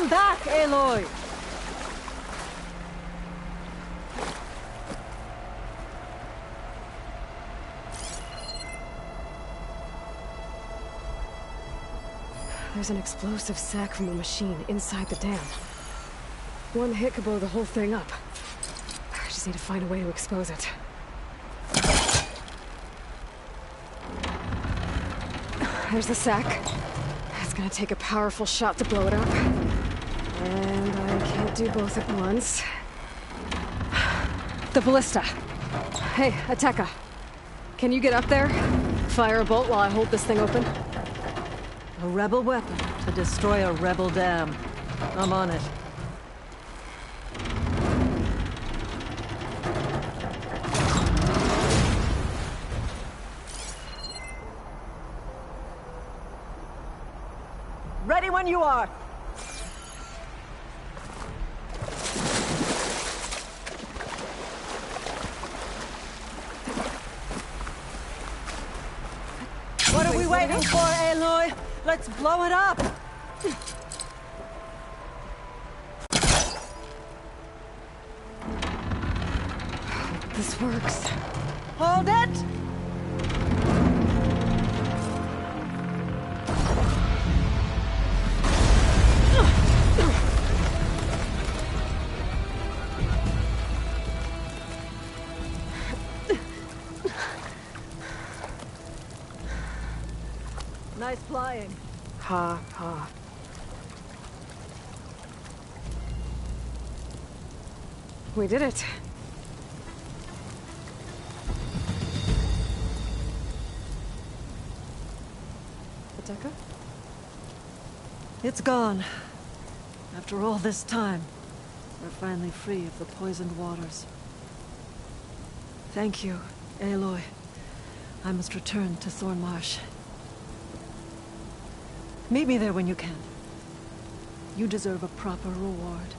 Come back, Aloy! There's an explosive sac from a machine inside the dam. One hit could blow the whole thing up. I just need to find a way to expose it. There's the sac. It's gonna take a powerful shot to blow it up. And I can't do both at once. The ballista. Hey, Ateka. Can you get up there? Fire a bolt while I hold this thing open? A rebel weapon to destroy a rebel dam. I'm on it. Ready when you are! What are we waiting for, Aloy? Let's blow it up! This works. Hold it! Nice flying. Ha, ha. We did it. Ateka? It's gone. After all this time, we're finally free of the poisoned waters. Thank you, Aloy. I must return to Thornmarsh. Meet me there when you can. You deserve a proper reward.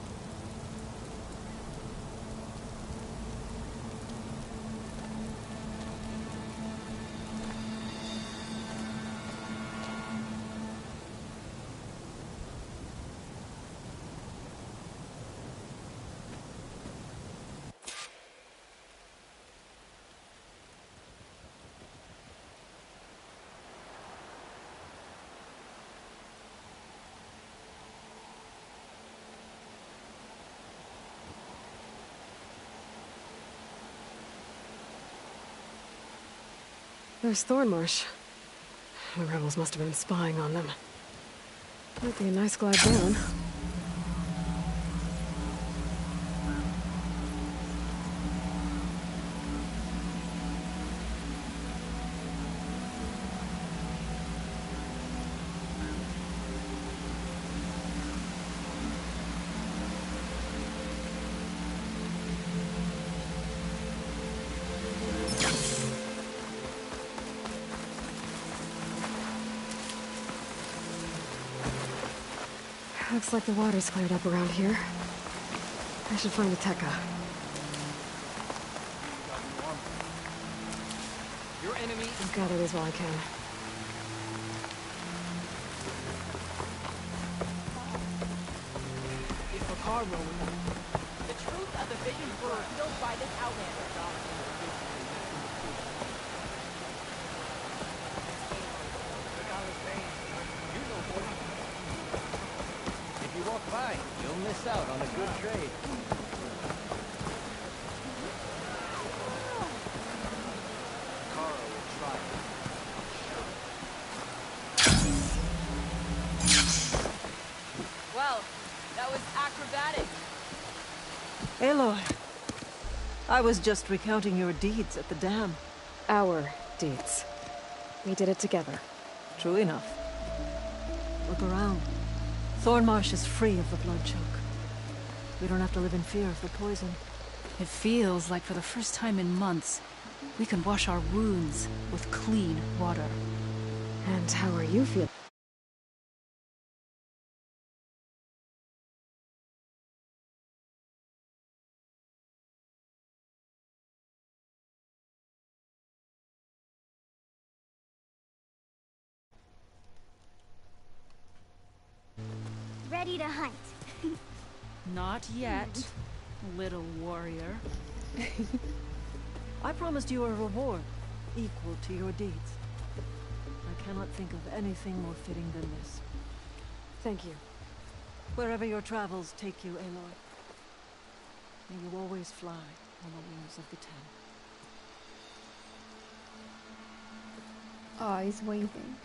There's Thornmarsh. The rebels must have been spying on them. Might be a nice glide down. Looks like the water's cleared up around here. I should find Ateka. Your enemy. I'll gather these while I can. If a car roll. The truth of the visions were revealed by this outlander. By, you'll miss out on a good trade. Kara will try. Well, that was acrobatic. Aloy, I was just recounting your deeds at the dam. Our deeds. We did it together. True enough. Look around. Thornmarsh is free of the blood choke. We don't have to live in fear of the poison. It feels like for the first time in months, we can wash our wounds with clean water. And how are you feeling? Ready to hunt. Not yet, little warrior. I promised you a reward equal to your deeds. I cannot think of anything more fitting than this. Thank you. Wherever your travels take you, Aloy, may you always fly on the wings of the Ten. Oh, he's waving.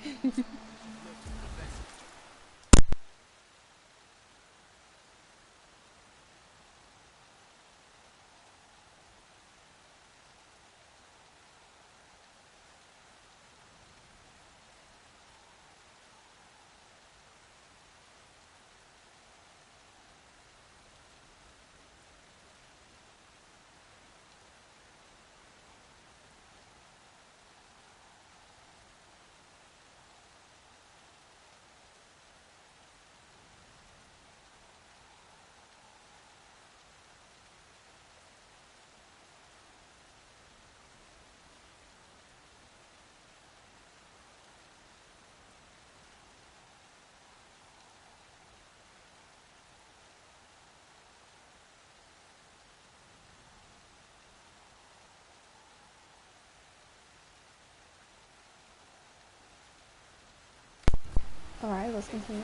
Alright, let's continue.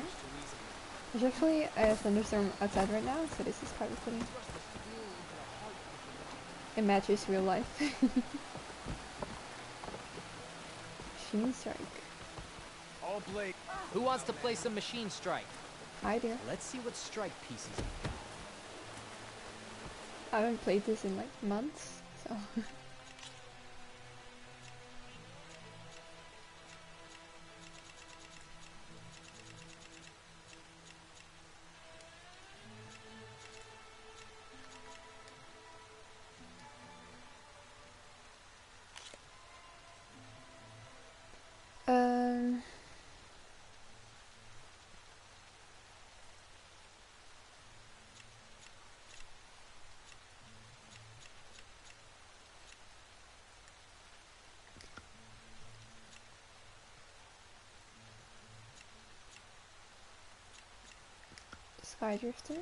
There's actually a thunderstorm outside right now, so this is probably pretty. It matches real life. Machine strike. All blade. Who wants to play some machine strike? I do. Let's see what strike pieces you got. I haven't played this in like months, so. Sky Drifter.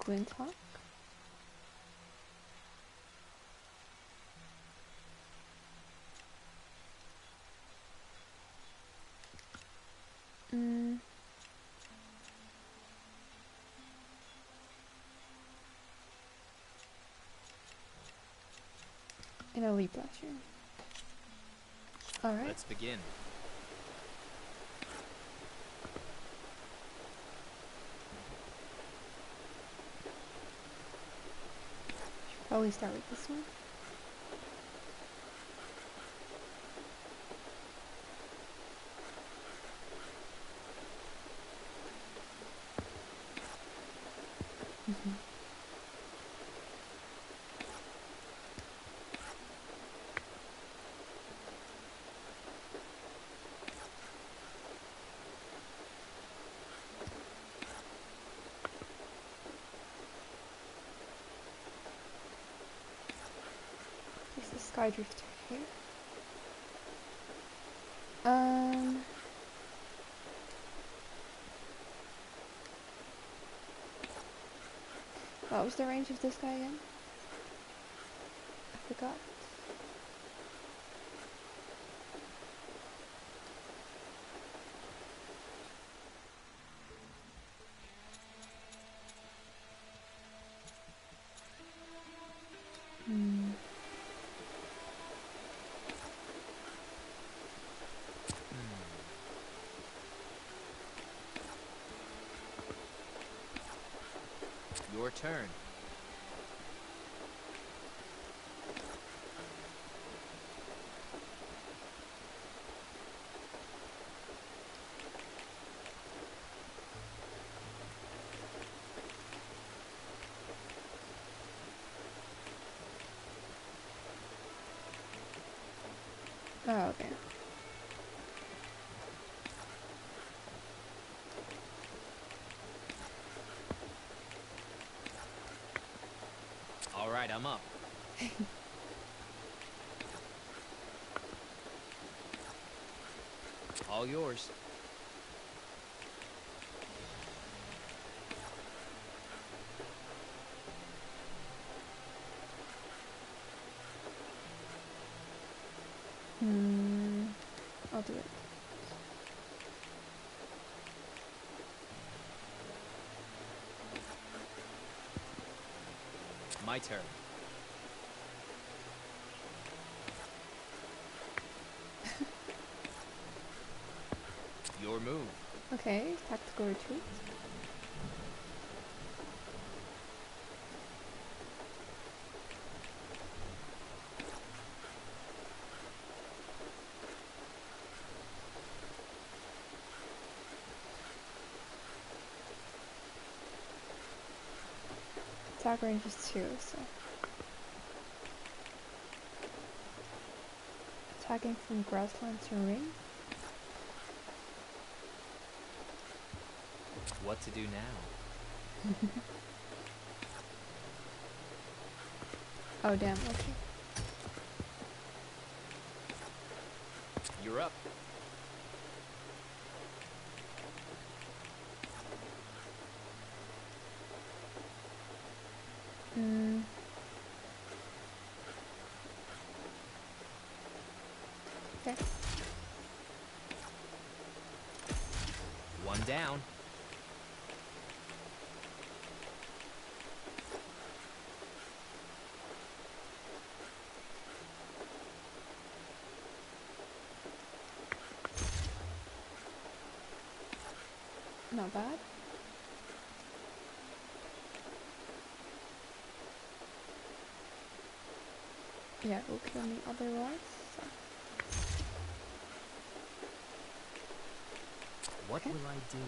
Glinthawk. And a leap lasher. Alright. Let's begin. Probably start with this one. There's the Sky Drifter here. What was the range of this guy again? I forgot. Your turn. Oh, okay. All right, I'm up. All yours. I'll do it. My turn. Your move. Okay, tactical retreat. Attack range is 2, so. Attacking from grassland to ring. What to do now? Oh damn, okay. You're up. Okay. One down. Not bad. Yeah, it will kill me otherwise. So. What Okay. will I do?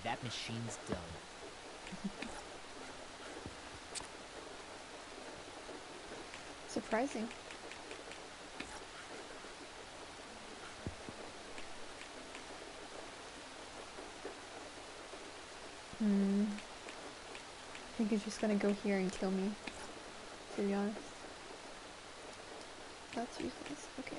That machine's done. Surprising. I think he's just gonna go here and kill me, to be honest. That's useless. Okay,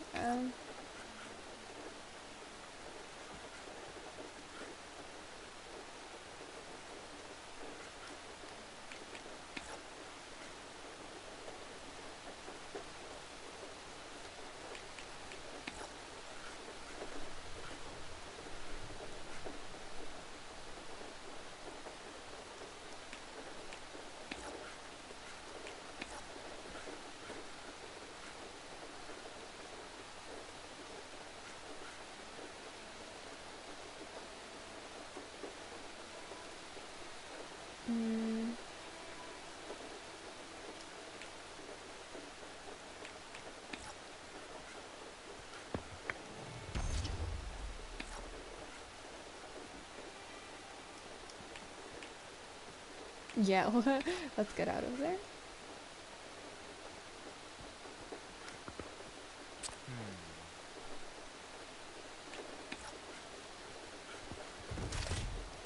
yeah, let's get out of there.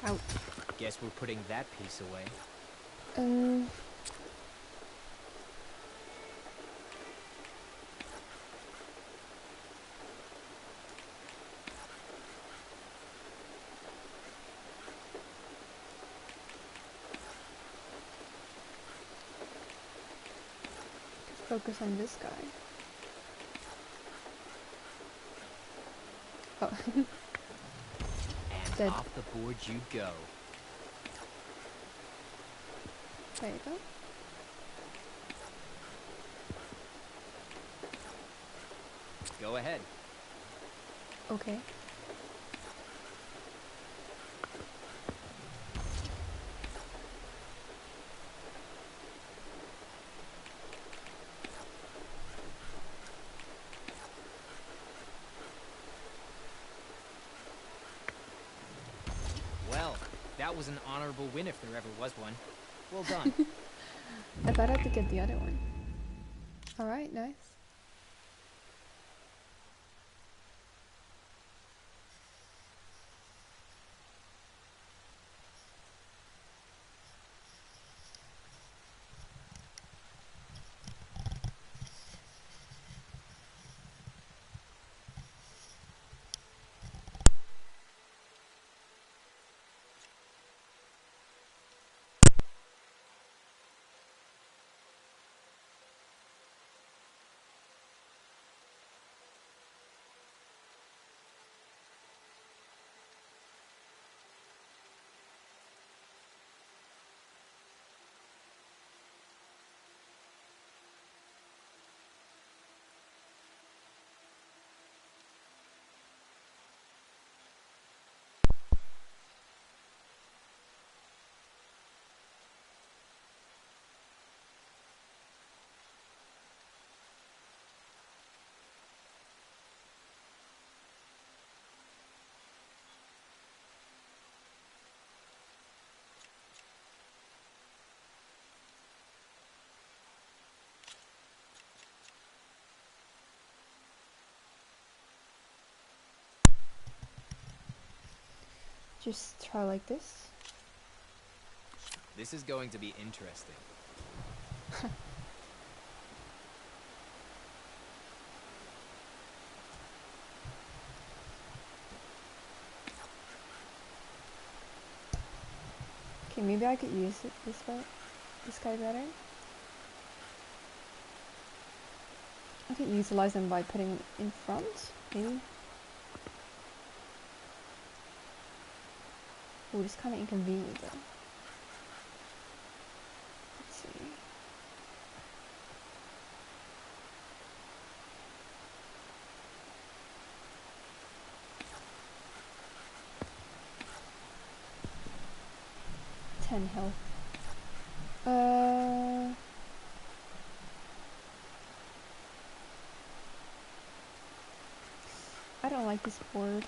Out. Guess we're putting that piece away. Focus on this guy. Oh. And Dead. off the board you go. There you go. Go ahead. Okay. Well, that was an honorable win if there ever was one. Well done. I thought I had to get the other one. Alright, nice. Just try like this. This is going to be interesting. Okay, maybe I could use it this guy better. I could utilize them by putting them in front, maybe. Ooh, it's kind of inconvenient though. Let's see. Health. I don't like this board.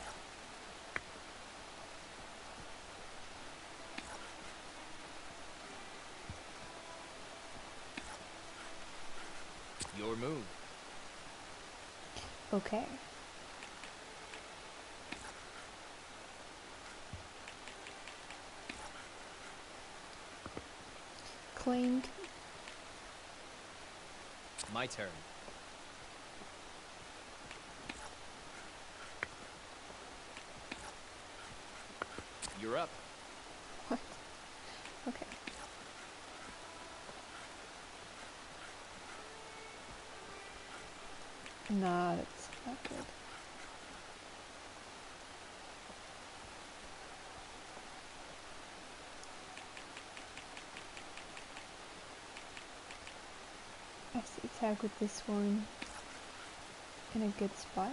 Your move. Okay. Claimed. My turn. You're up. What? Okay. Nah, that's not good. I have to attack with this one in a good spot.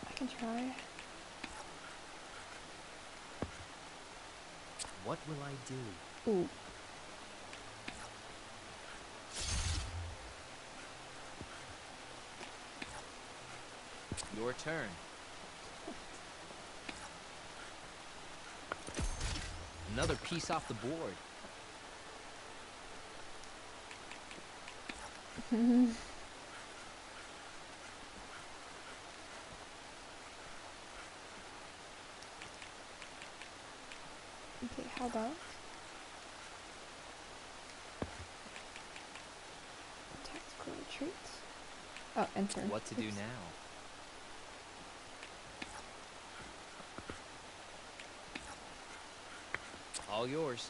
I can try. What will I do? Ooh. Your turn. Another piece off the board. Okay, how about tactical retreat? Oh, enter. What to do Oops. now? All yours.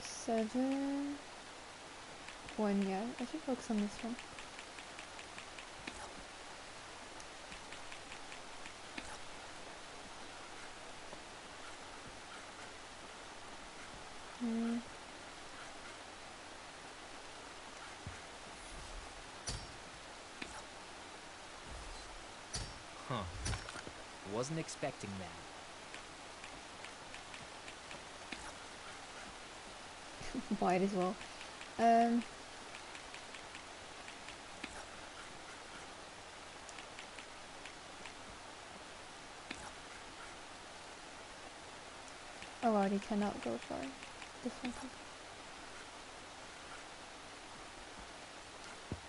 7 1, yeah. I should focus on this one. Huh. Wasn't expecting that. Might as well. already cannot go far. This one can.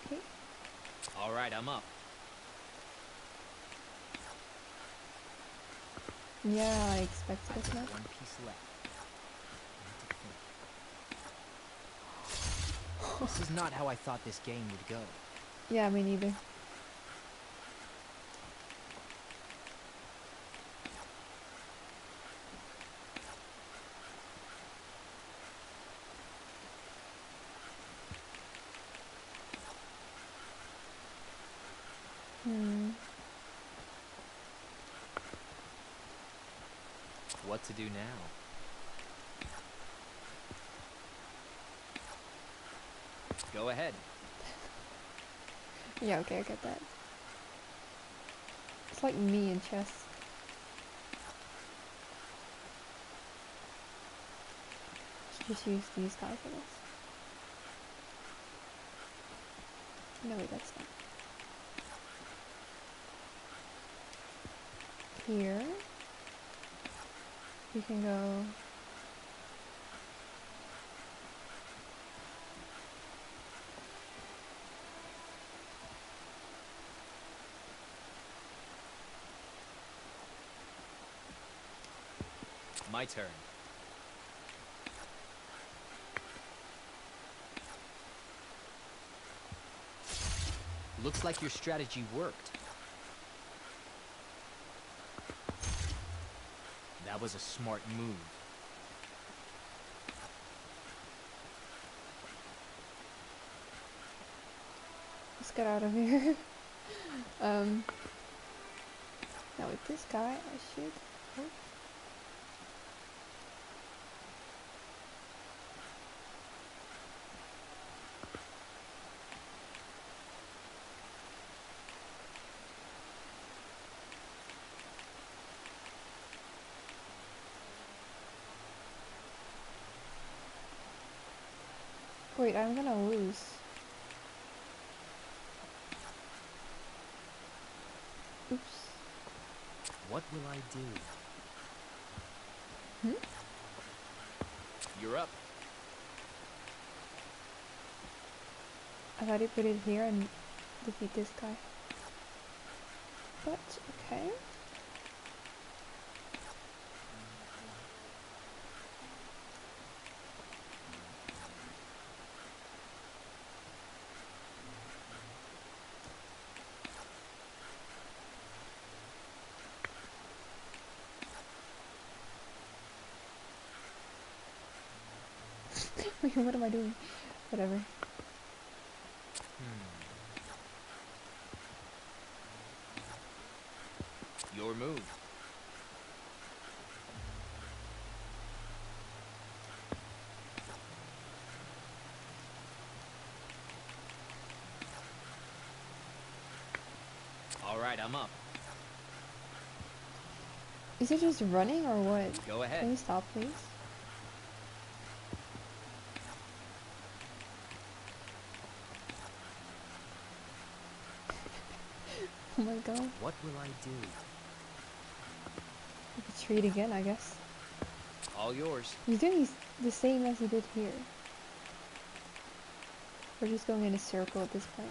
Okay. All right, I'm up. Yeah, I expected as much. One piece left. This is not how I thought this game would go. Yeah, me neither. What to do now? Go ahead. Yeah, okay, I get that. It's like me in chess. Just use these guys for this. No, wait, that's not. Here. You can go. My turn. Looks like your strategy worked. That was a smart move. Let's get out of here. Now with this guy, I should. Oh. Wait, I'm gonna lose. Oops. What will I do? Hmm? You're up. I thought he put it here and defeat this guy. But, okay. Wait, what am I doing? Whatever. Your move. All right, I'm up. Is it just running or what? Go ahead. Can you stop, please? Oh my god. What will I do? Retreat again, I guess. All yours. He's doing the same as he did here. We're just going in a circle at this point.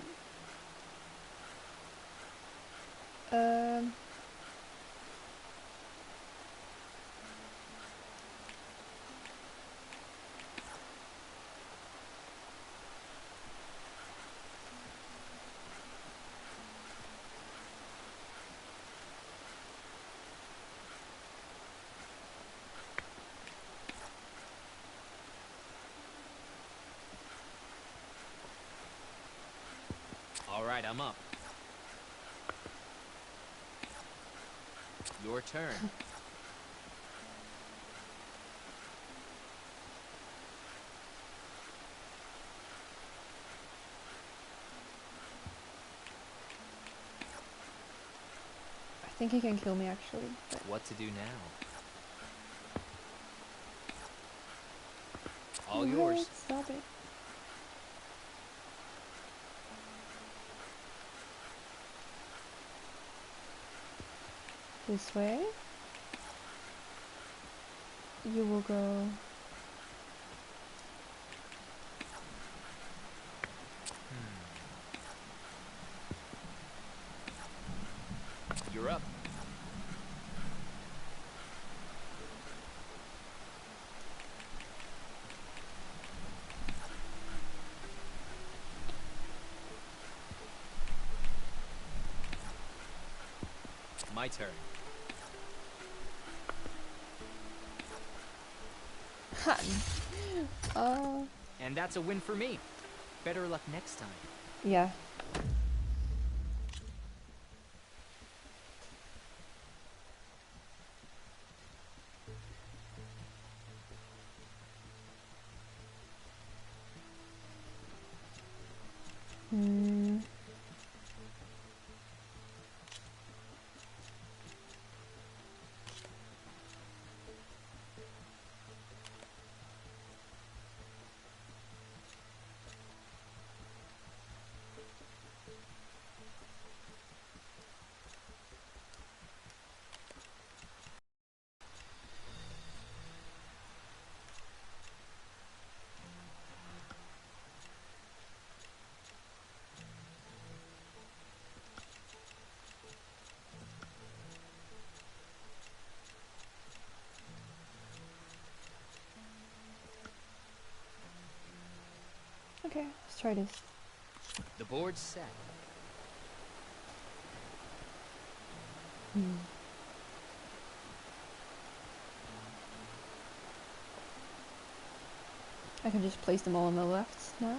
All right, I'm up. Your turn. I think he can kill me actually. But What to do now? All yours. Stop it. This way. you will go. You're up. My turn. And that's a win for me. Better luck next time. Yeah. Okay, let's try this. The board's set. I can just place them all on the left now.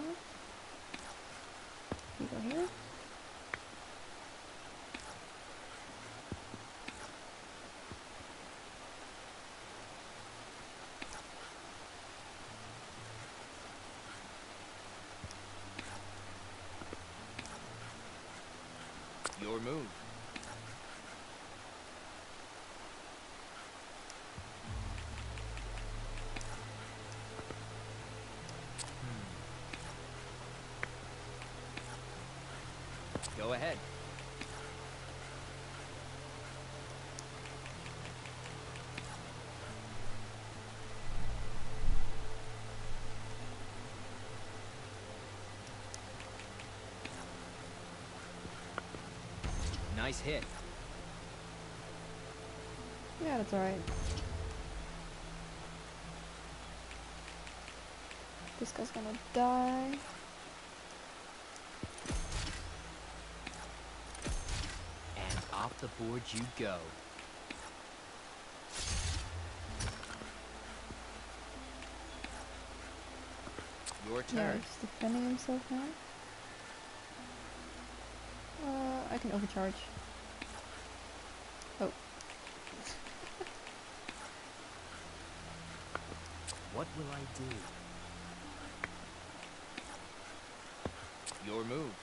You go here. Your move. Go ahead. Nice hit. Yeah, that's alright. This guy's gonna die. And off the board you go. Your Yeah, turn. he's defending himself now. I can overcharge. Oh. What will I do? Your move.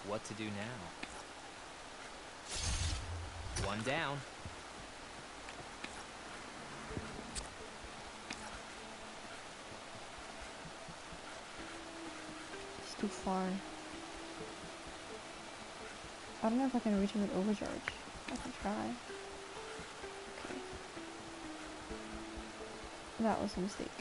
What to do now? One down. It's too far. I don't know if I can reach him with overcharge. I can try. Okay. That was a mistake.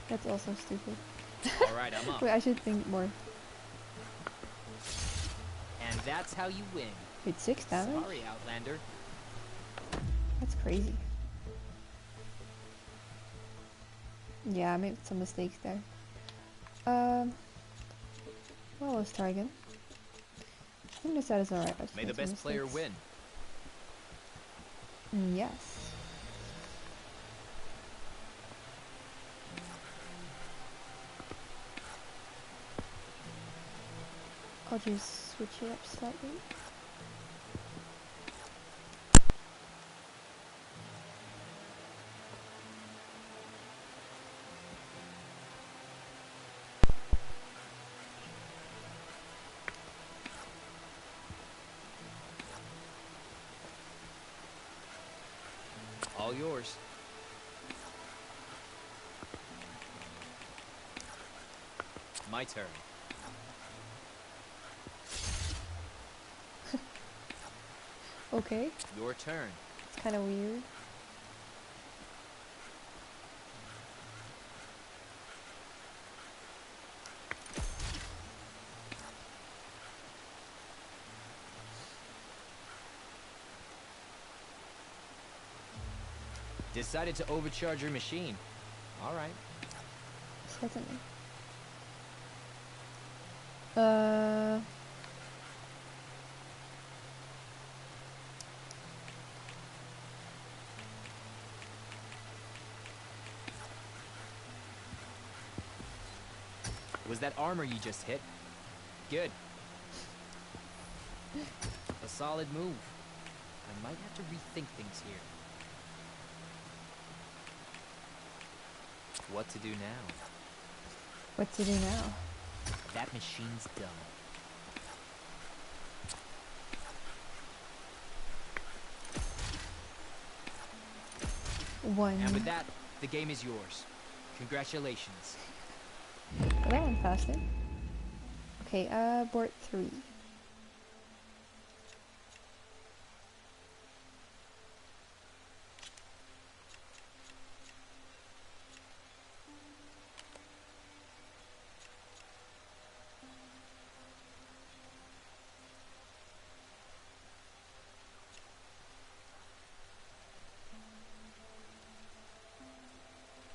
That's also stupid. All right, I'm up. Wait, I should think more. And that's how you win. Wait, 6 damage? Sorry, Outlander. That's crazy. Yeah, I made some mistakes there. Well, let's try again. I think the set is alright. May the best player win. Yes. I'll just switch it up slightly. All yours. My turn. Okay. Your turn. It's kind of weird. Decided to overcharge your machine. All right. Certainly. Was that armor you just hit? Good. A solid move. I might have to rethink things here. What to do now? What to do now? That machine's done. One. And with that, the game is yours. Congratulations. Well, that went faster. Okay, board 3.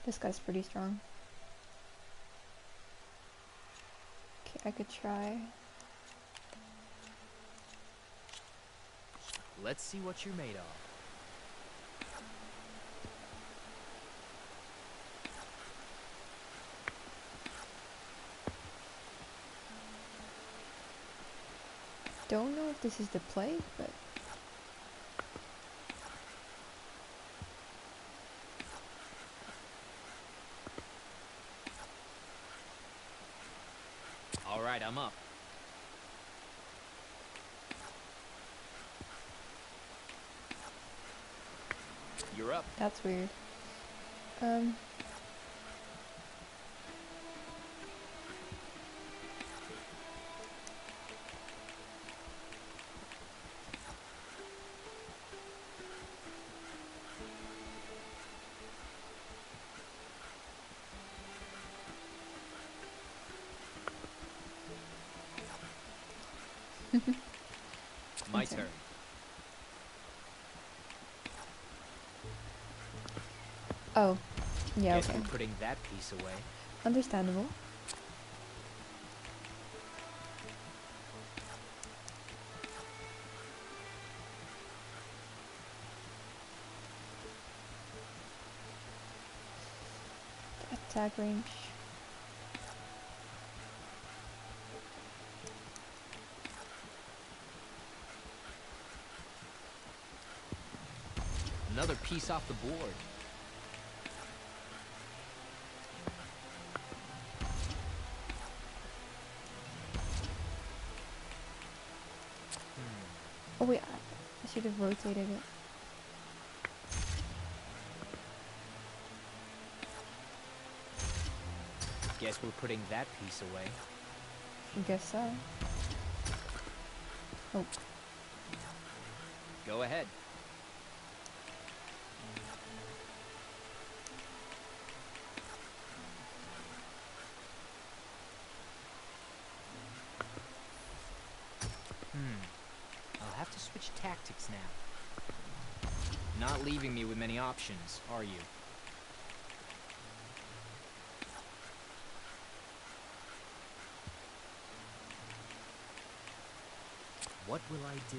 This guy's pretty strong. Okay, I could try. Let's see what you're made of. Don't know if this is the play, but All right, I'm up. You're up. that's weird. My Okay. turn. Oh, yeah, Guess okay. we're putting that piece away. Understandable. Attack range. Another piece off the board. Oh wait, I should have rotated it. Guess we're putting that piece away. I guess so. Oh, Go ahead. I'll have to switch tactics now. Not leaving me with many options, are you? What will I do?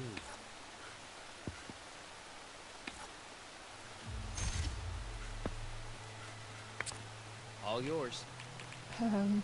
All yours. Um,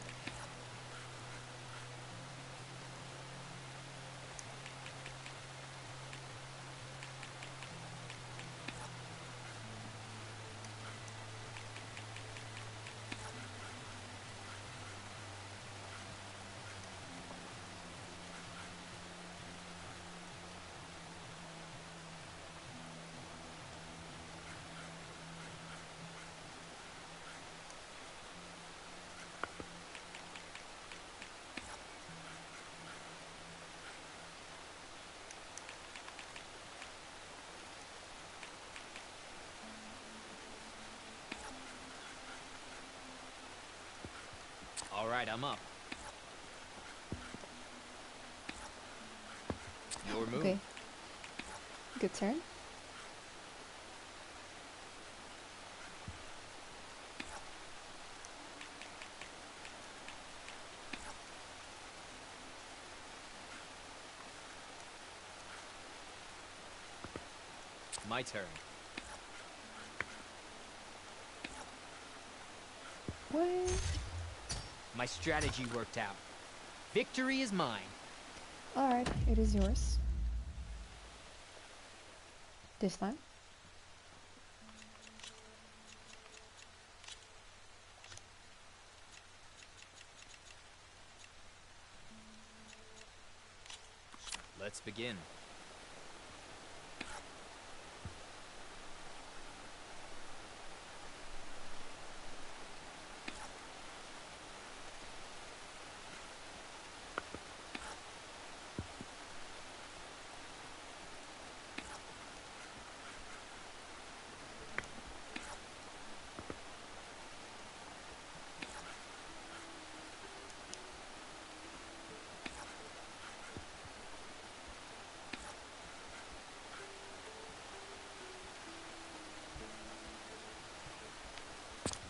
All right, I'm up. Your move. okay. Good turn. My turn. What? My strategy worked out. Victory is mine. Alright, it is yours. This time. Let's begin.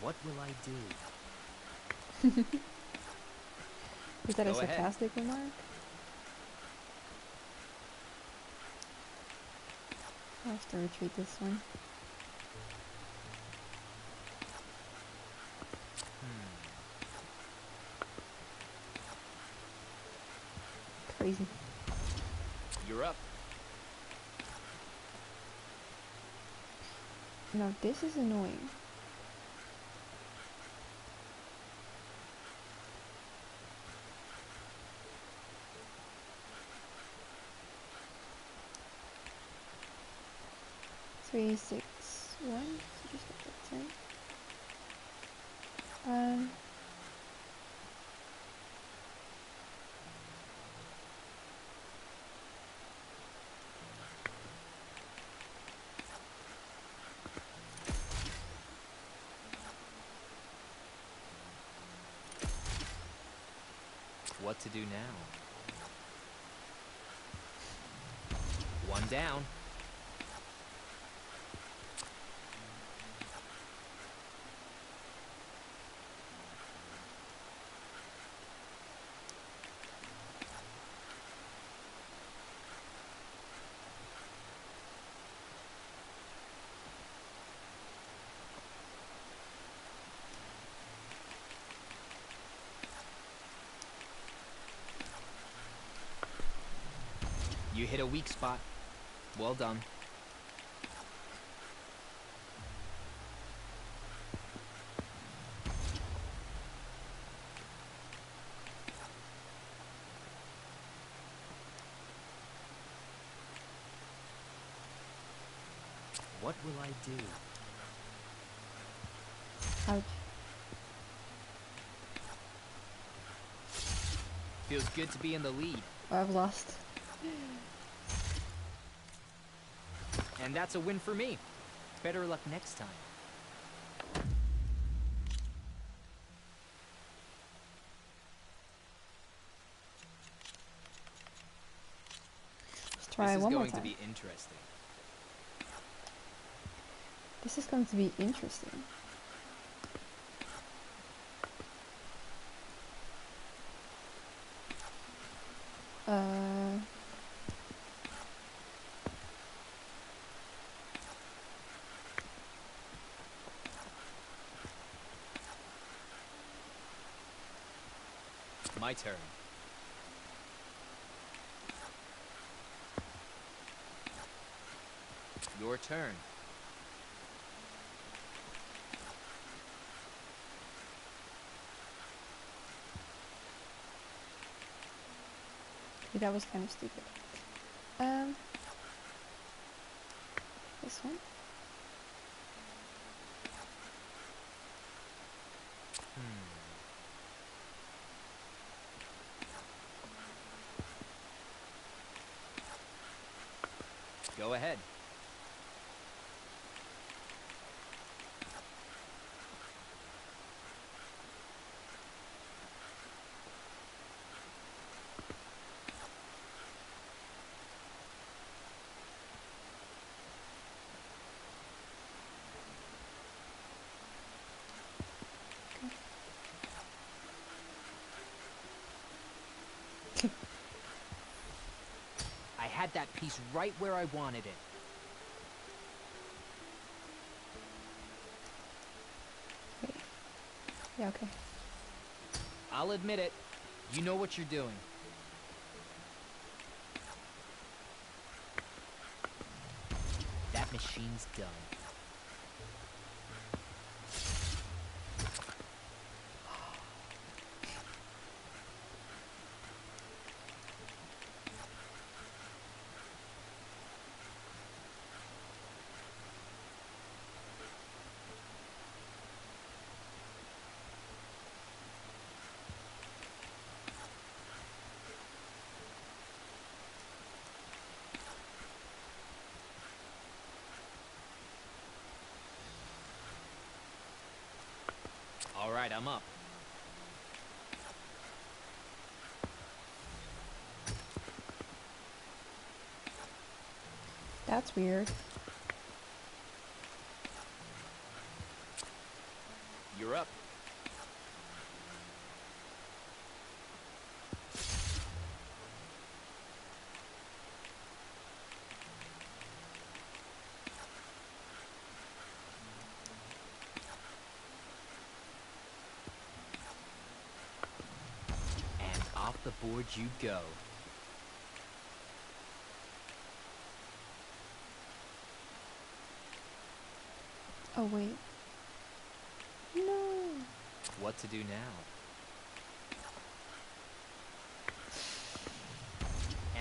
What will I do? Is that Go a ahead. sarcastic remark? I'll have to retreat this one. Crazy. You're up. Now this is annoying. Three, 6, 1. So just get that turn. What to do now? One down. You hit a weak spot. Well done. What will I do? Ouch. Feels good to be in the lead. Oh, I've lost. And that's a win for me. Better luck next time. Let's try This one is more going to time. be interesting. This is going to be interesting. My turn. Your turn. That was kind of stupid. This one. Go ahead. I had that piece right where I wanted it. Wait. Yeah, okay. I'll admit it. You know what you're doing. That machine's done. All right, I'm up. That's weird. You're up. And off the board you go. Oh, wait. No. What to do now?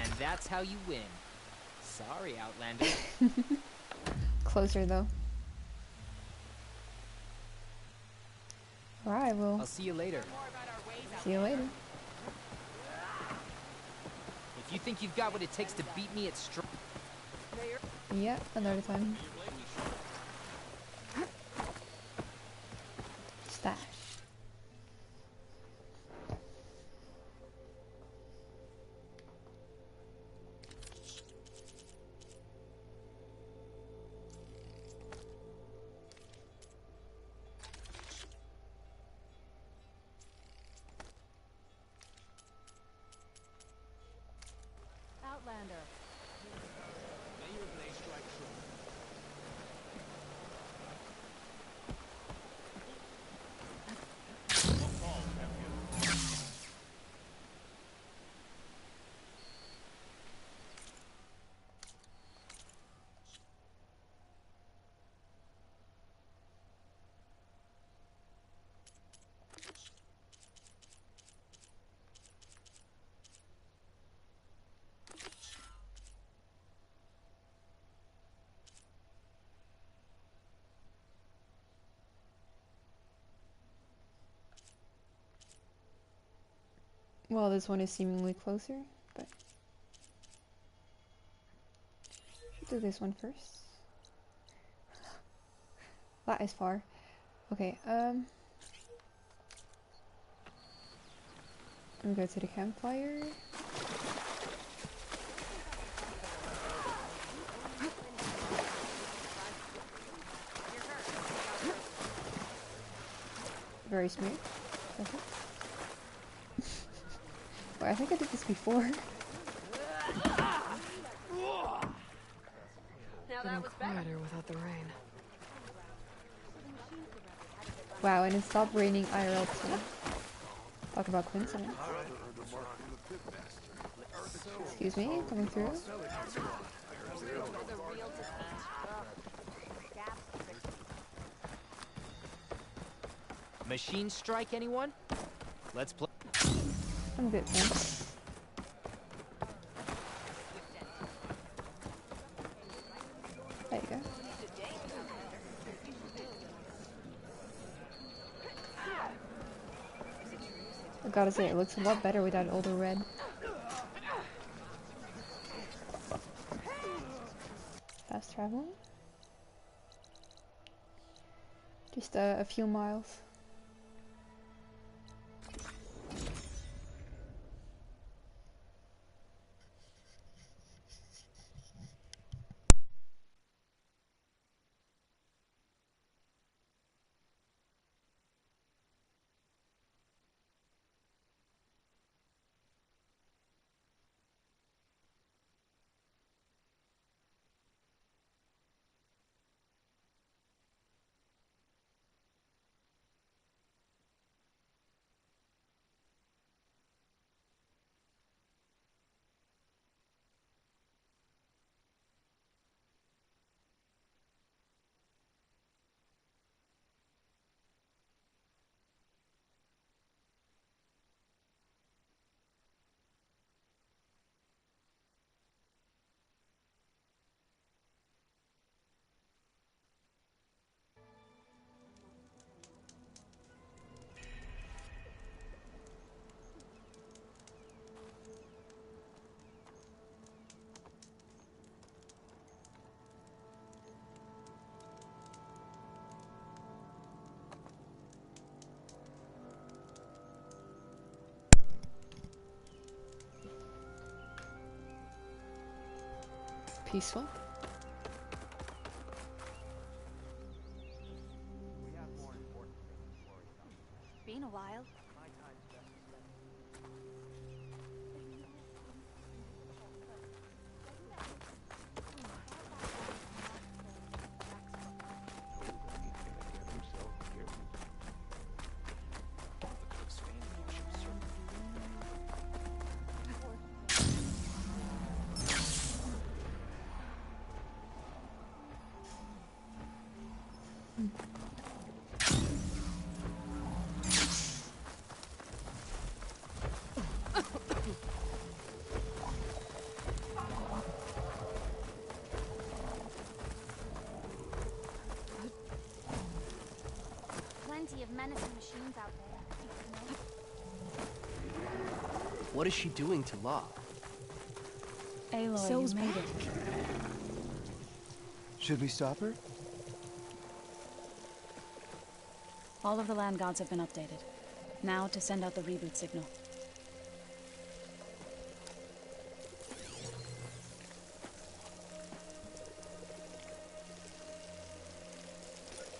And that's how you win. Sorry, Outlander. Closer, though. Alright, well, I'll see you later. see you later. If you think you've got what it takes to beat me at strong... Yeah, another time. Stash. Outlander. Well, this one is seemingly closer, but should do this one first. That is far. Okay, I'm gonna go to the campfire. Very smooth. Okay. Wait, I think I did this before. Now that Getting was better. quieter without the rain. Wow, and it stopped raining IRL too. Talk about Plainsong. Excuse me, coming through. Machine strike, anyone? Let's play. I'm good, thanks. There you go. I gotta say, it looks a lot better without all the red. Fast traveling? Just a few miles. Peaceful. Been a while. Plenty of menacing machines out there. What is she doing to Law? Aloy, So's you made it. Should we stop her? All of the land gods have been updated. Now to send out the reboot signal.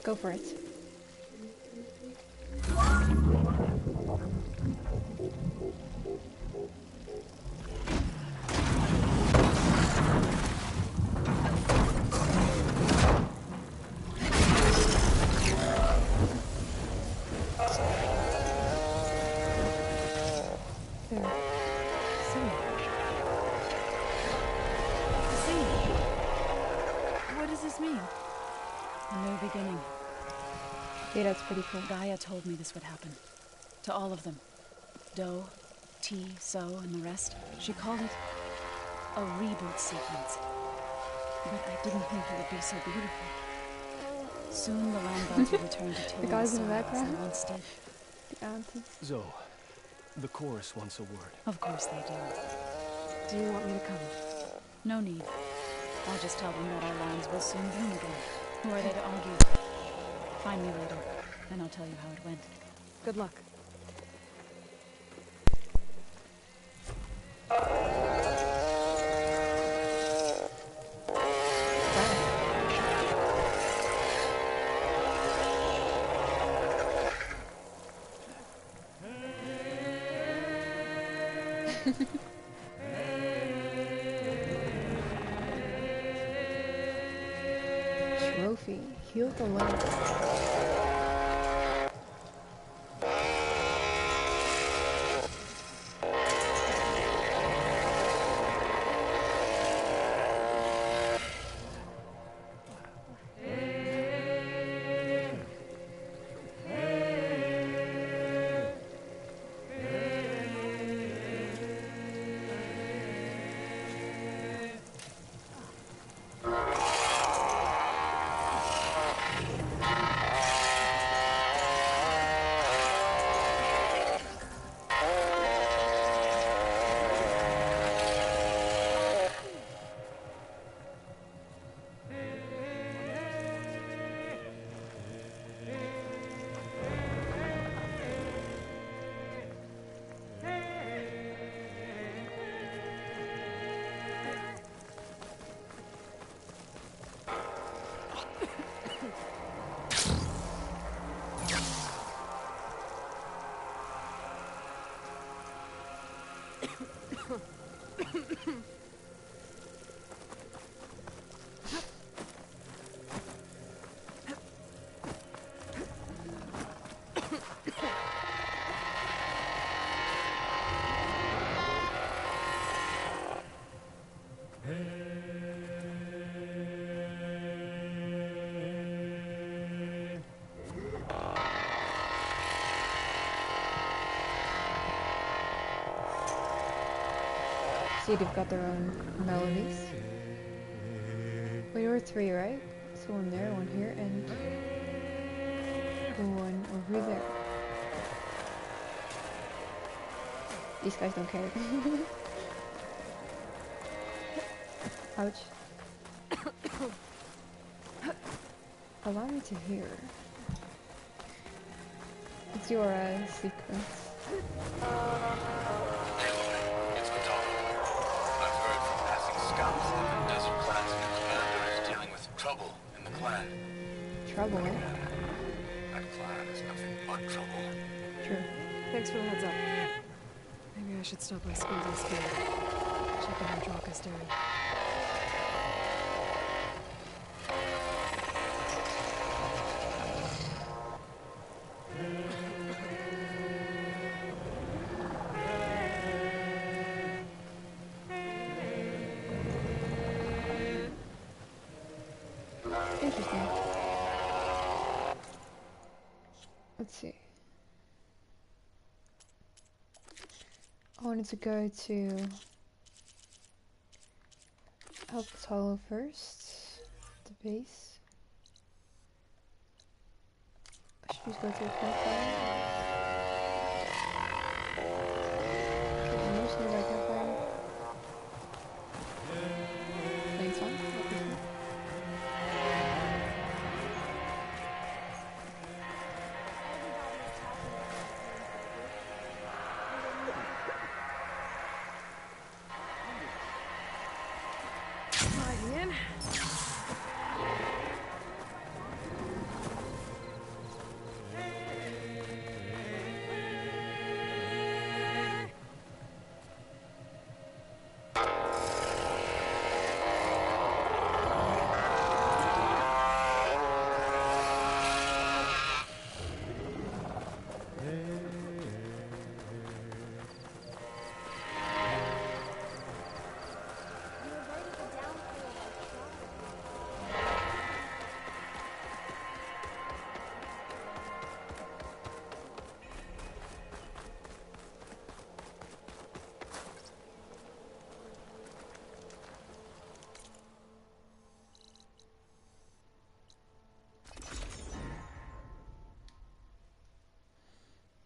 Go for it. What does this mean? A new beginning. Yeah, that's pretty cool. Gaia told me this would happen. To all of them. Do, T, So, and the rest. She called it a reboot sequence. But I didn't think it would be so beautiful. Soon the land gods will return to tillage The guys in the soil as background. they once did. The aunties. Zoe, the chorus wants a word. Of course they do. Do you want me to come? No need. I'll just tell them that our lands will soon bloom again. Who are they to argue? Find me later, and I'll tell you how it went. Good luck. Trophy. Heal the land. See, they've got their own melodies. Wait, there were 3, right? So one there, one here, and one over there. These guys don't care. Ouch. Allow me to hear. It's your sequence. It's Kotallo. I've heard from passing scouts that the desert plan's new commander is dealing with trouble in the clan. Trouble, eh? That clan is nothing but trouble. True. Thanks for the heads up. Maybe I should stop by Squinty Spear. Check out Androcka's doing. Interesting. Let's see. I wanted to go to help Kotallo first. The base. I should just go to a campfire. Okay, almost nearby campfire. Plainsong.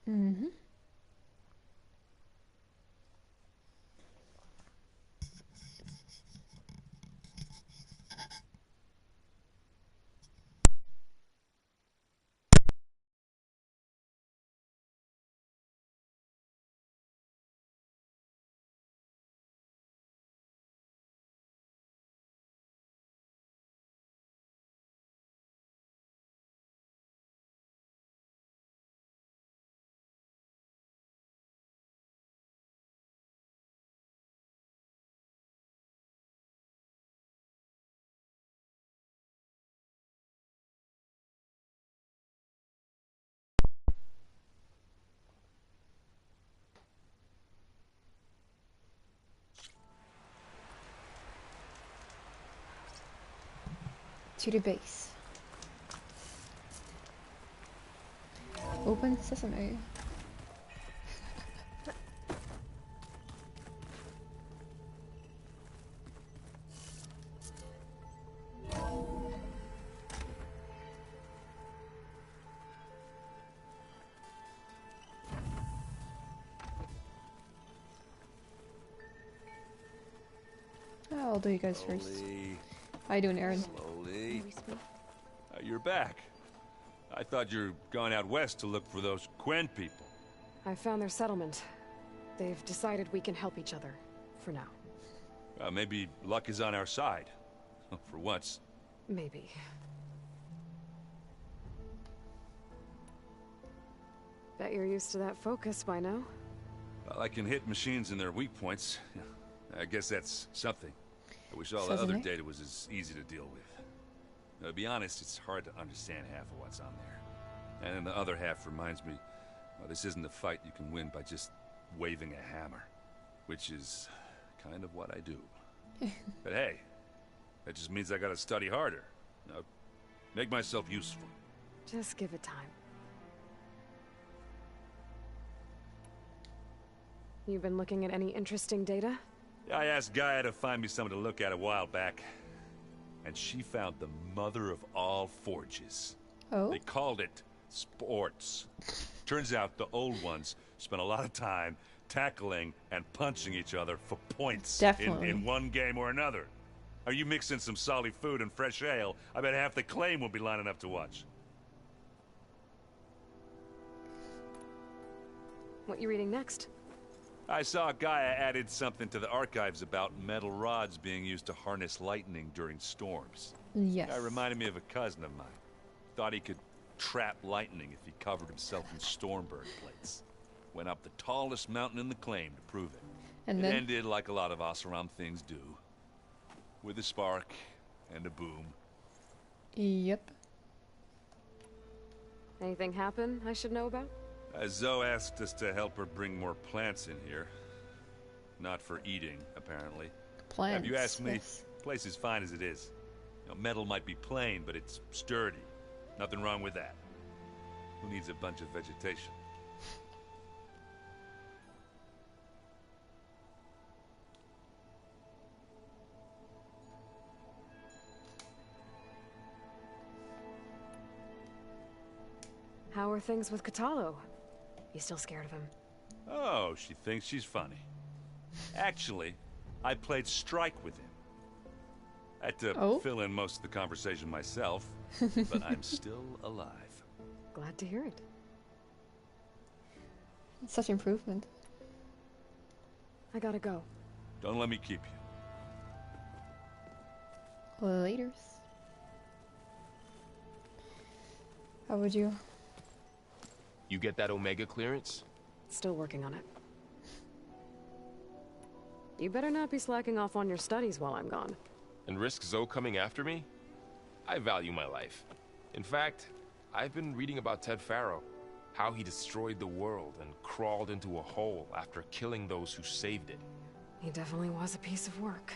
Mm-hmm. To the base. Open sesame. I'll do you guys first. How you doing, Aaron? Slowly. You're back. I thought you're gone out west to look for those Quen people. I found their settlement. They've decided we can help each other. For now. Maybe luck is on our side. For once. Maybe. Bet you're used to that focus by now. Well, I can hit machines in their weak points. I guess that's something. I wish all the Doesn't other it? data was as easy to deal with. Now, to be honest, it's hard to understand half of what's on there. And then the other half reminds me, well, this isn't a fight you can win by just waving a hammer. Which is kind of what I do. But hey, that just means I gotta study harder. Now, make myself useful. Just give it time. You've been looking at any interesting data? I asked Gaia to find me something to look at a while back. And she found the mother of all forges. Oh? They called it sports. Turns out the old ones spent a lot of time tackling and punching each other for points Definitely. in one game or another. Are you mixing some solid food and fresh ale? I bet half the claim will be lining up to watch. What you reading next? I saw Gaia added something to the archives about metal rods being used to harness lightning during storms. Yes. Guy reminded me of a cousin of mine. Thought he could trap lightning if he covered himself in stormburn plates. Went up the tallest mountain in the claim to prove it. And It then? ended like a lot of Oseram things do. With a spark and a boom. Yep. Anything happen I should know about? Zoe asked us to help her bring more plants in here. Not for eating, apparently. Plants. If you ask me, yes. the place is fine as it is. You know, metal might be plain, but it's sturdy. Nothing wrong with that. Who needs a bunch of vegetation? How are things with Kotallo? You still scared of him? Oh, she thinks she's funny. Actually, I played strike with him. I had to fill in most of the conversation myself, but I'm still alive. Glad to hear it. Such improvement. I gotta go. Don't let me keep you. Laters. How would you? You get that Omega clearance? Still working on it. You better not be slacking off on your studies while I'm gone. And risk Zoe coming after me? I value my life. In fact, I've been reading about Ted Faro. How he destroyed the world and crawled into a hole after killing those who saved it. He definitely was a piece of work.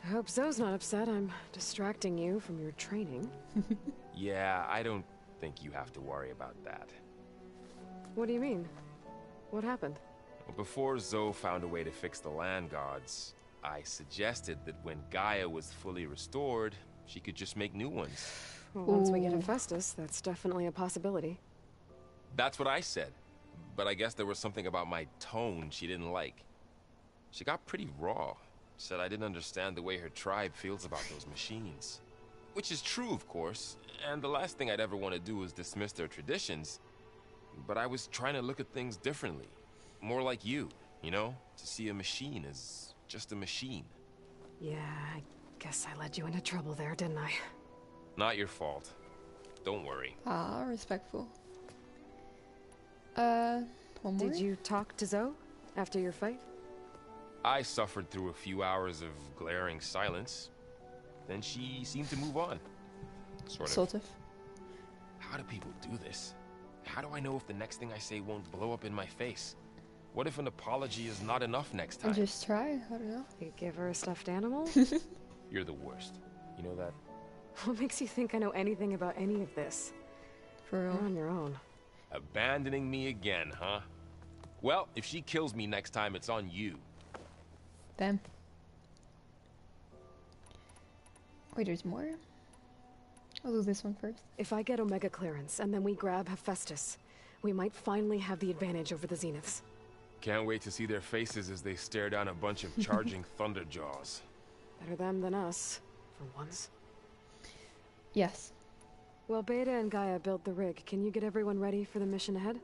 I hope Zoe's not upset I'm distracting you from your training. Yeah, I don't think you have to worry about that. What do you mean? What happened? Well, before Zoe found a way to fix the land gods, I suggested that when Gaia was fully restored, she could just make new ones. Well, once we get Hephaestus, that's definitely a possibility. That's what I said. But I guess there was something about my tone she didn't like. She got pretty raw. Said I didn't understand the way her tribe feels about those machines. Which is true, of course, and the last thing I'd ever want to do is dismiss their traditions. But I was trying to look at things differently. More like you know? To see a machine as just a machine. Yeah, I guess I led you into trouble there, didn't I? Not your fault. Don't worry. Ah, respectful. One more? Did you talk to Zoe after your fight? I suffered through a few hours of glaring silence. Then she seemed to move on. Sort of. How do people do this? How do I know if the next thing I say won't blow up in my face? What if an apology is not enough next time? Just try. I don't know. You give her a stuffed animal? You're the worst. You know that? What makes you think I know anything about any of this? For real. You're on your own. Abandoning me again, huh? Well, if she kills me next time, it's on you. Damn. Wait, there's more? I'll do this one first. If I get Omega clearance and then we grab Hephaestus, we might finally have the advantage over the Zeniths. Can't wait to see their faces as they stare down a bunch of charging thunderjaws. Better them than us, for once. Yes. Well, Beta and Gaia built the rig. Can you get everyone ready for the mission ahead?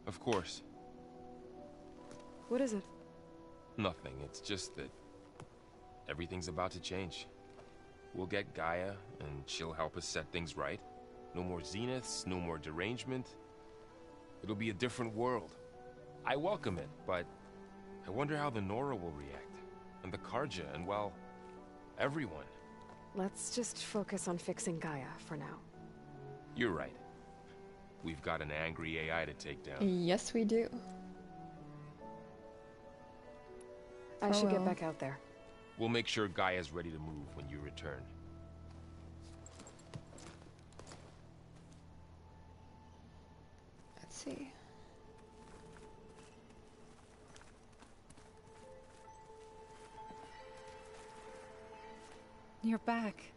Of course. What is it? Nothing. It's just that everything's about to change. We'll get Gaia, and she'll help us set things right. No more zeniths, no more derangement. It'll be a different world. I welcome it, but I wonder how the Nora will react. And the Karja, and well, everyone. Let's just focus on fixing Gaia for now. You're right. We've got an angry AI to take down. Yes, we do. I should get back out there. We'll make sure Gaia's ready to move when you return. Let's see. You're back.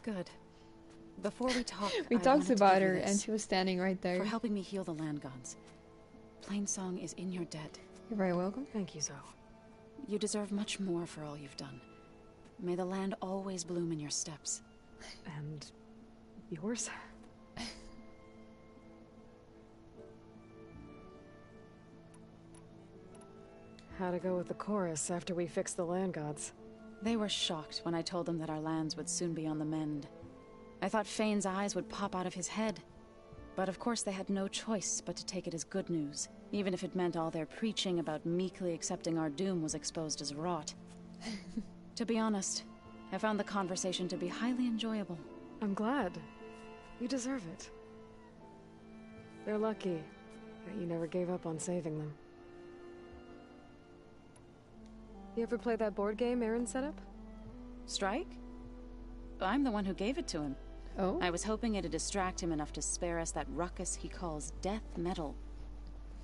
Good. Before we talk, We I talked wanted to about give you her, this and she was standing right there. for helping me heal the land gods. Plainsong is in your debt. You're very welcome. Thank you, Zoe. You deserve much more for all you've done. May the land always bloom in your steps. And yours? How'd it go with the chorus after we fixed the land gods? They were shocked when I told them that our lands would soon be on the mend. I thought Fane's eyes would pop out of his head. But of course they had no choice but to take it as good news, even if it meant all their preaching about meekly accepting our doom was exposed as rot. To be honest, I found the conversation to be highly enjoyable. I'm glad. You deserve it. They're lucky that you never gave up on saving them. You ever play that board game Aaron set up? Strike? I'm the one who gave it to him. Oh? I was hoping it'd distract him enough to spare us that ruckus he calls death metal.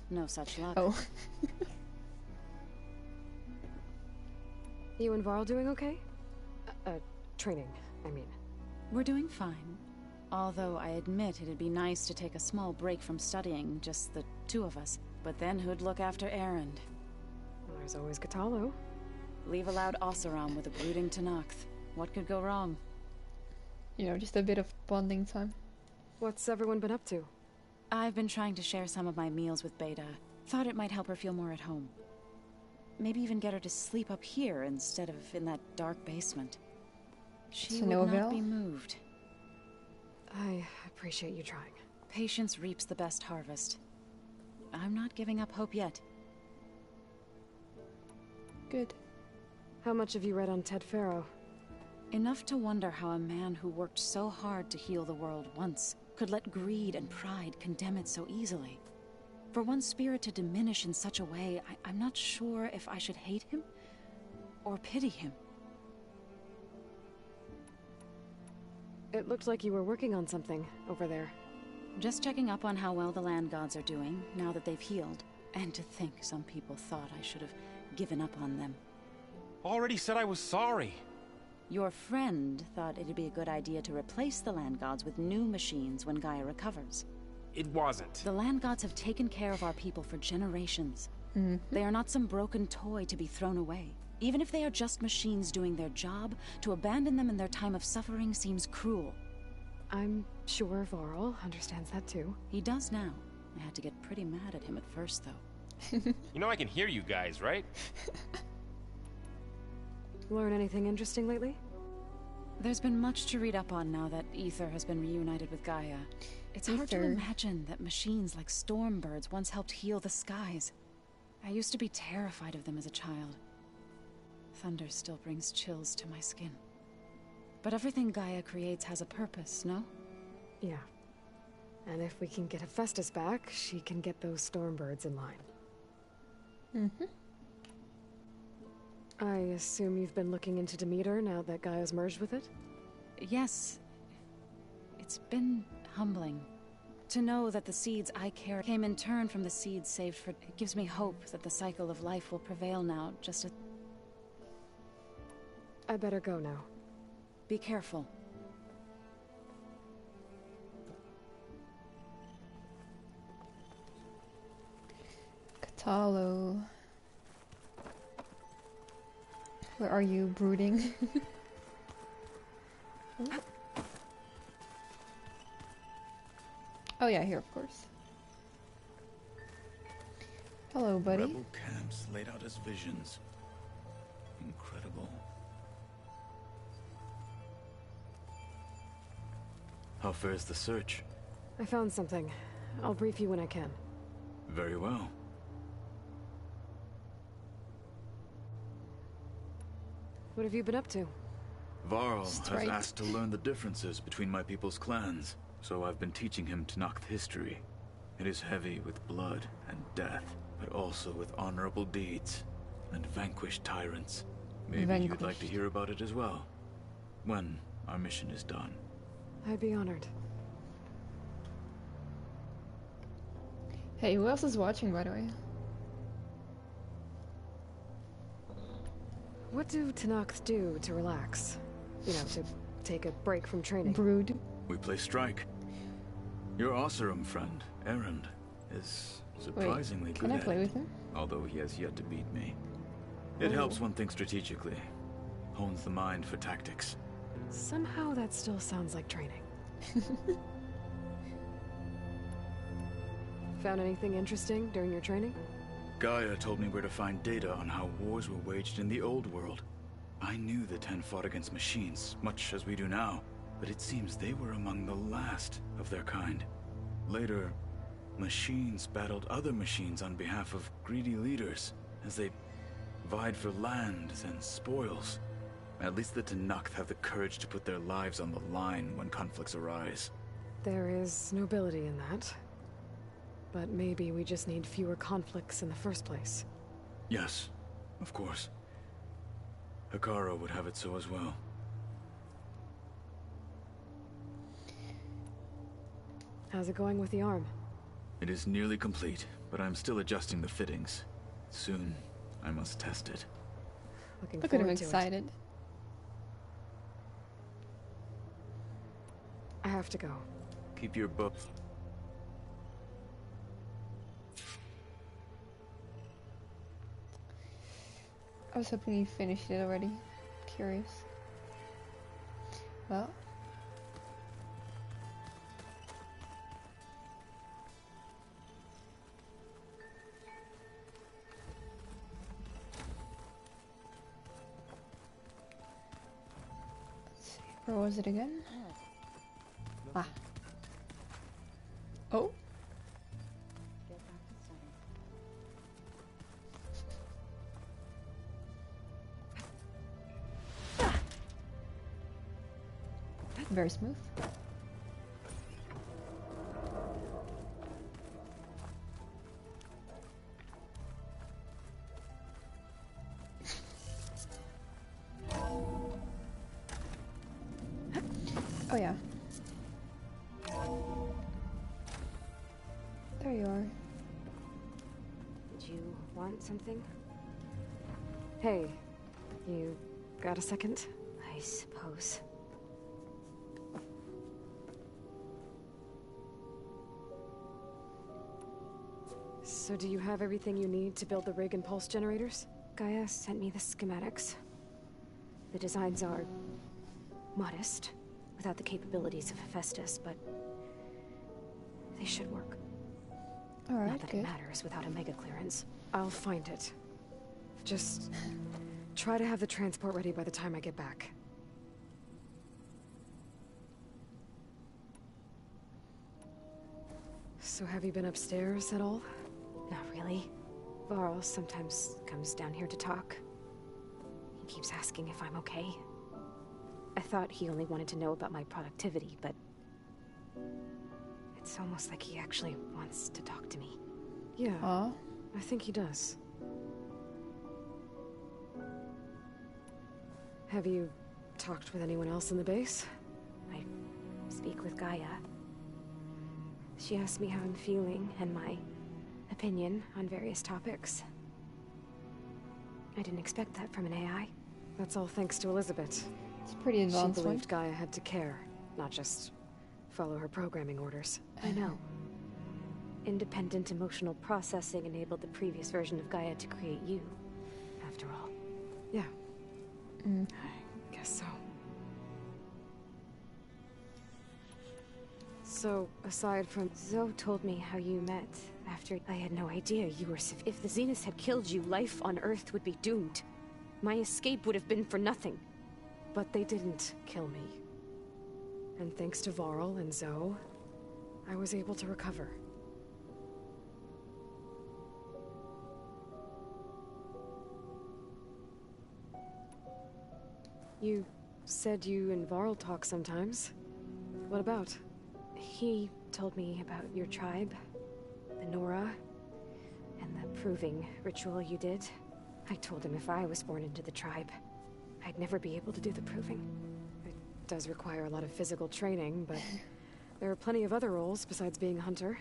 No such luck. Oh. You and Varl doing okay? Training, I mean. We're doing fine. Although I admit it'd be nice to take a small break from studying, just the two of us. But then who'd look after Erend? Well, there's always Kotallo. Leave a loud Oseram with a brooding Tallnecks. What could go wrong? You know, just a bit of bonding time. What's everyone been up to? I've been trying to share some of my meals with Beta. Thought it might help her feel more at home. Maybe even get her to sleep up here instead of in that dark basement. She would not be moved. I appreciate you trying. Patience reaps the best harvest. I'm not giving up hope yet. Good. How much have you read on Ted Faro? Enough to wonder how a man who worked so hard to heal the world once could let greed and pride condemn it so easily. For one spirit to diminish in such a way, I'm not sure if I should hate him or pity him. It looked like you were working on something over there. Just checking up on how well the land gods are doing, now that they've healed. And to think some people thought I should have given up on them. Already said I was sorry. Your friend thought it'd be a good idea to replace the land gods with new machines when Gaia recovers. It wasn't. The land gods have taken care of our people for generations. They are not some broken toy to be thrown away. Even if they are just machines doing their job, to abandon them in their time of suffering seems cruel. I'm sure Varl understands that too. He does now. I had to get pretty mad at him at first, though. You know I can hear you guys, right? Learn anything interesting lately? There's been much to read up on now that Ether has been reunited with Gaia. It's hard to imagine that machines like Stormbirds once helped heal the skies. I used to be terrified of them as a child. Thunder still brings chills to my skin. But everything Gaia creates has a purpose, no? Yeah. And if we can get Hephaestus back, she can get those Stormbirds in line. I assume you've been looking into Demeter now that Gaia's merged with it? Yes. It's been humbling. To know that the seeds I carry came in turn from the seeds saved for... It gives me hope that the cycle of life will prevail now, just as... I better go now. Be careful. Kotallo. Where are you, brooding? Oh yeah, here of course. Hello, buddy. Rebel camps laid out as visions. Incredible. How fares the search? I found something. I'll brief you when I can. Very well. What have you been up to? Varl has Strike. asked to learn the differences between my people's clans, so I've been teaching him Tallnecks history. It is heavy with blood and death, but also with honorable deeds and vanquished tyrants. Maybe you'd like to hear about it as well, when our mission is done. I'd be honored. Hey, who else is watching, by the way? What do Tallnecks do to relax? You know, to take a break from training? Brood. We play strike. Your Osserum friend, Erend, is surprisingly good Can I at play it, with him? although he has yet to beat me. It helps one think strategically, hones the mind for tactics. Somehow that still sounds like training. Found anything interesting during your training? Gaia told me where to find data on how wars were waged in the old world. I knew the Ten fought against machines, much as we do now, but it seems they were among the last of their kind. Later, machines battled other machines on behalf of greedy leaders, as they vied for lands and spoils. At least the Tallnecks have the courage to put their lives on the line when conflicts arise. There is nobility in that. But maybe we just need fewer conflicts in the first place. Yes, of course. Hekara would have it so as well. How's it going with the arm? It is nearly complete, but I'm still adjusting the fittings. Soon, I must test it. Looking Look at him forward to it. excited. I have to go. Keep your book. I was hoping you finished it already. Curious. Well. Let's see. Where was it again? Ah. Oh. Very smooth. Oh yeah. There you are. Did you want something? Hey, you got a second? I suppose. So do you have everything you need to build the rig and pulse generators? Gaia sent me the schematics. The designs are modest, without the capabilities of Hephaestus, but they should work. Alright, Not that good. it matters without a mega clearance. I'll find it. Just try to have the transport ready by the time I get back. So have you been upstairs at all? Not really. Varl sometimes comes down here to talk. He keeps asking if I'm okay. I thought he only wanted to know about my productivity, but it's almost like he actually wants to talk to me. Yeah, Aw. I think he does. Have you talked with anyone else in the base? I speak with Gaia. She asked me how I'm feeling and my opinion on various topics. I didn't expect that from an AI. That's all thanks to Elizabeth. It's a pretty She advanced one. believed Gaia had to care, not just follow her programming orders. I know. Independent emotional processing enabled the previous version of Gaia to create you, after all. Yeah, Mm. I guess so. So, aside from... Zoe told me how you met after I had no idea you were if the Zeniths had killed you, life on Earth would be doomed. My escape would have been for nothing. But they didn't kill me. And thanks to Varl and Zoe, I was able to recover. You said you and Varl talk sometimes. What about? He told me about your tribe, the Nora, and the proving ritual you did. I told him if I was born into the tribe, I'd never be able to do the proving. It does require a lot of physical training, but there are plenty of other roles besides being a hunter.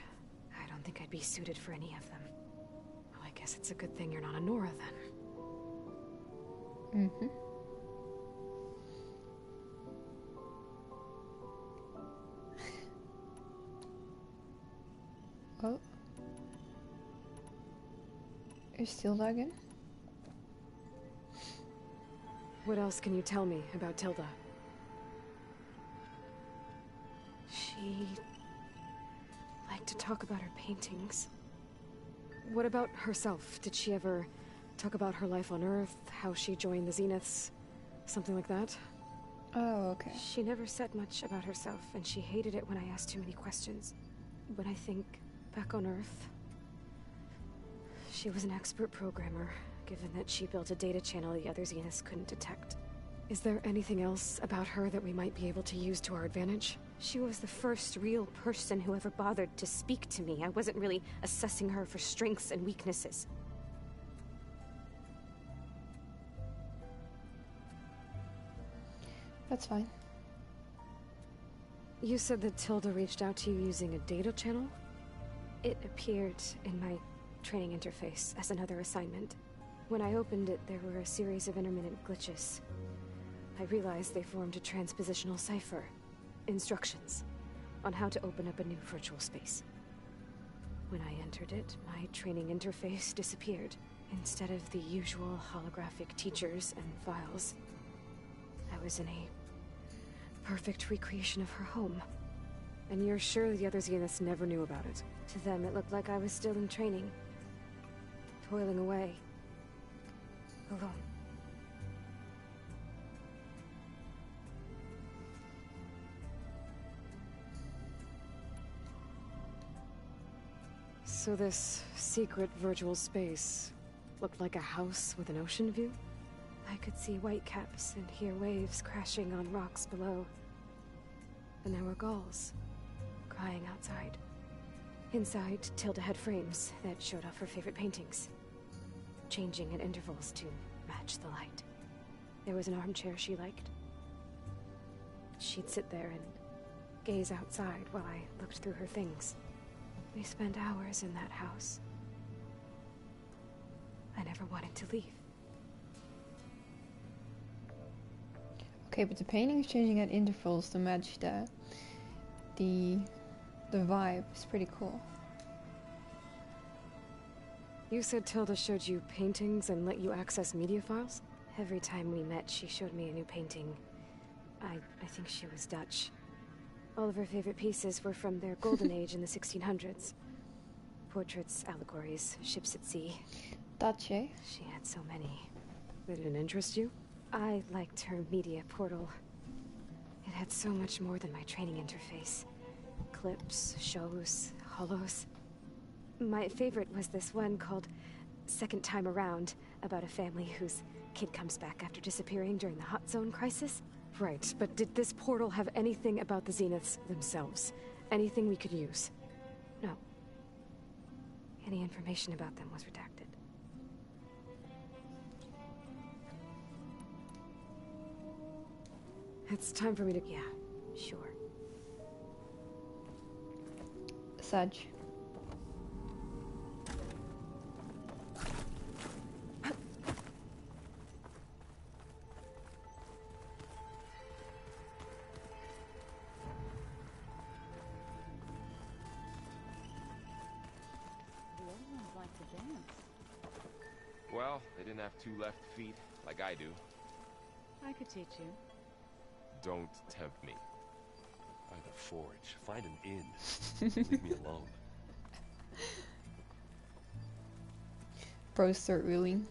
I don't think I'd be suited for any of them. Well, I guess it's a good thing you're not a Nora then. Mm-hmm. Oh. You're still lagging? What else can you tell me about Tilda? She liked to talk about her paintings. What about herself? Did she ever talk about her life on Earth, how she joined the Zeniths, something like that? Oh, okay. She never said much about herself, and she hated it when I asked too many questions. But I think, back on Earth, she was an expert programmer, given that she built a data channel the other Zeniths couldn't detect. Is there anything else about her that we might be able to use to our advantage? She was the first real person who ever bothered to speak to me. I wasn't really assessing her for strengths and weaknesses. That's fine. You said that Tilda reached out to you using a data channel? It appeared in my training interface as another assignment. When I opened it, there were a series of intermittent glitches. I realized they formed a transpositional cipher. Instructions on how to open up a new virtual space. When I entered it, my training interface disappeared. Instead of the usual holographic teachers and files, I was in a perfect recreation of her home. And you're sure the other Zeniths never knew about it? To them, it looked like I was still in training. Toiling away. Alone. So this secret virtual space looked like a house with an ocean view? I could see whitecaps and hear waves crashing on rocks below. And there were gulls crying outside. Inside, Tilda had frames that showed off her favorite paintings, changing at intervals to match the light. There was an armchair she liked. She'd sit there and gaze outside while I looked through her things. We spent hours in that house. I never wanted to leave. Okay, but the painting is changing at intervals to match the vibe. It's pretty cool. You said Tilda showed you paintings and let you access media files? Every time we met, she showed me a new painting. I think she was Dutch. All of her favorite pieces were from their golden age in the 1600s. Portraits, allegories, ships at sea. Dutch, eh? She had so many. They didn't interest you? I liked her media portal. It had so much more than my training interface. Clips, shows, holos. My favorite was this one called Second Time Around, about a family whose kid comes back after disappearing during the Hot Zone crisis. Right, but did this portal have anything about the Zeniths themselves? Anything we could use? No. Any information about them was redacted. It's time for me to... Yeah, sure. Saj. Well, they didn't have two left feet, like I do. I could teach you. Don't tempt me. By the forge. Find an inn. Leave me alone. Bros start ruling.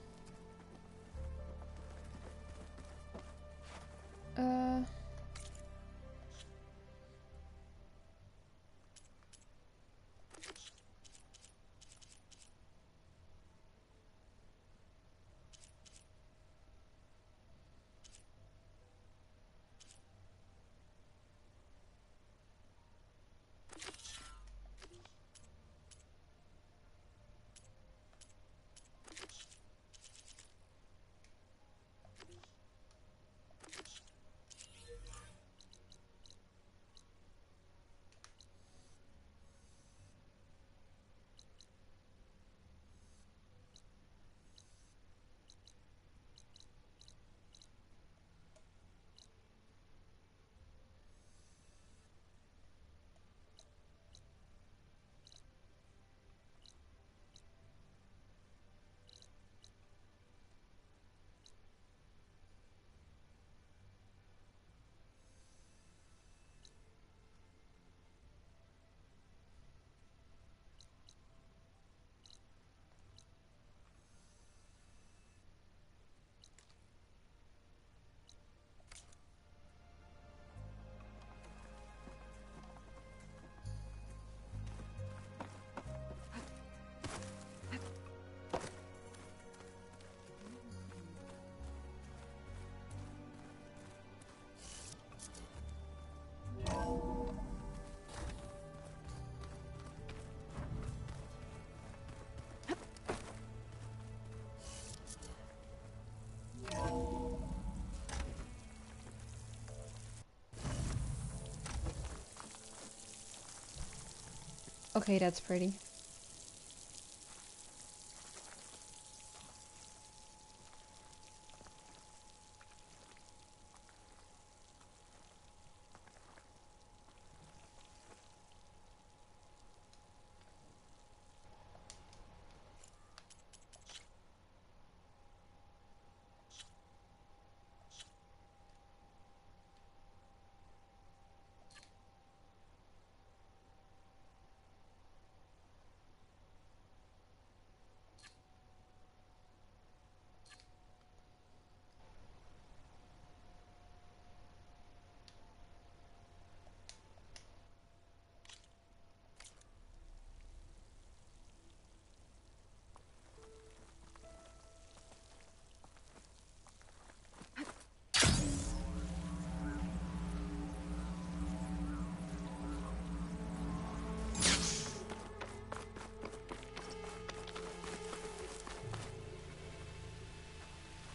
Okay, that's pretty.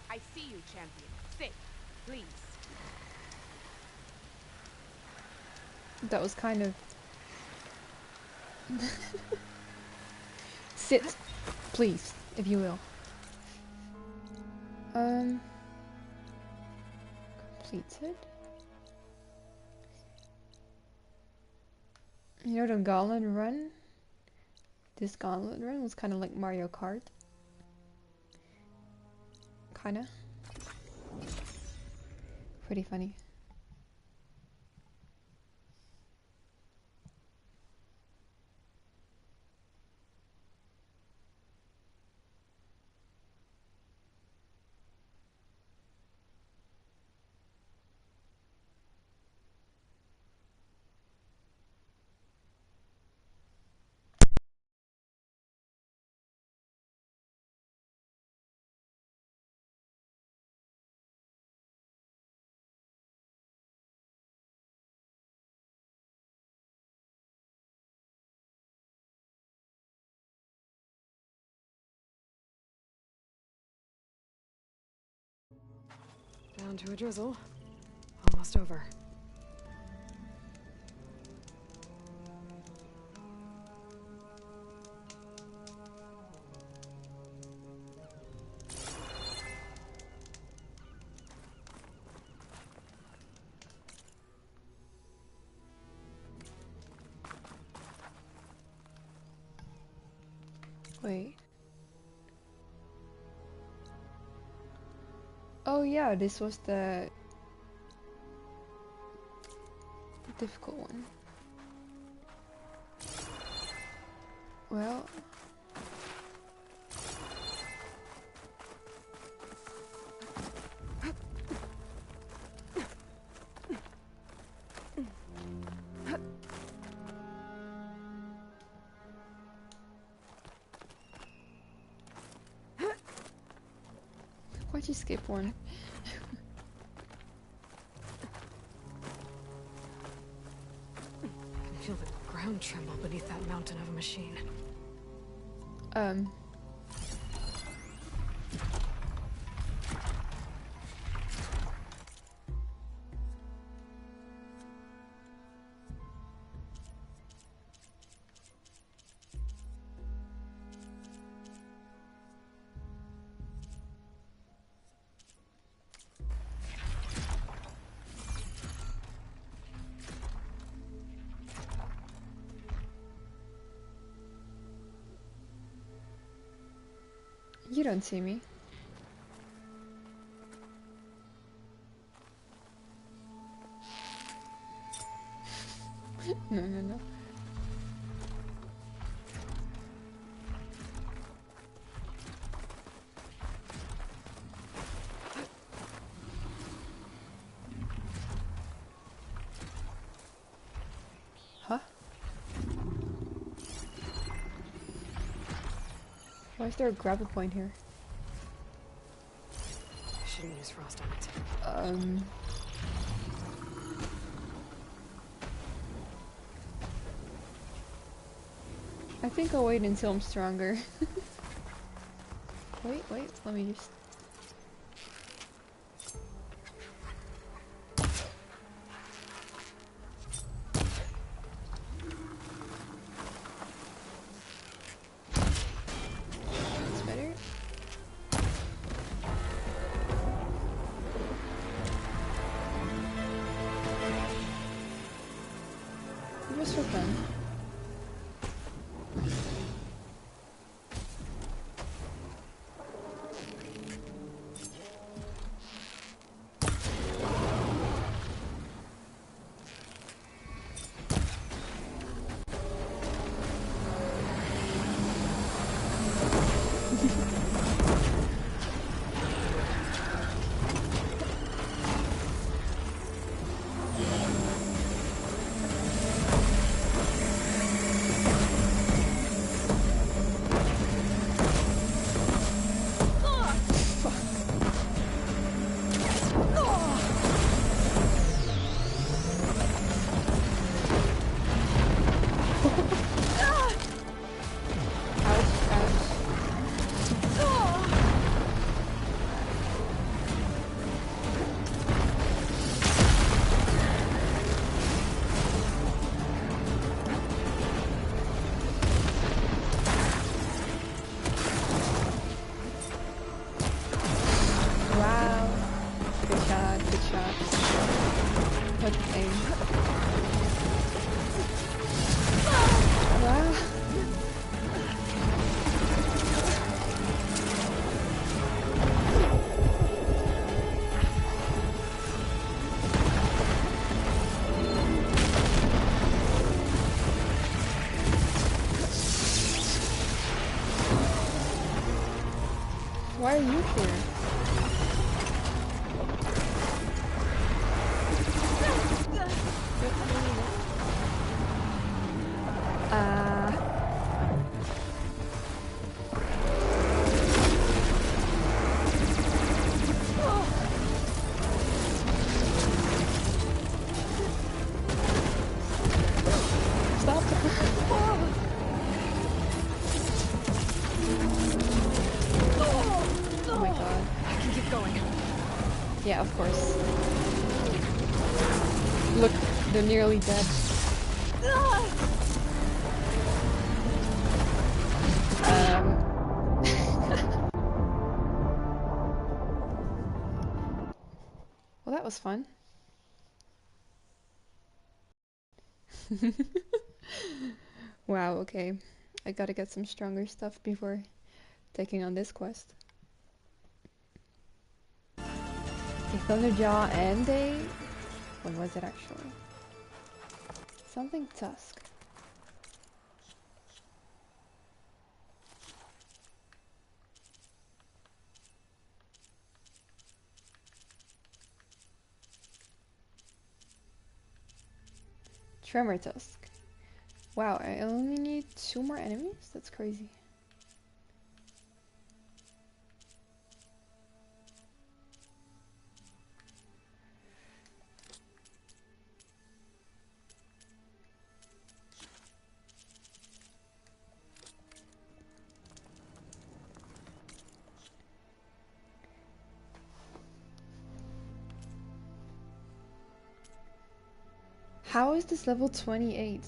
I see you, champion. Sit, please. That was kind of... Sit, please, if you will. Completed. You know the gauntlet run? This gauntlet run was kind of like Mario Kart. Kinda. Pretty funny. Down to a drizzle. Almost over. Wait. Oh yeah, this was the difficult one. Well... Why'd you skip one? I can feel the ground tremble beneath that mountain of a machine. You don't see me. No, no, no. Huh? Why is there a grapple point here? I shouldn't use frost on it. I think I'll wait until I'm stronger. Wait, let me just... so fun. Why are you here? Yeah, of course. Look, they're nearly dead. Well, that was fun. Wow, okay. I gotta get some stronger stuff before taking on this quest. Thunderjaw and a... what was it actually? Something Tusk. Tremor Tusk. Wow, I only need 2 more enemies? That's crazy. How is this level 28?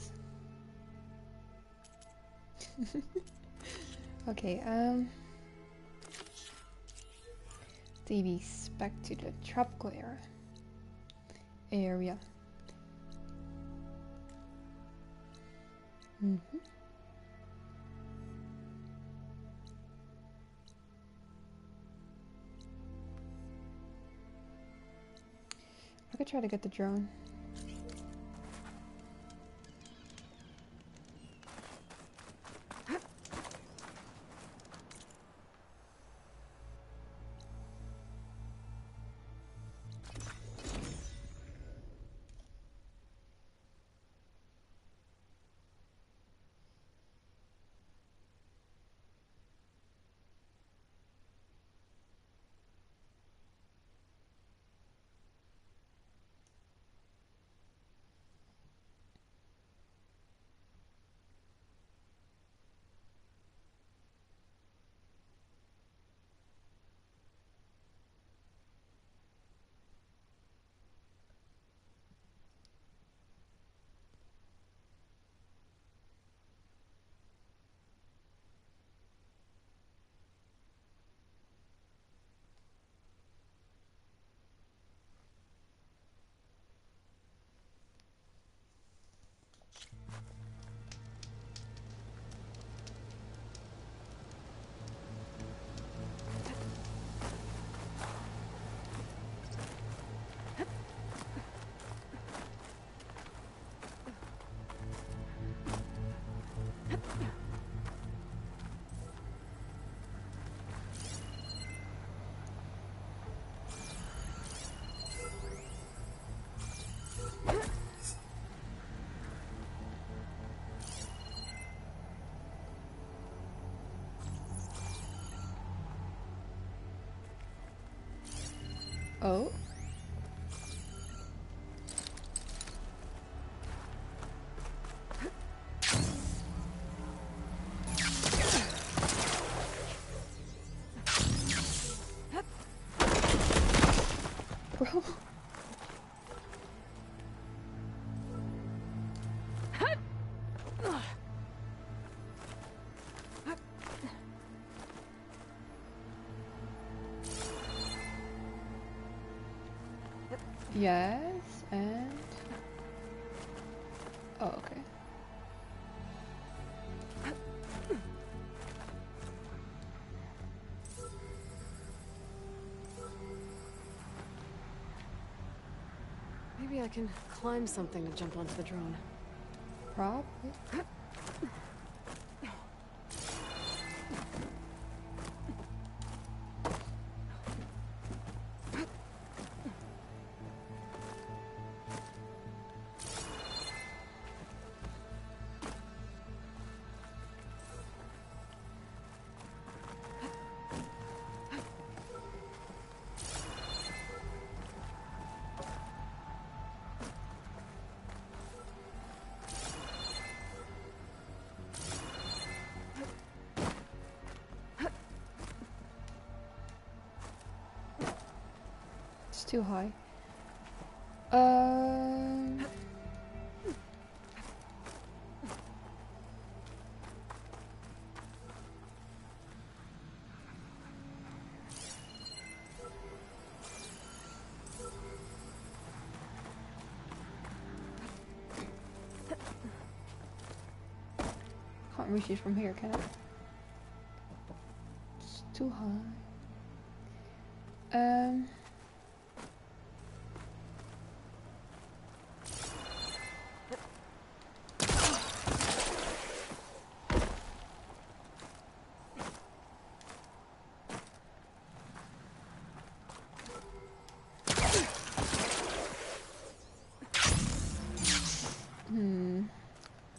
Okay, Thebes, back to the tropical area. I could try to get the drone. Oh. Bro. Yes, and... Oh, okay. Maybe I can climb something to jump onto the drone. Probably. It's too high. Can't reach it from here, can I? It's too high.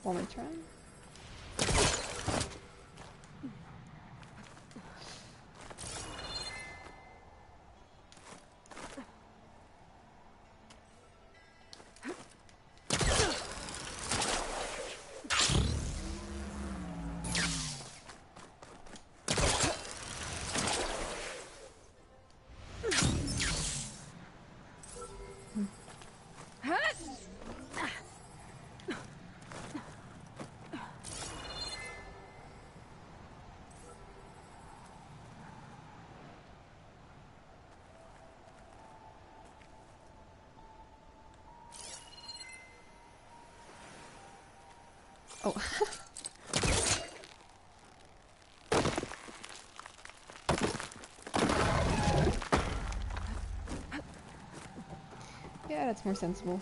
Want me to try? Oh. Yeah, that's more sensible.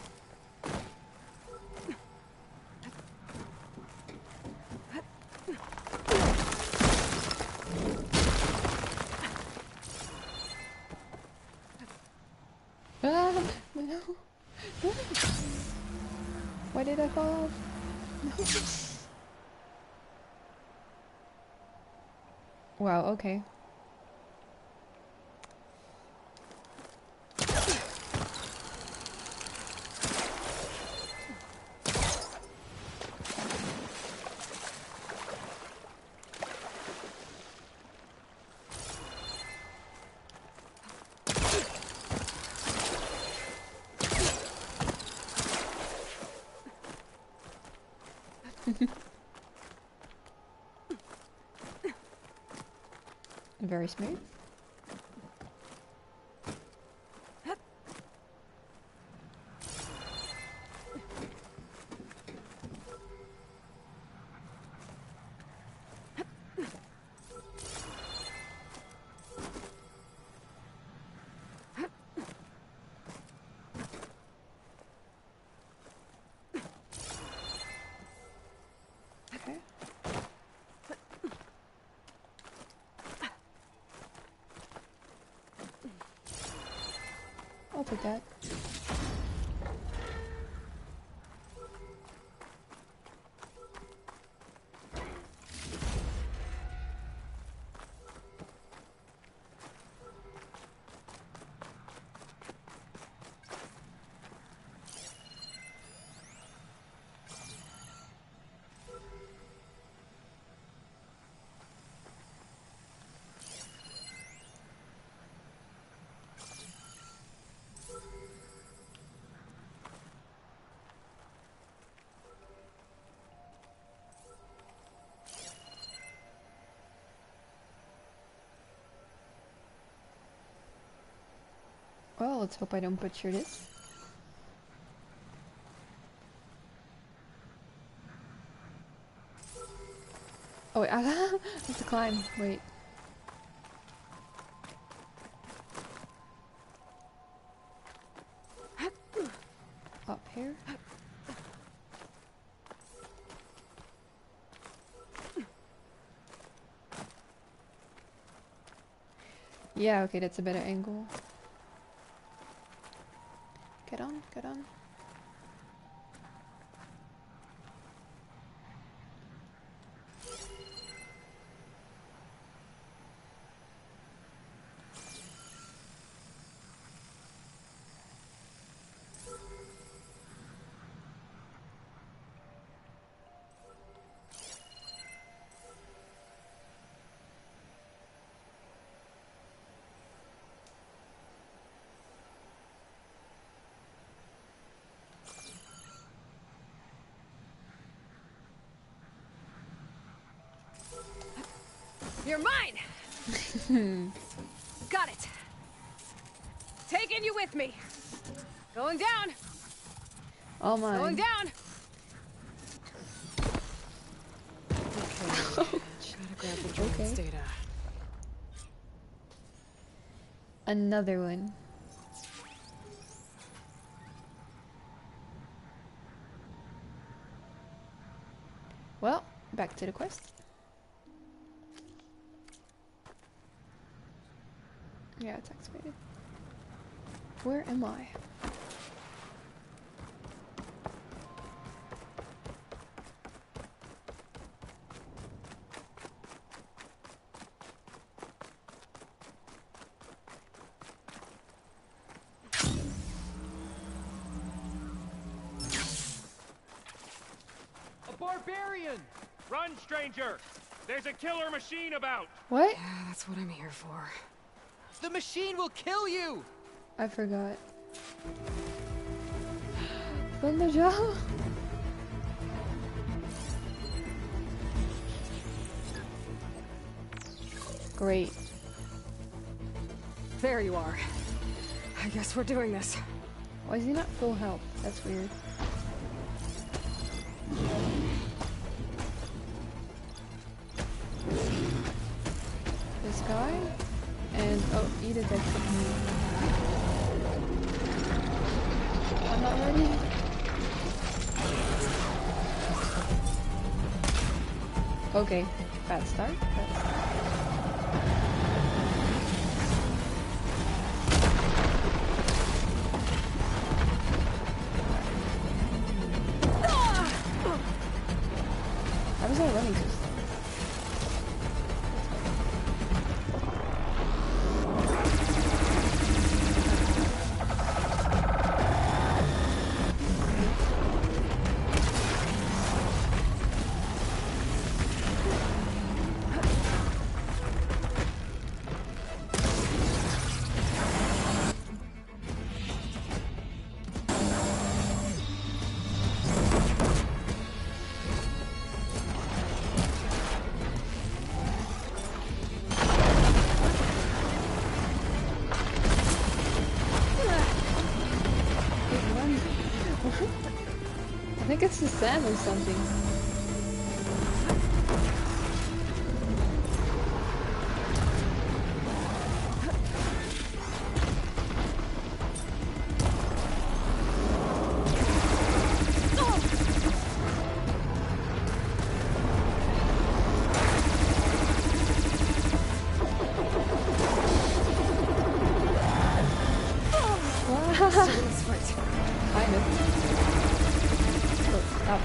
Ah, no. No. Why did I fall off? No. Wow, okay. Very smooth. Okay. I'll take that. Let's hope I don't butcher this. Oh wait, I have to climb. Wait. Up here? Yeah, okay, that's a better angle. Get on, get on. You're mine! Got it. Taking you with me. Going down. All mine. Going down. Okay. Gotta grab the drone's data. Another one. Well, back to the quest. Yeah, it's activated. Where am I? A barbarian! Run, stranger! There's a killer machine about! What? Yeah, that's what I'm here for. The machine will kill you! I forgot. Thunderjaw? Great. There you are. I guess we're doing this. Why is he not full health? That's weird. This guy? And oh, eat it, that's me. I'm not ready. Okay, bad start. How was I running to? I think it's the sand or something. Kind of. Oh, up.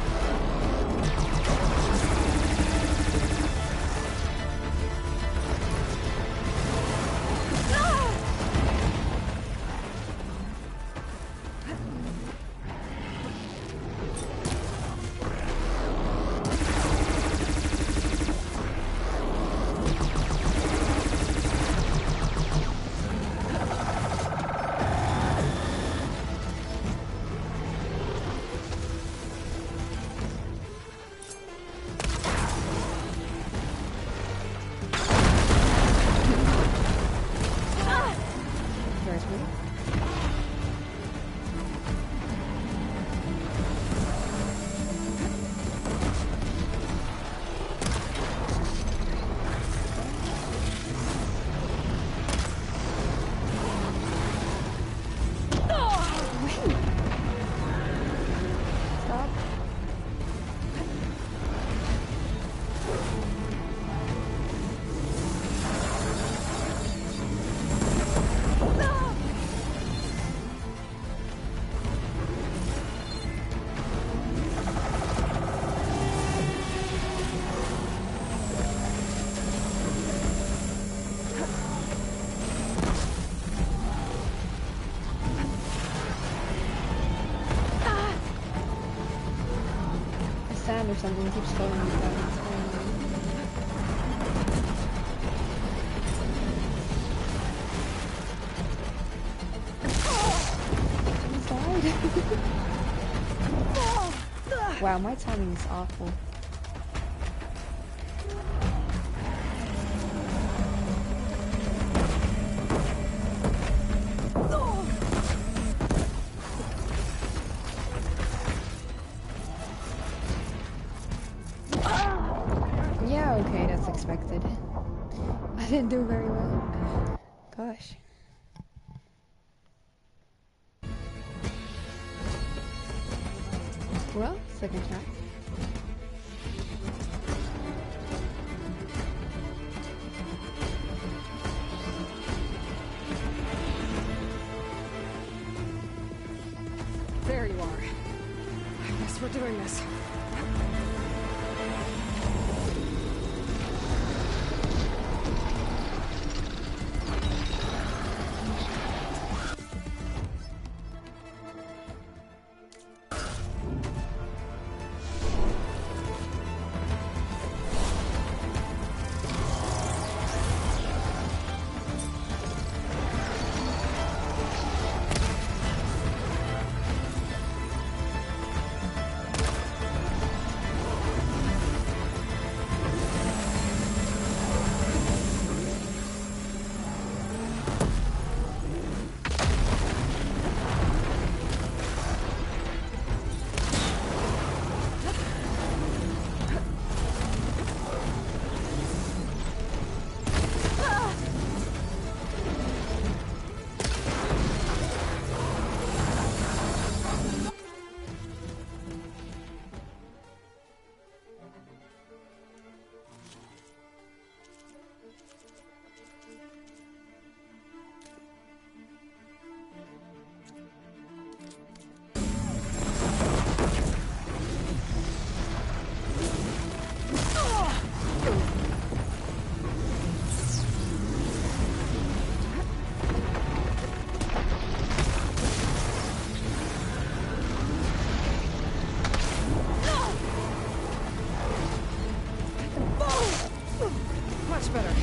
or something keeps following me down. It's very annoying. Wow, my timing is awful. Yeah, okay, that's expected. I didn't do very well. Gosh. Well, second try. There you are. I guess we're doing this. Much better.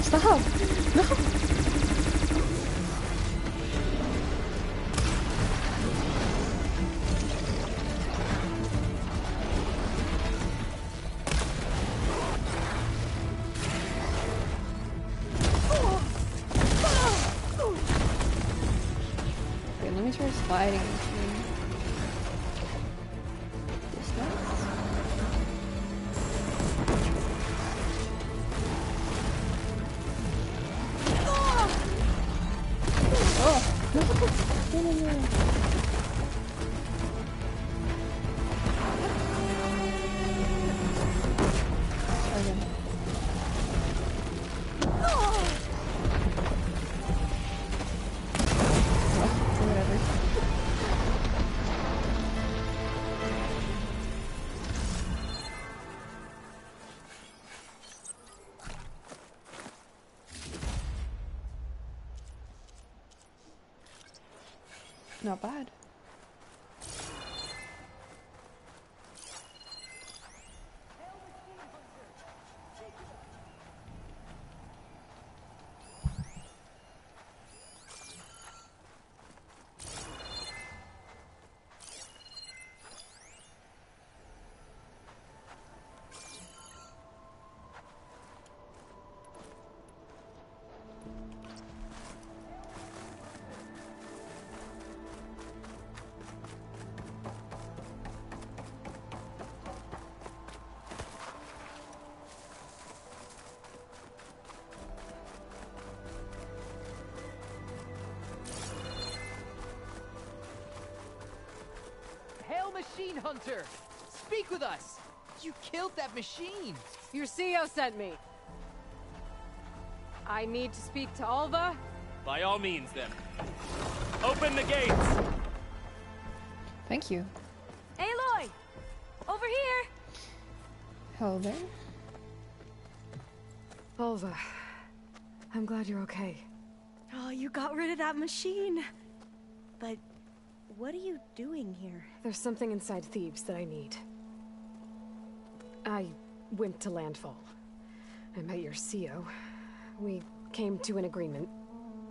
Stop! No! hiding in this nest. Oh! No. Not bad. Machine hunter! Speak with us! You killed that machine! Your CEO sent me. I need to speak to Alva. By all means, then. Open the gates! Thank you. Aloy! Over here! Hello there. Alva, I'm glad you're okay. Oh, you got rid of that machine. But what are you doing here? There's something inside Thebes that I need. I went to Landfall. I met your CEO. We came to an agreement,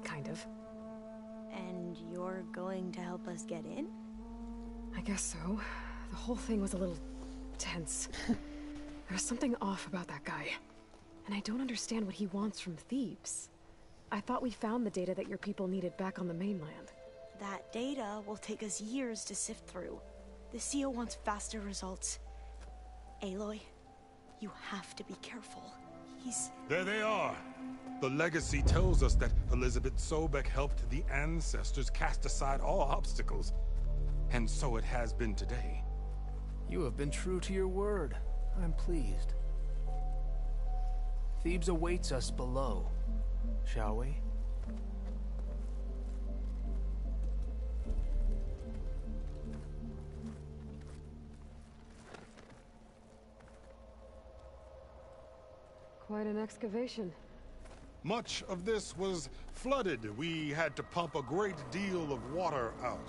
kind of. And you're going to help us get in? I guess so. The whole thing was a little tense. There's something off about that guy. And I don't understand what he wants from Thebes. I thought we found the data that your people needed back on the mainland. That data will take us years to sift through. The CEO wants faster results. Aloy, you have to be careful. He's... There they are. The legacy tells us that Elizabeth Sobek helped the ancestors cast aside all obstacles. And so it has been today. You have been true to your word. I'm pleased. Thebes awaits us below, shall we? Quite an excavation. Much of this was flooded. We had to pump a great deal of water out.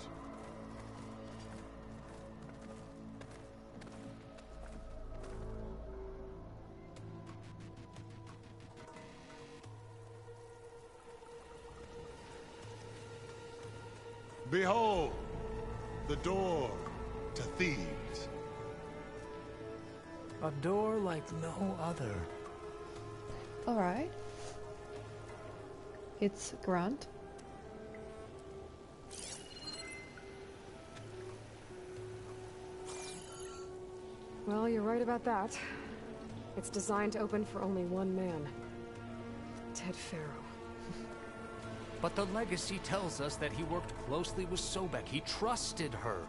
Behold, the door to Thebes. A door like no other. Alright. It's grand. Well, you're right about that. It's designed to open for only one man. Ted Faro. But the legacy tells us that he worked closely with Sobek. He trusted her.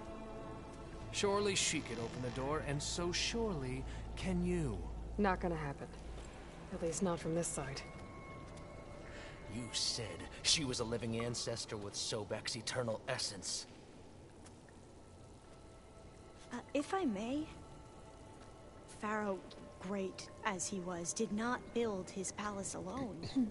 Surely she could open the door, and so surely can you. Not gonna happen. At least not from this side. You said she was a living ancestor with Sobek's eternal essence. If I may, Pharaoh, great as he was, did not build his palace alone.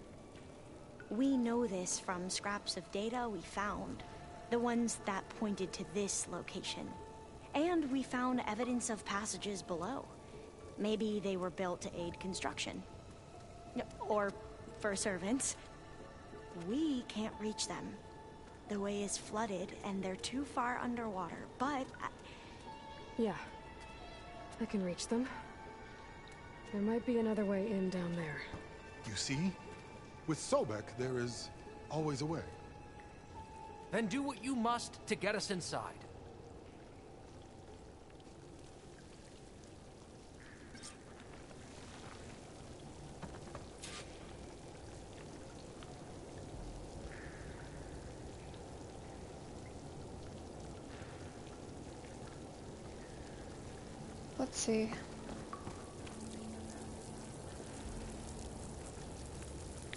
We know this from scraps of data we found, the ones that pointed to this location. And we found evidence of passages below. Maybe they were built to aid construction. Or for servants. We can't reach them. The way is flooded and they're too far underwater, but... Yeah. I can reach them. There might be another way in down there. You see? With Sobek, there is always a way. Then do what you must to get us inside. Let's see.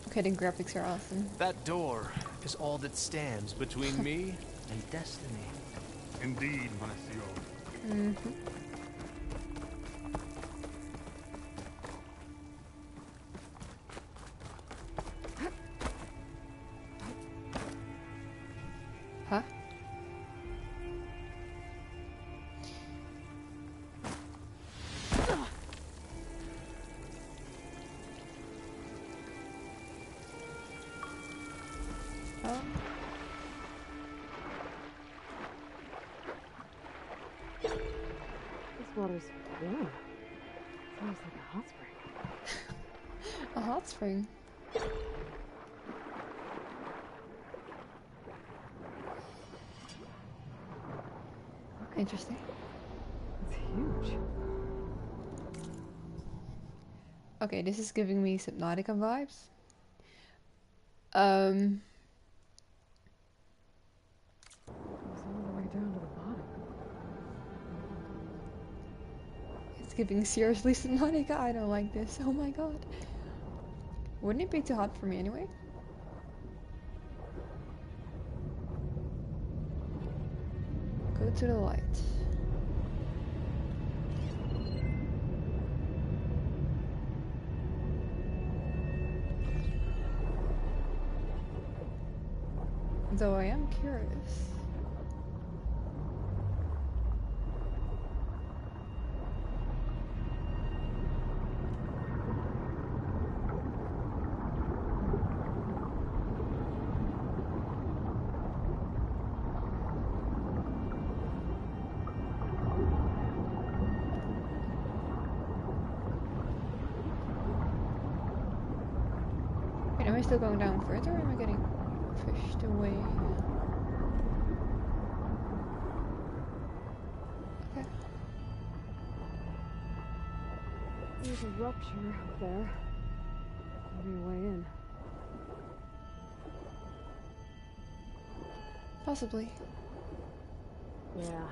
Okay, the graphics are awesome. That door is all that stands between me and destiny. Indeed, my CEO. Mm-hmm. Huh? This water's warm. Smells like a hot spring. A hot spring. Interesting. It's huge. Okay, this is giving me Subnautica vibes. Goes all the way down to the bottom. It's giving seriously Subnautica. I don't like this. Oh my god. Wouldn't it be too hot for me anyway? Go to the light. Though I am curious. Wait, am I still going down further or am I getting pushed away? Okay. There's a rupture up there. Maybe a way in. Possibly. Yeah,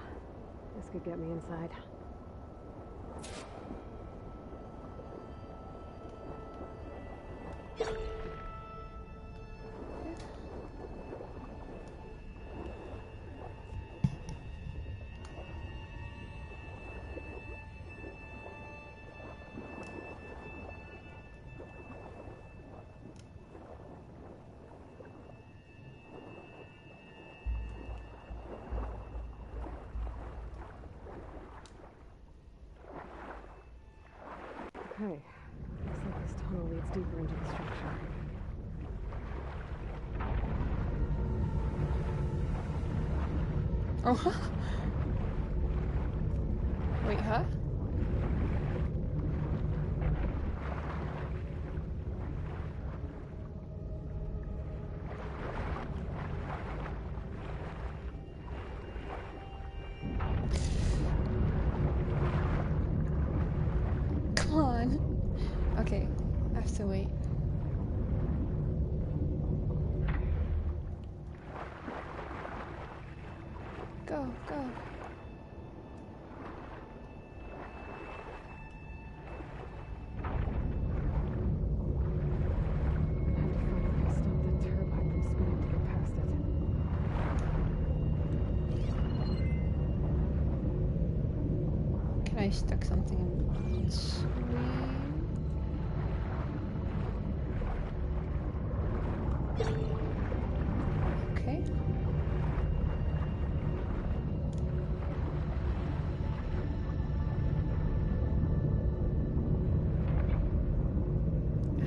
this could get me inside. Okay, looks like this tunnel leads deeper into the structure. Oh, huh? Wait, huh? Come on. Okay, I have to wait. Go, go. Can I stuck something in between? Okay.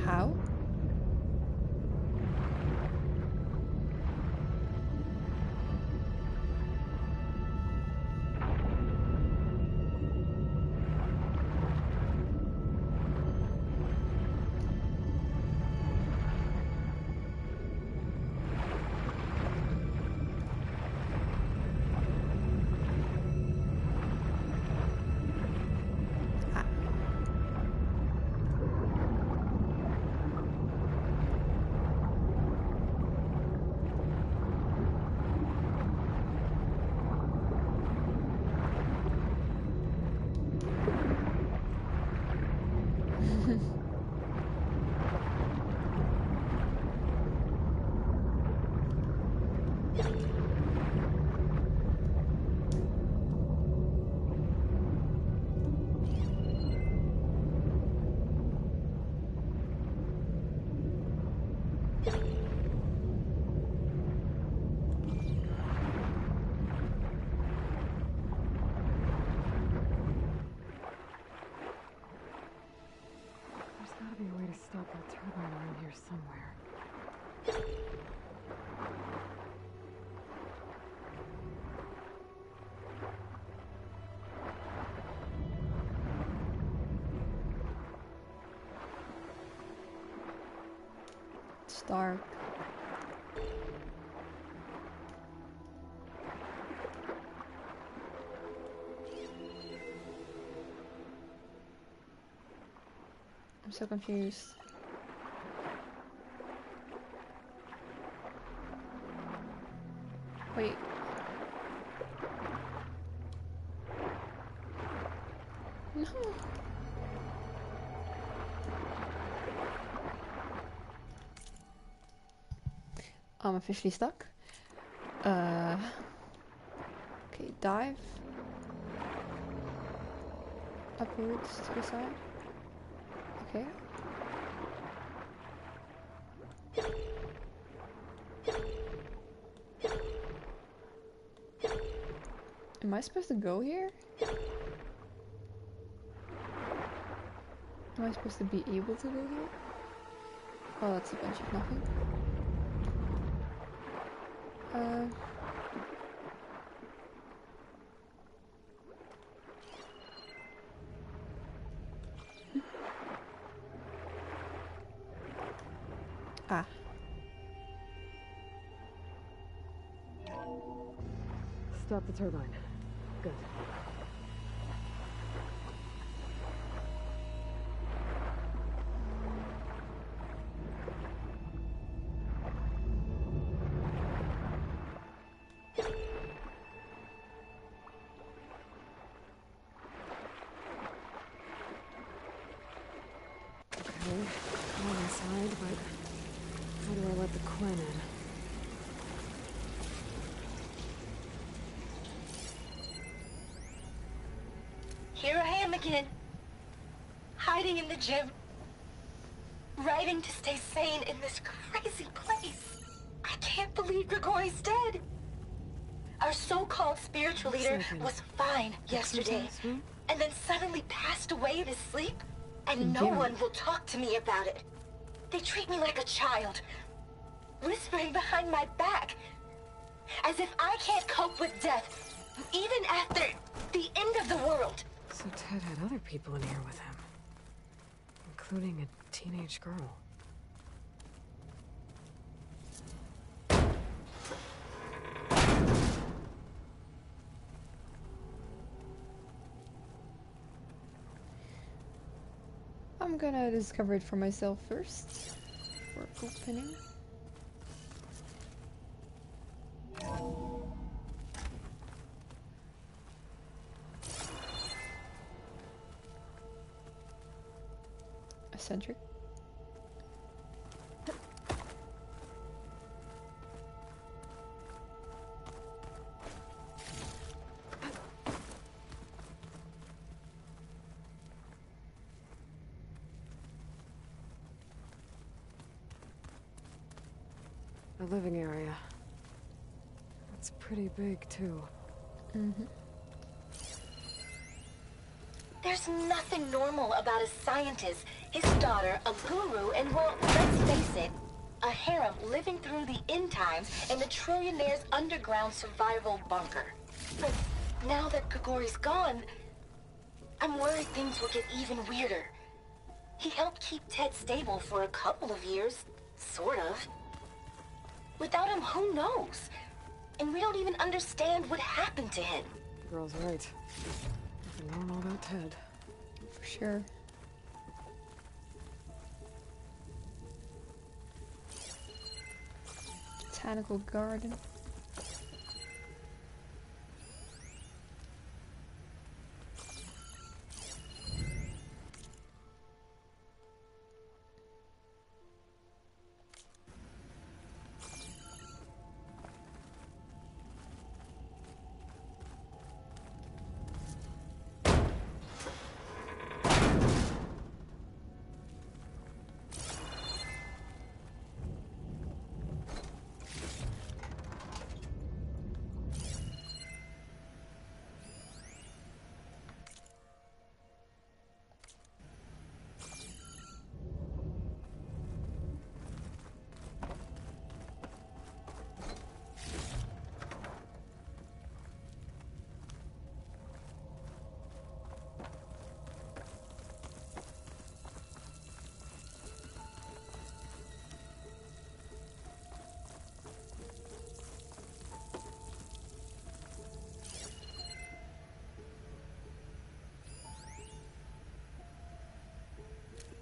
How? It's dark. I'm so confused. Wait. No. I'm officially stuck. Okay, dive. Upwards to the side. Okay. Am I supposed to go here? Am I supposed to be able to go here? Oh, that's a bunch of nothing. Ah. Stop the turbine. Good. I'm inside, but how do I let the Quinn in? Here I am again, hiding in the gym, writing to stay sane in this crazy place. I can't believe Grigori's dead. Our so-called spiritual leader was fine yesterday, and then suddenly passed away in his sleep, and no one will talk to me about it. They treat me like a child, whispering behind my back, as if I can't cope with death, even after the end of the world. So Ted had other people in here with him, including a teenage girl. I'm gonna discover it for myself first. For opening. Eccentric. The living area. It's pretty big, too. Mm-hmm. There's nothing normal about a scientist, his daughter, a guru, and well, let's face it, a harem living through the end times in the trillionaire's underground survival bunker. But now that Grigori's gone, I'm worried things will get even weirder. He helped keep Ted stable for a couple of years, sort of. Without him, who knows? And we don't even understand what happened to him. The girl's right. Nothing normal about Ted. For sure. Botanical garden.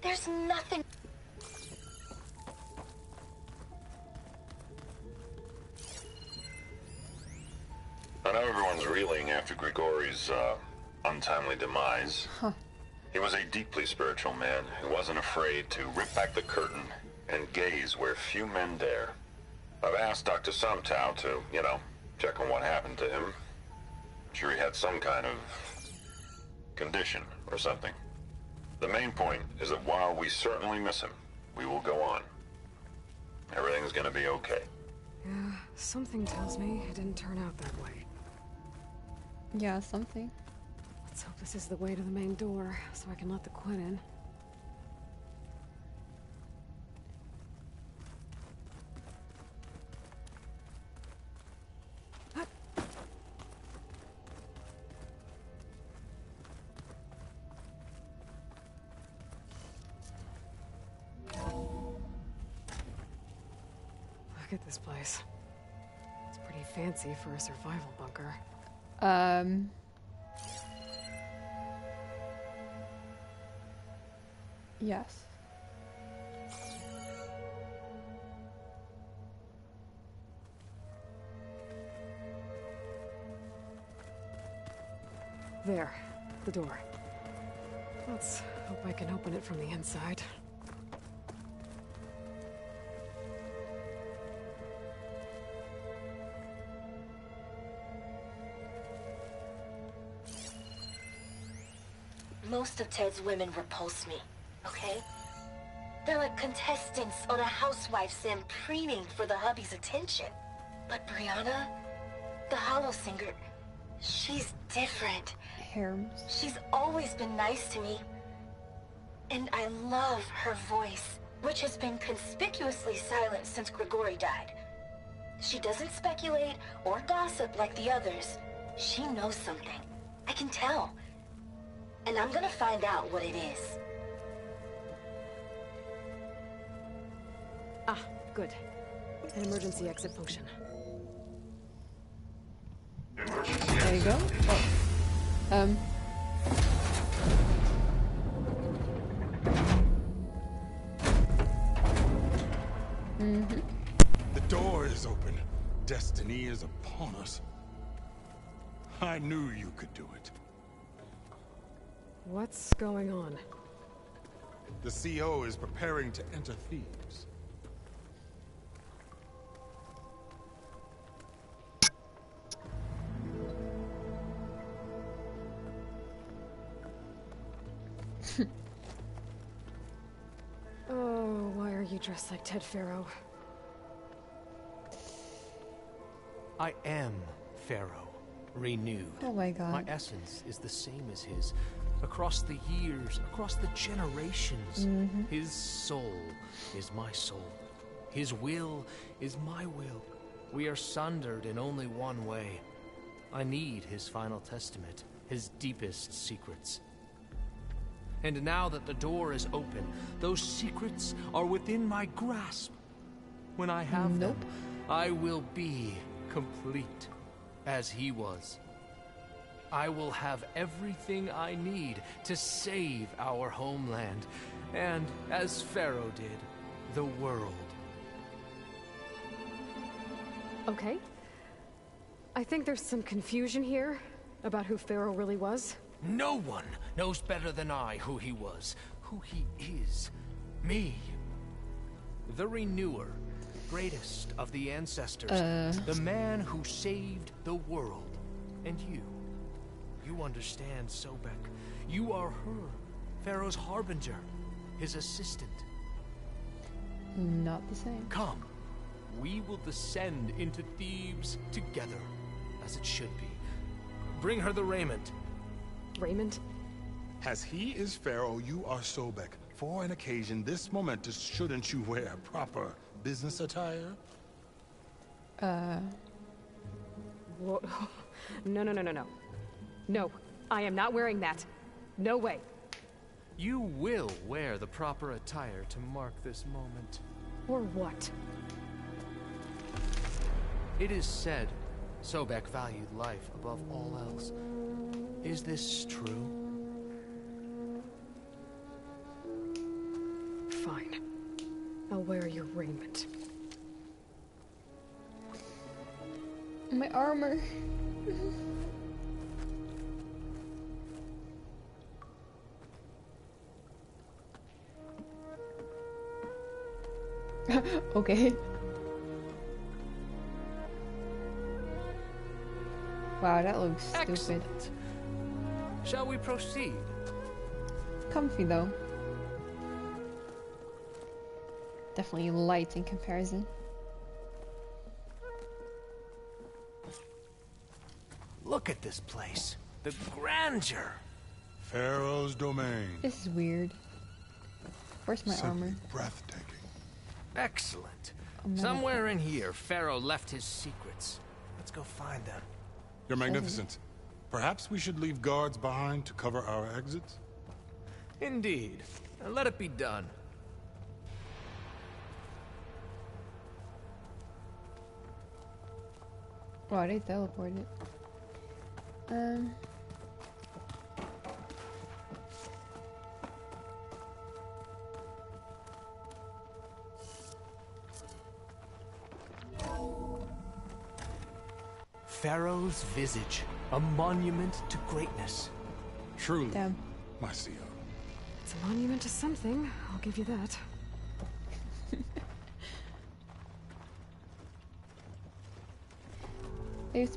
There's nothing. I know everyone's reeling after Grigori's untimely demise. Huh. He was a deeply spiritual man who wasn't afraid to rip back the curtain and gaze where few men dare. I've asked Dr. Sumtow to, check on what happened to him. I'm sure he had some kind of condition or something. The main point is that while we certainly miss him, we will go on. Everything's gonna be okay. Yeah, something tells me it didn't turn out that way. Yeah, something. Let's hope this is the way to the main door, so I can let the Quinn in. Look at this place. It's pretty fancy for a survival bunker. Yes. There, the door. Let's hope I can open it from the inside. Most of Ted's women repulse me, okay? They're like contestants on a housewife sim preening for the hubby's attention. But Brianna, the hollow singer, she's different. Herms. She's always been nice to me. And I love her voice, which has been conspicuously silent since Grigori died. She doesn't speculate or gossip like the others. She knows something. I can tell. And I'm gonna find out what it is. Ah, good. An emergency exit function. There you go. Oh. The door is open. Destiny is upon us. I knew you could do it. What's going on? The CO is preparing to enter Thebes. Oh, why are you dressed like Ted Pharaoh? I am Pharaoh, renewed. Oh my god. My essence is the same as his. Across the years, across the generations, his soul is my soul. His will is my will. We are sundered in only one way. I need his final testament, his deepest secrets. And now that the door is open, those secrets are within my grasp. When I have them, I will be complete, as he was. I will have everything I need to save our homeland, and, as Pharaoh did, the world. Okay. I think there's some confusion here about who Pharaoh really was. No one knows better than I who he was, who he is. Me. The Renewer, greatest of the ancestors, the man who saved the world. And you. You understand, Sobek. You are her, Pharaoh's harbinger, his assistant. Not the same. Come. We will descend into Thebes together, as it should be. Bring her the raiment. Raiment? As he is Pharaoh, you are Sobek. For an occasion this momentous, shouldn't you wear proper business attire? Whoa. No. No, I am not wearing that. No way. You will wear the proper attire to mark this moment. Or what? It is said Sobek valued life above all else. Is this true? wear your raiment. My armor. Okay. Wow, that looks stupid. Excellent. Shall we proceed? Comfy though. Definitely light in comparison. Look at this place. The grandeur. Pharaoh's domain. This is weird. Where's my armor? Breathtaking. Excellent. Oh, Somewhere in here, Pharaoh left his secrets. Let's go find them. Your Magnificence, perhaps we should leave guards behind to cover our exits? Indeed. Let it be done. Wow, they teleported. Pharaoh's visage, a monument to greatness. Truly, Damn. my CEO. It's a monument to something, I'll give you that.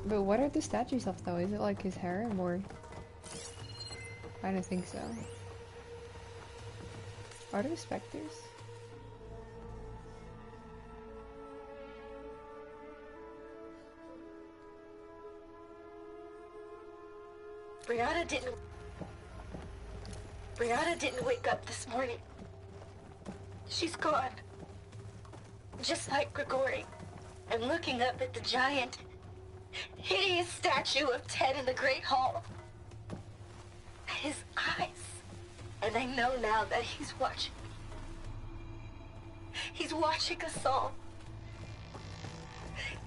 But what are the statues of though? Is it like his harem or? I don't think so. Are there specters? Brianna didn't wake up this morning. She's gone. Just like Grigori. I'm looking up at the giant, hideous statue of Ted in the Great Hall. His eyes. And I know now that he's watching. He's watching us all.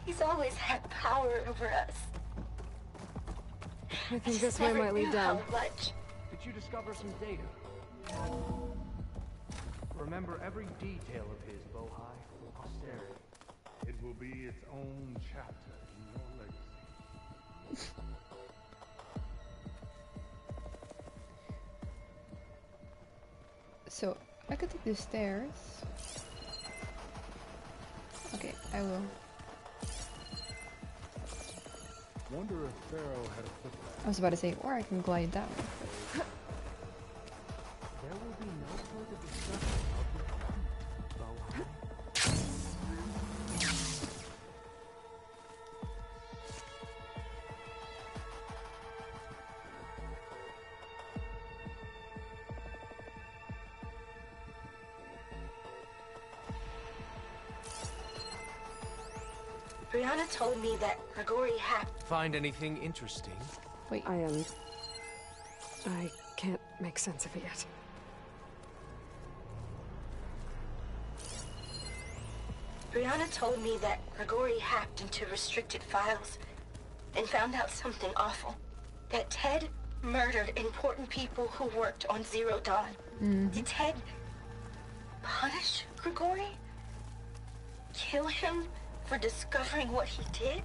He's always had power over us. I think this way might lead down. Did you discover some data? Remember every detail of his, Bohai, for posterity. It will be its own chapter in your legacy. So, I could take the stairs. Okay, I will. Wonder if Pharaoh had a football. I was about to say, or I can glide down. There will be no further discussion of your Bohai. Brianna told me that Grigori had... Find anything interesting? Wait. I can't make sense of it yet. Brianna told me that Grigori hacked into restricted files and found out something awful. That Ted murdered important people who worked on Zero Dawn. Did Ted punish Grigori? Kill him for discovering what he did?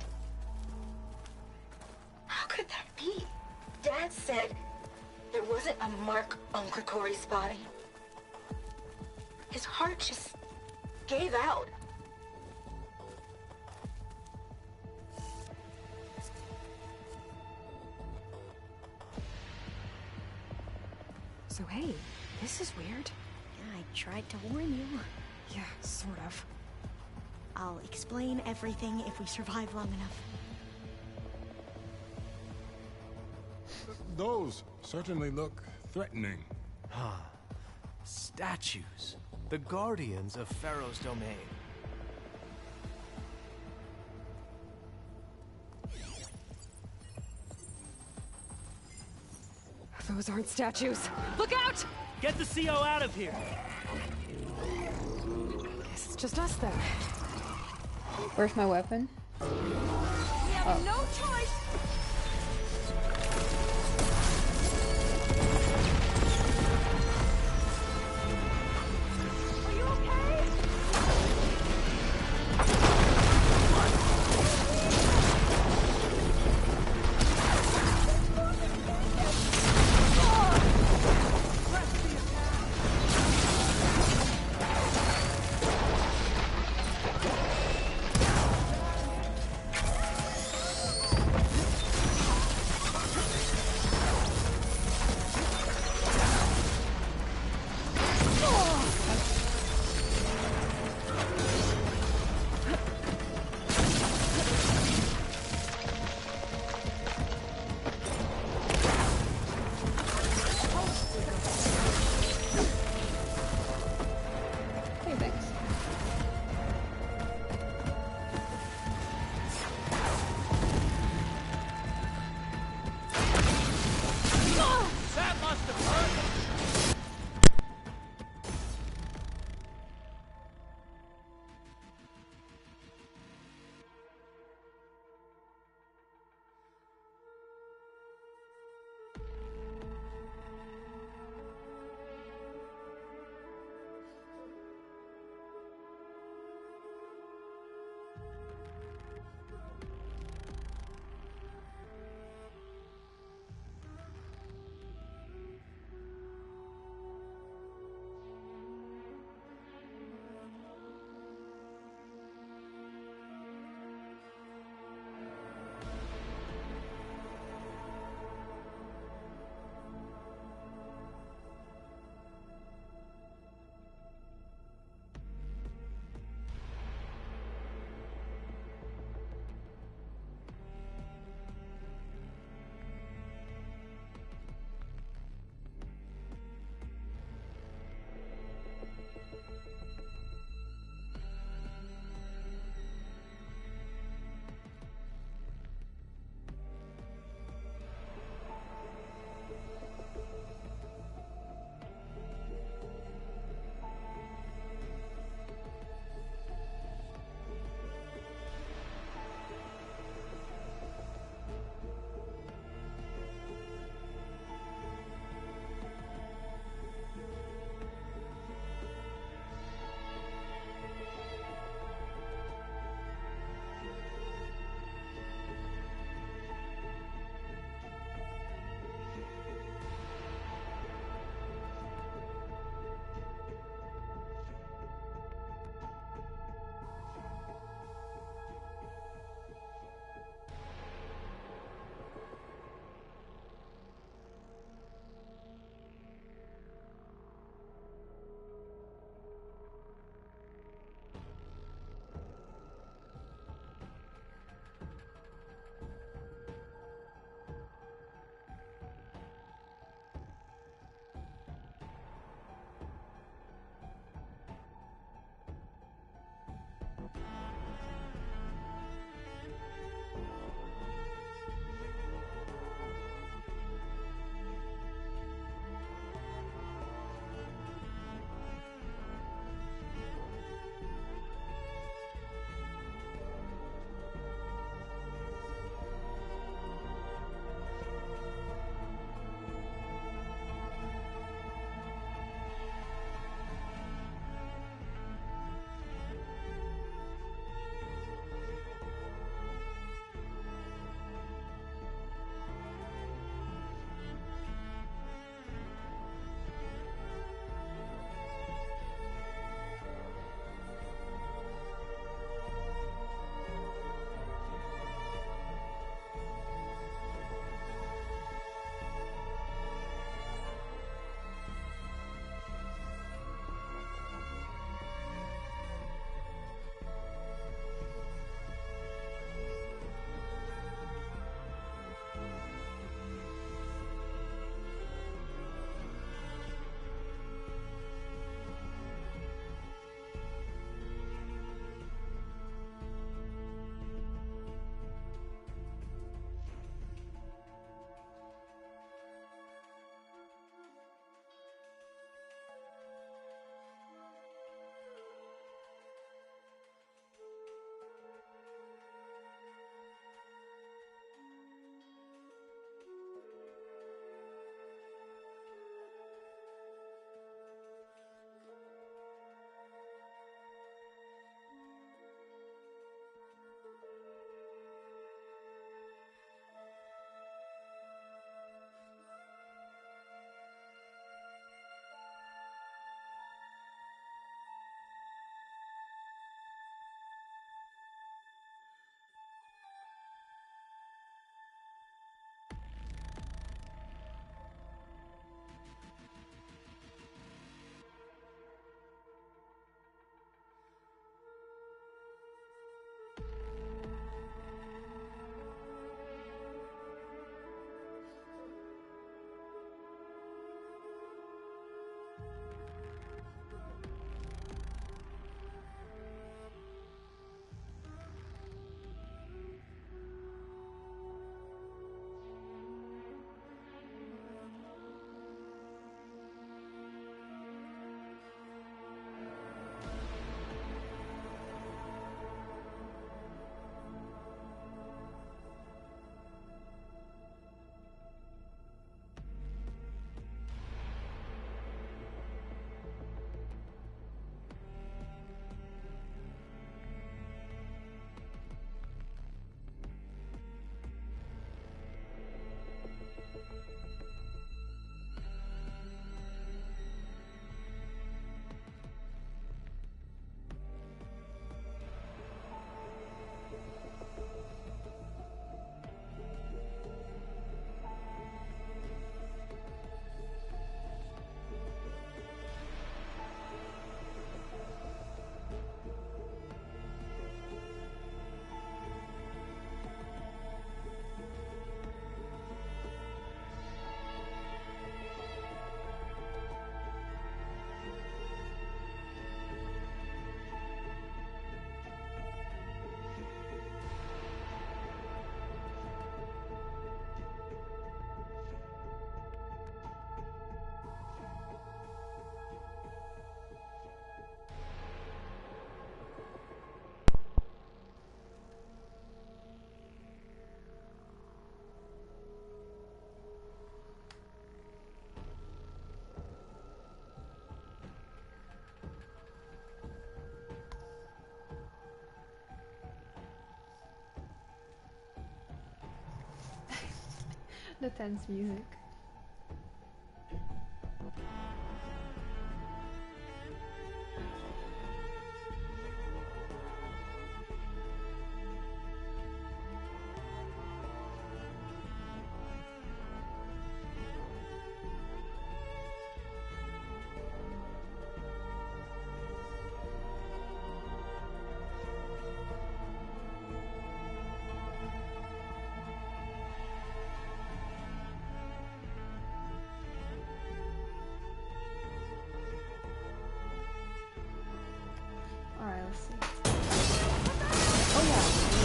How could that be? Dad said there wasn't a mark on Grigori's body. His heart just gave out. So hey, this is weird. Yeah, I tried to warn you. Yeah, sort of. I'll explain everything if we survive long enough. Those certainly look threatening. Statues. The guardians of Pharaoh's domain. Those aren't statues. Look out! Get the CO out of here! Guess it's just us then. Where's my weapon? We have no choice! Are you okay? The tense music. Alright, let's see. Oh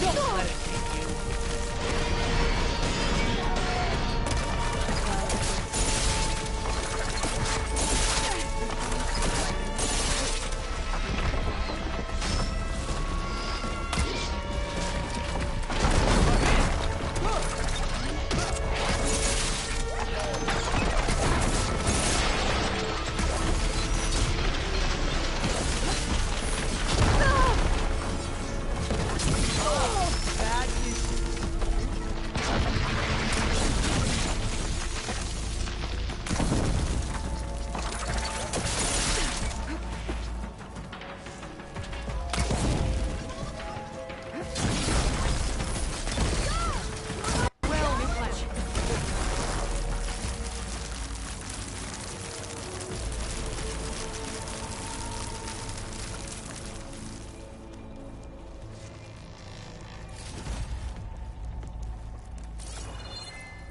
Don't let it beat you.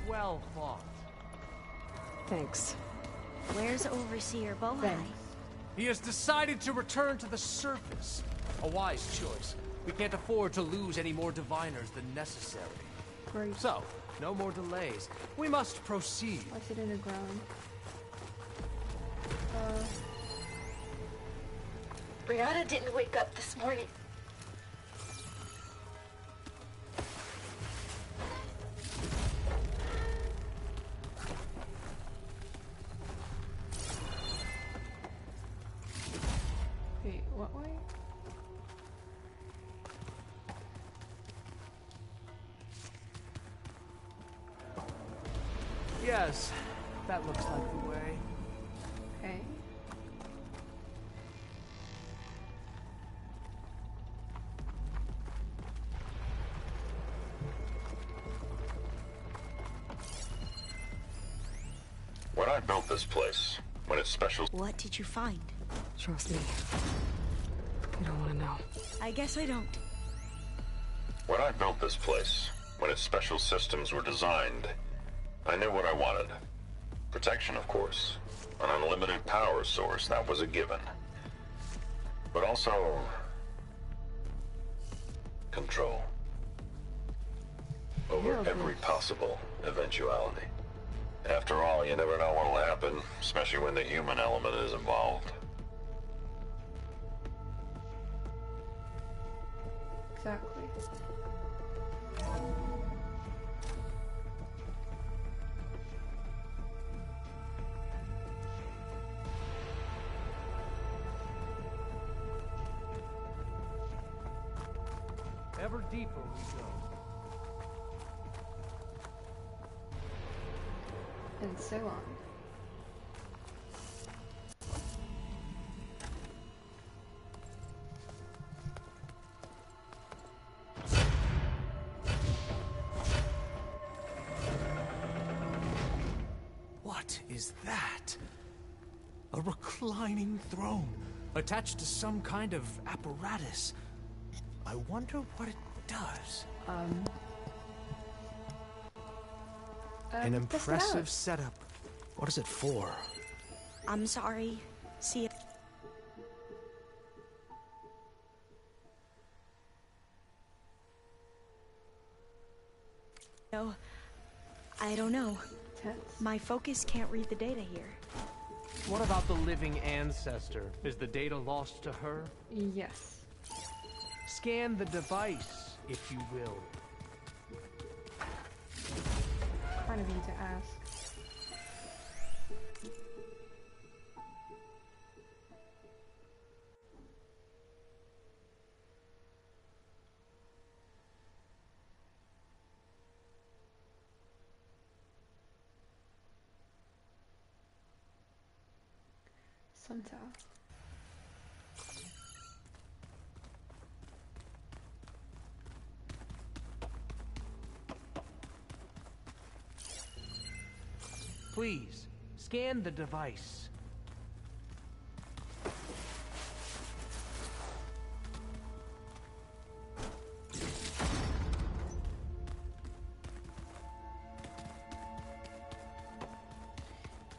Well fought. Thanks. Where's Overseer Bohai? He has decided to return to the surface. A wise choice. We can't afford to lose any more diviners than necessary. Great. So, no more delays. We must proceed. Why is it in the ground? Brianna didn't wake up this morning. Wait, what way? Yes, that looks like the way. Okay. When I built this place, when its special... What did you find? Trust me. You don't want to know. I guess I don't. When I built this place, when its special systems were designed, I knew what I wanted. Protection, of course. An unlimited power source, that was a given. But also... control. Over every possible eventuality. After all, you never know what'll happen, especially when the human element is involved. Exactly. Ever deeper we go. And so on. What is that? A reclining throne, attached to some kind of apparatus. I wonder what it does. An impressive setup. What is it for? I'm sorry. See it. No, I don't know. My focus can't read the data here. What about the living ancestor? Is the data lost to her? Yes. Scan the device, if you will. Kind of need to ask. Some tower. Please, scan the device.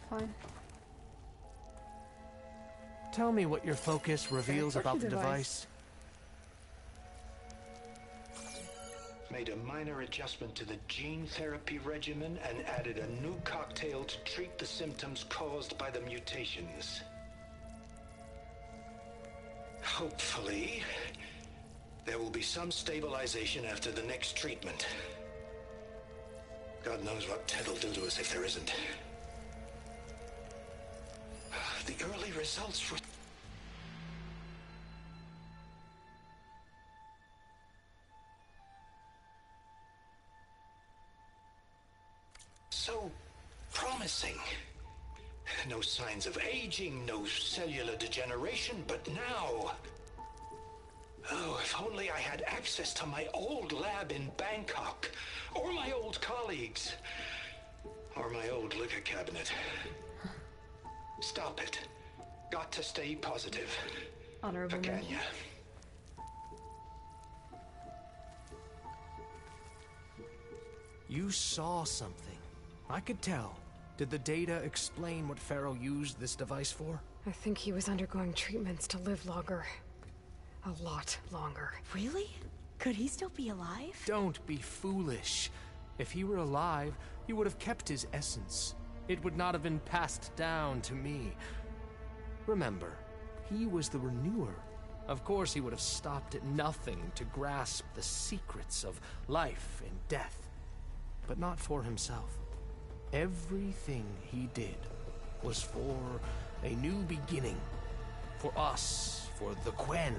Fine. Tell me what your focus reveals about the device. Made a minor adjustment to the gene therapy regimen and added a new cocktail to treat the symptoms caused by the mutations. Hopefully, there will be some stabilization after the next treatment. God knows what Ted will do to us if there isn't. The early results were... so promising. No signs of aging, no cellular degeneration, but now... oh, if only I had access to my old lab in Bangkok, or my old colleagues, or my old liquor cabinet. Stop it. Got to stay positive. Honorable Pagania. You saw something. I could tell. Did the data explain what Pharaoh used this device for? I think he was undergoing treatments to live longer. A lot longer. Really? Could he still be alive? Don't be foolish. If he were alive, he would have kept his essence. It would not have been passed down to me. Remember, he was the renewer. Of course he would have stopped at nothing to grasp the secrets of life and death. But not for himself. Everything he did was for a new beginning. For us, for the Quen.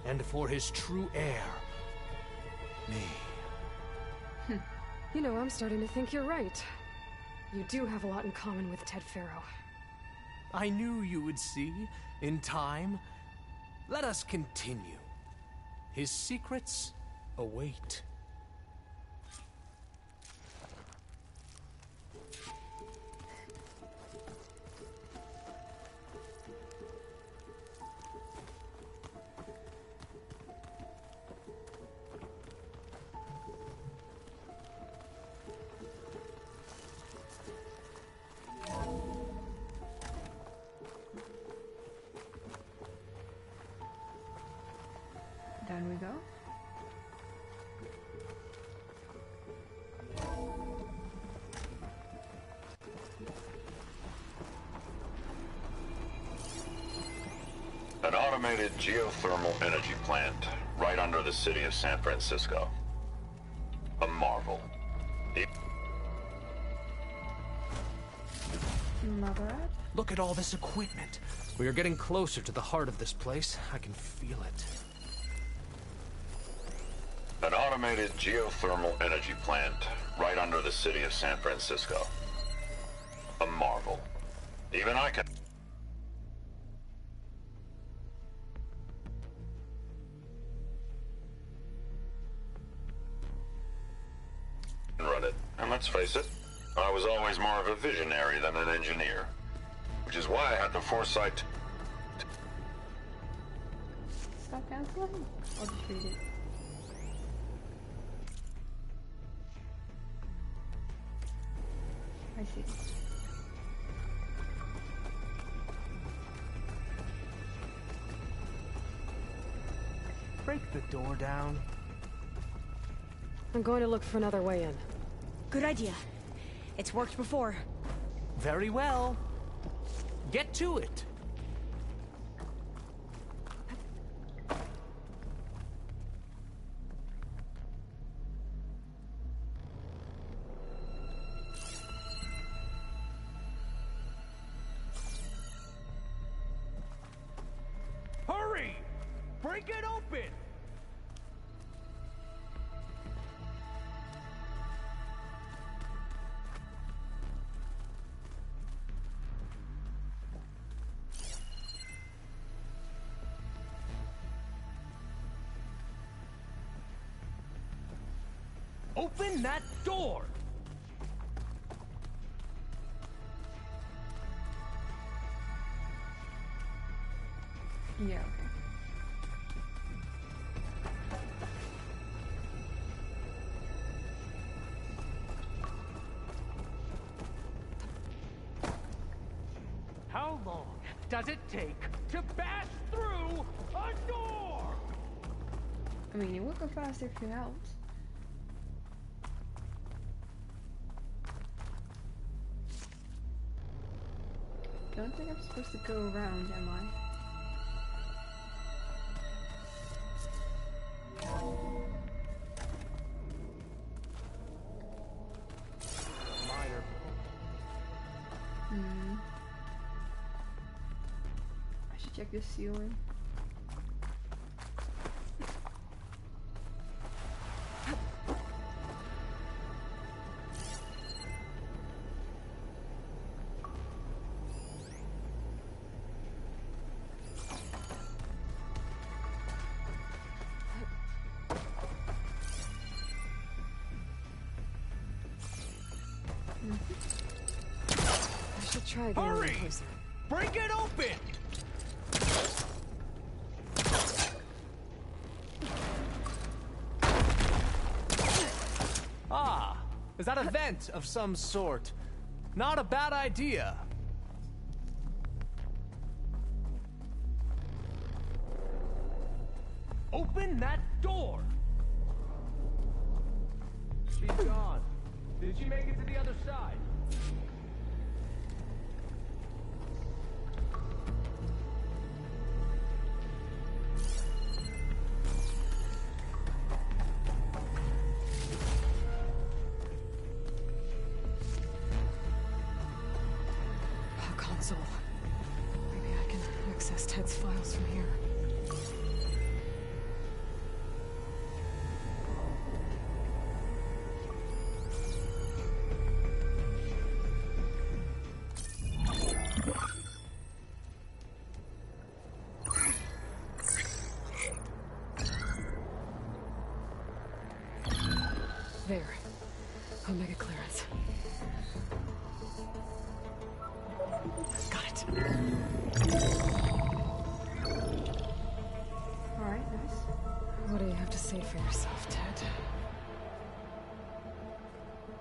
And for his true heir, me. You know, I'm starting to think you're right. You do have a lot in common with Ted Pharaoh. I knew you would see, in time. Let us continue. His secrets await. Down we go. An automated geothermal energy plant right under the city of San Francisco. A marvel. Look at all this equipment. We are getting closer to the heart of this place. I can feel it. An automated geothermal energy plant right under the city of San Francisco. A marvel. Even I can... run it. And let's face it, I was always more of a visionary than an engineer. Which is why I had the foresight to... Stop canceling? I'll just read it. I see. Break the door down. I'm going to look for another way in. Good idea. It's worked before. Very well. Get to it. Hurry! Break it open! Open that door! Yeah, okay. How long does it take to bash through a door? I mean, it would go fast if you helped. Don't think I'm supposed to go around, am I? Minor. I should check this ceiling. I should try getting Hurry! closer. Break it open! Ah, is that a vent of some sort? Not a bad idea. Open that door! She's gone. Did she make it to the other side? A console. Maybe I can access Ted's files from here. There. Omega clearance. Got it. Alright, nice. What do you have to say for yourself, Ted?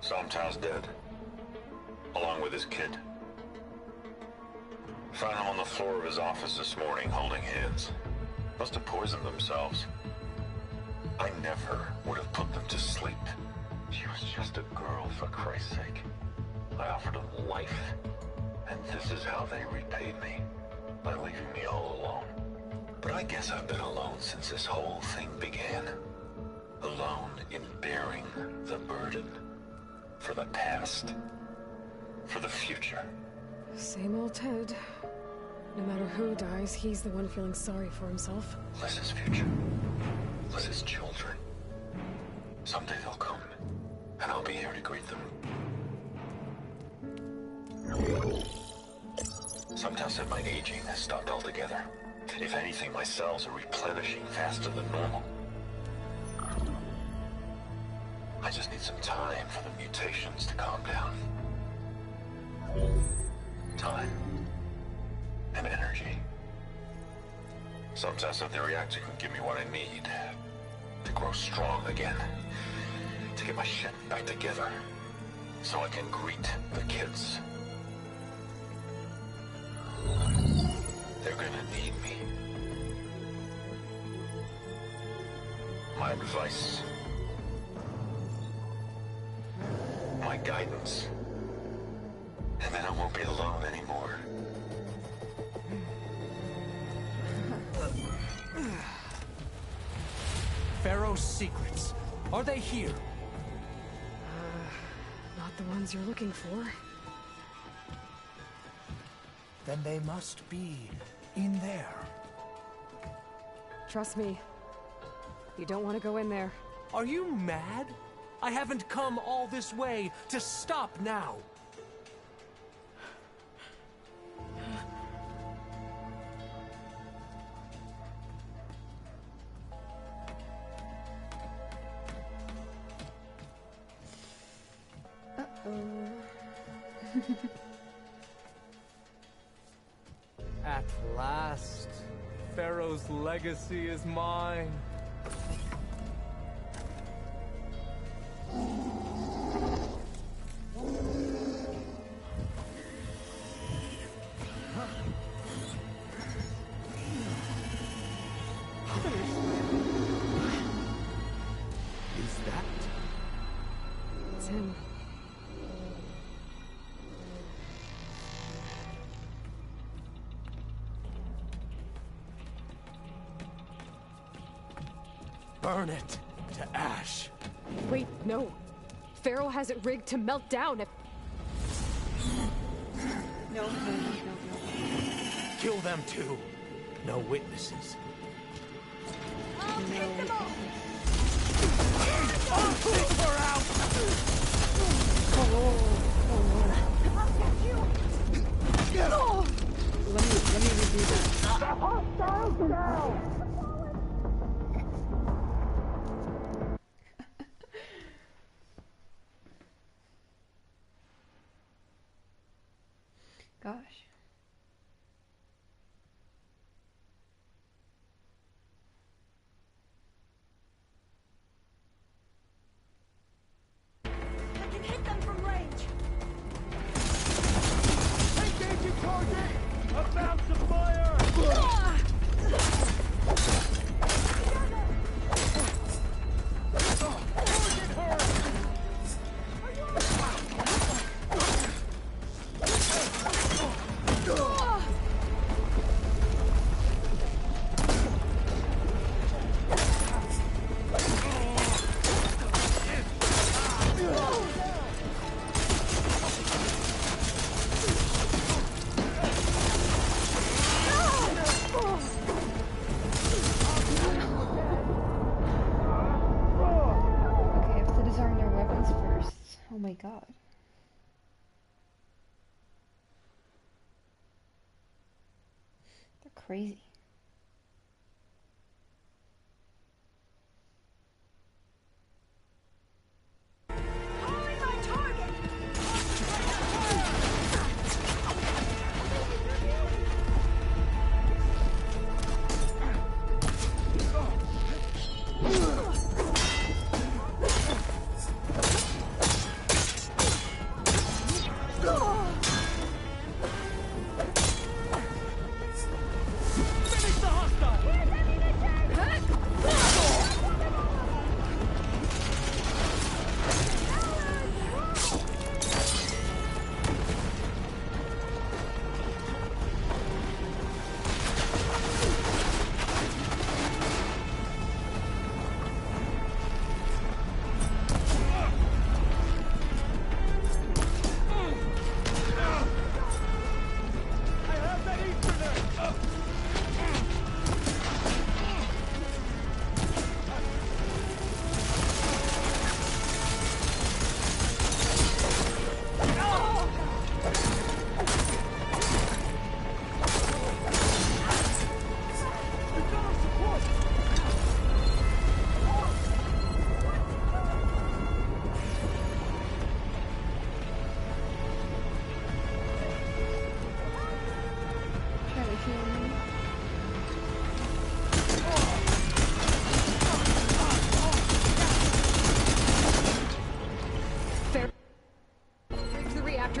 Somtow's dead. Along with his kid. Found him on the floor of his office this morning, holding hands. Must have poisoned themselves. I never would have put them to sleep. She was just a girl, for Christ's sake. I offered them life, and this is how they repaid me, by leaving me all alone. But I guess I've been alone since this whole thing began. Alone in bearing the burden. For the past. For the future. Same old Ted. No matter who dies, he's the one feeling sorry for himself. Liz's future. Liz's children. Someday they'll come, and I'll be here to greet them. Sometimes said my aging has stopped altogether. If anything, my cells are replenishing faster than normal. I just need some time for the mutations to calm down. Time. And energy. Sometimes said the reactor can give me what I need. To grow strong again. To get my shit back together. So I can greet the kids. They're gonna need me. My advice. My guidance. And then I won't be alone anymore. Pharaoh's secrets. Are they here? Not the ones you're looking for. Then they must be in there. Trust me. You don't want to go in there. Are you mad? I haven't come all this way to stop now. At last, Pharaoh's legacy is mine. Is that? It's him. Burn it to ash. Wait, no. Pharaoh has it rigged to melt down if... No. Kill them too. No witnesses. Take her out! Let me redo that. Gosh. I can hit them from range. Engaging target! About to fire! Target her! Oh my god. They're crazy.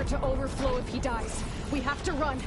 To overflow if he dies. We have to run.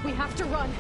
We have to run.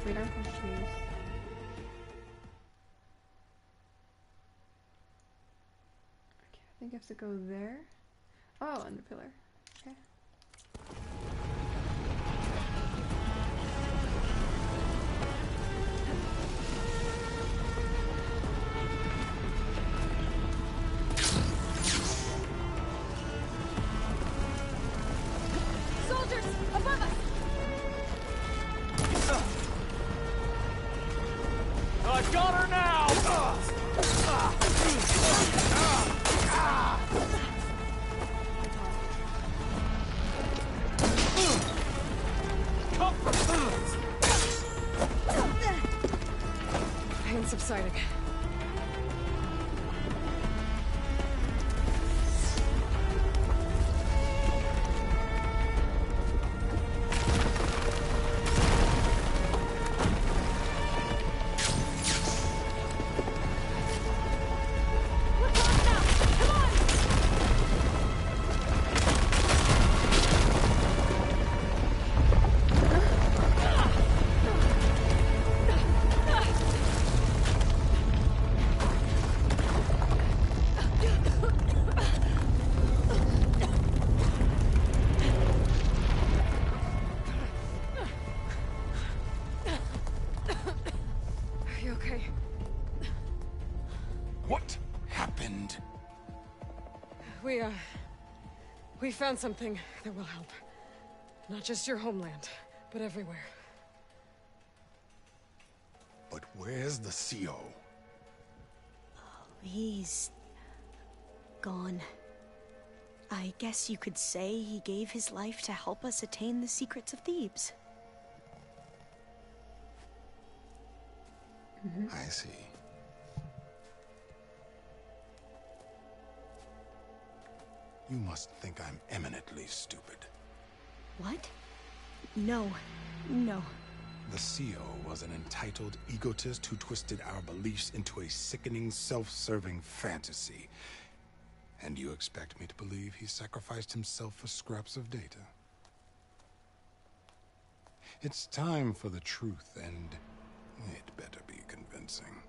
Wait, I'm confused. Okay, I think I have to go there. Oh, on the pillar. Okay. Soldiers, above us! I got her now! Pain subsiding. We found something that will help. Not just your homeland, but everywhere. But where's the CO? He's gone. I guess you could say he gave his life to help us attain the secrets of Thebes. I see. You must think I'm eminently stupid. What? No. No. The CO was an entitled egotist who twisted our beliefs into a sickening, self-serving fantasy. And you expect me to believe he sacrificed himself for scraps of data? It's time for the truth, and it better be convincing.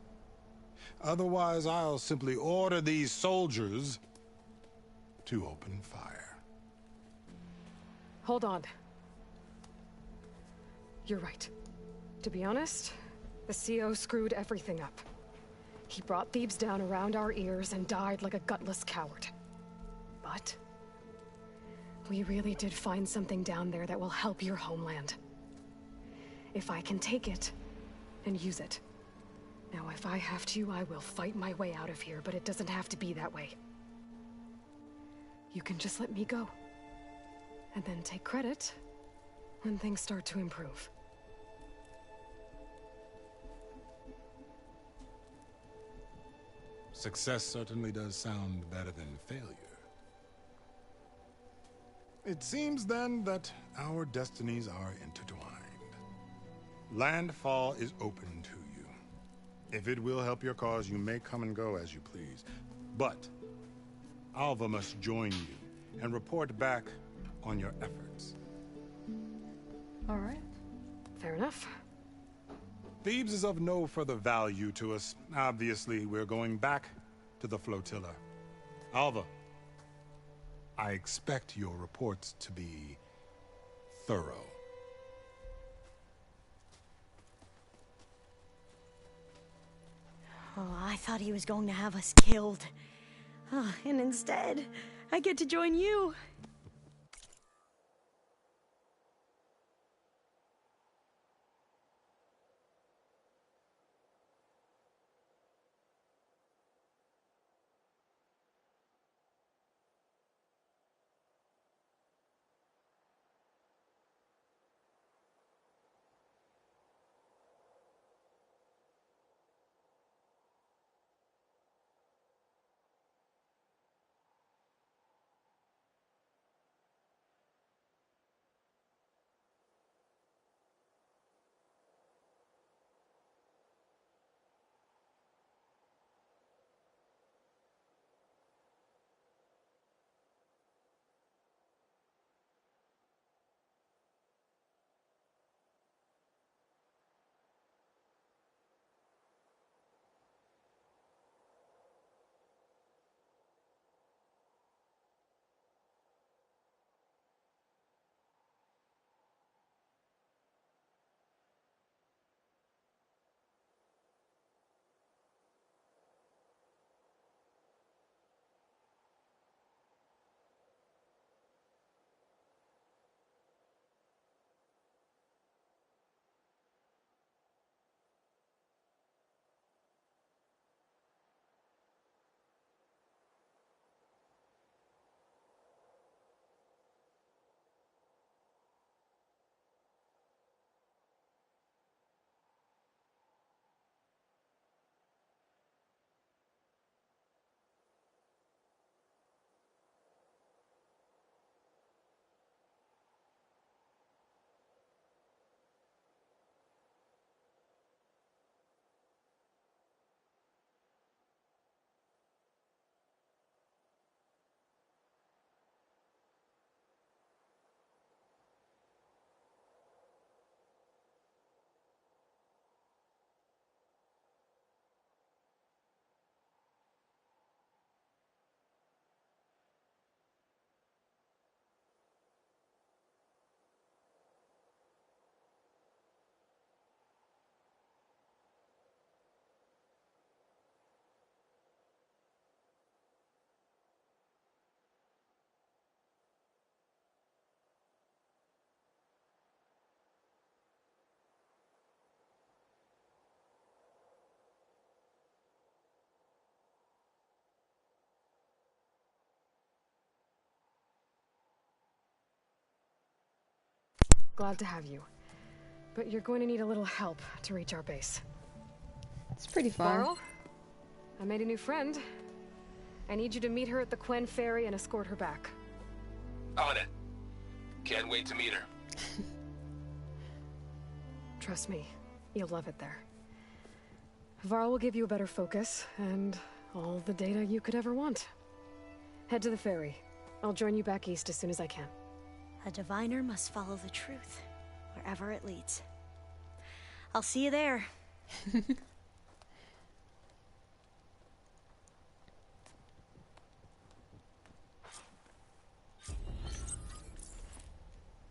Otherwise, I'll simply order these soldiers to open fire. Hold on. You're right. To be honest, the CO screwed everything up. He brought Thebes down around our ears and died like a gutless coward. But We really did find something down there that will help your homeland. If I can take it and use it. Now, if I have to, I will fight my way out of here, but it doesn't have to be that way. You can just let me go. And then take credit when things start to improve. Success certainly does sound better than failure. It seems then that our destinies are intertwined. Landfall is open to you. If it will help your cause, you may come and go as you please. But Alva must join you and report back on your efforts. All right. Fair enough. Thebes is of no further value to us. Obviously, we're going back to the flotilla. Alva, I expect your reports to be thorough. Oh, I thought he was going to have us killed. Oh, and instead, I get to join you. Glad to have you. But you're going to need a little help to reach our base. It's pretty far. Varl, I made a new friend. I need you to meet her at the Quen ferry and escort her back. On it. Can't wait to meet her. Trust me, you'll love it there. Varl will give you a better focus, and all the data you could ever want. Head to the ferry. I'll join you back east as soon as I can. A diviner must follow the truth, wherever it leads. I'll see you there.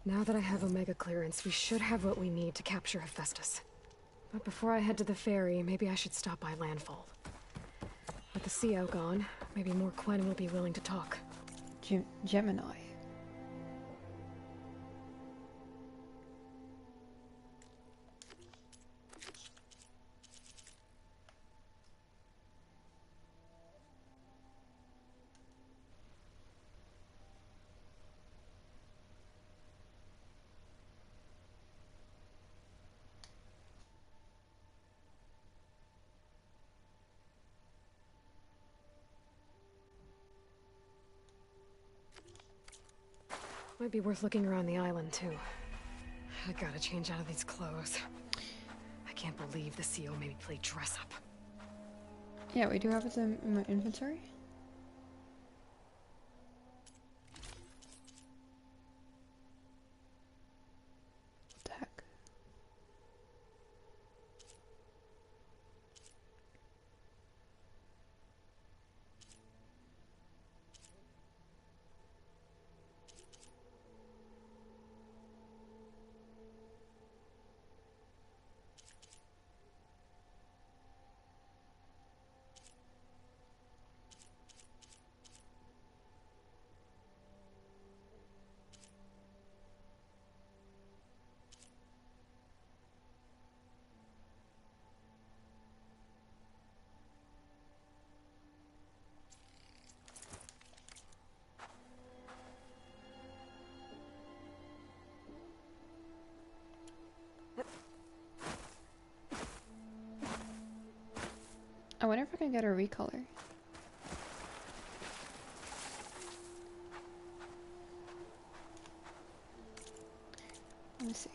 Now that I have Omega clearance, we should have what we need to capture Hephaestus. But before I head to the ferry, maybe I should stop by Landfall. With the CO gone, maybe more Quen will be willing to talk. Gemini. Might be worth looking around the island, too. I gotta change out of these clothes. I can't believe the CO made me play dress up. Yeah, we do have it in my inventory. What the heck? I wonder if I can get a recolor. Let me see.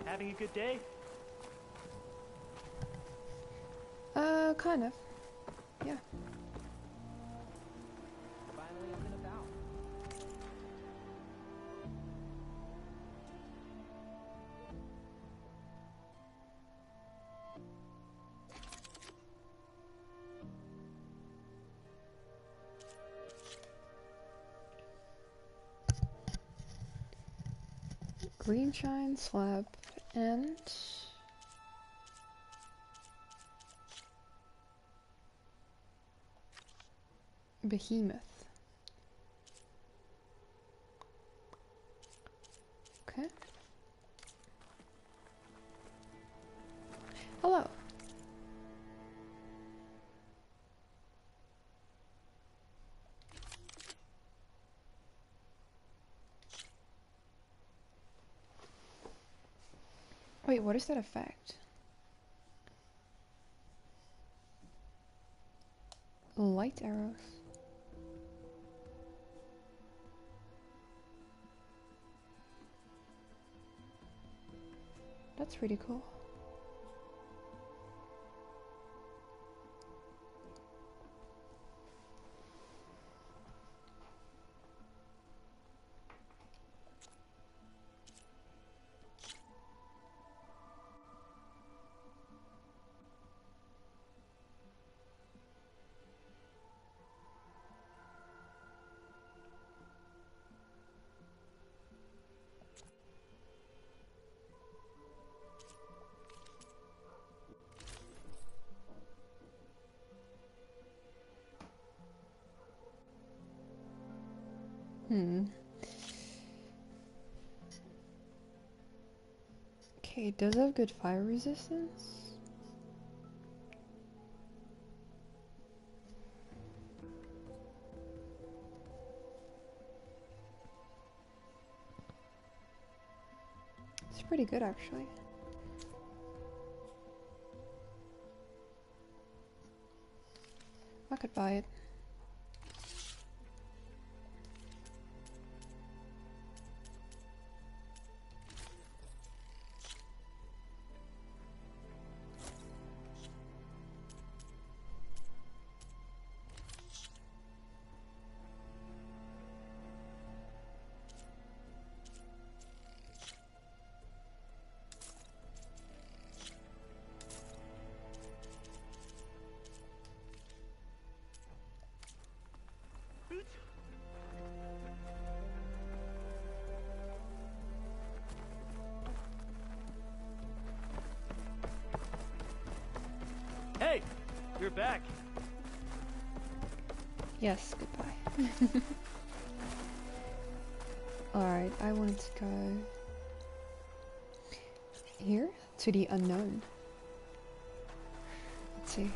Having a good day? Kind of. Yeah. Finally up and about. Green shine slab and behemoth. Okay. Hello. Wait, what is that effect? Light arrows. That's pretty cool. Okay, it does have good fire resistance. It's pretty good actually. I could buy it. Hey, you're back. Yes, goodbye. Alright, I wanted to go here to the unknown. Let's see.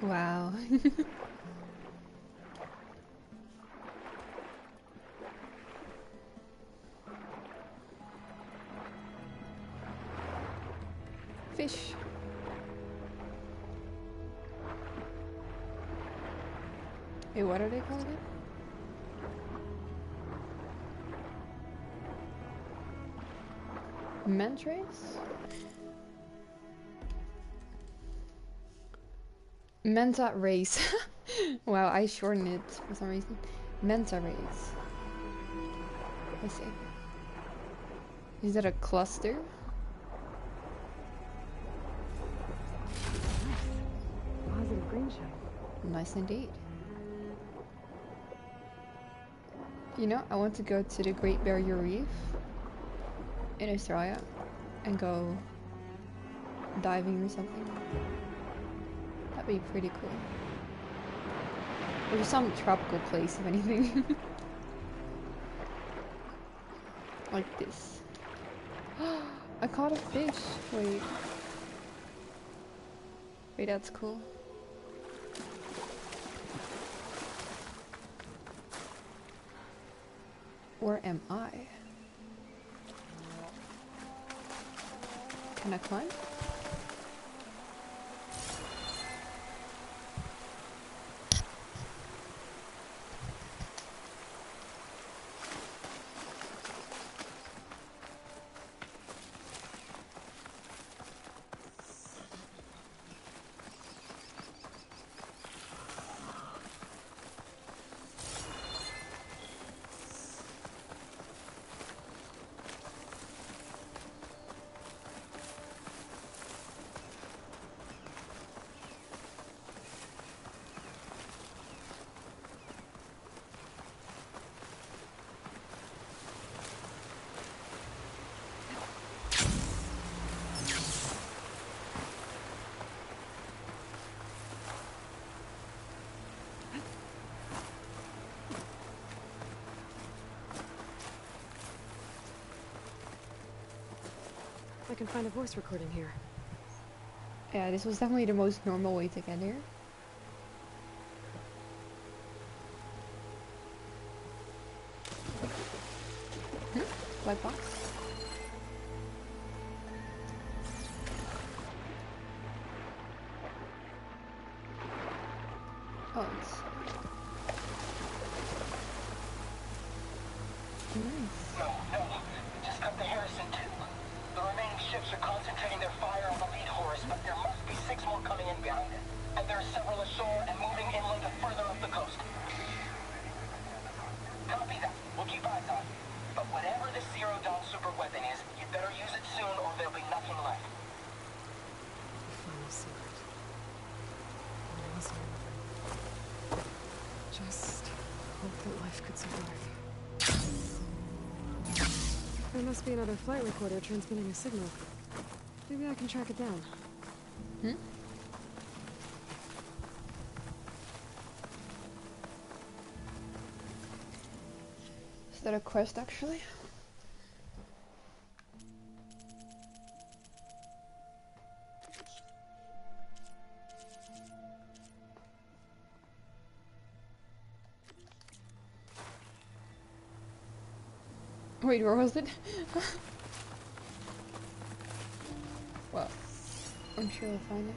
Wow. Fish. Hey, what are they called again? Mantrays? Manta rays. Wow, I shortened it for some reason. Manta rays. I see. Is that a cluster? Positive green shine. Nice indeed. You know, I want to go to the Great Barrier Reef in Australia and go diving or something. That'd be pretty cool. Or some tropical place, if anything. Like this. I caught a fish. Wait. Wait, that's cool. Where am I? Can I climb? I can find a voice recording here. Yeah, this was definitely the most normal way to get here. Black box. Oh, it's nice. No. Just got the Harrison too. The remaining ships are concentrating their fire on the lead Horus, but there must be 6 more coming in behind it. And there are several ashore and moving inland further up the coast. Copy that. We'll keep eyes on it. But whatever this Zero Dawn super weapon is, you better use it soon or there'll be nothing left. Final secret. There was nothing. Just hope that life could survive. There must be another flight recorder transmitting a signal. Maybe I can track it down. Is that a quest actually? Wait, where was it? Well, I'm sure I'll find it.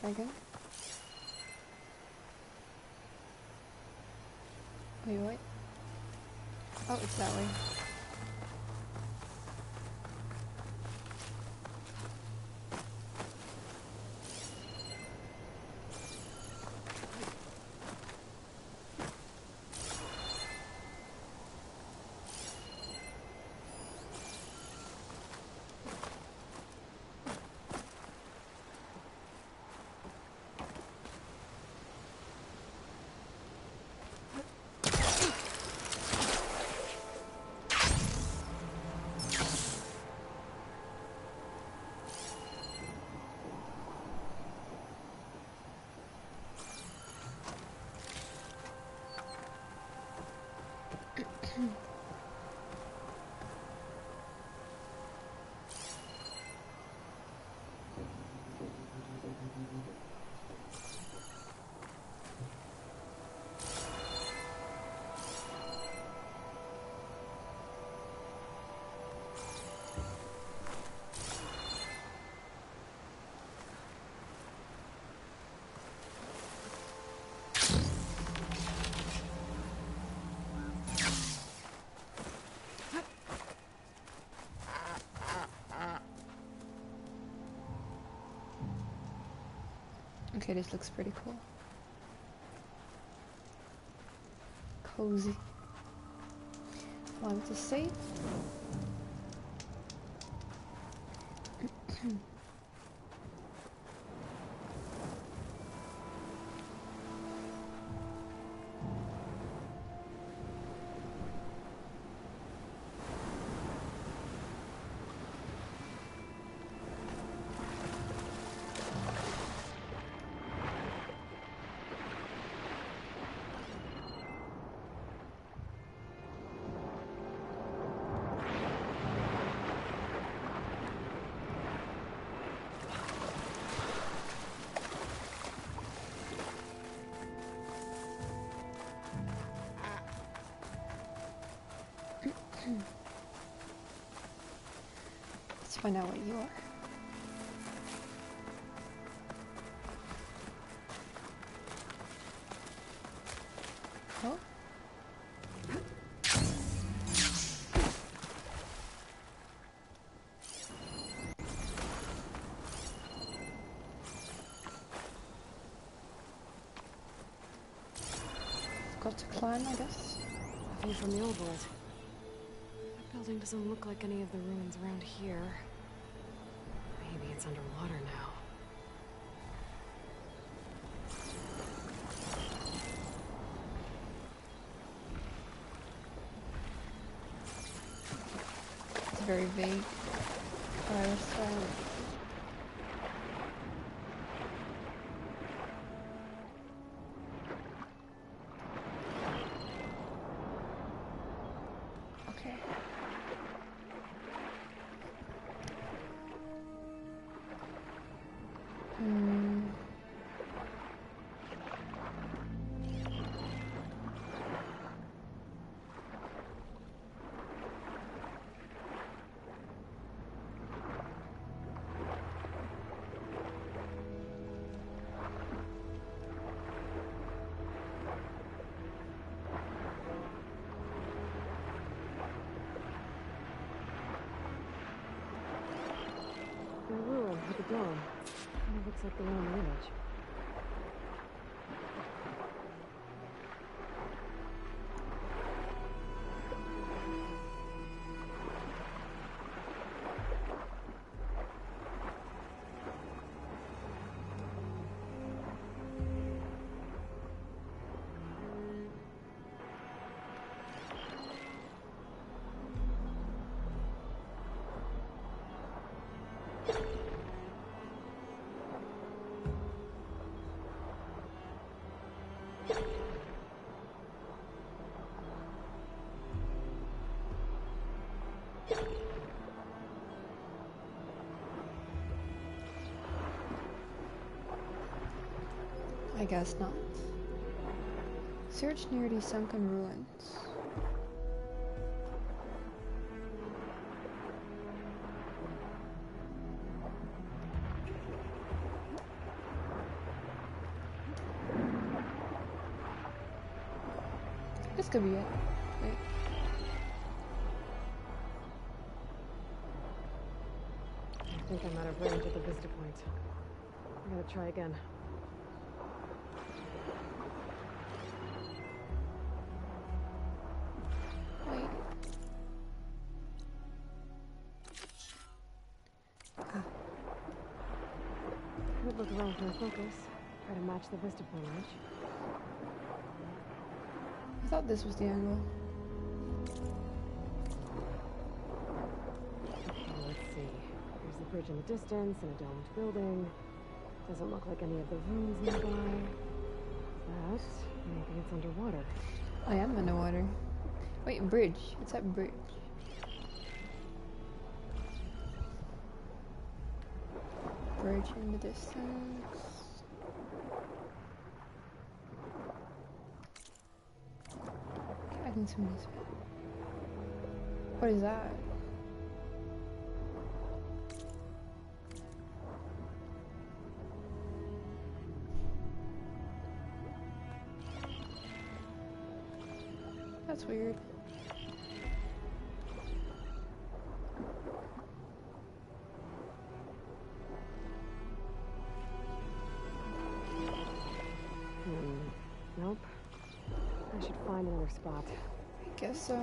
Try again. Wait. Oh, it's that way. Okay, this looks pretty cool. Cozy. Want to save? Let's find out what you are. Oh. Got to climb, I guess. Nothing from the old world. That building doesn't look like any of the ruins around here. Maybe it's underwater now. It's very vague. Okay. The ruin with the dome. Kind of looks like the Roman image. I guess not. Search near the sunken ruins. This could be it. Wait. I think I'm out of range at the vista point. I gotta try again. Wait. Could look around for a focus. Try to match the vista point image. I thought this was the angle. Let's see. There's a bridge in the distance and a domed building. Doesn't look like any of the ruins nearby. But maybe it's underwater. I am underwater. Wait, bridge. It's that bridge. Bridge in the distance. I can swim this way. What is that? That's weird. Nope. I should find another spot. I guess so.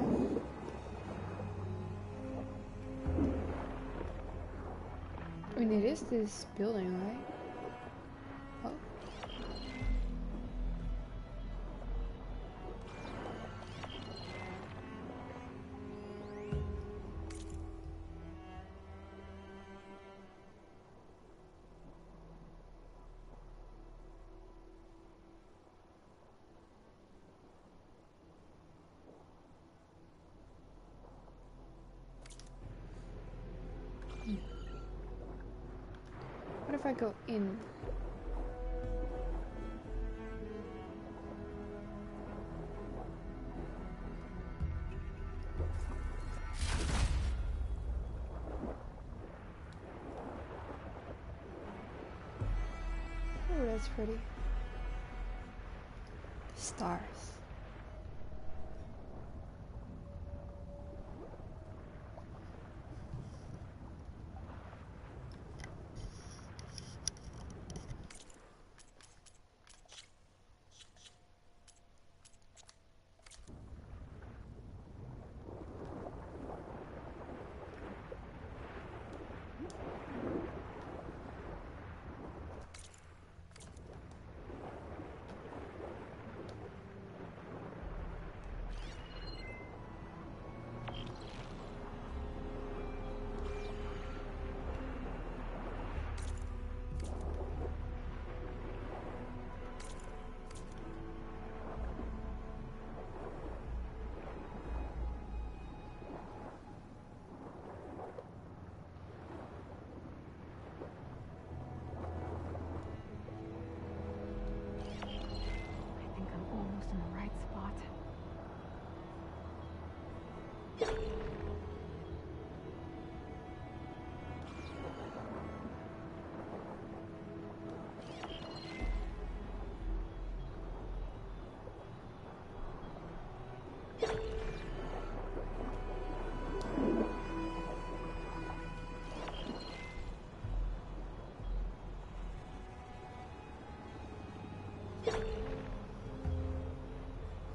I mean, it is this building, right? Oh. What if I go in? Oh, that's pretty. Stars.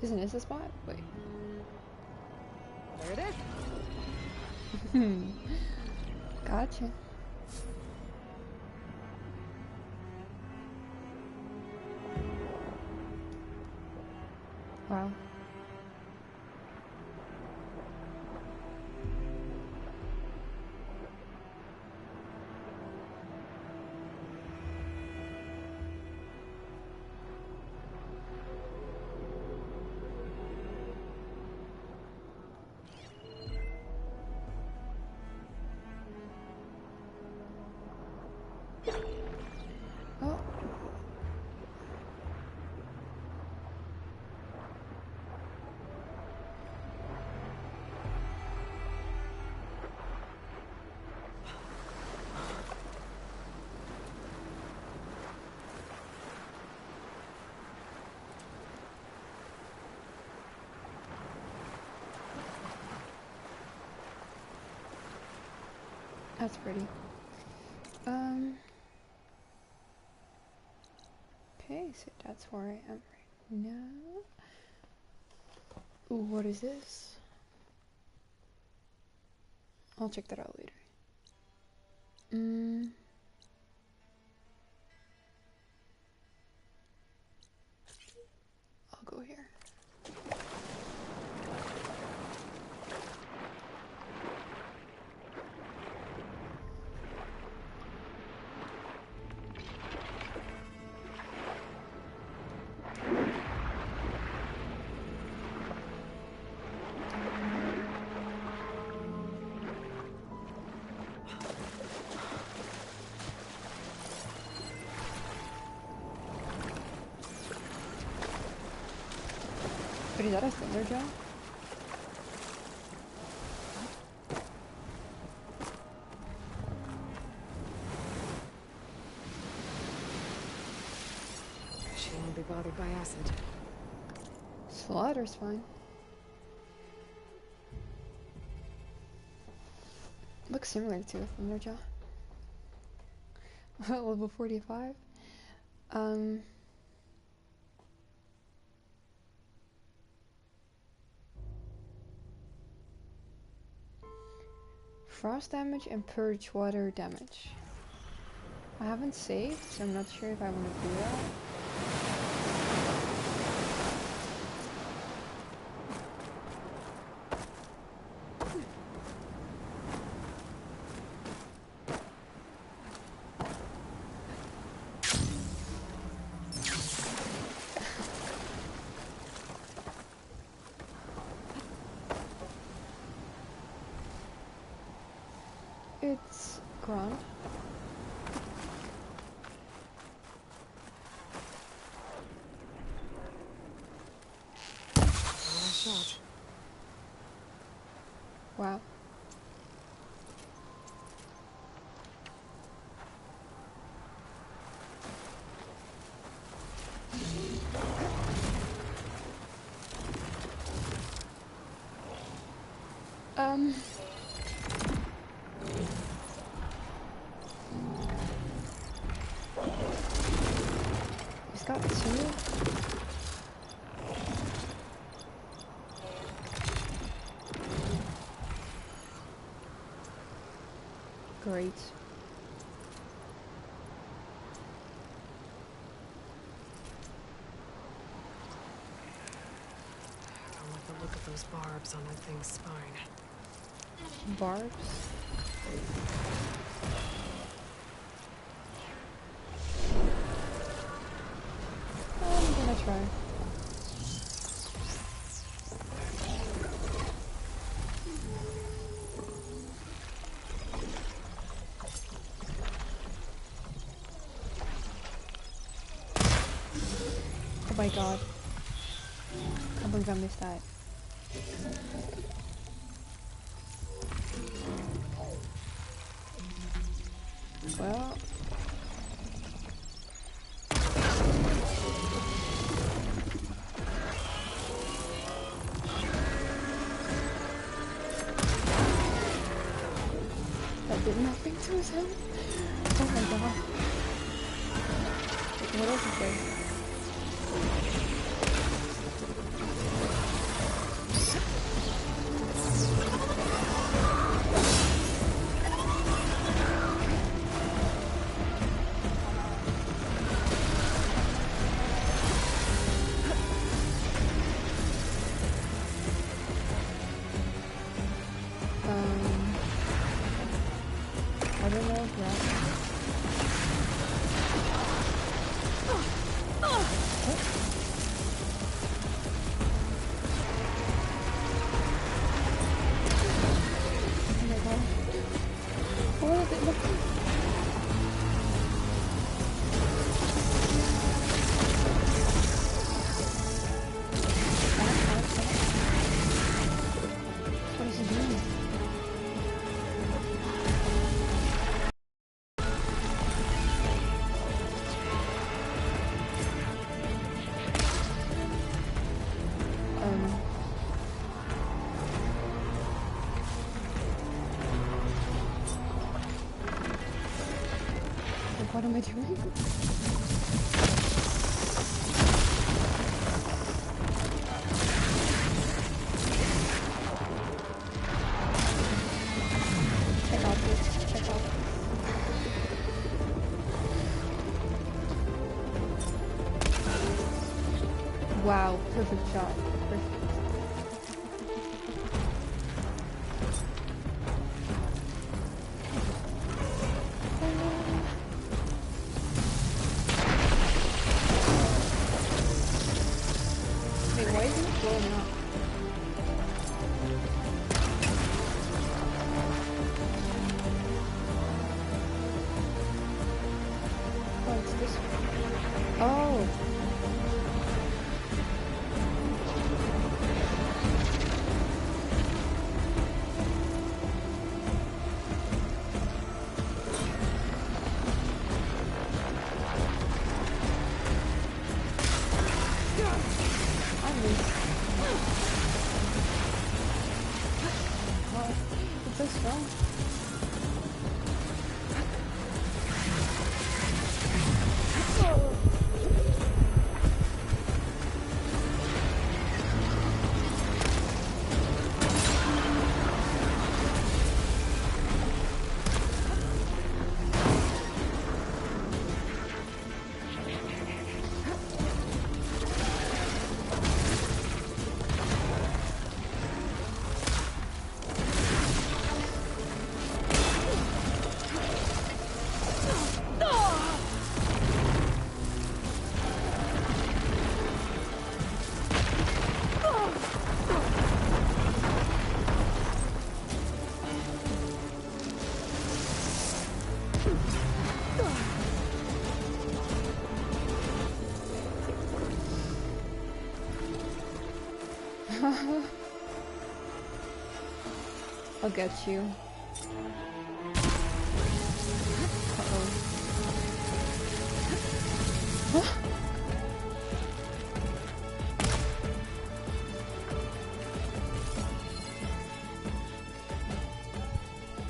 Isn't this a spot? Wait. There it is. Gotcha. Wow. Oh. That's pretty. Okay, so that's where I am right now. Ooh, what is this? I'll check that out later. I'll go here. Wait, is that a thunderjaw? She won't be bothered by acid. Slaughter's fine. Looks similar to a thunderjaw. Level 45. Frost damage and purge water damage. I haven't saved, so I'm not sure if I want to do that. It's ground. Shot. Wow. He's got two. Great. I don't like the look of those barbs on that thing's spine. Barbs? I'm gonna try. Oh my god. I can't believe I missed that. Well. That did nothing to his head. Oh my god. What else is there? I don't know if that. Oh my god. What is it looking? What is he doing? What am I doing? Check out this. Check out this. Wow, perfect shot. Perfect. Wait, why isn't it blowing up? Oh, it's this one. Oh! go. I'll get you. Uh-oh.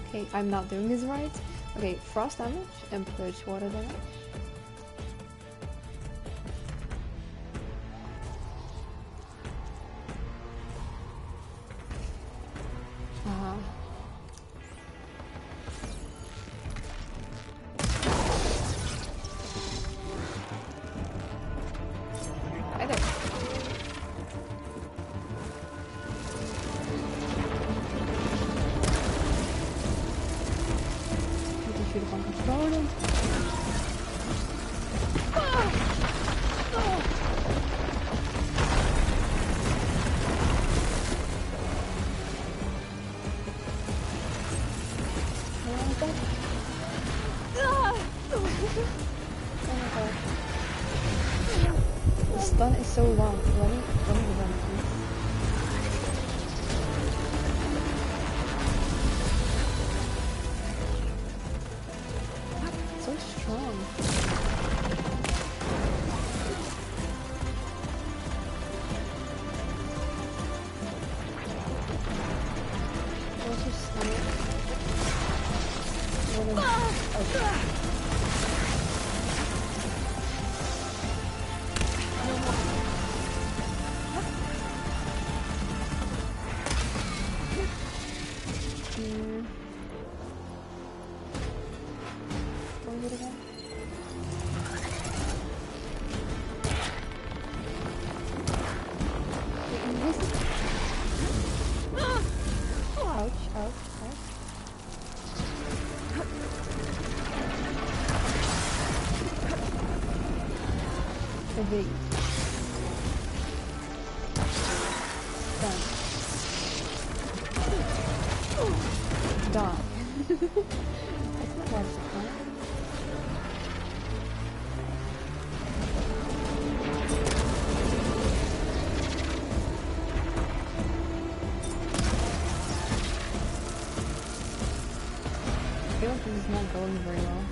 Okay, I'm not doing this right. Okay, frost damage and purge water damage. The stun is so long. Let me run, please. So strong. Also stun it. Okay. Done. Done. That's not bad, huh? I feel like this is not going very well.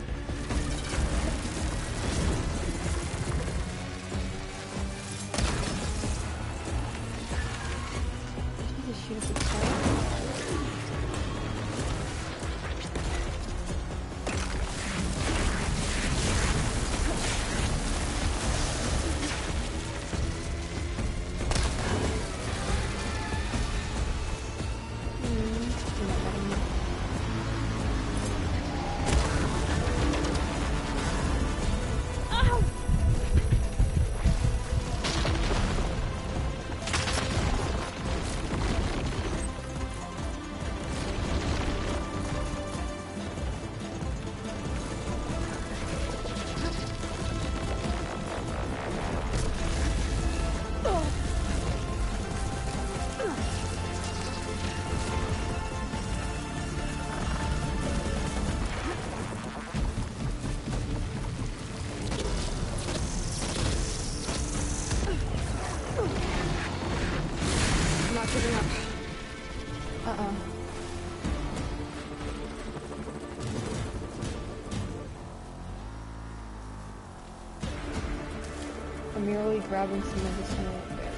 I'm merely grabbing some medicinal berries.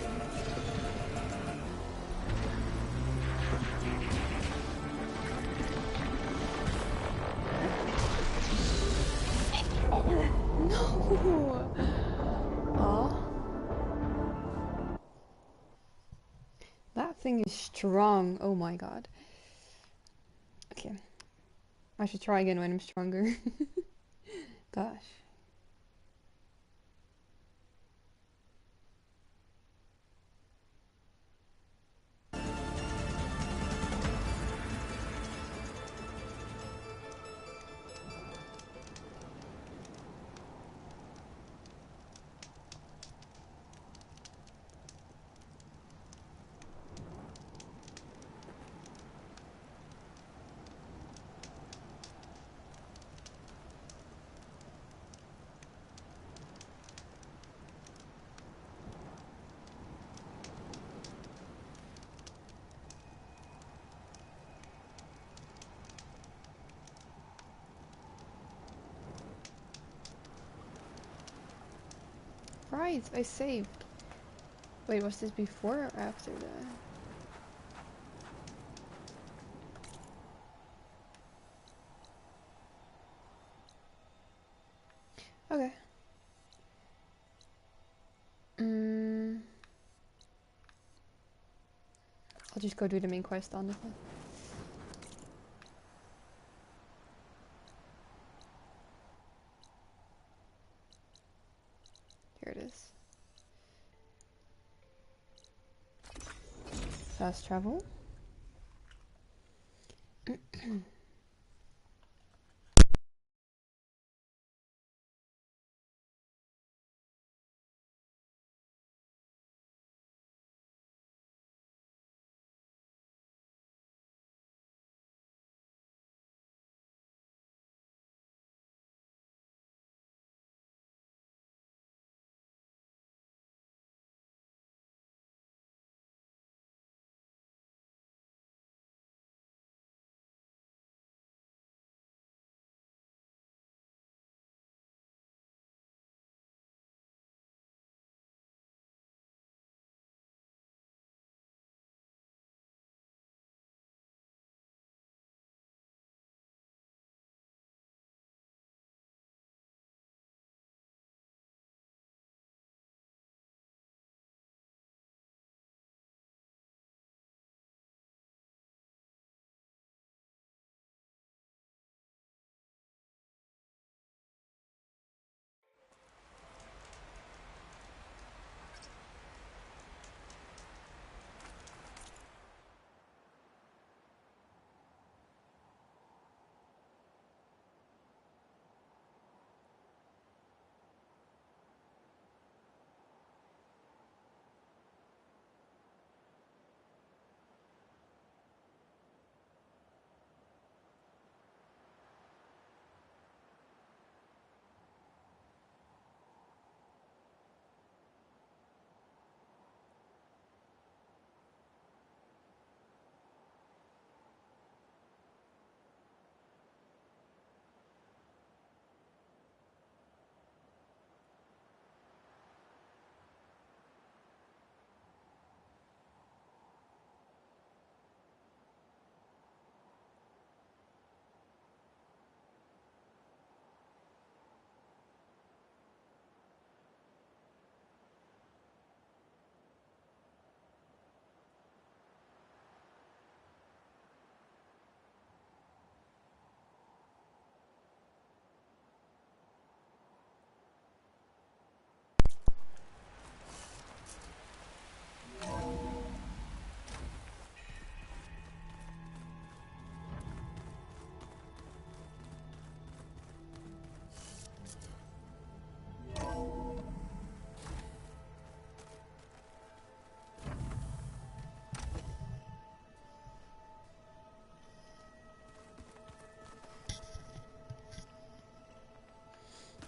thing is strong. Oh my god. Okay. I should try again when I'm stronger. Gosh. Right, I saved. Wait, was this before or after that? Okay. I'll just go do the main quest, honestly. Here it is. Fast travel.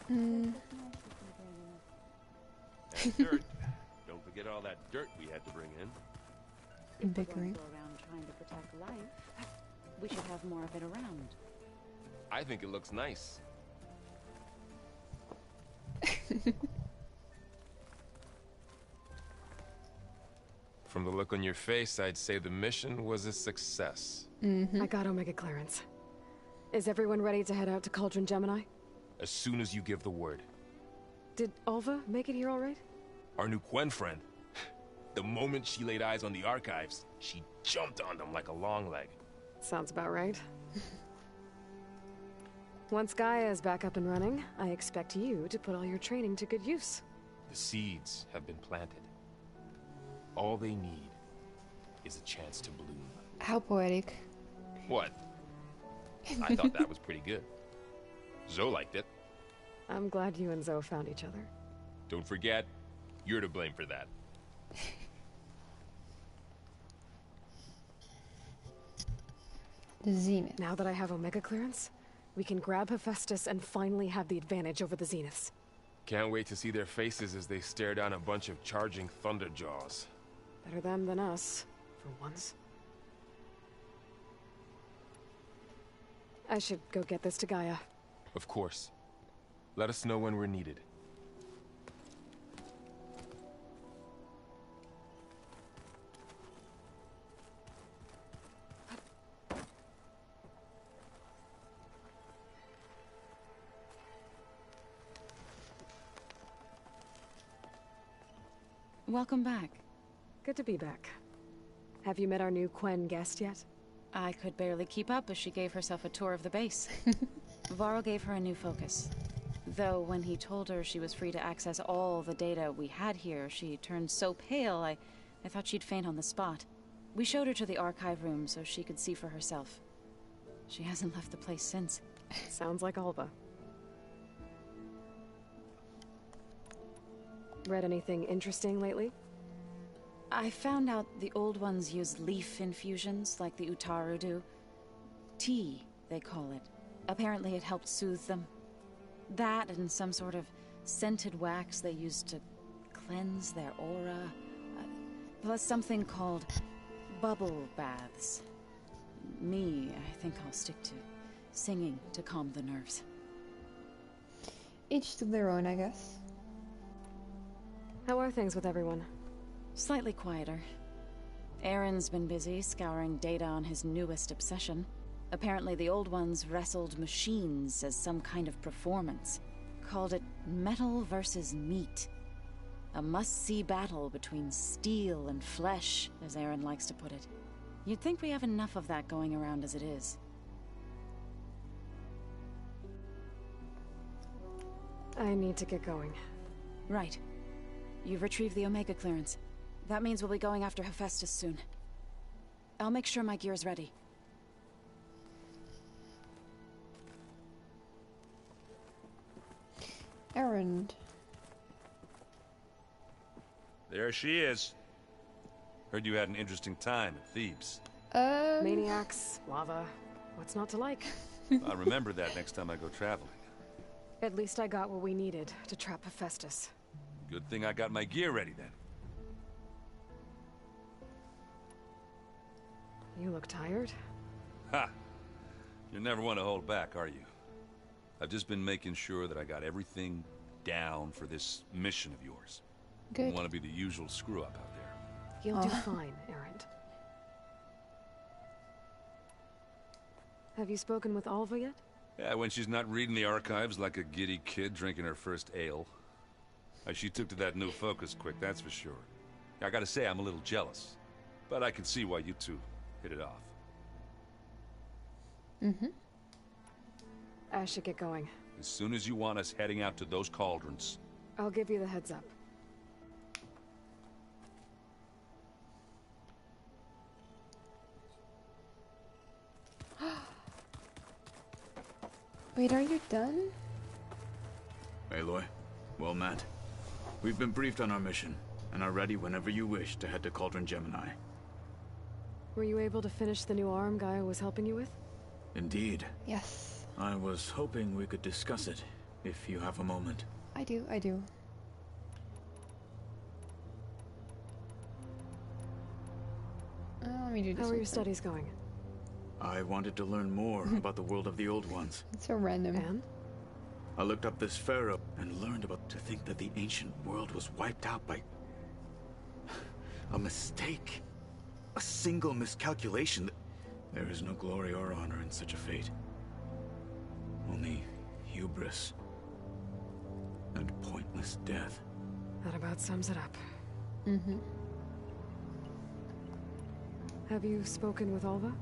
And dirt. Don't forget all that dirt we had to bring in. If we're going to go around trying to protect life, we should have more of it around. I think it looks nice. From the look on your face, I'd say the mission was a success. I got Omega clearance. Is everyone ready to head out to Cauldron Gemini? As soon as you give the word. Did Alva make it here all right? Our new Quen friend. The moment she laid eyes on the archives, she jumped on them like a long leg. Sounds about right. Once Gaia is back up and running, I expect you to put all your training to good use. The seeds have been planted. All they need is a chance to bloom. How poetic. What? I thought that was pretty good. Zoe liked it. I'm glad you and Zoe found each other. Don't forget, you're to blame for that. The Zenith. Now that I have Omega clearance, we can grab Hephaestus and finally have the advantage over the Zeniths. Can't wait to see their faces as they stare down a bunch of charging thunderjaws. Better them than us, for once. I should go get this to Gaia. Of course. Let us know when we're needed. Welcome back. Good to be back. Have you met our new Quen guest yet? I could barely keep up as she gave herself a tour of the base. Varl gave her a new focus. Though when he told her she was free to access all the data we had here, she turned so pale I thought she'd faint on the spot. We showed her to the archive room so she could see for herself. She hasn't left the place since. Sounds like Alba. Read anything interesting lately? I found out the old ones use leaf infusions like the Utaru do. Tea, they call it. Apparently it helped soothe them. That and some sort of scented wax they used to cleanse their aura. Plus something called bubble baths. Me, I think I'll stick to singing to calm the nerves. Each to their own, I guess. How are things with everyone? Slightly quieter. Aaron's been busy scouring data on his newest obsession. Apparently the old ones wrestled machines as some kind of performance. Called it metal versus meat. A must-see battle between steel and flesh, as Aaron likes to put it. You'd think we have enough of that going around as it is. I need to get going. Right. You've retrieved the Omega clearance. That means we'll be going after Hephaestus soon. I'll make sure my gear's ready. Errand. There she is. Heard you had an interesting time at Thebes. Maniacs, lava. What's not to like? I'll remember that next time I go traveling. At least I got what we needed to trap Hephaestus. Good thing I got my gear ready then. You look tired. Ha! You never want to hold back, are you? I've just been making sure that I got everything down for this mission of yours. Good. Don't want to be the usual screw-up out there. You'll do fine, Errand. Have you spoken with Alva yet? Yeah, when she's not reading the archives like a giddy kid drinking her first ale. She took to that new focus quick, that's for sure. I gotta say, I'm a little jealous. But I can see why you two hit it off. Mm-hmm. I should get going. As soon as you want us heading out to those cauldrons. I'll give you the heads up. Wait, are you done? Aloy, well met. We've been briefed on our mission, and are ready whenever you wish to head to Cauldron Gemini. Were you able to finish the new arm Gaia was helping you with? Indeed. Yes. I was hoping we could discuss it, if you have a moment. I do. Let me do this. How are your studies going? I wanted to learn more about the world of the Old Ones. It's so random. And? I looked up this pharaoh and learned about to think that the ancient world was wiped out by a mistake. A single miscalculation. There is no glory or honor in such a fate. Only hubris and pointless death. That about sums it up. Mm-hmm. Have you spoken with Alva?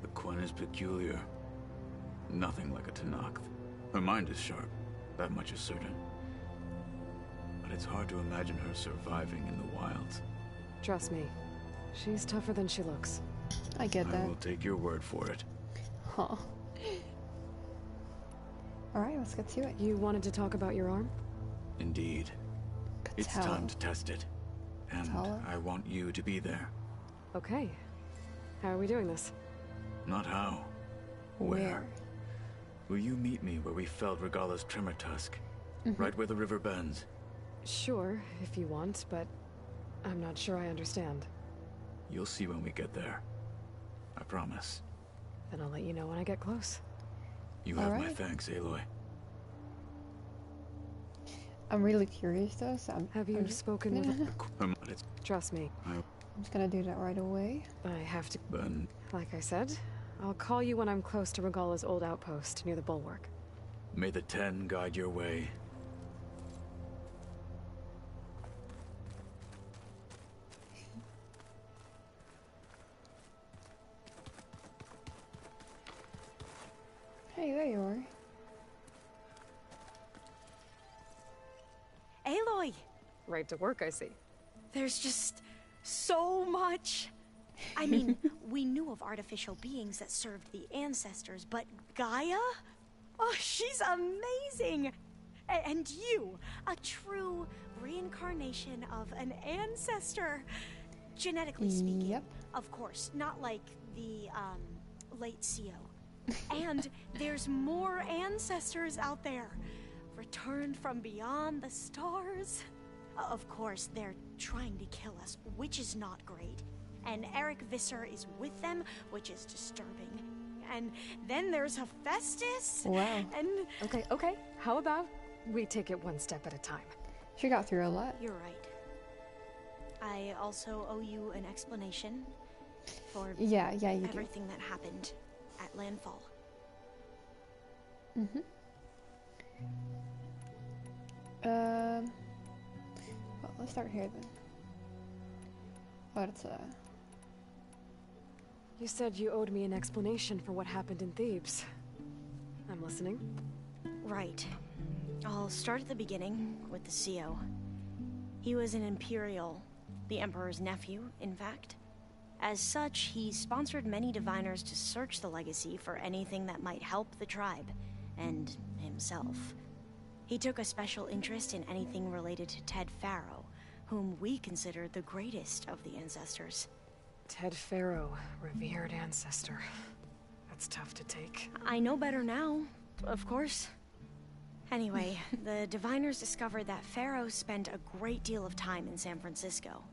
The Quen is peculiar. Nothing like a Tenakth. Her mind is sharp, that much is certain. But it's hard to imagine her surviving in the wilds. Trust me, she's tougher than she looks. I get that. I will take your word for it. Huh. Alright, let's get to it. You wanted to talk about your arm? Indeed. It's time to test it. And Kotallo? I want you to be there. Okay. How are we doing this? Not how. Where? Will you meet me where we felled Regalla's tremor tusk? Right where the river bends? Sure, if you want, but I'm not sure I understand. You'll see when we get there. I promise. Then I'll let you know when I get close. You have my thanks, Aloy. I'm really curious though, so Have you spoken with... Trust me. I'm just gonna do that right away. I have to... Then... Like I said, I'll call you when I'm close to Regalla's old outpost near the bulwark. May the Ten guide your way. Hey, there you are. Aloy! Right to work, I see. There's just so much. I mean, we knew of artificial beings that served the ancestors, but Gaia? Oh, she's amazing! And you, a true reincarnation of an ancestor. Genetically speaking. Yep. Of course, not like the, late CO. And there's more ancestors out there. Returned from beyond the stars. Of course, they're trying to kill us, which is not great. And Eric Visser is with them, which is disturbing. And then there's Hephaestus. Wow. And... Okay. How about we take it one step at a time? She got through a lot. You're right. I also owe you an explanation for everything that happened at Landfall. Well, let's start here then. What's You said you owed me an explanation for what happened in Thebes. I'm listening. Right. I'll start at the beginning with the CO. He was an Imperial, the Emperor's nephew, in fact. As such, he sponsored many diviners to search the legacy for anything that might help the tribe, and himself. He took a special interest in anything related to Ted Faro, whom we consider the greatest of the ancestors. Ted Faro, revered ancestor. That's tough to take. I know better now, of course. Anyway, the diviners discovered that Faro spent a great deal of time in San Francisco.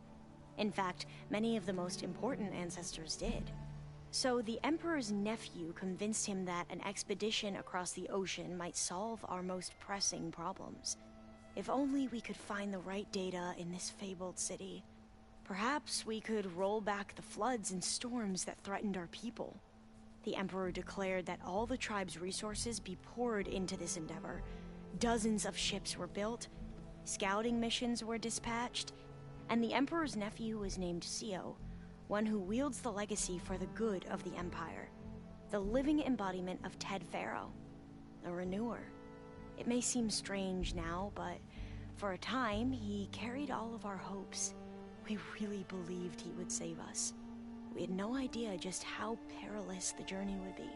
In fact, many of the most important ancestors did. So the Emperor's nephew convinced him that an expedition across the ocean might solve our most pressing problems. If only we could find the right data in this fabled city, perhaps we could roll back the floods and storms that threatened our people. The Emperor declared that all the tribe's resources be poured into this endeavor. Dozens of ships were built, scouting missions were dispatched, and the Emperor's nephew was named CO, one who wields the legacy for the good of the Empire. The living embodiment of Ted Faro, the Renewer. It may seem strange now, but for a time, he carried all of our hopes. We really believed he would save us. We had no idea just how perilous the journey would be.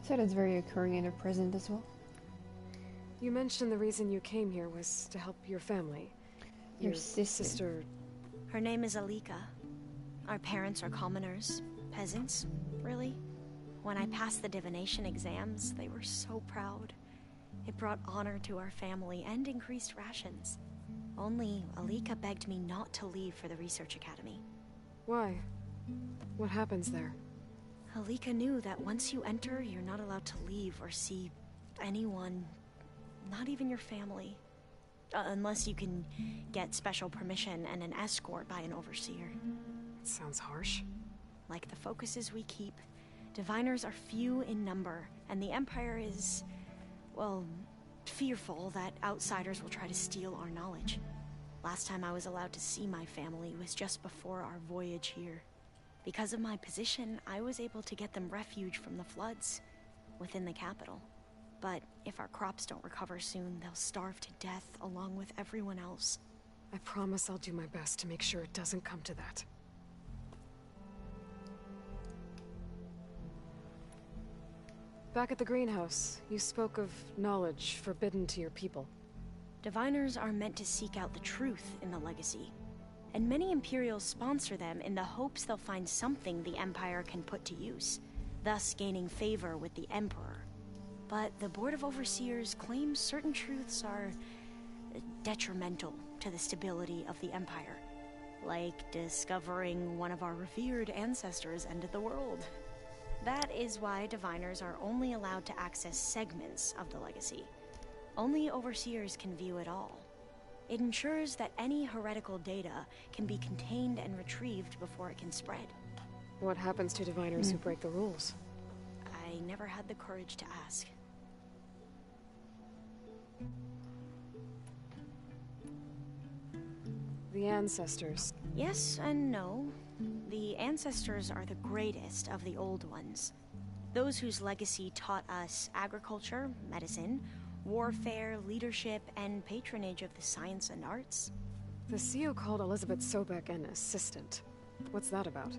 So that's very occurring in the present as well. You mentioned the reason you came here was to help your family. Your sister. Her name is Alika. Our parents are commoners, peasants, really. When I passed the divination exams, they were so proud. It brought honor to our family and increased rations. Only Alika begged me not to leave for the research academy. Why? What happens there? Alika knew that once you enter, you're not allowed to leave or see anyone, not even your family. Unless you can get special permission and an escort by an overseer. It sounds harsh. Like the focuses we keep, diviners are few in number, and the Empire is, well, fearful that outsiders will try to steal our knowledge. Last time I was allowed to see my family was just before our voyage here. Because of my position, I was able to get them refuge from the floods within the capital. But if our crops don't recover soon, they'll starve to death along with everyone else. I promise I'll do my best to make sure it doesn't come to that. Back at the greenhouse, you spoke of knowledge forbidden to your people. Diviners are meant to seek out the truth in the legacy, and many Imperials sponsor them in the hopes they'll find something the Empire can put to use, thus gaining favor with the Emperor. But the Board of Overseers claims certain truths are detrimental to the stability of the Empire, like discovering one of our revered ancestors ended the world. That is why diviners are only allowed to access segments of the legacy. Only overseers can view it all. It ensures that any heretical data can be contained and retrieved before it can spread. What happens to diviners who break the rules? I never had the courage to ask. The ancestors. Yes and no. The ancestors are the greatest of the old ones. Those whose legacy taught us agriculture, medicine, warfare, leadership, and patronage of the science and arts. The CEO called Elizabeth Sobek an assistant. What's that about?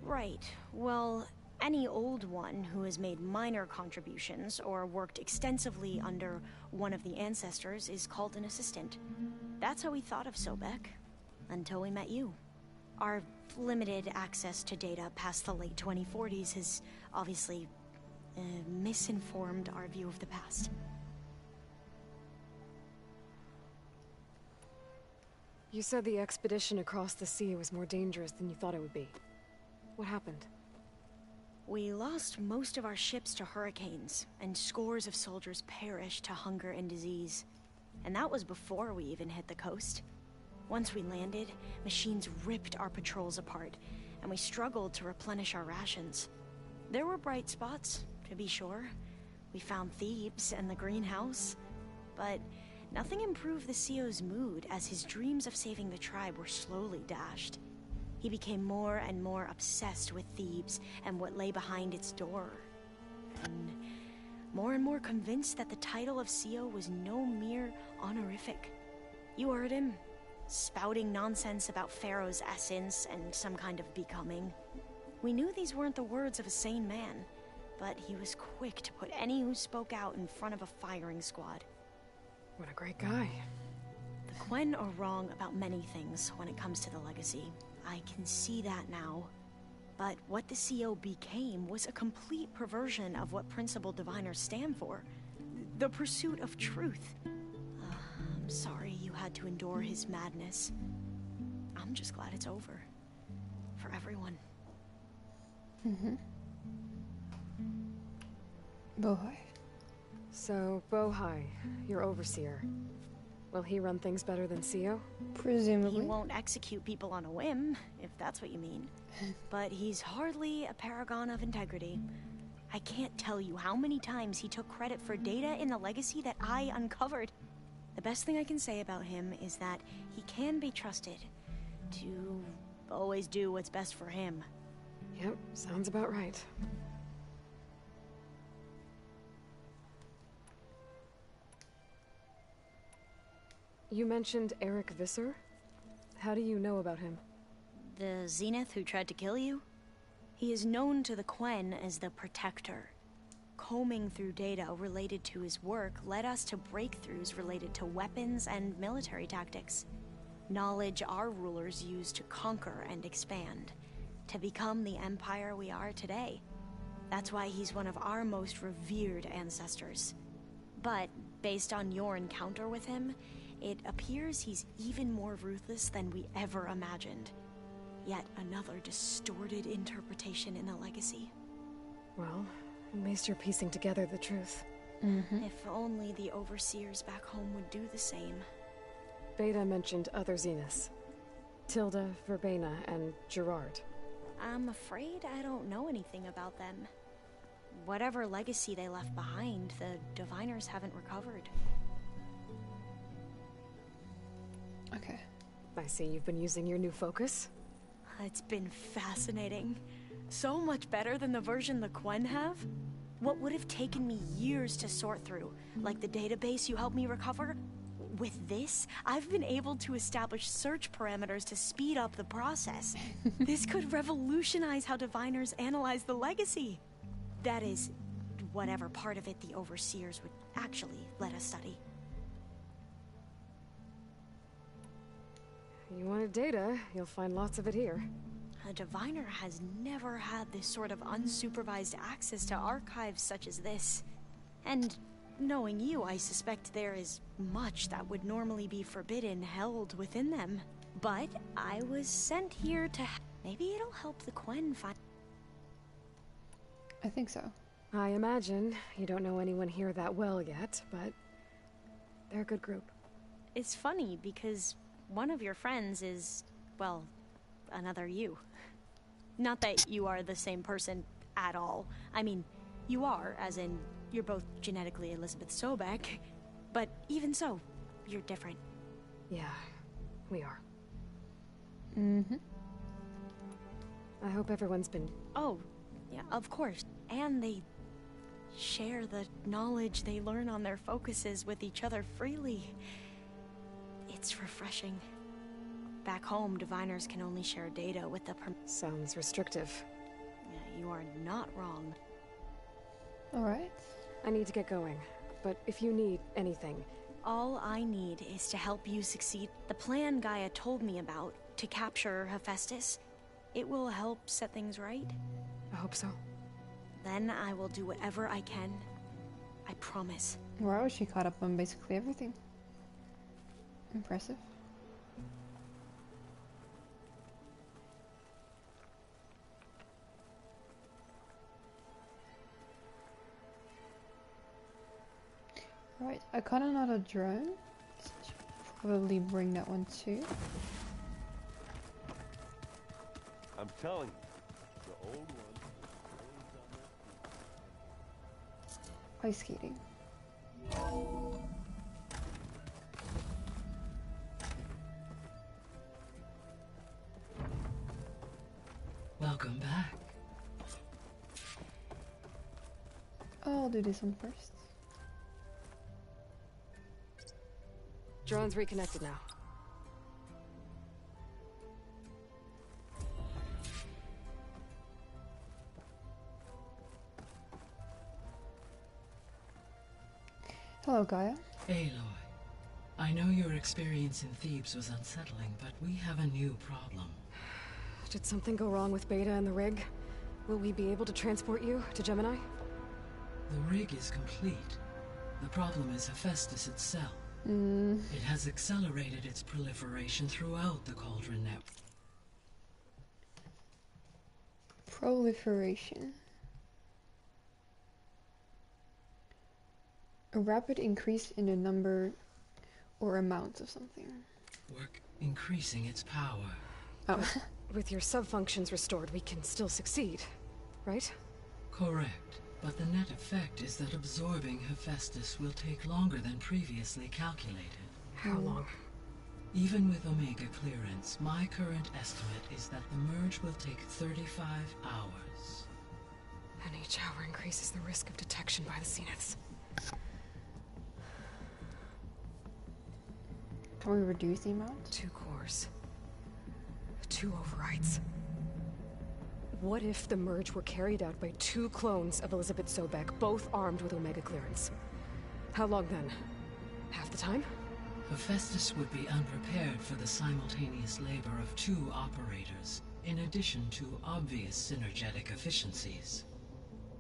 Right. Well, any old one who has made minor contributions or worked extensively under one of the ancestors is called an assistant. That's how we thought of Sobek, until we met you. Our limited access to data past the late 2040s has obviously misinformed our view of the past. You said the expedition across the sea was more dangerous than you thought it would be. What happened? We lost most of our ships to hurricanes, and scores of soldiers perished to hunger and disease. And that was before we even hit the coast. Once we landed, machines ripped our patrols apart, and we struggled to replenish our rations. There were bright spots, to be sure. We found Thebes and the greenhouse, but nothing improved the CEO's mood as his dreams of saving the tribe were slowly dashed. He became more and more obsessed with Thebes and what lay behind its door. And more convinced that the title of CEO was no mere honorific. You heard him, spouting nonsense about Pharaoh's essence and some kind of becoming. We knew these weren't the words of a sane man, but he was quick to put any who spoke out in front of a firing squad. What a great guy. The Quen are wrong about many things when it comes to the legacy. I can see that now. But what the CO became was a complete perversion of what principal diviners stand for. The pursuit of truth. I'm sorry you had to endure his madness. I'm just glad it's over. For everyone. Bohai. So, Bohai, your overseer. Will he run things better than CEO? Presumably. He won't execute people on a whim, if that's what you mean. But he's hardly a paragon of integrity. I can't tell you how many times he took credit for data in the legacy that I uncovered. The best thing I can say about him is that he can be trusted to always do what's best for him. Yep, sounds about right. You mentioned Eric Visser? How do you know about him? The Zenith who tried to kill you? He is known to the Quen as the Protector. Combing through data related to his work led us to breakthroughs related to weapons and military tactics. Knowledge our rulers used to conquer and expand, to become the empire we are today. That's why he's one of our most revered ancestors. But, based on your encounter with him, it appears he's even more ruthless than we ever imagined. Yet another distorted interpretation in the legacy. Well, at least you're piecing together the truth. If only the overseers back home would do the same. Beta mentioned other Zeniths. Tilda, Verbena, and Gerard. I'm afraid I don't know anything about them. Whatever legacy they left behind, the diviners haven't recovered. Okay. I see you've been using your new focus. It's been fascinating. So much better than the version the Quen have. What would have taken me years to sort through, like the database you helped me recover, with this, I've been able to establish search parameters to speed up the process. This could revolutionize how diviners analyze the legacy. That is, whatever part of it the overseers would actually let us study. You wanted data, you'll find lots of it here. A diviner has never had this sort of unsupervised access to archives such as this. And knowing you, I suspect there is much that would normally be forbidden held within them. But I was sent here to... Maybe it'll help the Quen find... I think so. I imagine you don't know anyone here that well yet, but they're a good group. It's funny because one of your friends is, well, another you. Not that you are the same person at all. I mean, you are, as in, you're both genetically Elizabeth Sobek, but even so, you're different. Yeah, we are. Mm-hmm. I hope everyone's been... Oh, yeah, of course. And they share the knowledge they learn on their focuses with each other freely. It's refreshing. Back home, diviners can only share data with the Sounds restrictive. Yeah, you are not wrong. Alright. I need to get going, but if you need anything... All I need is to help you succeed. The plan Gaia told me about, to capture Hephaestus, it will help set things right. I hope so. Then I will do whatever I can. I promise. Wow, she caught up on basically everything. Impressive. Right, I kind of not a drone. So I should probably bring that one too. I'm telling you, the old one. Ice skating. Welcome back. I'll do this one first. Drone's reconnected now. Hello, Gaia. Aloy, I know your experience in Thebes was unsettling, but we have a new problem. Did something go wrong with Beta and the rig? Will we be able to transport you to Gemini? The rig is complete. The problem is Hephaestus itself. It has accelerated its proliferation throughout the Cauldron network. Proliferation. A rapid increase in the number or amount of something. We're increasing its power. Oh. With your subfunctions restored, we can still succeed, right? Correct. But the net effect is that absorbing Hephaestus will take longer than previously calculated. How long? Even with Omega clearance, my current estimate is that the merge will take 35 hours. And each hour increases the risk of detection by the Zeniths. Can we reduce the amount? 2 cores. 2 overrides. What if the merge were carried out by 2 clones of Elizabeth Sobek, both armed with Omega clearance? How long then? Half the time? Hephaestus would be unprepared for the simultaneous labor of 2 operators, in addition to obvious synergetic efficiencies.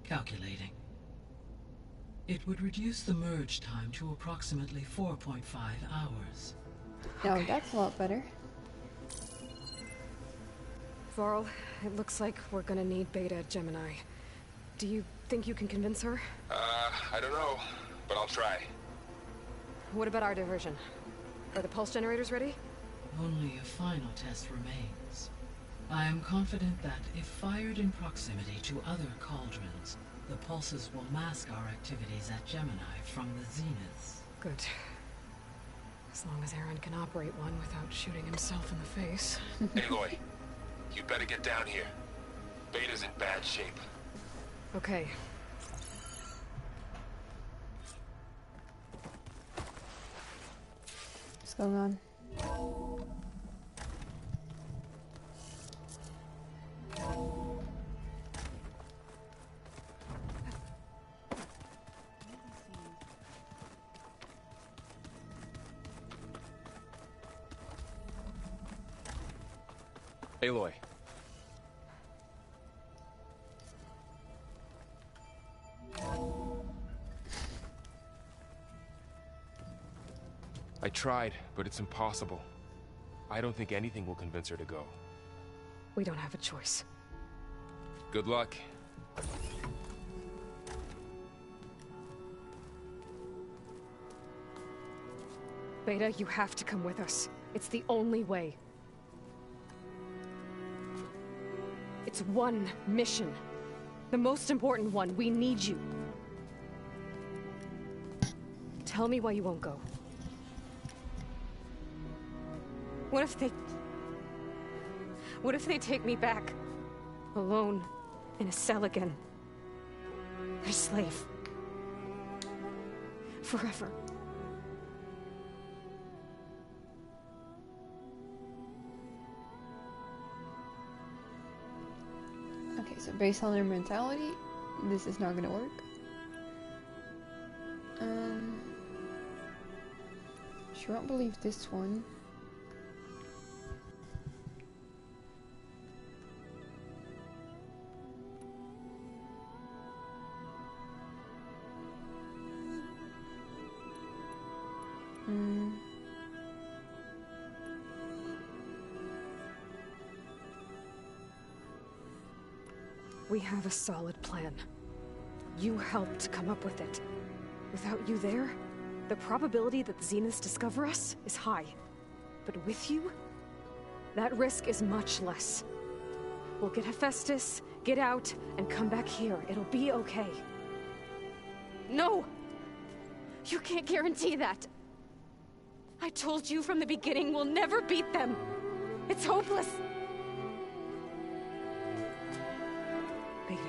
Calculating. It would reduce the merge time to approximately 4.5 hours. Oh, that's a lot better. Varl, it looks like we're gonna need Beta at Gemini. Do you think you can convince her? I don't know, but I'll try. What about our diversion? Are the pulse generators ready? Only a final test remains. I am confident that if fired in proximity to other cauldrons, the pulses will mask our activities at Gemini from the zeniths. Good. As long as Aaron can operate one without shooting himself in the face. Aloy, you better get down here. Beta's in bad shape. Okay. What's going on? Aloy. I tried, but it's impossible. I don't think anything will convince her to go. We don't have a choice. Good luck. Beta, you have to come with us. It's the only way. It's one mission. The most important one. We need you. Tell me why you won't go. What if they take me back? Alone. In a cell again. Their slave. Forever. Okay, so based on their mentality, this is not gonna work. She won't believe this one. We have a solid plan. You helped come up with it. Without you there, the probability that the Zeniths discover us is high. But with you, that risk is much less. We'll get Hephaestus, get out, and come back here. It'll be okay. No! You can't guarantee that! I told you from the beginning we'll never beat them! It's hopeless! Beta.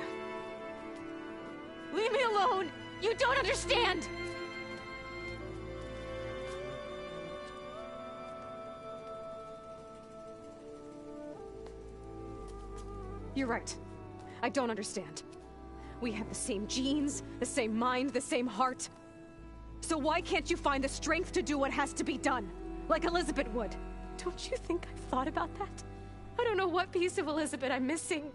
Leave me alone! You don't understand! You're right. I don't understand. We have the same genes, the same mind, the same heart. So why can't you find the strength to do what has to be done? Like Elizabeth would. Don't you think I've thought about that? I don't know what piece of Elizabeth I'm missing.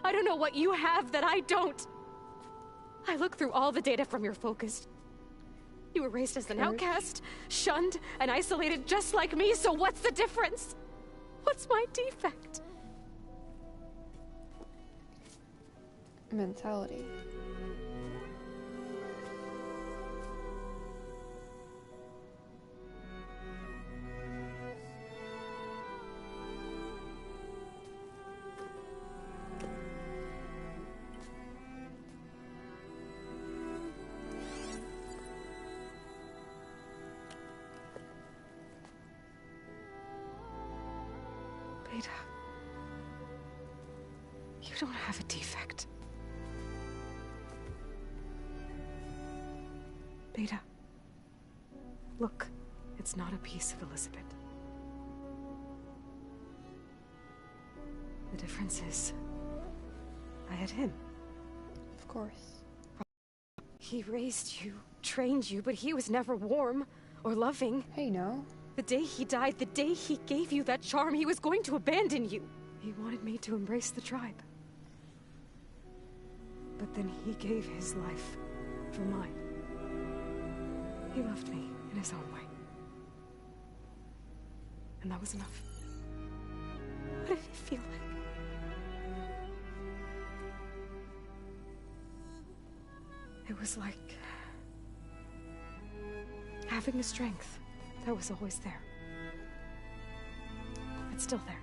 I don't know what you have that I don't. I look through all the data from your focus. You were raised as an outcast, shunned, and isolated just like me, so what's the difference? What's my defect? Mentality. Beta, you don't have a defect. Beta, look, it's not a piece of Elizabeth. The difference is, I had him. Of course. He raised you, trained you, but he was never warm or loving. Hey, no. The day he died, the day he gave you that charm, he was going to abandon you. He wanted me to embrace the tribe. But then he gave his life for mine. He loved me in his own way. And that was enough. What did it feel like? It was like having the strength That was always there. It's still there.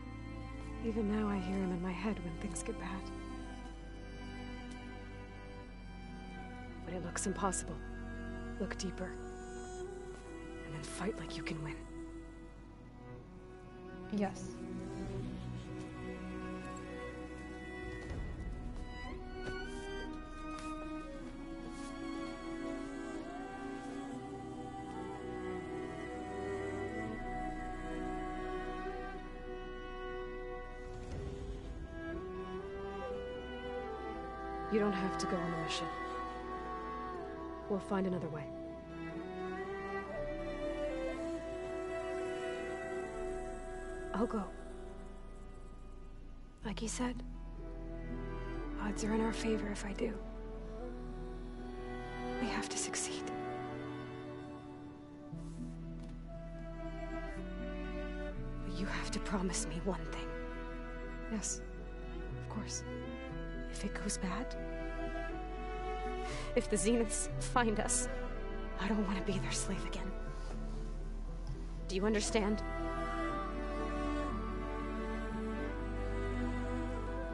Even now I hear him in my head when things get bad. When it looks impossible, look deeper. And then fight like you can win. Yes. You don't have to go on the mission. We'll find another way. I'll go. Like you said, odds are in our favor if I do. We have to succeed. But you have to promise me one thing. Yes, of course. If it goes bad, if the Zeniths find us, I don't want to be their slave again. Do you understand?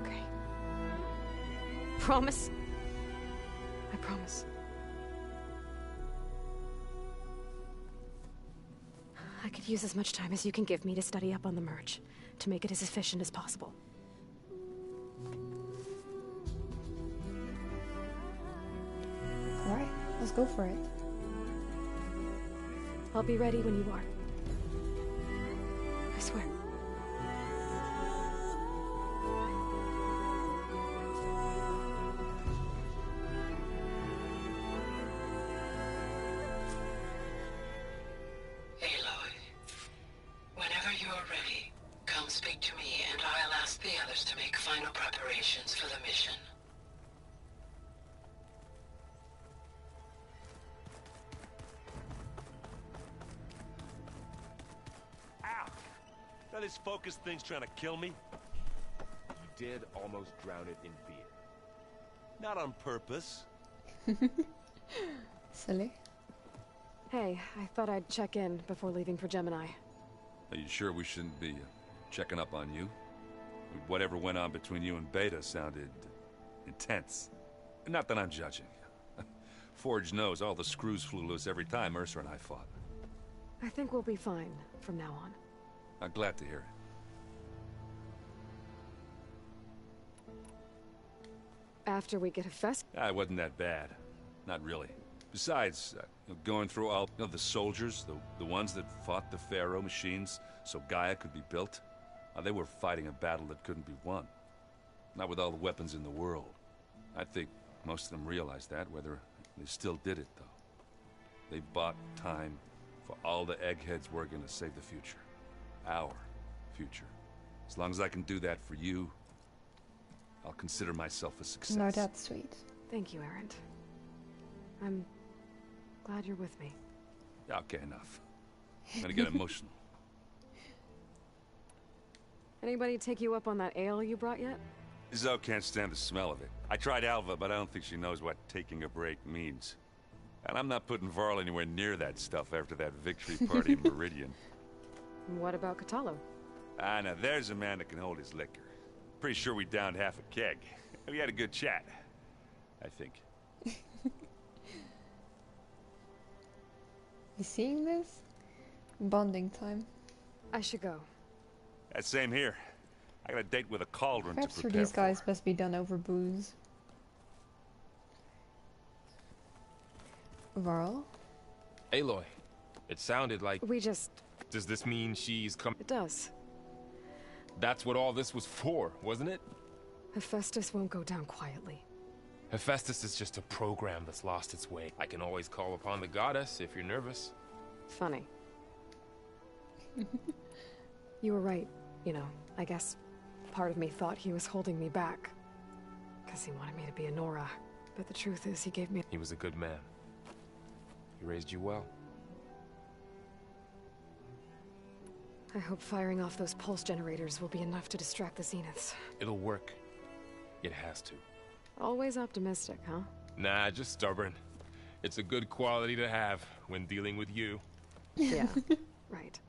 Okay. Promise? I promise. I could use as much time as you can give me to study up on the merge, to make it as efficient as possible. Alright, let's go for it. I'll be ready when you are. I swear. Aloy, whenever you're ready, come speak to me and I'll ask the others to make final preparations for the mission. This focus thing's trying to kill me? You did almost drown it in beer. Not on purpose. Silly. Hey, I thought I'd check in before leaving for Gemini. Are you sure we shouldn't be checking up on you? Whatever went on between you and Beta sounded intense. Not that I'm judging. Forge knows all the screws flew loose every time Mercer and I fought. I think we'll be fine from now on. I'm glad to hear it. After we get Hephaestus? It wasn't that bad. Not really. Besides, going through all the soldiers, the ones that fought the Pharaoh machines so Gaia could be built, they were fighting a battle that couldn't be won. Not with all the weapons in the world. I think most of them realized that, whether they still did it, though. They bought time for all the eggheads working to save the future. Our future. As long as I can do that for you, I'll consider myself a success. No, that's sweet. Thank you, Erend. I'm glad you're with me. Okay, enough. I'm gonna get emotional. Anybody take you up on that ale you brought yet? Zoe can't stand the smell of it. I tried Alva, but I don't think she knows what taking a break means. And I'm not putting Varl anywhere near that stuff after that victory party in Meridian. What about Kotallo? Now there's a man that can hold his liquor. Pretty sure we downed half a keg. We had a good chat, I think. You seeing this? Bonding time. I should go. Same here. I got a date with a cauldron Perhaps to for prepare these guys must be done over booze. Varl? Aloy, it sounded like... We just... Does this mean she's come? It does. That's what all this was for, wasn't it? Hephaestus won't go down quietly. Hephaestus is just a program that's lost its way. I can always call upon the goddess if you're nervous. Funny. You were right. You know, I guess part of me thought he was holding me back. Because he wanted me to be a Nora. But the truth is, he gave me... He was a good man. He raised you well. I hope firing off those pulse generators will be enough to distract the Zeniths. It'll work. It has to. Always optimistic, huh? Nah, just stubborn. It's a good quality to have when dealing with you. Yeah, Right.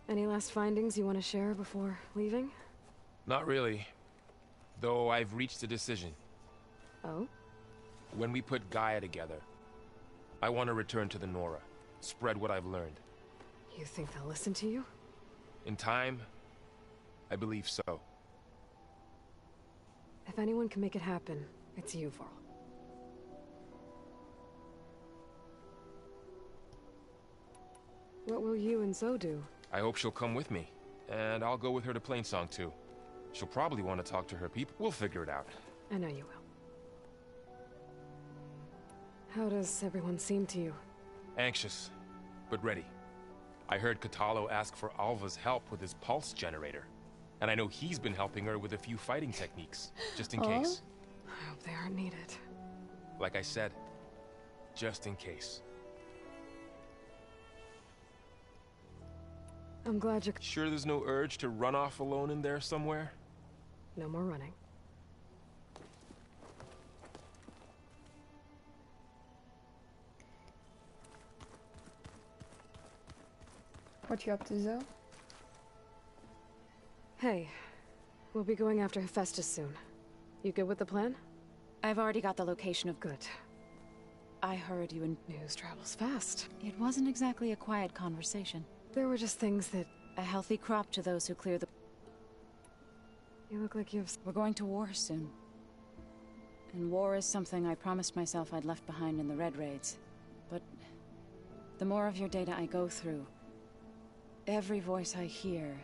Any last findings you want to share before leaving? Not really. Though I've reached a decision. Oh? When we put Gaia together, I want to return to the Nora. Spread what I've learned. You think they'll listen to you? In time, I believe so. If anyone can make it happen, it's you, Varl. What will you and Zoe do? I hope she'll come with me. And I'll go with her to Plainsong too. She'll probably want to talk to her people. We'll figure it out. I know you will. How does everyone seem to you? Anxious, but ready. I heard Kotallo ask for Alva's help with his pulse generator. And I know he's been helping her with a few fighting techniques, just in case. I hope they aren't needed. Like I said, just in case. I'm glad you're... Sure there's no urge to run off alone in there somewhere? No more running. What you up to, Zoe? Hey, we'll be going after Hephaestus soon. You good with the plan? I've already got the location of... Good. I heard you and... News travels fast. It wasn't exactly a quiet conversation. There were just things that... A healthy crop to those who clear the... You look like you've... We're going to war soon. And war is something I promised myself I'd left behind in the Red Raids. But the more of your data I go through, every voice I hear,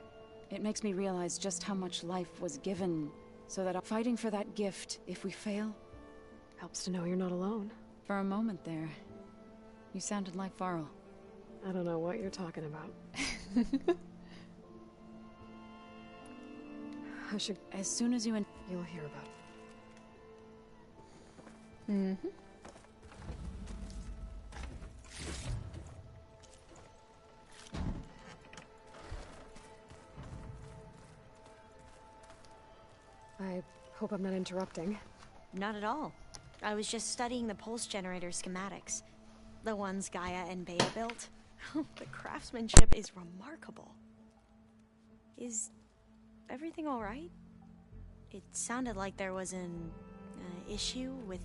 it makes me realize just how much life was given, so that fighting for that gift, if we fail... Helps to know you're not alone. For a moment there, you sounded like Varl. I don't know what you're talking about. I should... As soon as you... You'll hear about it. Mm-hmm. I hope I'm not interrupting. Not at all. I was just studying the pulse generator schematics. The ones Gaia and Bea built. The craftsmanship is remarkable. Is everything all right? It sounded like there was an issue with...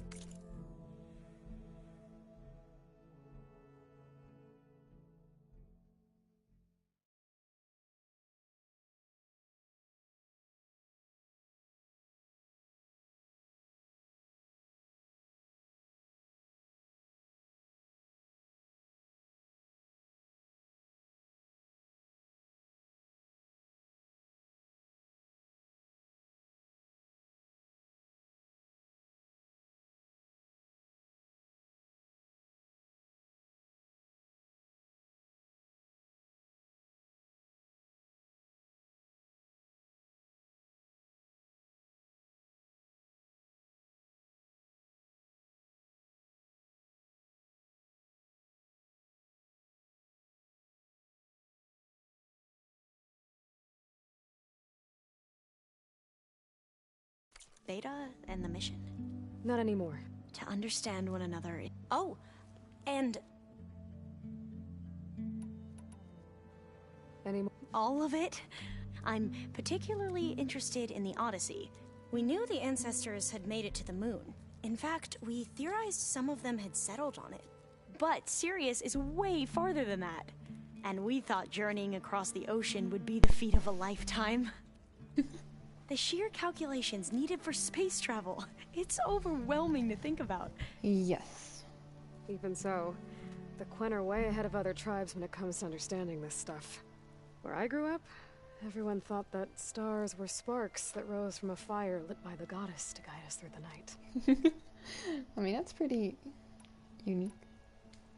Beta and the mission? Not anymore. To understand one another. Oh, and... Anymore? All of it? I'm particularly interested in the Odyssey. We knew the ancestors had made it to the moon. In fact, we theorized some of them had settled on it. But Sirius is way farther than that. And we thought journeying across the ocean would be the feat of a lifetime. The sheer calculations needed for space travel. It's overwhelming to think about. Yes. Even so, the Quen are way ahead of other tribes when it comes to understanding this stuff. Where I grew up, everyone thought that stars were sparks that rose from a fire lit by the goddess to guide us through the night. I mean, that's pretty unique.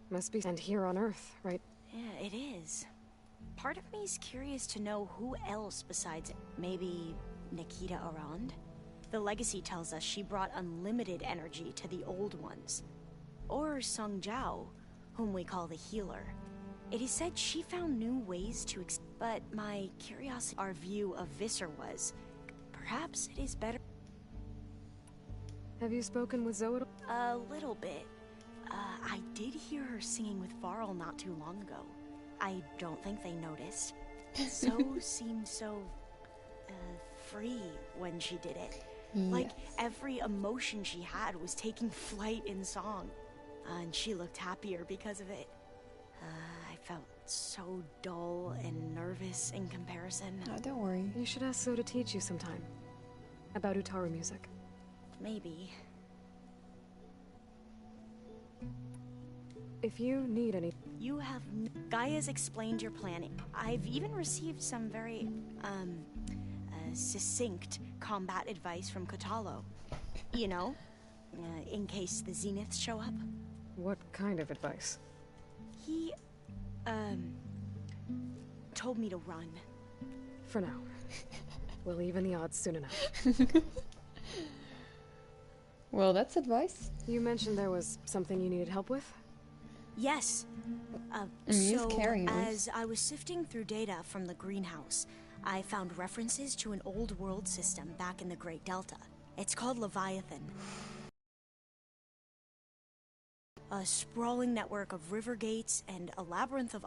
Must be. And here on Earth, right? Yeah, it is. Part of me is curious to know who else besides maybe Nikita Arand. The legacy tells us she brought unlimited energy to the old ones. Or Sung Jiao, whom we call the healer. It is said she found new ways to but my curiosity, our view of Visser was, perhaps it is better. Have you spoken with Zoe? A little bit. I did hear her singing with Varl not too long ago. I don't think they noticed. So seemed so, free when she did it. Like every emotion she had was taking flight in song. And she looked happier because of it. I felt so dull and nervous in comparison. Oh, don't worry. You should ask So to teach you sometime. About Utaru music. Maybe. If you need any... You have... Gaia's explained your plan. I've even received some very, succinct combat advice from Kotallo. You know, in case the Zeniths show up. What kind of advice? He, told me to run. For now. We'll even the odds soon enough. Well, that's advice. You mentioned there was something you needed help with? Yes. So, as I was sifting through data from the greenhouse, I found references to an old world system back in the Great Delta. It's called Leviathan. A sprawling network of river gates and a labyrinth of...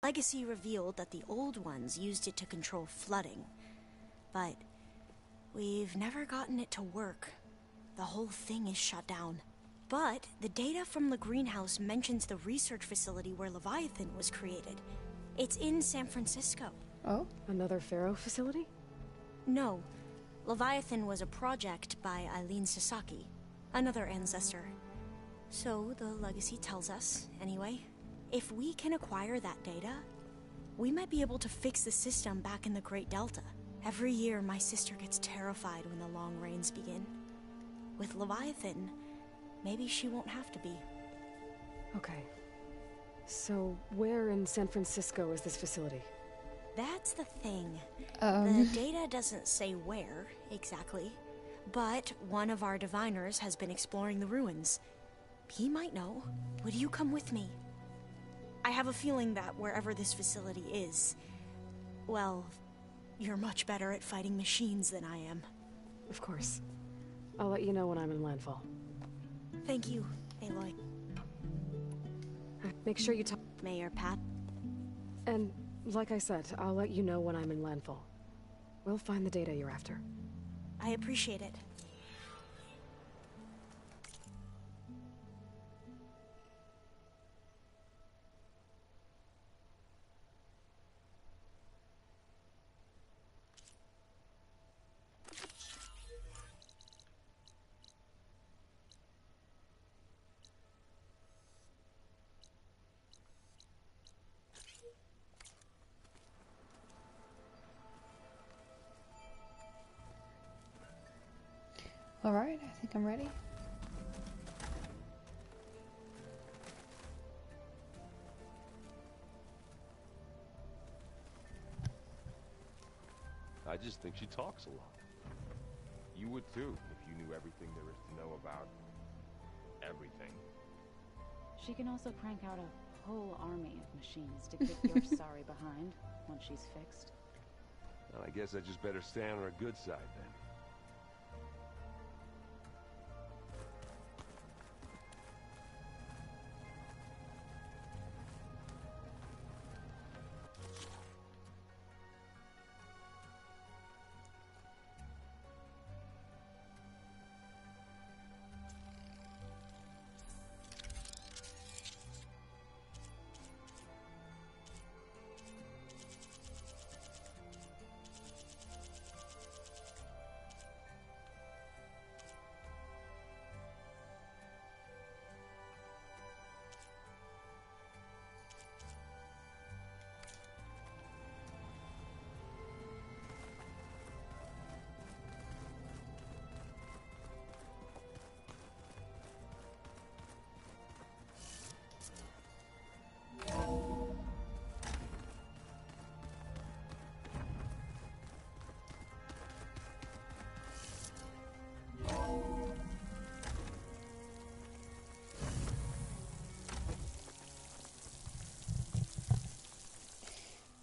Legacy revealed that the old ones used it to control flooding. But we've never gotten it to work. The whole thing is shut down. But the data from the greenhouse mentions the research facility where Leviathan was created. It's in San Francisco. Oh? Another Pharaoh facility? No. Leviathan was a project by Eileen Sasaki, another ancestor. So the legacy tells us, anyway, if we can acquire that data, we might be able to fix the system back in the Great Delta. Every year, my sister gets terrified when the long rains begin. With Leviathan, maybe she won't have to be. Okay. So, where in San Francisco is this facility? That's the thing. The data doesn't say where, exactly. But one of our diviners has been exploring the ruins. He might know. Would you come with me? I have a feeling that wherever this facility is, well, you're much better at fighting machines than I am. Of course. I'll let you know when I'm in Landfall. Thank you, Aloy. Make sure you talk... Mayor Pat. And, like I said, I'll let you know when I'm in Landfall. We'll find the data you're after. I appreciate it. Alright, I think I'm ready. I just think she talks a lot. You would too, if you knew everything there is to know about... everything. She can also crank out a whole army of machines to kick your sorry behind once she's fixed. Well, I guess I just better stay on her good side then.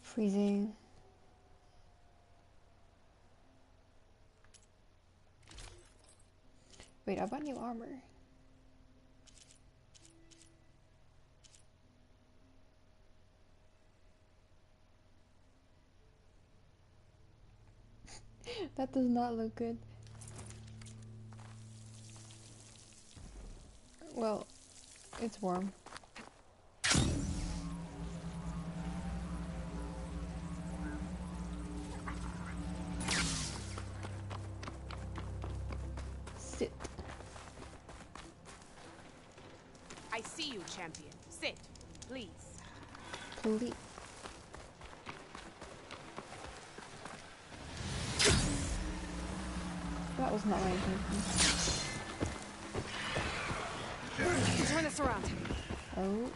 Freezing. Wait, I bought new armor. That does not look good. Well, it's warm. Sit. I see you, champion. Sit, please. Please. That was not my intention. Turn this around. Oh.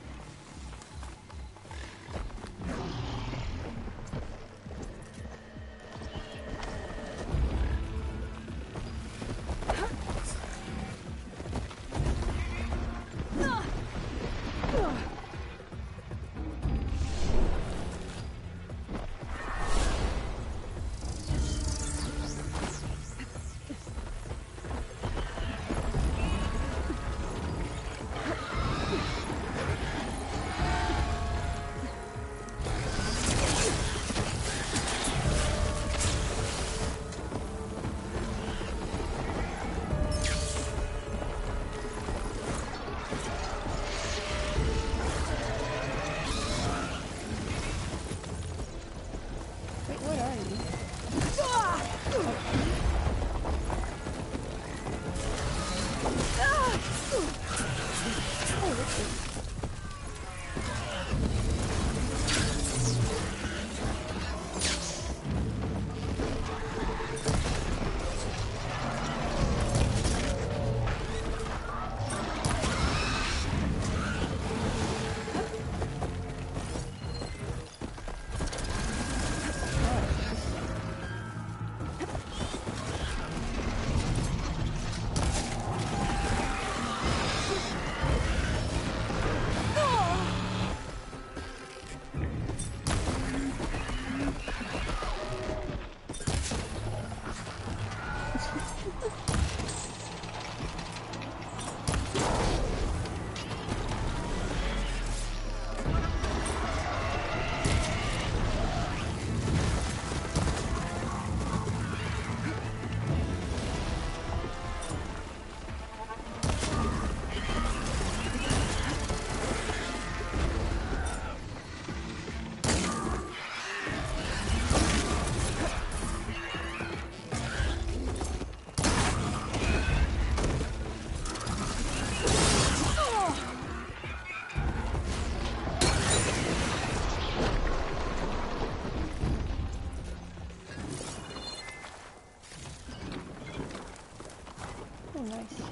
Oh, nice.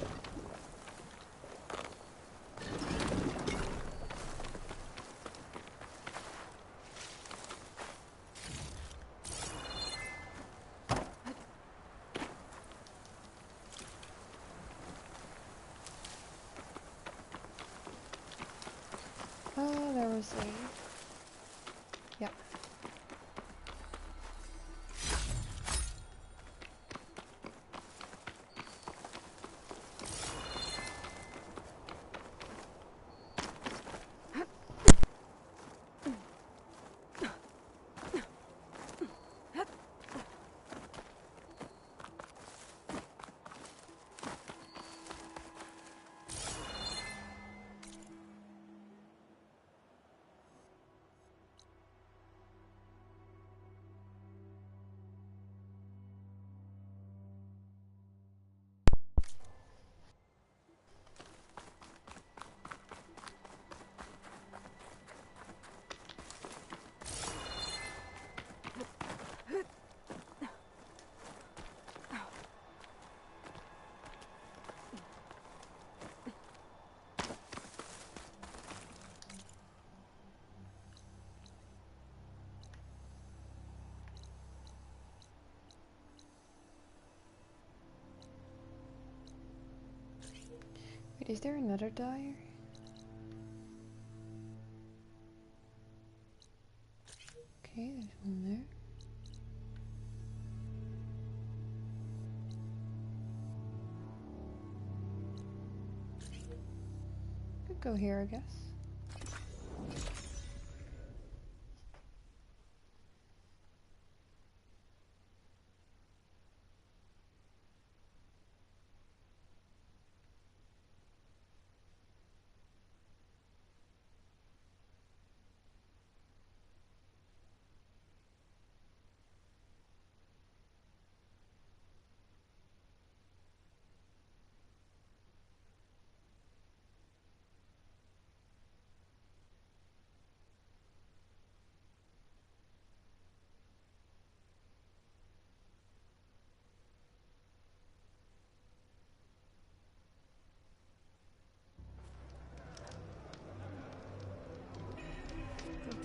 Oh, there was a... Yep. Wait, is there another dyer? Okay, there's one there. Could go here, I guess.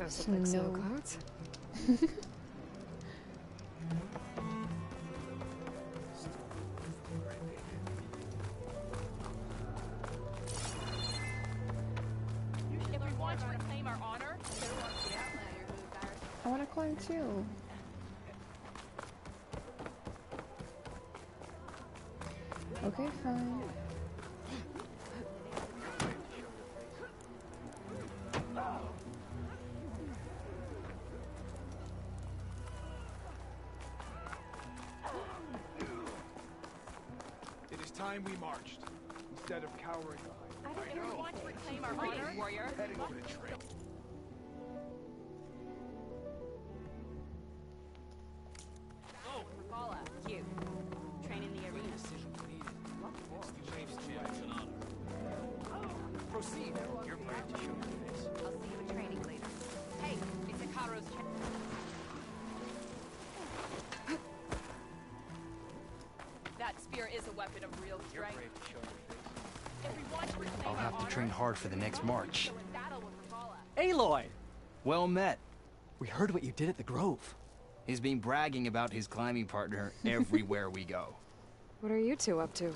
Those look like snow clouds. If we want to reclaim our honor, I want to climb too. Okay, fine. It is time we marched, instead of cowering behind. I don't want to reclaim our honor, warrior. Heading for the train. Oh, Rapala, you. Train in the arena. Proceed. You're brave to show your face. I'll see you in training later. Hey, it's Ikaro's That spear is a weapon of real strength. If we want to reclaim I'll have to train hard for the next march. Aloy! Well met. We heard what you did at the Grove. He's been bragging about his climbing partner everywhere we go. What are you two up to?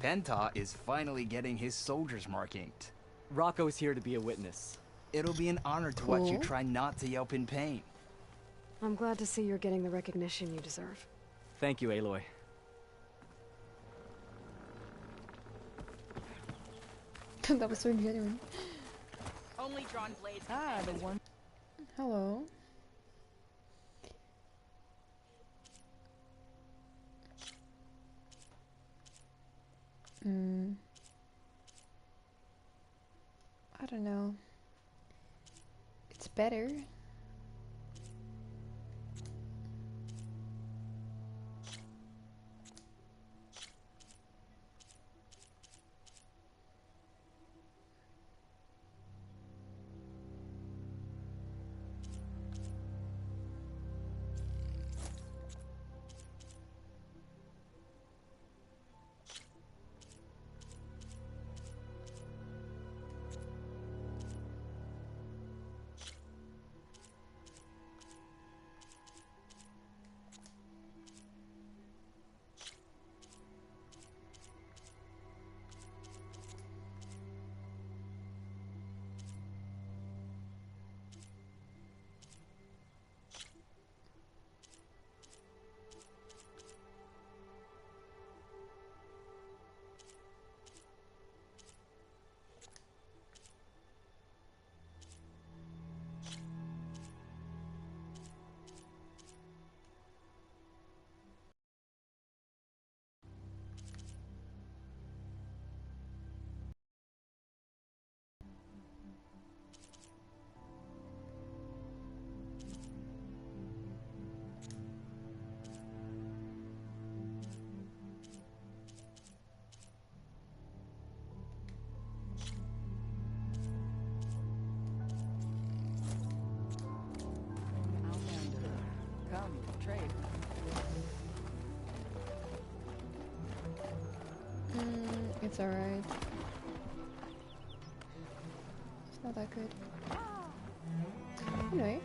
Penta is finally getting his soldier's mark inked. Rocco's here to be a witness. It'll be an honor to watch you try not to yelp in pain. I'm glad to see you're getting the recognition you deserve. Thank you, Aloy. That was so genuine. Only drawn blades. The one. Hello. I don't know. It's better. Come, trade. It's alright. It's not that good. Anyway.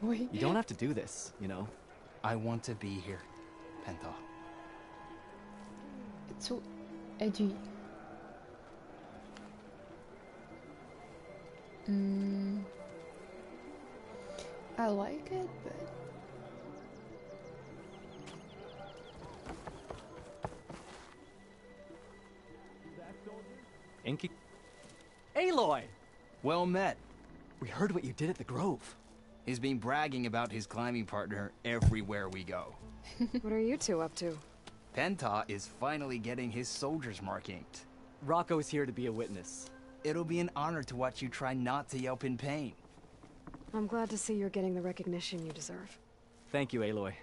Wait. You don't have to do this, you know. I want to be here, Penta. It's so edgy. I like it, but Inky. Aloy! Well met. We heard what you did at the Grove. He's been bragging about his climbing partner everywhere we go. What are you two up to? Penta is finally getting his soldier's mark inked. Rocco's here to be a witness. It'll be an honor to watch you try not to yelp in pain. I'm glad to see you're getting the recognition you deserve. Thank you, Aloy.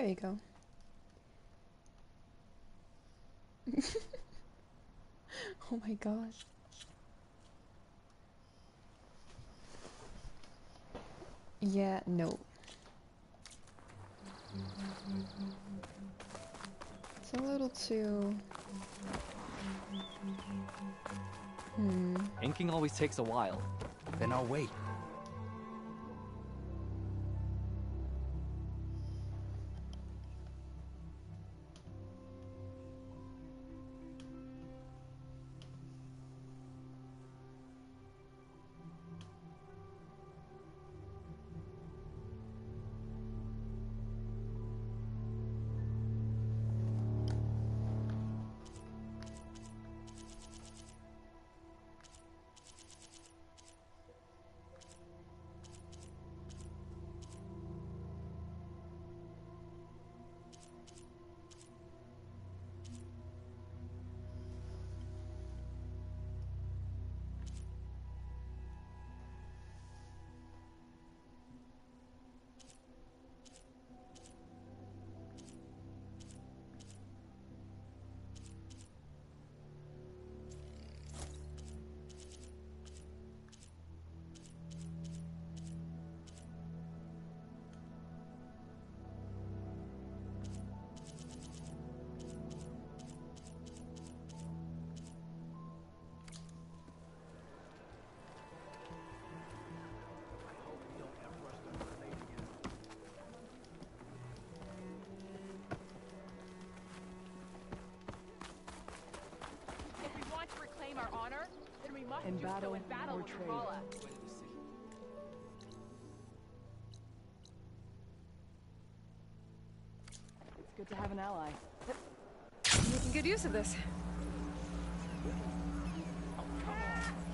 there you go. Oh my god. Yeah, no. It's a little too... Inking always takes a while. Then I'll wait. Our honor, then we must in do battle so in battle or with trade. Rala. It's good to have an ally. Making good use of this. Oh, come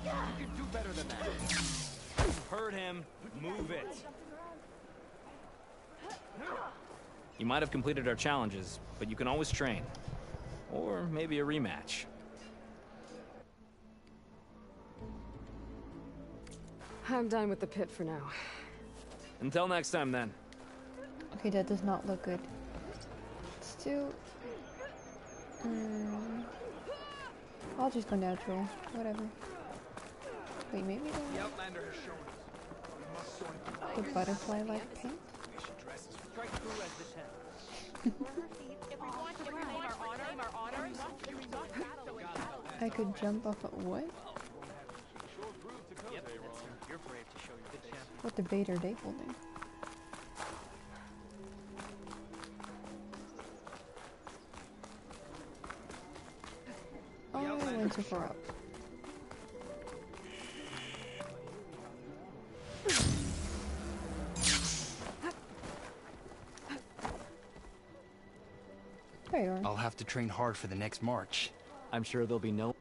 on. You can do better than that. Heard him. Move it. You might have completed our challenges, but you can always train. Or maybe a rematch. I'm done with the pit for now. Until next time, then. Okay, that does not look good. It's too... I'll just go natural. Whatever. Wait, maybe... The Outlander has shown us. We must The butterfly-like paint? Strike through as the 10. I could jump off of what? Yep, that's right. You're brave to show your face. What debate are they holding? Oh, I went too far up. There you are. I'll have to train hard for the next march. I'm sure there'll be no...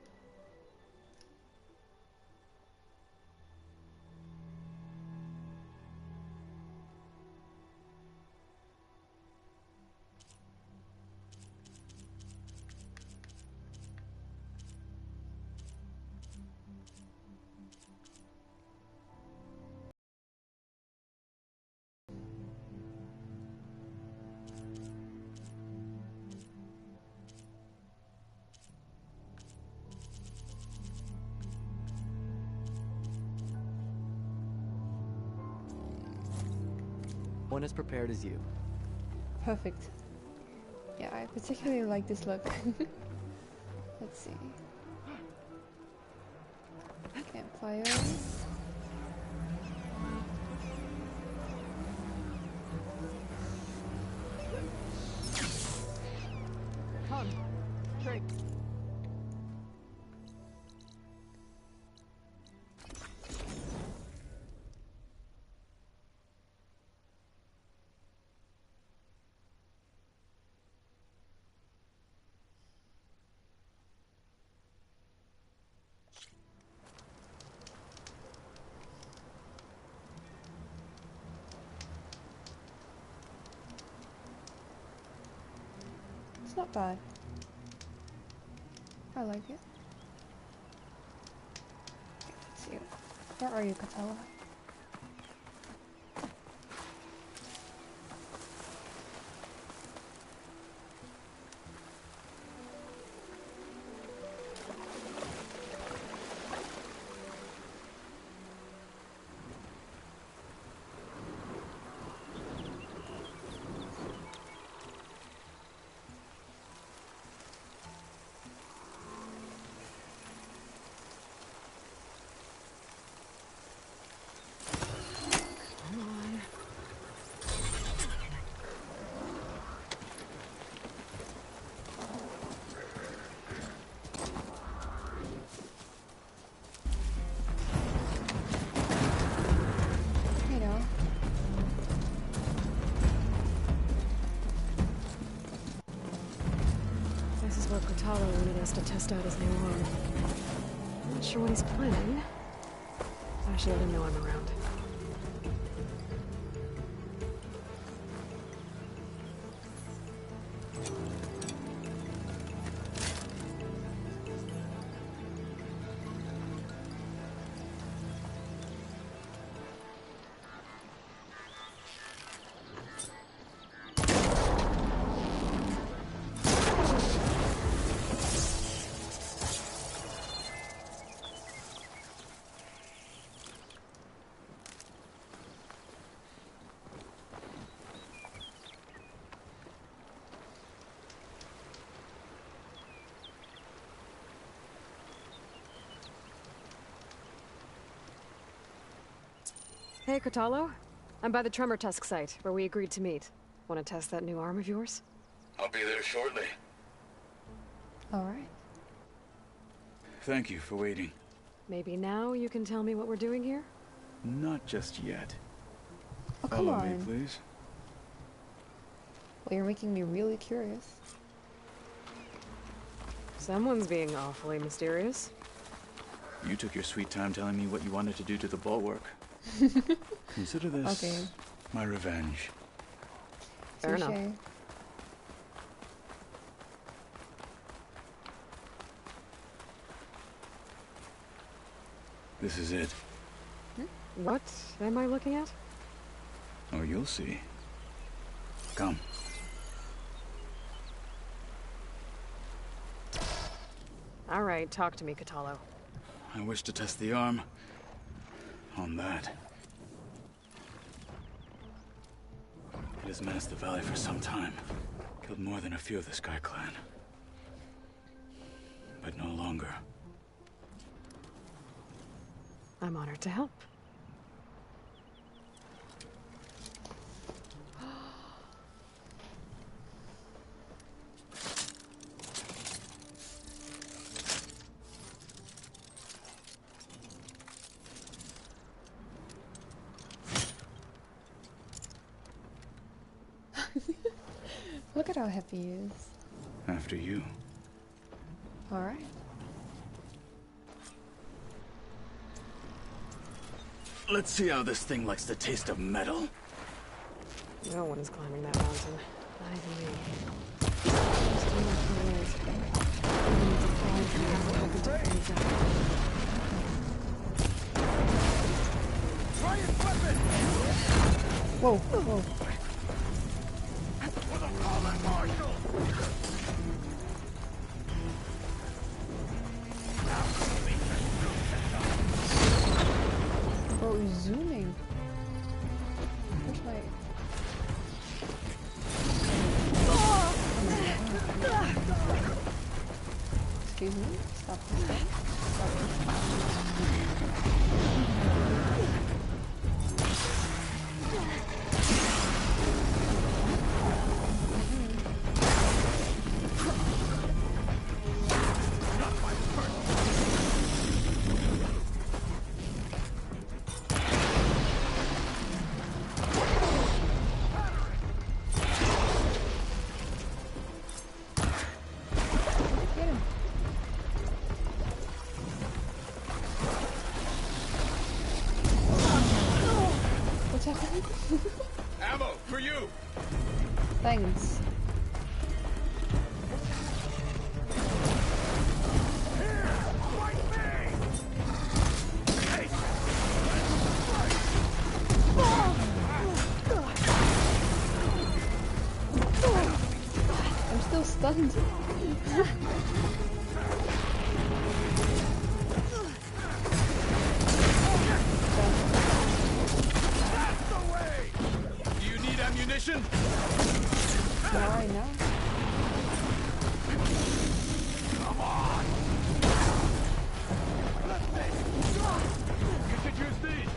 One as prepared as you. Perfect. Yeah, I particularly like this look. Let's see. Campfires. Come, drink. It's not bad. I like it. Let's see. Where are you, Kotallo? This is where Kotallo wanted us to test out his new arm. I'm not sure what he's planning. I should let him know I'm around. Hey, Kotallo. I'm by the Tremor Tusk site, where we agreed to meet. Want to test that new arm of yours? I'll be there shortly. Alright. Thank you for waiting. Maybe now you can tell me what we're doing here? Not just yet. Oh, come Follow me, on. please. Well, you're making me really curious. Someone's being awfully mysterious. You took your sweet time telling me what you wanted to do to the bulwark. Consider this Okay. my revenge. Fair enough. This is it. What am I looking at? Oh, you'll see. Come. All right, talk to me, Kotallo. I wish to test the arm on that. has menaced the valley for some time. Killed more than a few of the Sky Clan. But no longer. I'm honored to help. Look at how happy he is. After you. Alright. Let's see how this thing likes the taste of metal. No one is climbing that mountain. Not even me. Just enough for years. I need to find what happened to things out. Try your weapon! Whoa, whoa. For the fallen marshal! Bro, he's zooming. Which way? Excuse me? Stop. Ammo for you! Thanks. I'm still stunned. Do you need ammunition? Not right now. Come on! You should use these!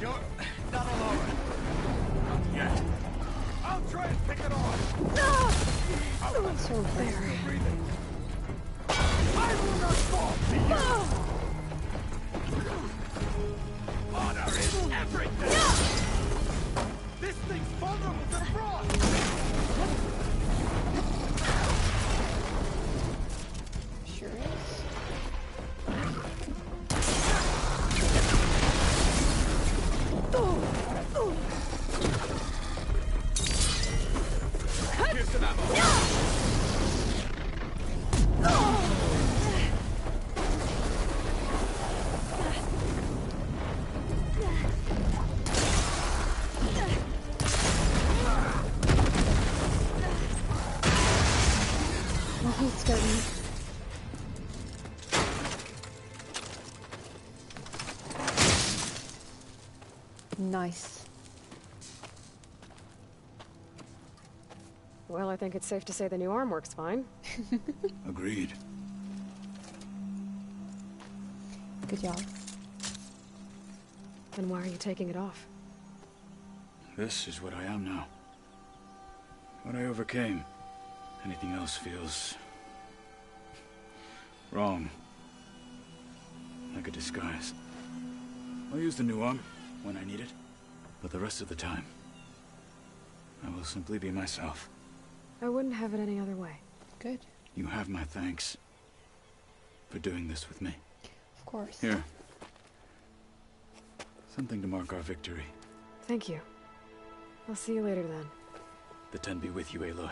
You're not alone. Not yet. I'll try and pick it off. So very. I will not fall to you. Honor is everything. This thing's vulnerable to frost. Sure is. Here's some ammo. Oh, it's got me. Nice. Well, I think it's safe to say the new arm works fine. Agreed. Good job. Then why are you taking it off? This is what I am now. What I overcame. Anything else feels wrong. Like a disguise. I'll use the new arm when I need it, but the rest of the time, I will simply be myself. I wouldn't have it any other way. Good. You have my thanks for doing this with me. Of course. Here. Something to mark our victory. Thank you. I'll see you later then. The Ten be with you, Aloy.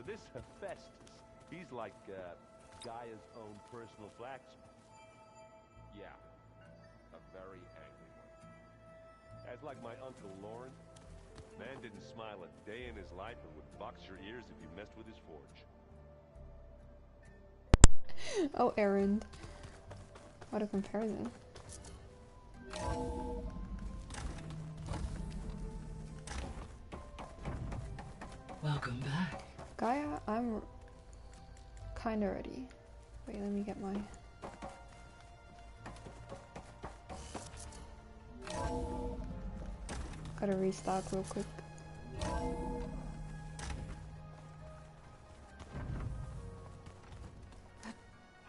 this Hephaestus, he's like, Gaia's own personal blacksmith. Yeah, a very angry one. That's like my Uncle Lawrence. Man didn't smile a day in his life and would box your ears if you messed with his forge. Oh, errand. What a comparison. Welcome back. Gaia, I'm kinda ready. Wait, let me get my... Gotta restock real quick.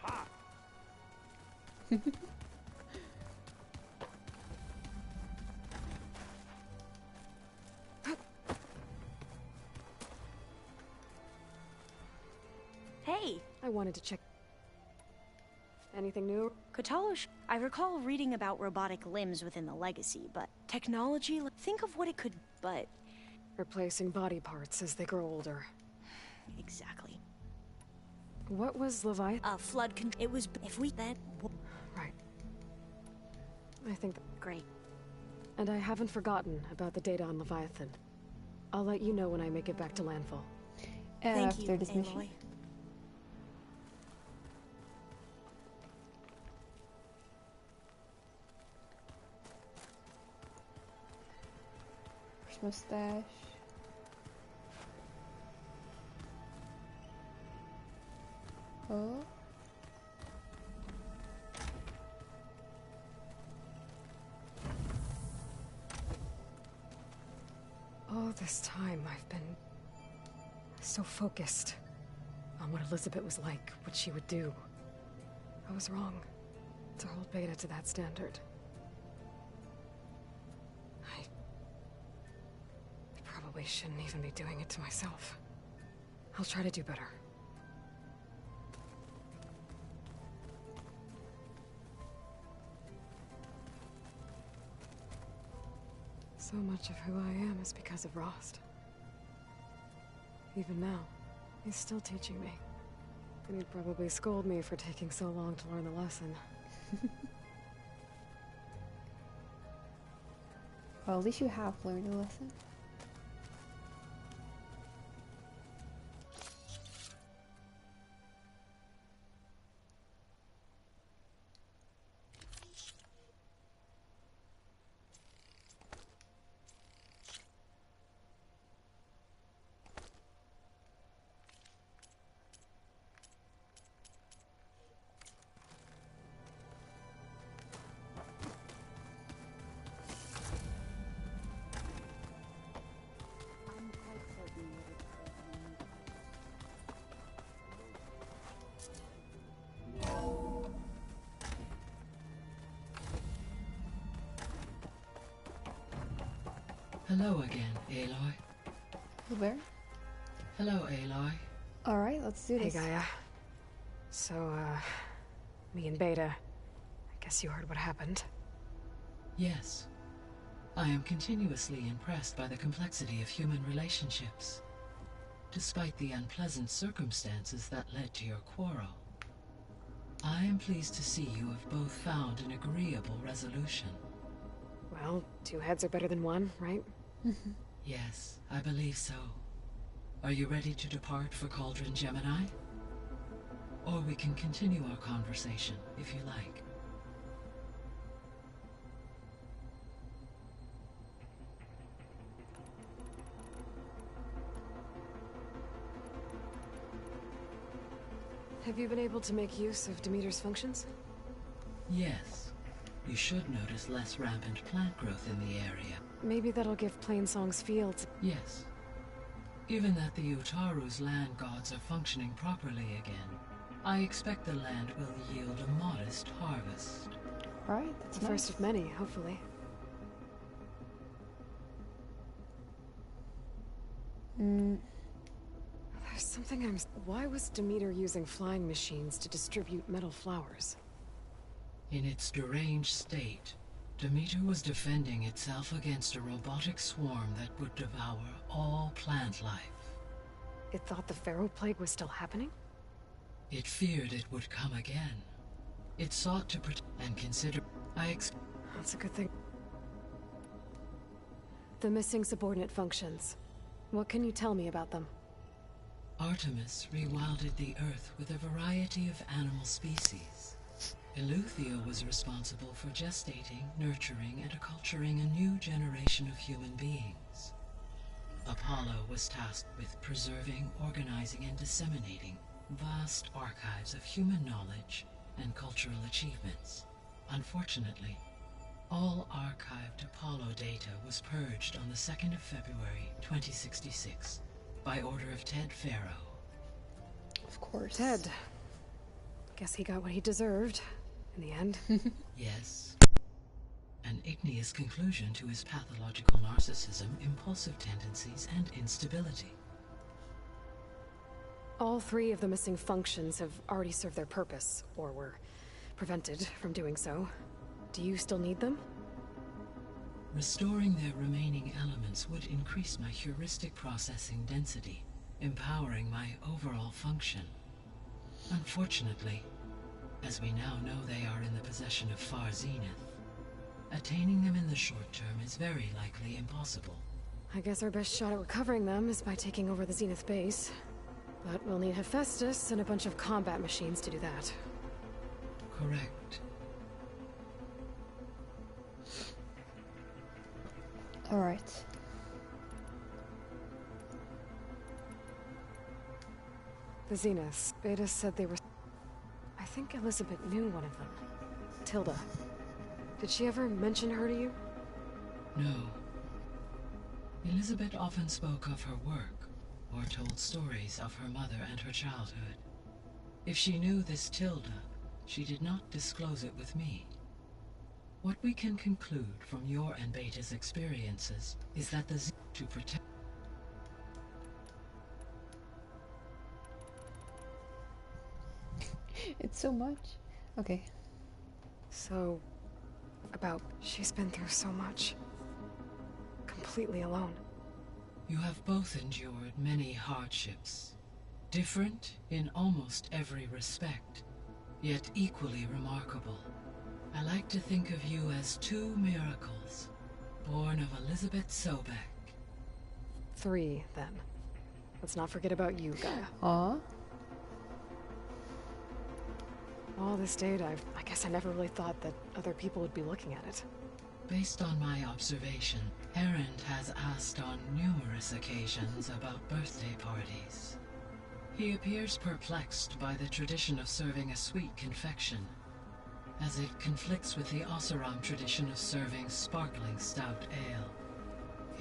Ha! Hey! I wanted to check. Anything new? Kotallo, I recall reading about robotic limbs within the Legacy, but technology, think of what it could, but... Replacing body parts as they grow older. Exactly. What was Leviathan? Flood it was, if we then... Right. I think... Great. And I haven't forgotten about the data on Leviathan. I'll let you know when I make it back to Landfall. Thank you, after this mission. Aloy. Mustache. Oh. All this time I've been so focused on what Elizabeth was like, what she would do. I was wrong to hold Beta to that standard. I probably shouldn't even be doing it to myself. I'll try to do better. So much of who I am is because of Rost. Even now, he's still teaching me. And he'd probably scold me for taking so long to learn the lesson. Well, at least you have learned the lesson. Hello again, Aloy. Where? Hello, Aloy. Alright, let's do this. Hey, Gaia. So, me and Beta, I guess you heard what happened. Yes. I am continuously impressed by the complexity of human relationships, despite the unpleasant circumstances that led to your quarrel. I am pleased to see you have both found an agreeable resolution. Well, two heads are better than one, right? Yes, I believe so. Are you ready to depart for Cauldron Gemini? Or we can continue our conversation, if you like. Have you been able to make use of Demeter's functions? Yes. You should notice less rampant plant growth in the area. Maybe that'll give Plainsong's fields... Yes. Given that the Utaru's land gods are functioning properly again, I expect the land will yield a modest harvest. Right, that's the first of many, hopefully. There's something I'm... Why was Demeter using flying machines to distribute metal flowers? In its deranged state, Demeter was defending itself against a robotic swarm that would devour all plant life. It thought the Pharaoh plague was still happening? It feared it would come again. It sought to protect and consider... That's a good thing. The missing subordinate functions. What can you tell me about them? Artemis rewilded the Earth with a variety of animal species. Eleuthia was responsible for gestating, nurturing, and acculturating a new generation of human beings. Apollo was tasked with preserving, organizing, and disseminating vast archives of human knowledge and cultural achievements. Unfortunately, all archived Apollo data was purged on the 2nd of February, 2066, by order of Ted Pharaoh. Of course. Ted. Guess he got what he deserved, in the end. Yes. An igneous conclusion to his pathological narcissism, impulsive tendencies, and instability. All 3 of the missing functions have already served their purpose, or were prevented from doing so. Do you still need them? Restoring their remaining elements would increase my heuristic processing density, empowering my overall function. Unfortunately, as we now know they are in the possession of Far Zenith, attaining them in the short term is very likely impossible. I guess our best shot at recovering them is by taking over the Zenith base. But we'll need Hephaestus and a bunch of combat machines to do that. Correct. Alright. The Zeniths. Beta said they were... I think Elizabeth knew one of them. Tilda. Did she ever mention her to you? No. Elizabeth often spoke of her work, or told stories of her mother and her childhood. If she knew this Tilda, she did not disclose it with me. What we can conclude from your and Beta's experiences is that the to protect... It's so much. Okay. So, she's been through so much. Completely alone. You have both endured many hardships. Different in almost every respect, yet equally remarkable. I like to think of you as 2 miracles, born of Elizabeth Sobek. 3, then. Let's not forget about you, Gaia. Aww. All this data, I guess I never really thought that other people would be looking at it. Based on my observation, Erend has asked on numerous occasions about birthday parties. He appears perplexed by the tradition of serving a sweet confection, as it conflicts with the Oseram tradition of serving sparkling stout ale.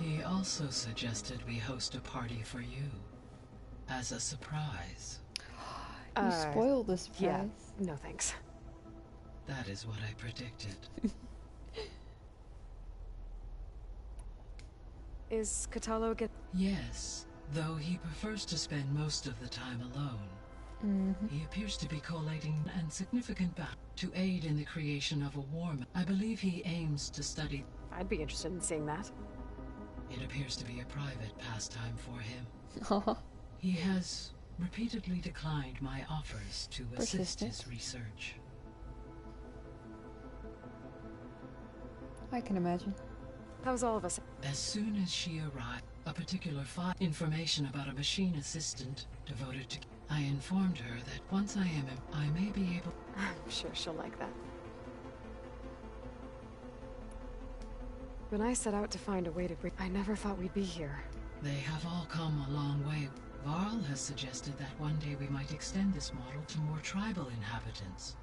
He also suggested we host a party for you, as a surprise. You spoiled the surprise. Yeah, no thanks. That is what I predicted. Is Kotallo get... Yes, though he prefers to spend most of the time alone. He appears to be collating and significant battle to aid in the creation of a war. I believe he aims to study... I'd be interested in seeing that. It appears to be a private pastime for him. He has repeatedly declined my offers to assist his research. I can imagine. How's all of us? As soon as she arrived, a particular file information about a machine assistant devoted to... I informed her that once I may be able... I'm sure she'll like that. When I set out to find a way to bring... I never thought we'd be here. They have all come a long way. Varl has suggested that one day we might extend this model to more tribal inhabitants,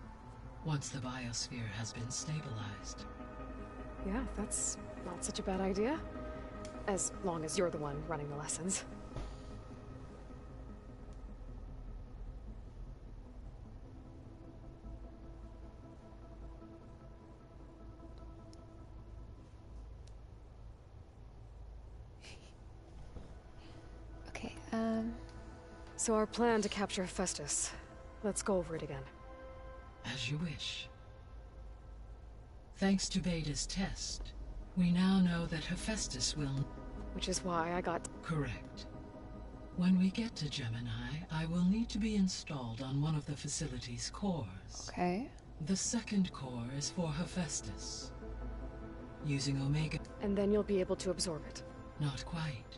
once the biosphere has been stabilized. Yeah, that's not such a bad idea. As long as you're the one running the lessons. Okay, So our plan to capture Hephaestus. Let's go over it again. As you wish. Thanks to Beta's test, we now know that Hephaestus will... Which is why I got... Correct. When we get to Gemini, I will need to be installed on one of the facility's cores. Okay. The second core is for Hephaestus. Using Omega... And then you'll be able to absorb it. Not quite.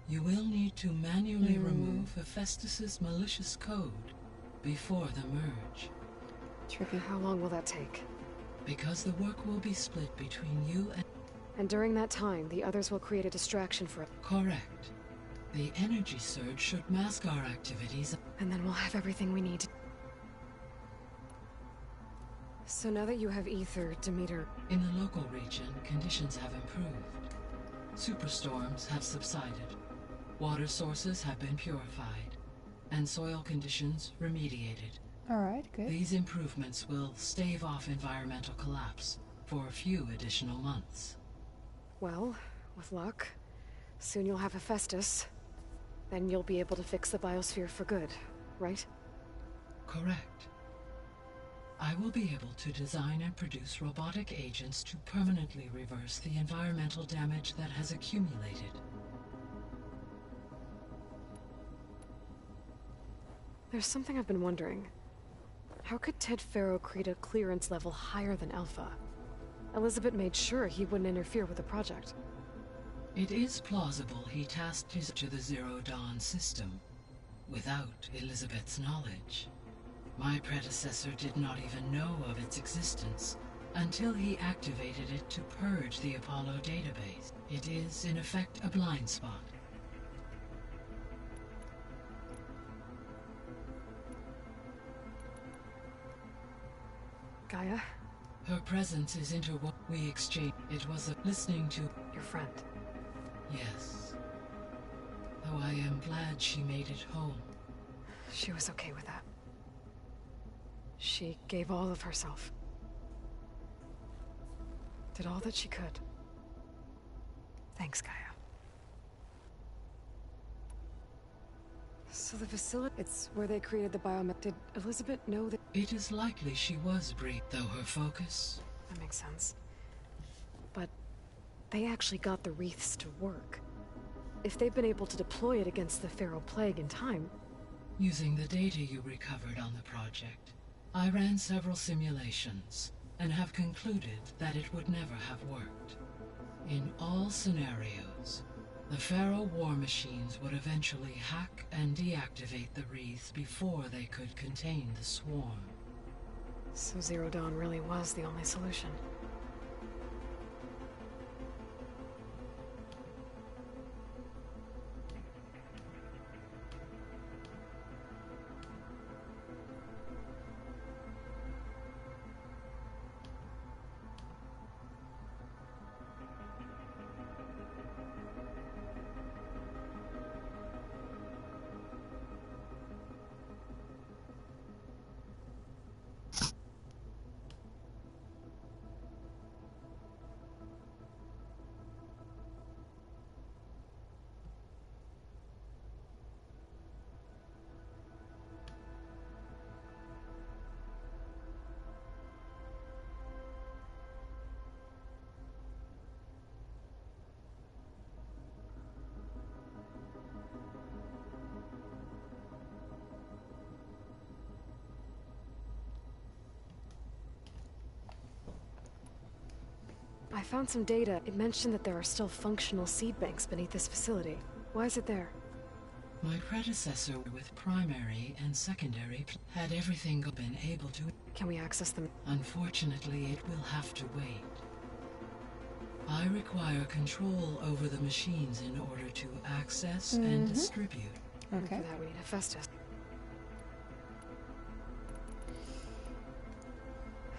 You will need to manually remove Hephaestus's malicious code before the merge. Tricky. How long will that take? Because the work will be split between you and... And during that time, the others will create a distraction for it. Correct. The energy surge should mask our activities. And then we'll have everything we need. So now that you have Ether, Demeter... In the local region, conditions have improved. Superstorms have subsided. Water sources have been purified. And soil conditions remediated. Alright, good. These improvements will stave off environmental collapse for a few additional months. Well, with luck, soon you'll have Hephaestus. Then you'll be able to fix the biosphere for good, right? Correct. I will be able to design and produce robotic agents to permanently reverse the environmental damage that has accumulated. There's something I've been wondering. How could Ted Faro create a clearance level higher than Alpha? Elizabeth made sure he wouldn't interfere with the project. It is plausible he tasked his to the Zero Dawn system without Elizabeth's knowledge. My predecessor did not even know of its existence until he activated it to purge the Apollo database. It is, in effect, a blind spot. Gaia? Her presence is what we exchanged. It was listening to... Your friend. Yes. Though I am glad she made it home. She was okay with that. She gave all of herself. Did all that she could. Thanks, Gaia. So the facility, it's where they created the biomech. Did Elizabeth know that? It is likely she was briefed, though her focus... That makes sense. But they actually got the wreaths to work. If they've been able to deploy it against the Pharaoh Plague in time... Using the data you recovered on the project, I ran several simulations, and have concluded that it would never have worked. In all scenarios, the Pharaoh war machines would eventually hack and deactivate the wreaths before they could contain the swarm. So Zero Dawn really was the only solution. I found some data. It mentioned that there are still functional seed banks beneath this facility. Why is it there? My predecessor with primary and secondary had everything been able to... Can we access them? Unfortunately, it will have to wait. I require control over the machines in order to access and distribute. Okay. And for that we need Hephaestus.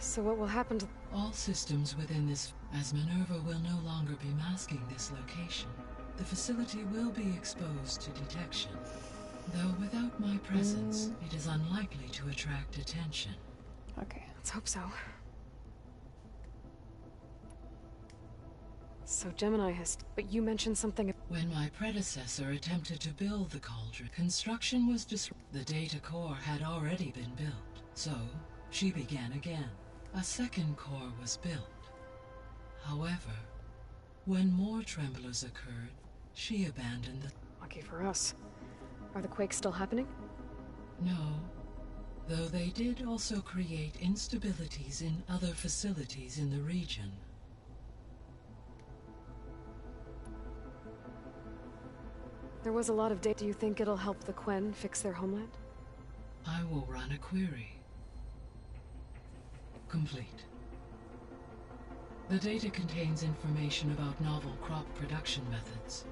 So what will happen to... All systems within this... As Minerva will no longer be masking this location, the facility will be exposed to detection. Though without my presence, it is unlikely to attract attention. Okay. Let's hope so. So Gemini has... But you mentioned something... When my predecessor attempted to build the cauldron, construction was disrupted. The data core had already been built, so she began again. A second core was built. However, when more tremblers occurred, she abandoned the... Lucky for us. Are the quakes still happening? No. Though they did also create instabilities in other facilities in the region. There was a lot of data. Do you think it'll help the Quen fix their homeland? I will run a query. Complete. The data contains information about novel crop production methods,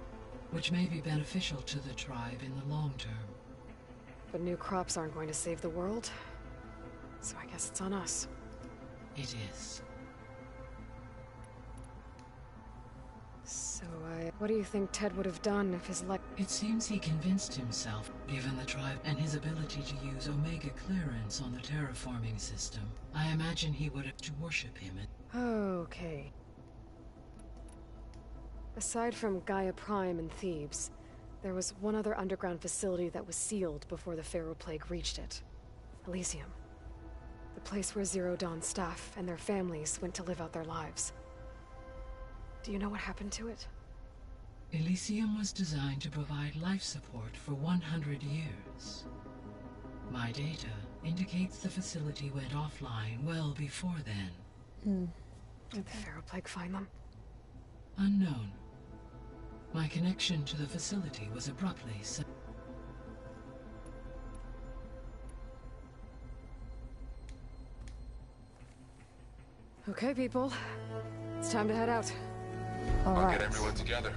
which may be beneficial to the tribe in the long term. But new crops aren't going to save the world, so I guess it's on us. It is. So, what do you think Ted would have done if his It seems he convinced himself, given the tribe and his ability to use Omega clearance on the terraforming system. I imagine he would have to worship him. Okay. Aside from Gaia Prime and Thebes, there was one other underground facility that was sealed before the Pharaoh Plague reached it. Elysium. The place where Zero Dawn staff and their families went to live out their lives. Do you know what happened to it? Elysium was designed to provide life support for 100 years. My data indicates the facility went offline well before then. Did the Pharaoh Plague find them? Unknown. My connection to the facility was abruptly severed. Okay, people. It's time to head out. I'll get everyone together.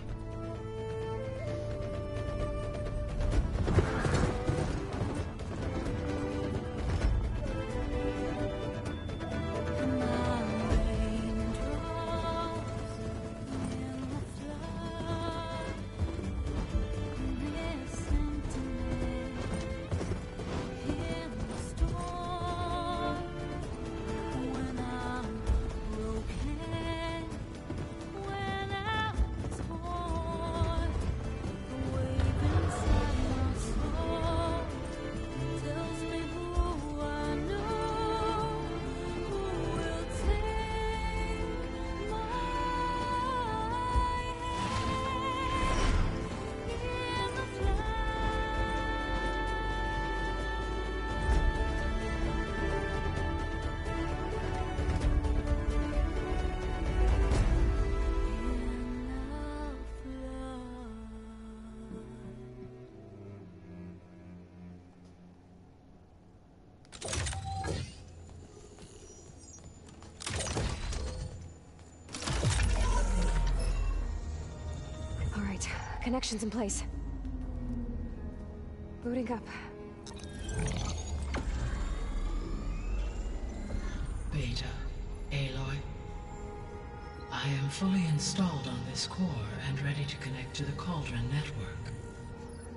Connections in place. Booting up. Beta, Aloy. I am fully installed on this core and ready to connect to the Cauldron network.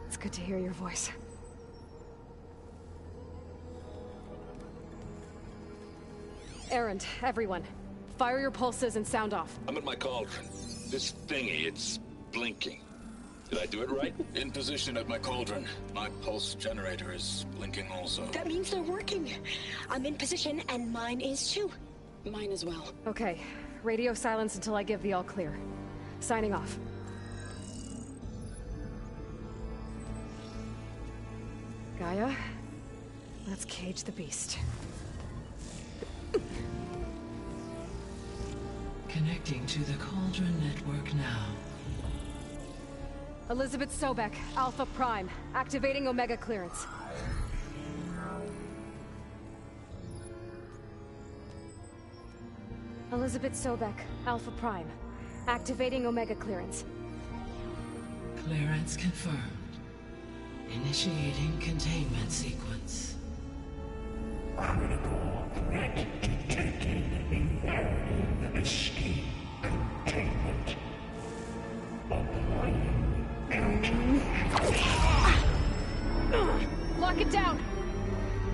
It's good to hear your voice. Errand, everyone. Fire your pulses and sound off. I'm at my cauldron. This thingy, it's blinking. Did I do it right? In position at my cauldron. My pulse generator is blinking also. That means they're working. I'm in position, and mine is too. Mine as well. Okay. Radio silence until I give the all clear. Signing off. Gaia, let's cage the beast. Connecting to the Cauldron network now. Elizabeth Sobek, Alpha Prime, activating Omega clearance. Elizabeth Sobek, Alpha Prime, activating Omega clearance. Clearance confirmed. Initiating containment sequence. Critical threat detected. Imperative escape containment. Applying. Lock it down!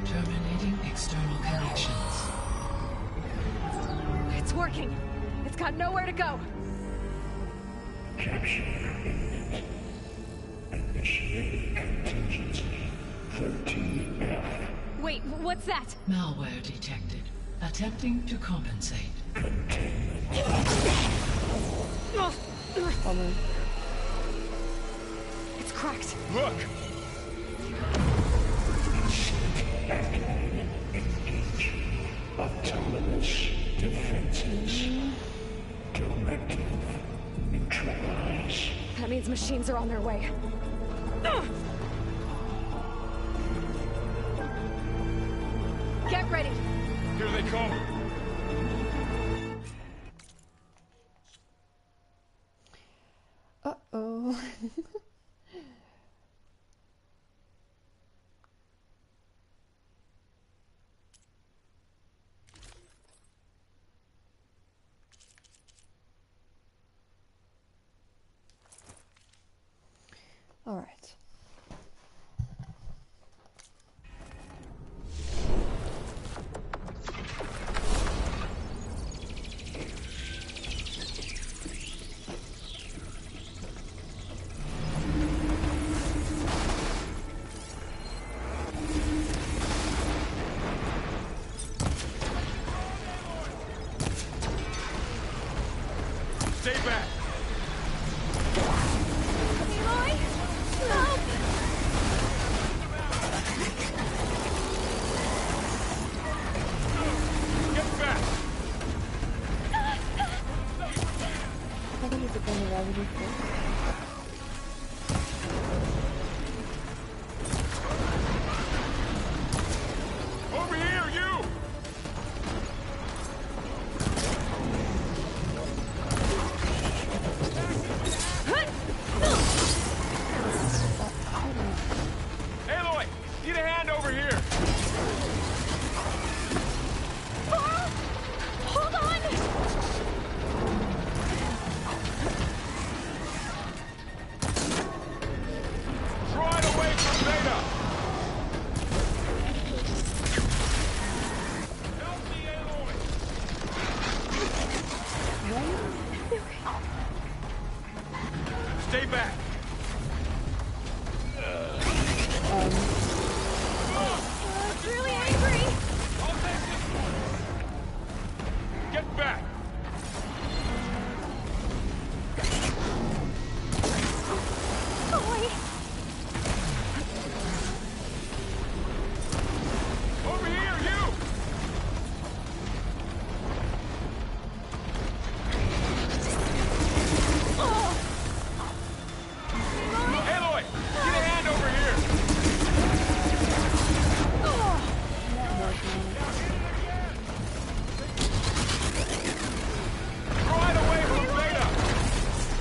Terminating external connections. It's working. It's got nowhere to go. Capture imminent. Initiating contingency 13F. Wait, what's that? Malware detected. Attempting to compensate. It's It's cracked. Look! Of Tallnecks defenses. Directive. Neutralize. That means machines are on their way. Ugh! Get ready. Here they come. Uh-oh. All right. Stay back. Over here, you! Aloy, need a hand over here. Hold on! Right away from Beta. Help me, Aloy. Stay back. It's really angry! I'll take this. Get back. Boy! Over here, you! Aloy, get a hand over here! Right away from Beta!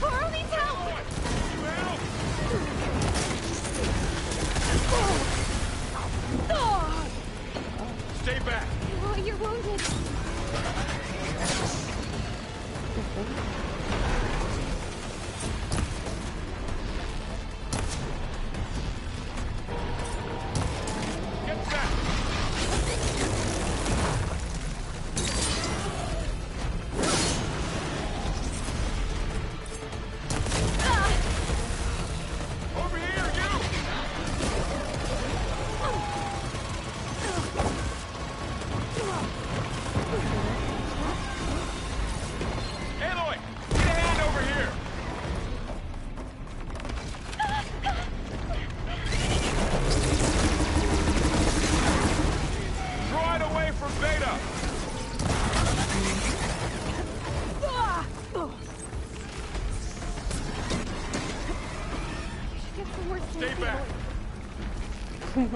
Carl needs help! You help! Stay back! Oh, you're wounded. Get back! Over here, you! Aloy, get a hand over here! Right away from Beta! Get some more Stay back! Get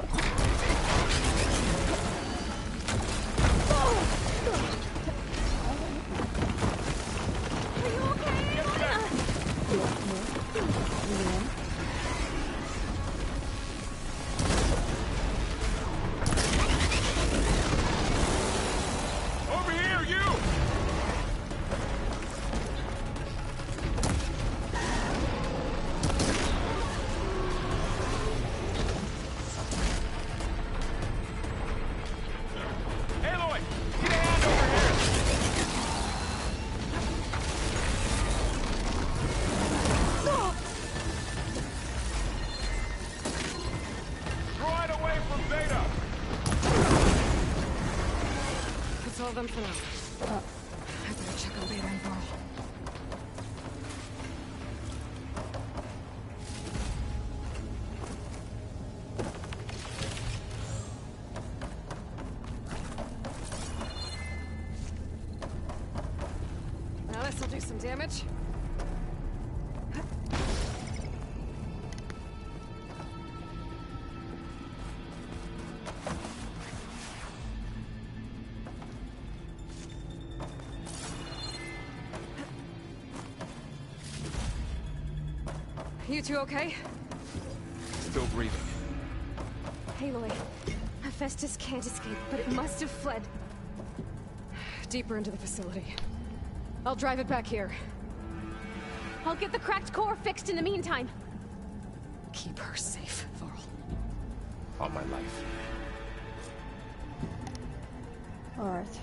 back! Over here, you! Aloy, get a hand over here! Right away from Beta! That's all of them for now. I better check on Beta and Varl. This'll do some damage. You two okay? Still breathing. Aloy, Hephaestus can't escape, but it must have fled. Deeper into the facility. I'll drive it back here. I'll get the cracked core fixed in the meantime. Keep her safe, Varl. On my life. Alright.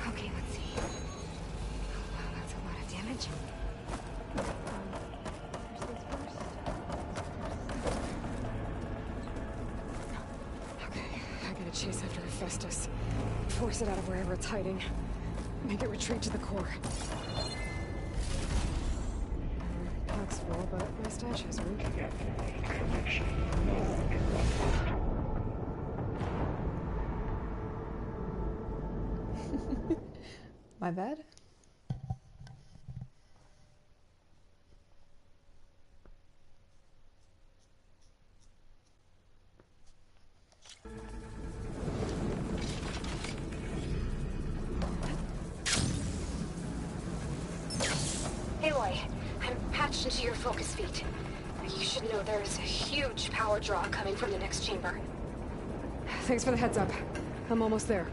Okay, let's see. Oh, wow, that's a lot of damage. Okay, I gotta chase after Hephaestus. Force it out of wherever it's hiding. Make it retreat to the core. Pack's full, but my stash has room. My bad. Aloy, I'm patched into your focus feed. You should know there's a huge power draw coming from the next chamber. Thanks for the heads up. I'm almost there.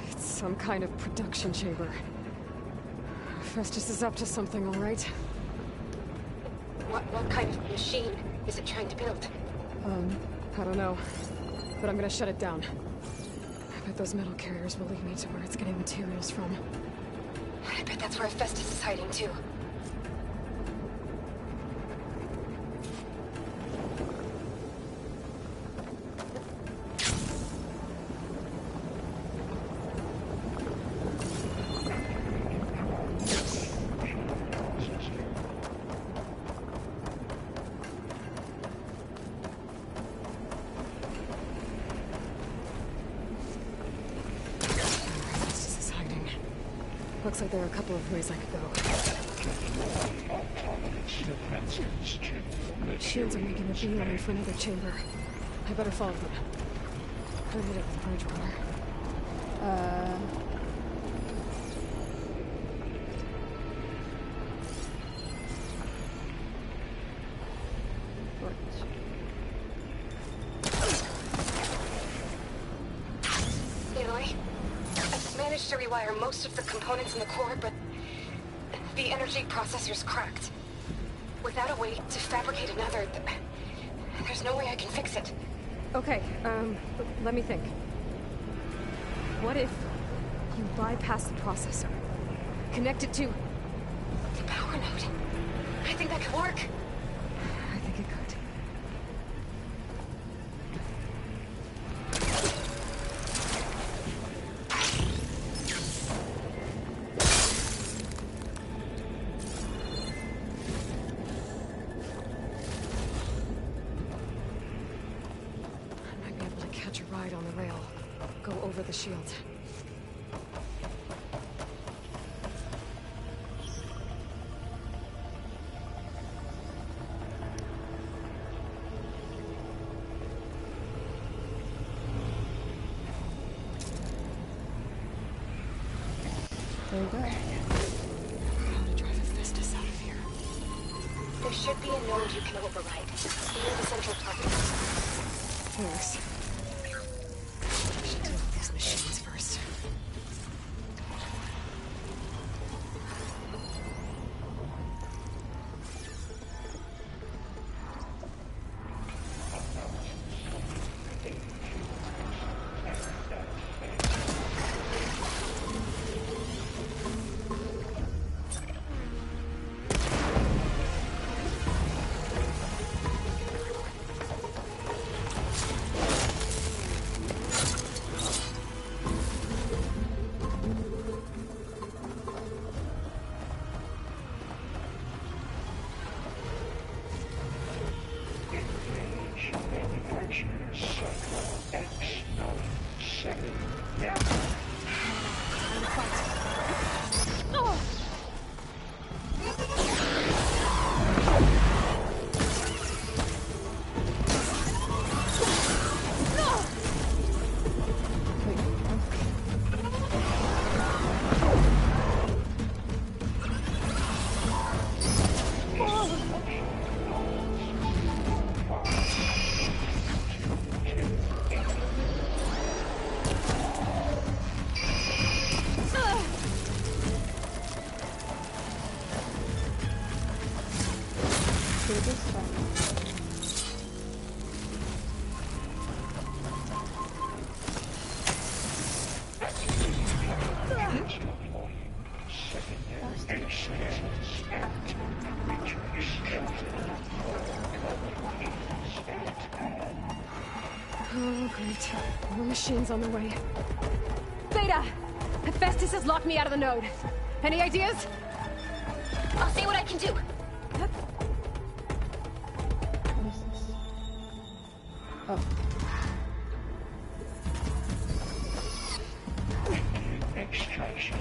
It's some kind of production chamber. Hephaestus is up to something, all right? What kind of machine is it trying to build? I don't know. But I'm gonna shut it down. I bet those metal carriers will lead me to where it's getting materials from. I bet that's where Hephaestus is hiding too. Hephaestus is hiding. Looks like there are a couple of ways I could go. Shields are making a beeline for another chamber. I better follow them. I'll hit it with bridge water. Aloy, I've managed to rewire most of the components in the core, but the energy processor's cracked. Without a way to fabricate another, there's no way I can fix it. Okay, let me think. What if you bypass the processor? Connect it to the power node. I think that could work. I think it could. I might be able to catch a ride on the rail. Go over the shield. There you go. How to drive Hephaestus out of here. There should be a node you can override. Near the central target. Thanks. I should deal with these machines first. machines on the way. Beta! Hephaestus has locked me out of the node. Any ideas? I'll see what I can do. What is this? Oh. Extraction.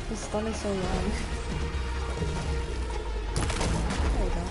This stun is so long. There we go.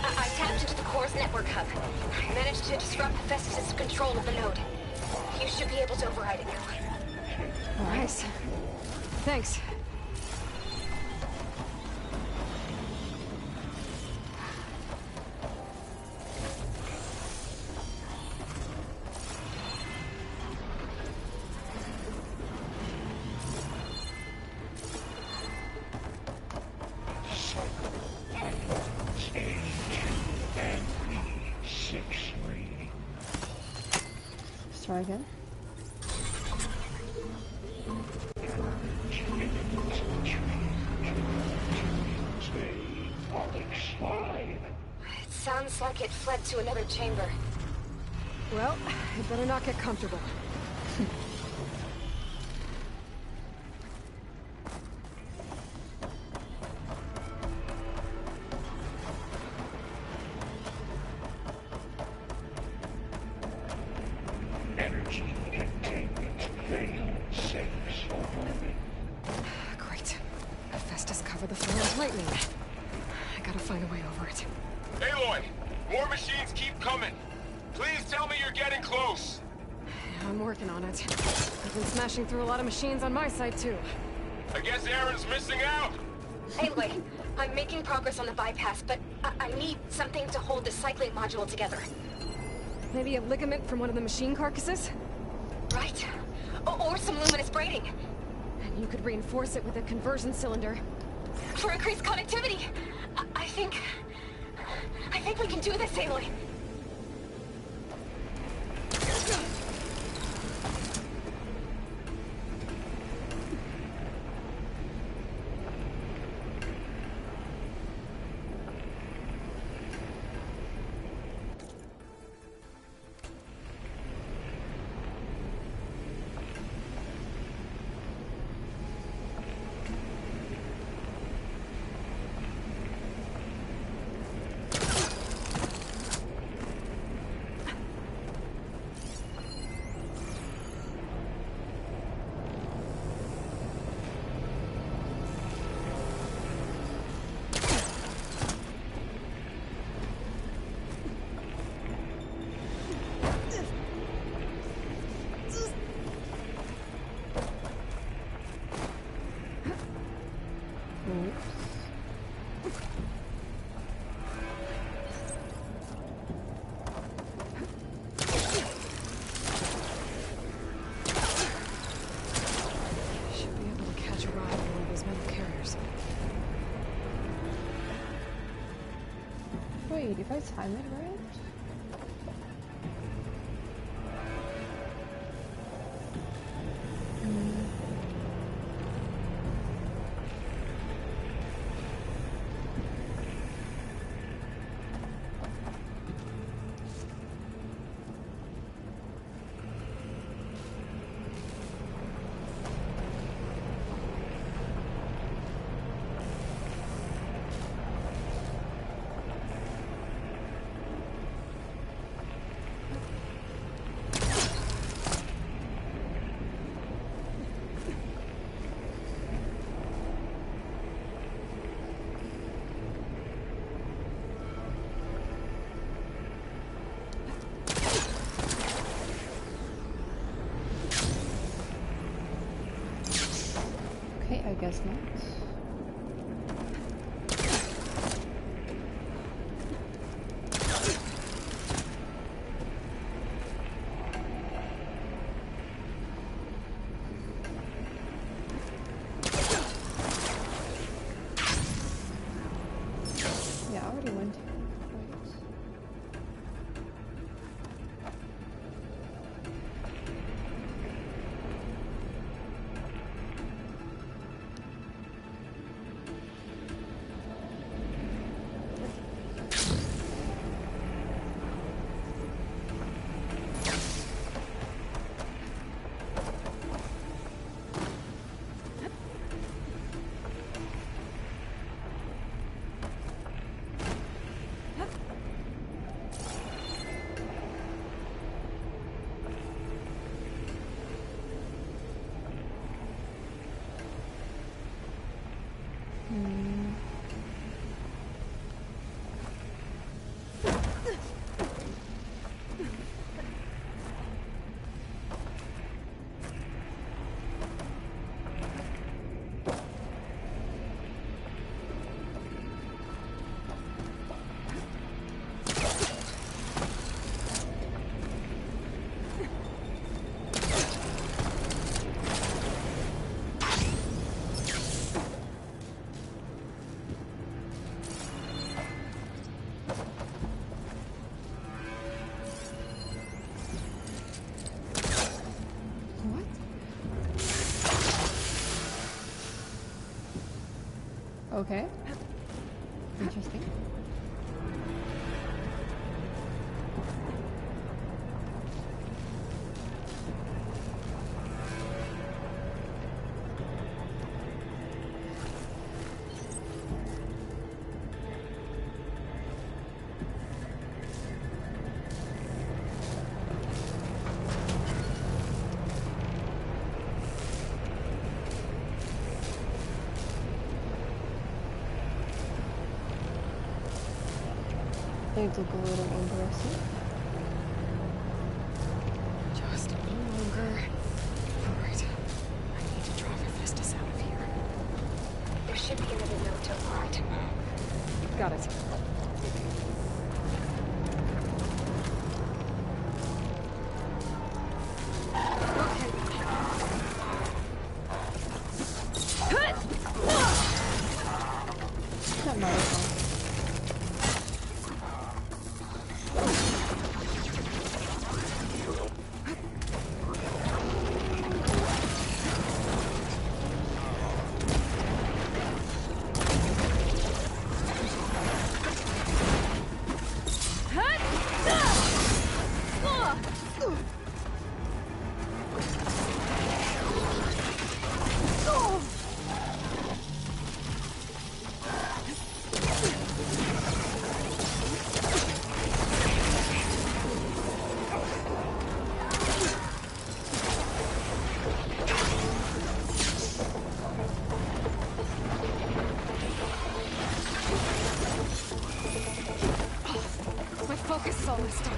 I tapped into the core's network hub. I managed to disrupt Hephaestus' control of the node. You should be able to override it now. Nice. Thanks. Try again. It sounds like it fled to another chamber. Well, it better not get comfortable. cover the floor with lightning. I gotta find a way over it. Aloy! More machines keep coming! Please tell me you're getting close! Yeah, I'm working on it. I've been smashing through a lot of machines on my side, too. I guess Aaron's missing out! Anyway, I'm making progress on the bypass, but I need something to hold the cycling module together. Maybe a ligament from one of the machine carcasses? Right. Or some luminous braiding. And you could reinforce it with a conversion cylinder. For increased connectivity! I think we can do this, Aloy. Wait, if I time it right? I guess not. Yeah, I already went. Okay. Interesting. They look a little aggressive. Just a little longer. Alright. I need to drive Hephaestus out of here. There should be another note to the right. Got it. That might have Focus is all messed up.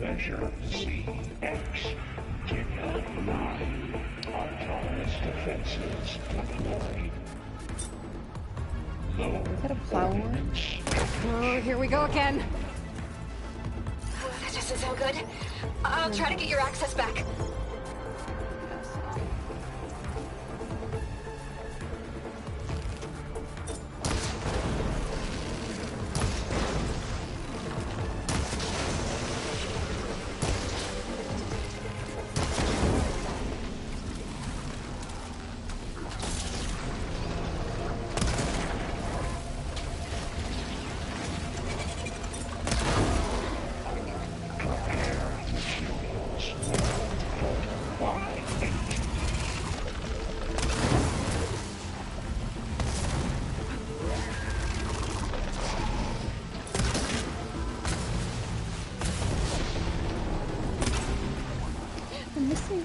Measure CX. General 9. Autonomous defenses deployed. Is that a plow one? Oh, here we go again. That doesn't sound good. I'll try to get your access back. I'm missing.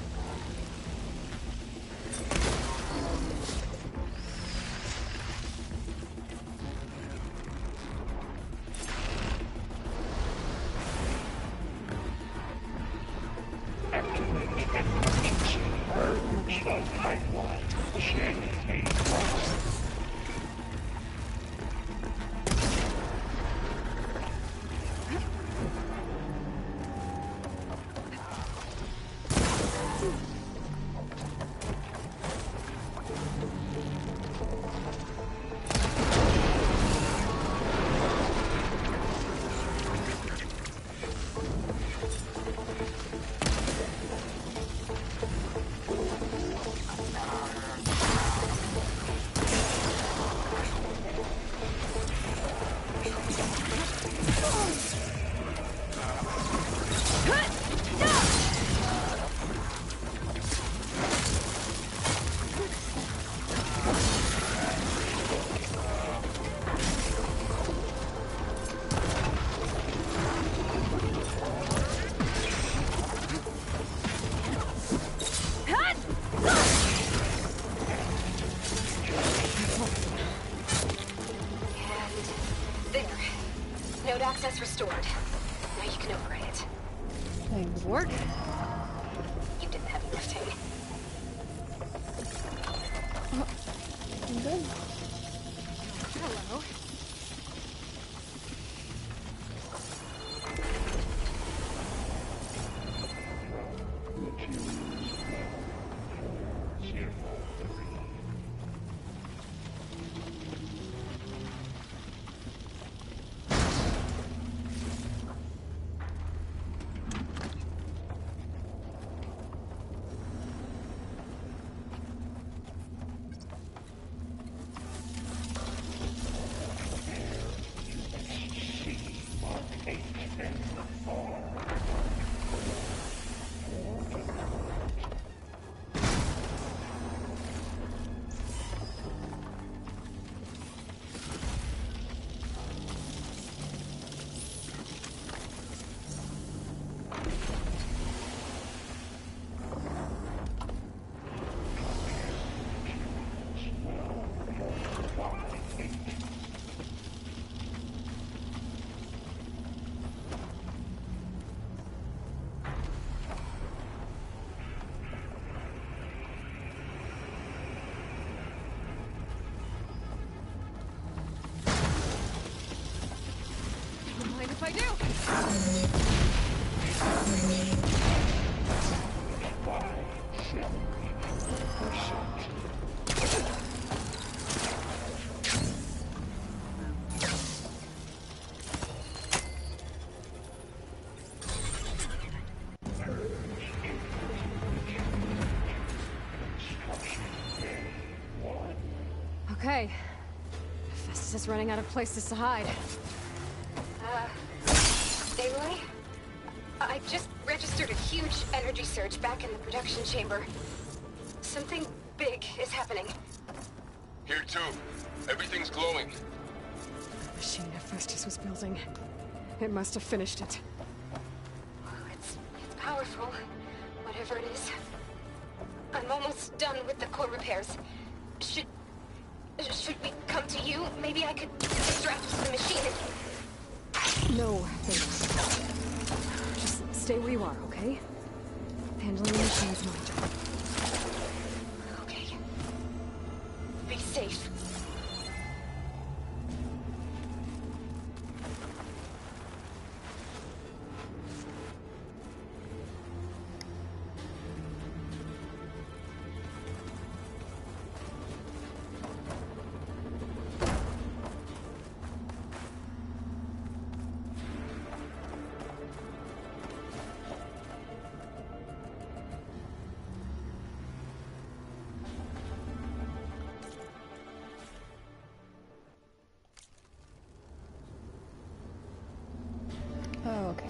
restored. Now you can override it. Thanks, work. You did the heavy lifting. Oh, I'm good. Hello. Mind if I do? Okay. Hephaestus is running out of places to hide. Aloy? I just registered a huge energy surge back in the production chamber. Something big is happening. Here too. Everything's glowing. The machine Hephaestus was building. It must have finished it. It's powerful, whatever it is. I'm almost done with the core repairs. Should we come to you? Maybe I could distract the machine. No, thanks. Just stay where you are, okay? Handling the machine's my job. Okay. Be safe. Oh, okay.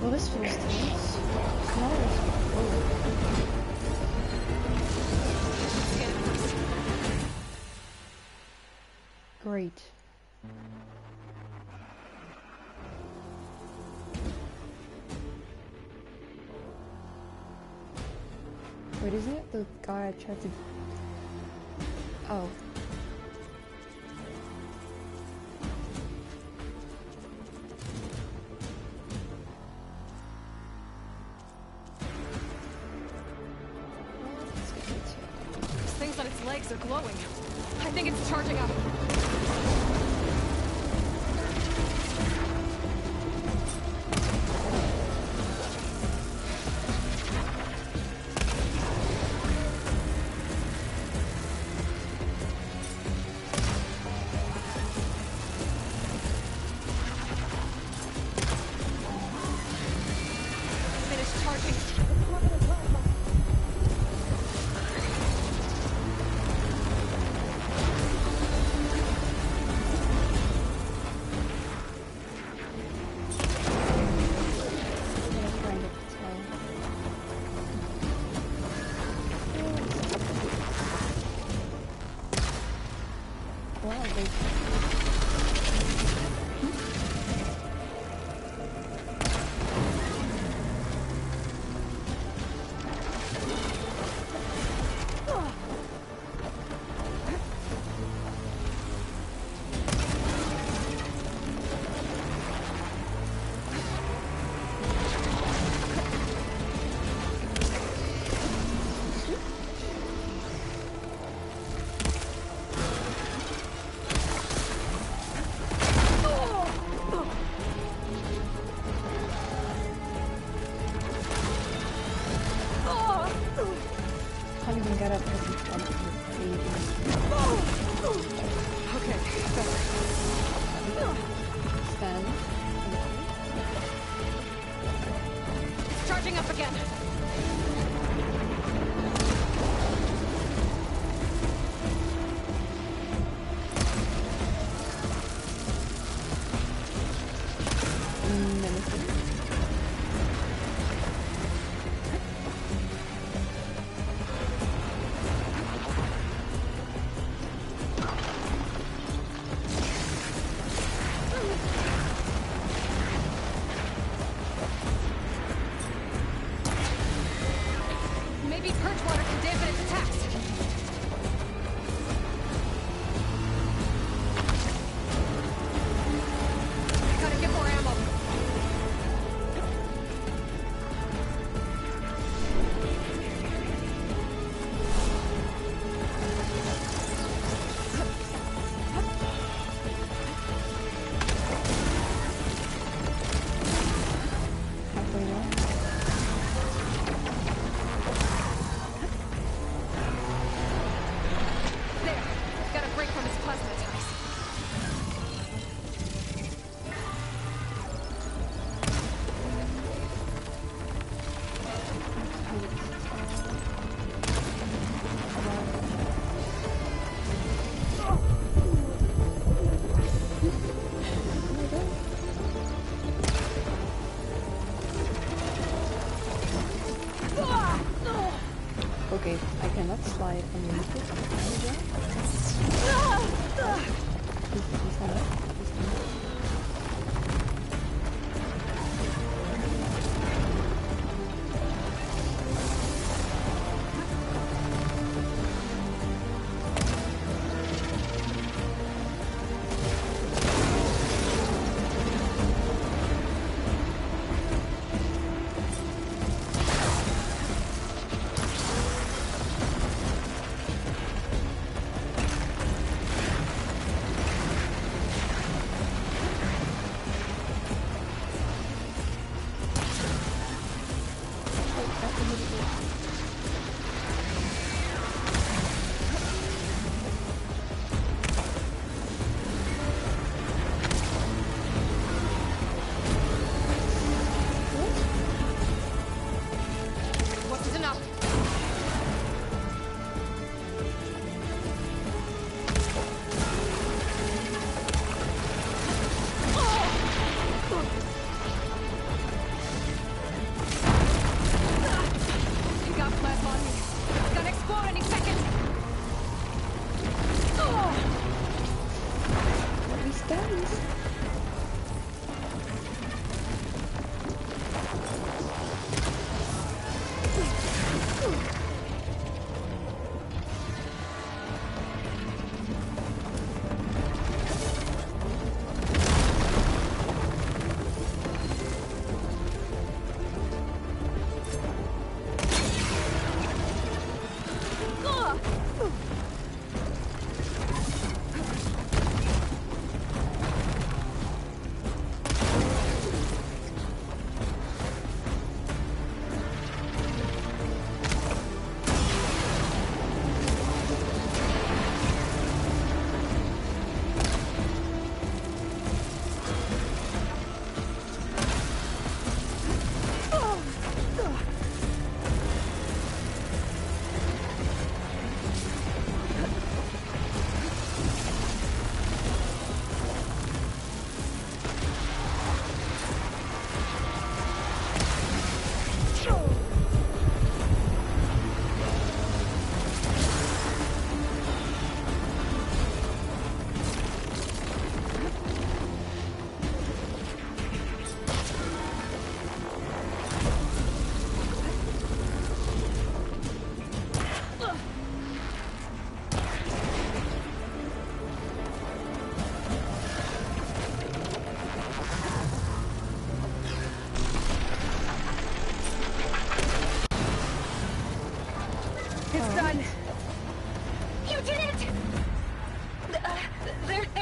Well, this feels tense. Great. Wait, isn't it the guy I tried to... Oh. Those things on its legs are glowing. I think it's charging up.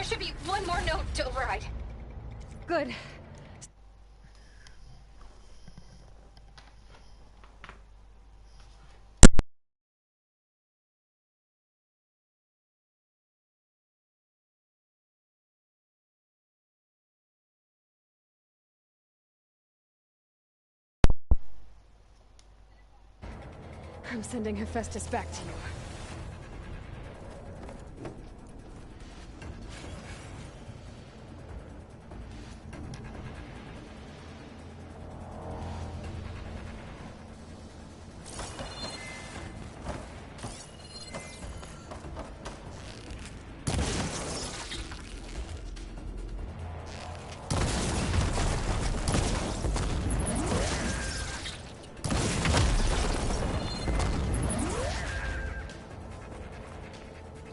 There should be one more note to override. Good. I'm sending Hephaestus back to you.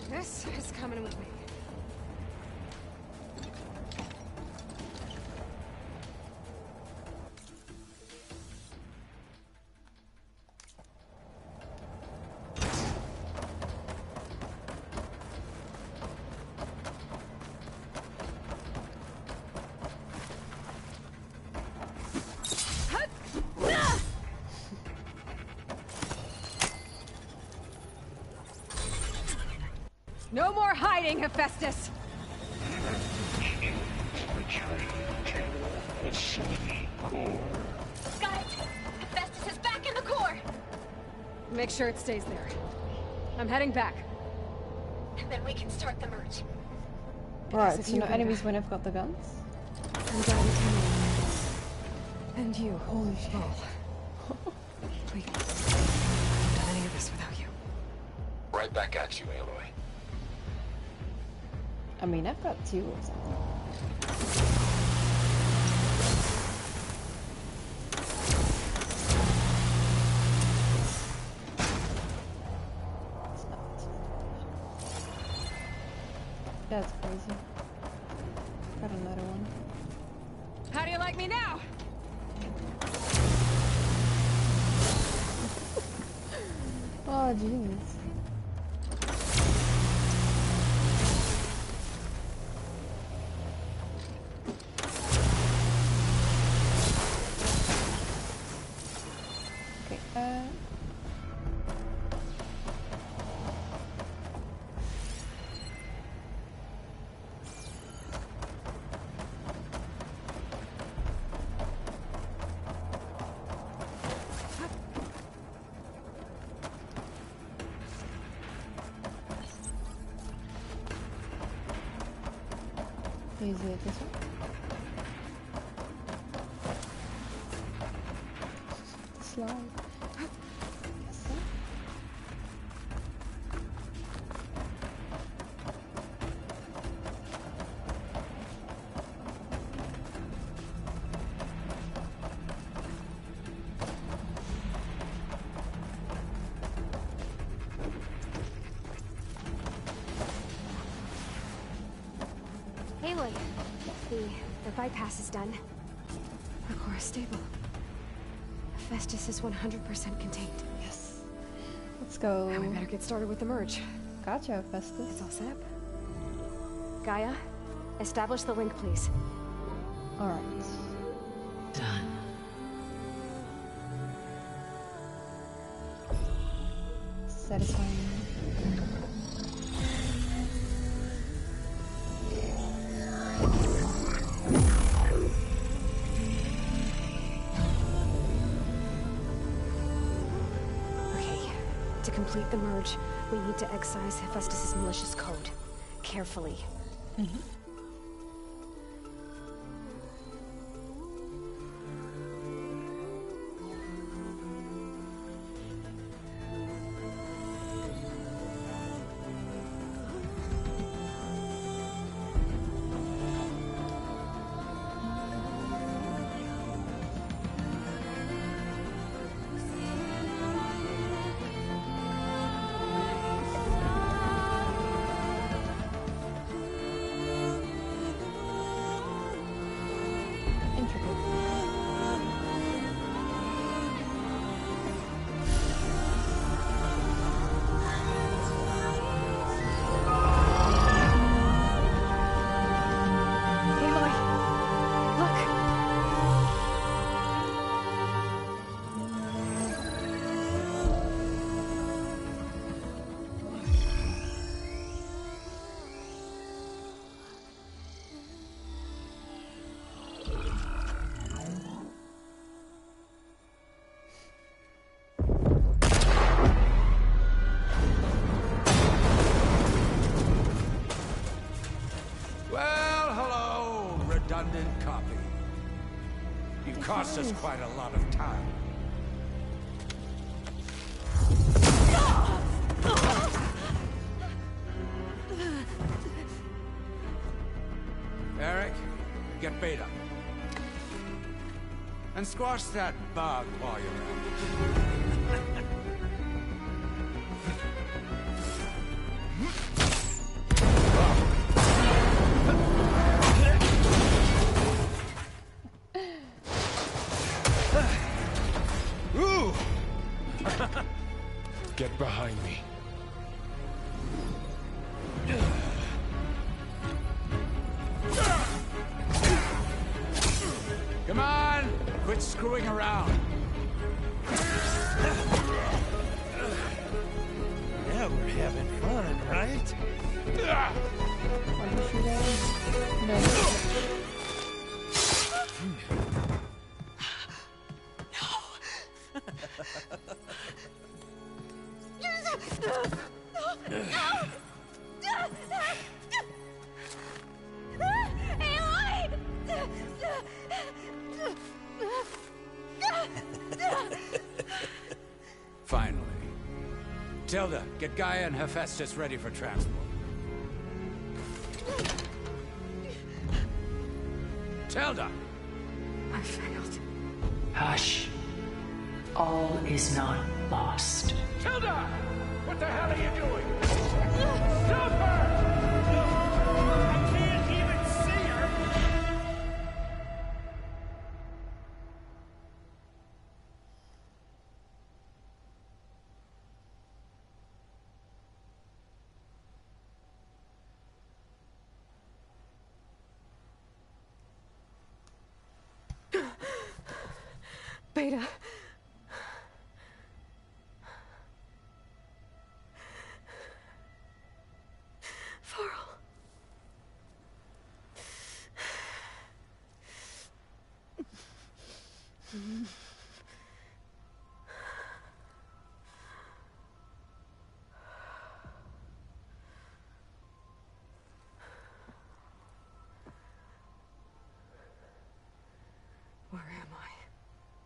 This is coming with me. No more hiding, Hephaestus! Got it! Hephaestus is back in the core! Make sure it stays there. I'm heading back. And then we can start the merge. Right, so no enemies when I've got the guns? I'm glad you came in. And you. Holy shit. We couldn't have done any of this without you. Right back at you, Aloy. I mean, I've got 2 or something. That's crazy. Got another one. How do you like me now? Oh, jeez. Is it this one? Slide. Yes, sir. Aloy, the bypass is done. The core is stable. Hephaestus is 100% contained. Yes. Let's go. Now we better get started with the merge. Gotcha, Hephaestus. It's all set up. Gaia, establish the link, please. Alright. Done. Satisfying. To complete the merge, we need to excise Hephaestus' malicious code. Carefully. redundant copy. You cost us quite a lot of time. Eric, get Beta. And squash that bug while you're at it. Ooh! Get behind me. Come on! Quit screwing around. Now we're having fun, right? Finally. Tilda, get Gaia and Hephaestus ready for transport. Tilda! I failed. Hush. All is not lost. Tilda! What the hell are you doing? Stop her! I can't even see her! Beta. Farrell. Where am I?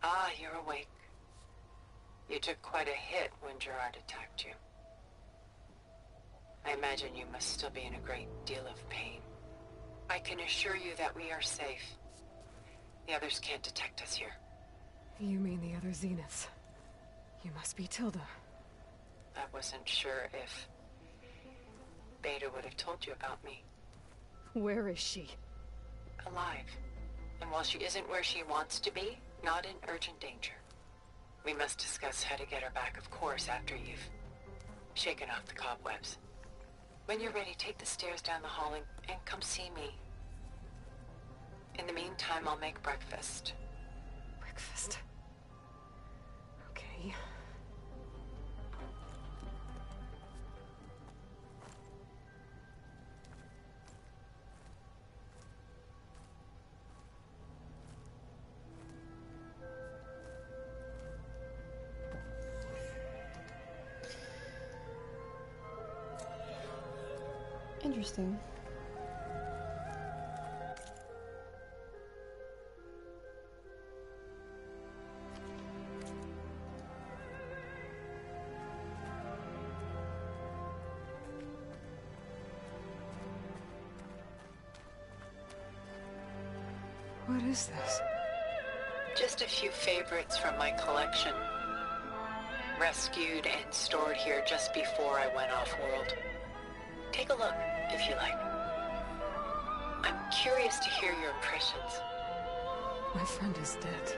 Ah, you're awake. You took quite a hit when Gerard attacked you. I imagine you must still be in a great deal of pain. I can assure you that we are safe. The others can't detect us here. You mean the other Zeniths? You must be Tilda. I wasn't sure if Beta would have told you about me. Where is she? Alive. And while she isn't where she wants to be, not in urgent danger. We must discuss how to get her back, of course, after you've shaken off the cobwebs. When you're ready, take the stairs down the hall and come see me. In the meantime, I'll make breakfast. Breakfast? Okay. Interesting. What is this? Just a few favorites from my collection. Rescued and stored here just before I went off-world. Take a look, if you like. I'm curious to hear your impressions. My friend is dead.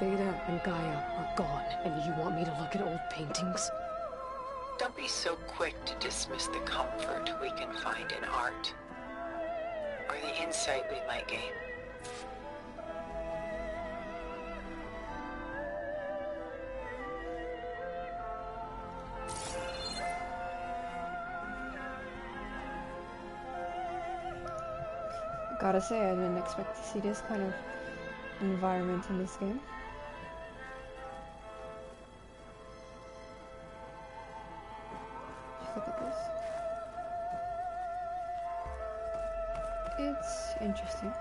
Beta and Gaia are gone, and you want me to look at old paintings? Don't be so quick to dismiss the comfort we can find in art, or the insight we might gain. Gotta say, I didn't expect to see this kind of environment in this game. Just look at this. It's interesting.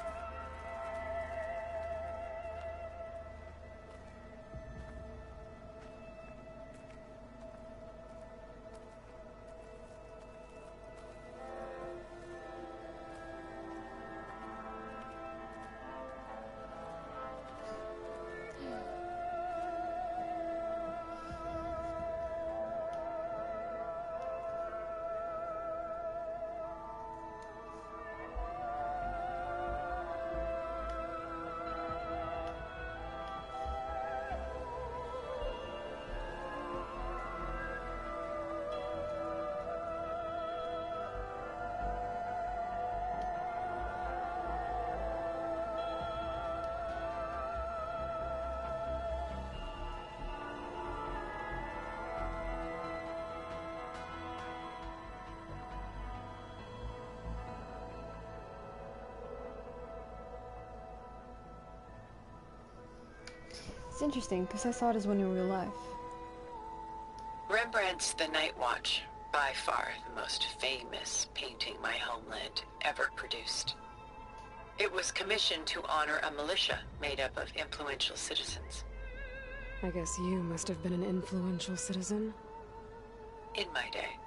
It's interesting because I saw this one in real life. Rembrandt's The Night Watch, by far the most famous painting my homeland ever produced. It was commissioned to honor a militia made up of influential citizens. I guess you must have been an influential citizen. In my day.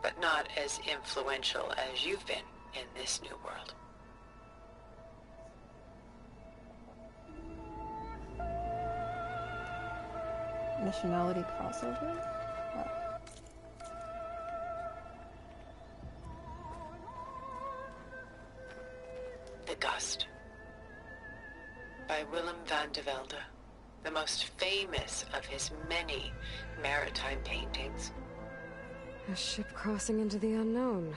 But not as influential as you've been in this new world. Nationality crossover? Wow. The Gust. By Willem van de Velde, the most famous of his many maritime paintings. A ship crossing into the unknown.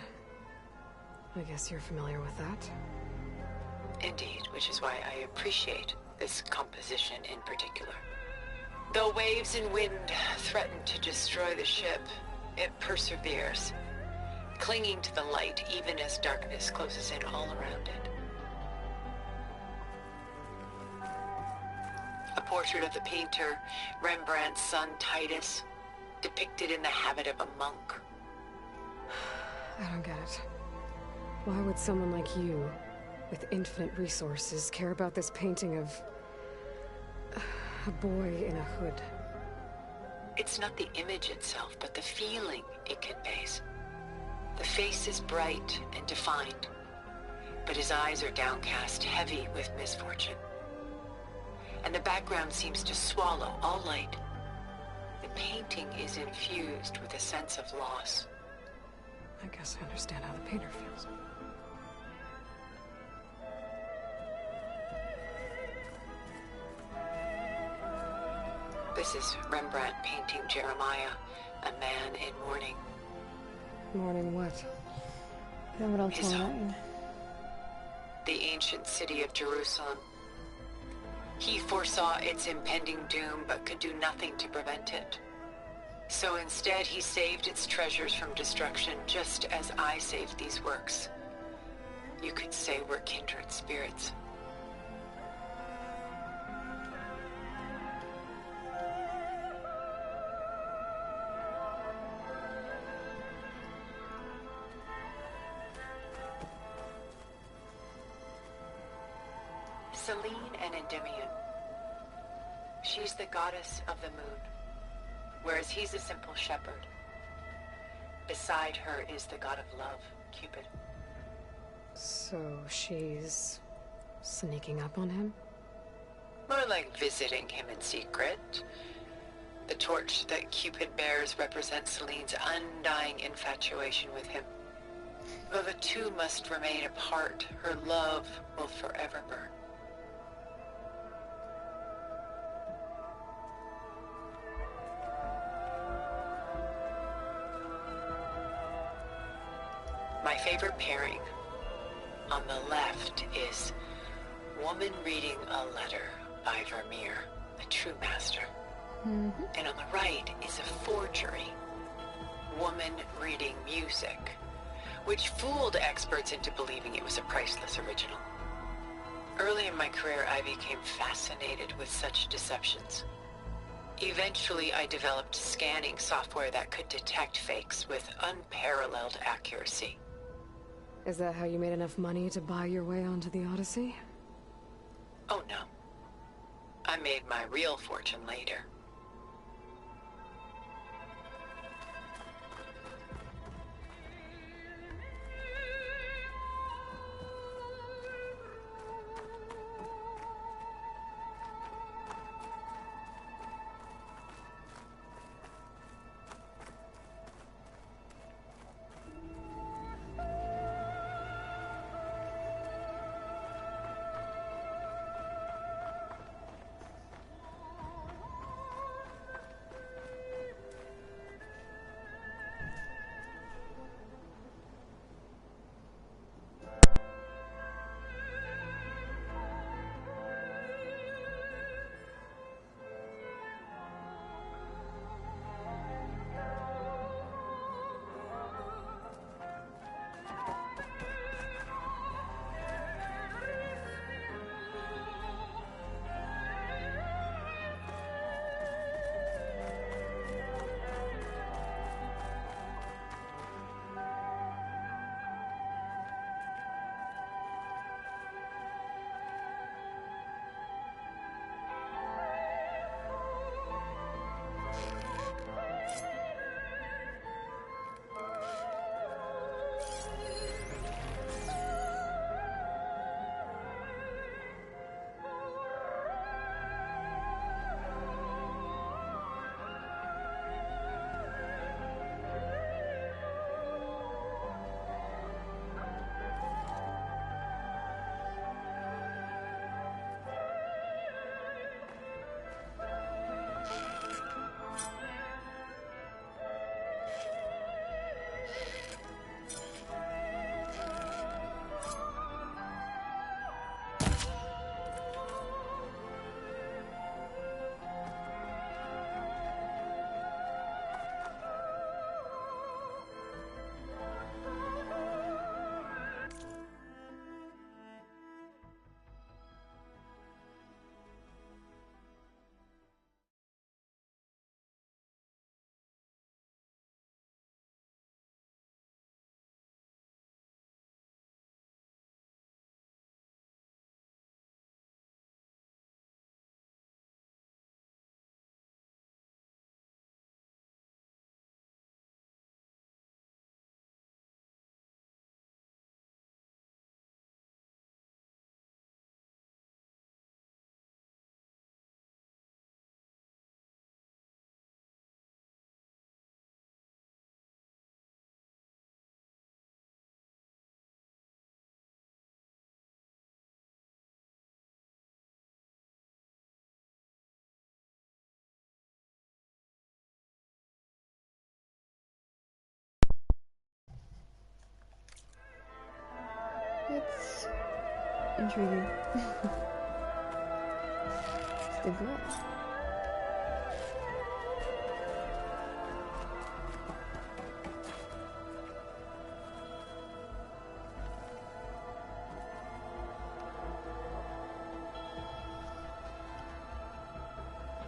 I guess you're familiar with that. Indeed, which is why I appreciate this composition in particular. Though waves and wind threaten to destroy the ship, it perseveres, clinging to the light even as darkness closes in all around it. A portrait of the painter, Rembrandt's son Titus, depicted in the habit of a monk. I don't get it. Why would someone like you, with infinite resources, care about this painting of a boy in a hood? It's not the image itself, but the feeling it conveys. The face is bright and defined, but his eyes are downcast, heavy with misfortune. And the background seems to swallow all light. The painting is infused with a sense of loss. I guess I understand how the painter feels. This is Rembrandt painting Jeremiah, a man in mourning. Mourning what? His home. The ancient city of Jerusalem. He foresaw its impending doom, but could do nothing to prevent it. So instead, he saved its treasures from destruction, just as I saved these works. You could say we're kindred spirits. Selene and Endymion. She's the goddess of the moon, whereas he's a simple shepherd. Beside her is the god of love, Cupid. So she's sneaking up on him? More like visiting him in secret. The torch that Cupid bears represents Selene's undying infatuation with him. Though the two must remain apart, her love will forever burn. My favorite pairing on the left is Woman Reading a Letter by Vermeer, a true master. And on the right is a forgery, Woman Reading Music, which fooled experts into believing it was a priceless original. Early in my career, I became fascinated with such deceptions. Eventually, I developed scanning software that could detect fakes with unparalleled accuracy. Is that how you made enough money to buy your way onto the Odyssey? Oh no. I made my real fortune later. It's intriguing. It's the girl.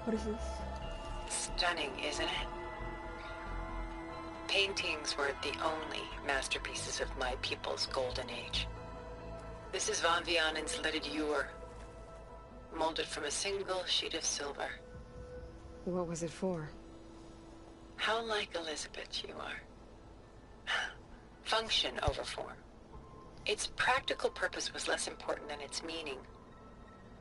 What is this? Stunning, isn't it? Paintings weren't the only masterpieces of my people's golden age. This is Von Vianen's leaded ewer, molded from a single sheet of silver. What was it for? How like Elizabeth you are. Function over form. Its practical purpose was less important than its meaning.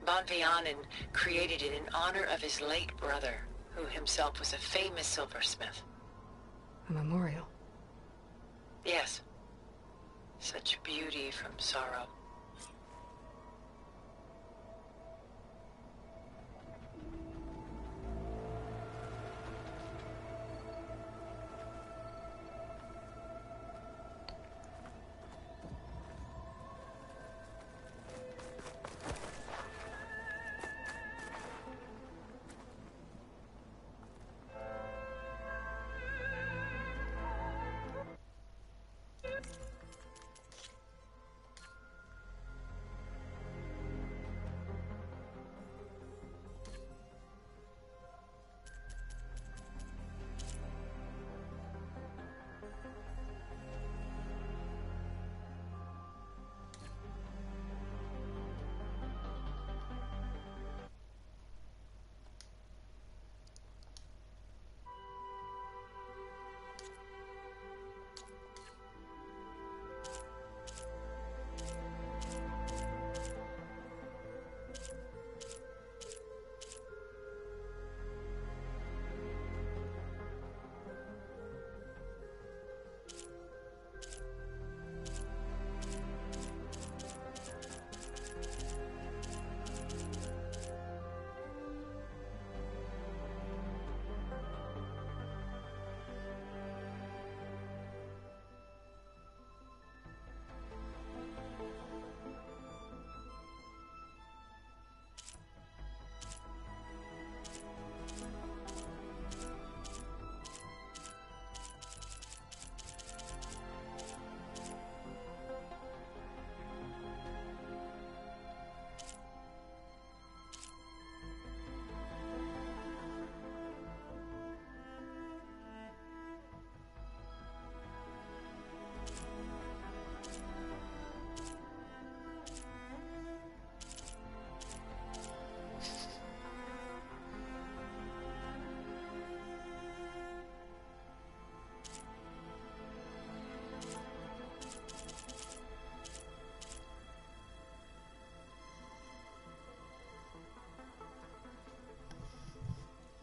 Von Vianen created it in honor of his late brother, who himself was a famous silversmith. A memorial? Yes. Such beauty from sorrow.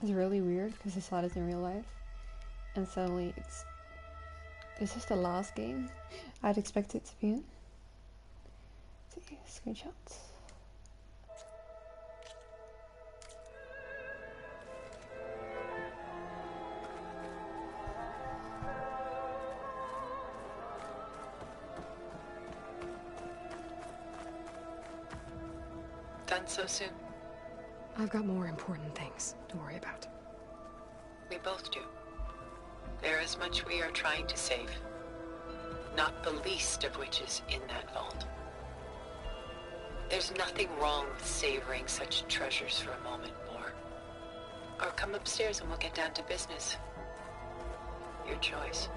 It's really weird because I saw this in real life, and suddenly this is the last game I'd expect it to be in. Let's see, screenshots. Done so soon? I've got more important things to worry about. We both do. There is much we are trying to save. Not the least of which is in that vault. There's nothing wrong with savoring such treasures for a moment more. Or come upstairs and we'll get down to business. Your choice.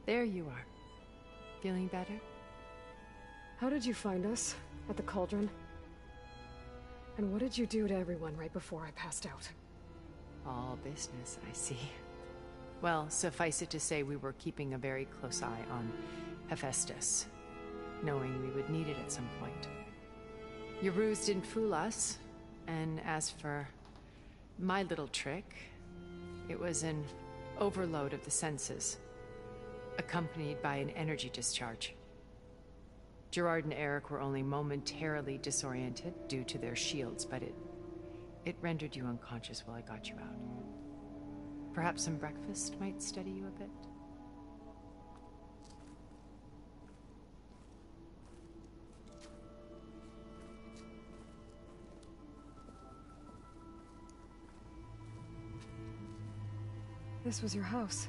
There you are. Feeling better? How did you find us? At the cauldron? And what did you do to everyone right before I passed out? All business, I see. Well, suffice it to say we were keeping a very close eye on Hephaestus, knowing we would need it at some point. Your ruse didn't fool us, and as for my little trick, it was an overload of the senses, accompanied by an energy discharge. Gerard and Eric were only momentarily disoriented due to their shields, but it rendered you unconscious while I got you out. Perhaps some breakfast might steady you a bit? This was your house.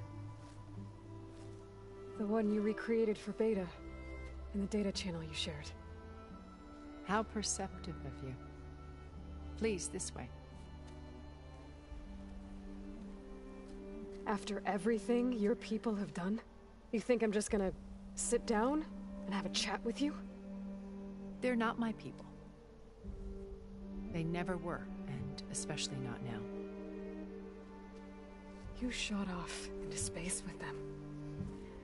The one you recreated for Beta, in the data channel you shared. How perceptive of you. Please, this way. After everything your people have done, you think I'm just gonna sit down and have a chat with you? They're not my people. They never were, and especially not now. You shot off into space with them,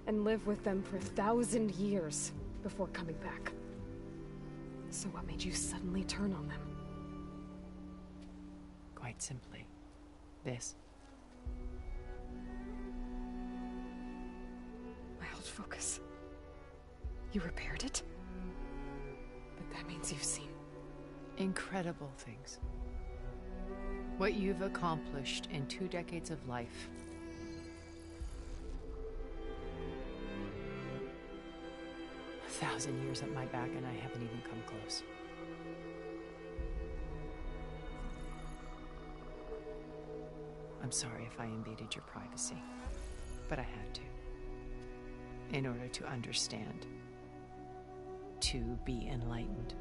and lived with them for 1,000 years before coming back. So what made you suddenly turn on them? Quite simply, this. My old focus. You repaired it? But that means you've seen incredible things. What you've accomplished in 2 decades of life. A 1,000 years at my back and I haven't even come close. I'm sorry if I invaded your privacy, but I had to. In order to understand. To be enlightened.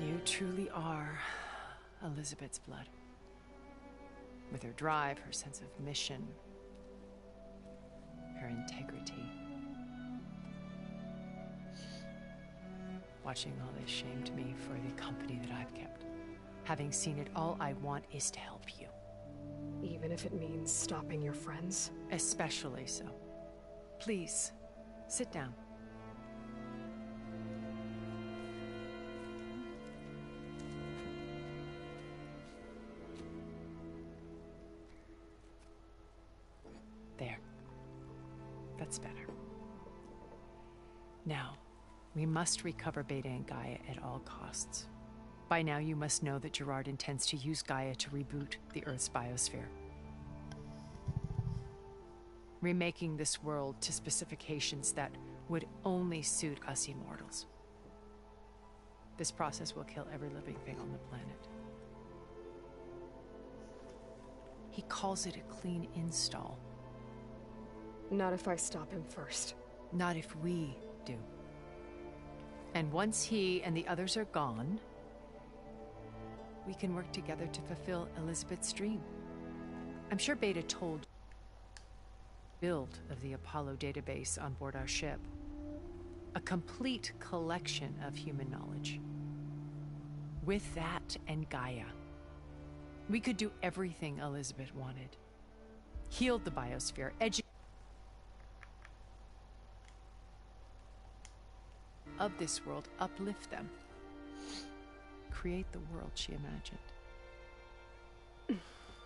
You truly are Elizabeth's blood. With her drive, her sense of mission, her integrity. Watching all this shamed me for the company that I've kept. Having seen it, all I want is to help you. Even if it means stopping your friends? Especially so. Please, sit down. There. That's better. Now, we must recover Beta and Gaia at all costs. By now, you must know that Gerard intends to use Gaia to reboot the Earth's biosphere. Remaking this world to specifications that would only suit us immortals. This process will kill every living thing on the planet. He calls it a clean install. Not if I stop him first. Not if we do. And once he and the others are gone, we can work together to fulfill Elizabeth's dream. I'm sure Beta told build of the Apollo database on board our ship. A complete collection of human knowledge. With that and Gaia, we could do everything Elizabeth wanted. Healed the biosphere, of this world, uplift them. Create the world she imagined.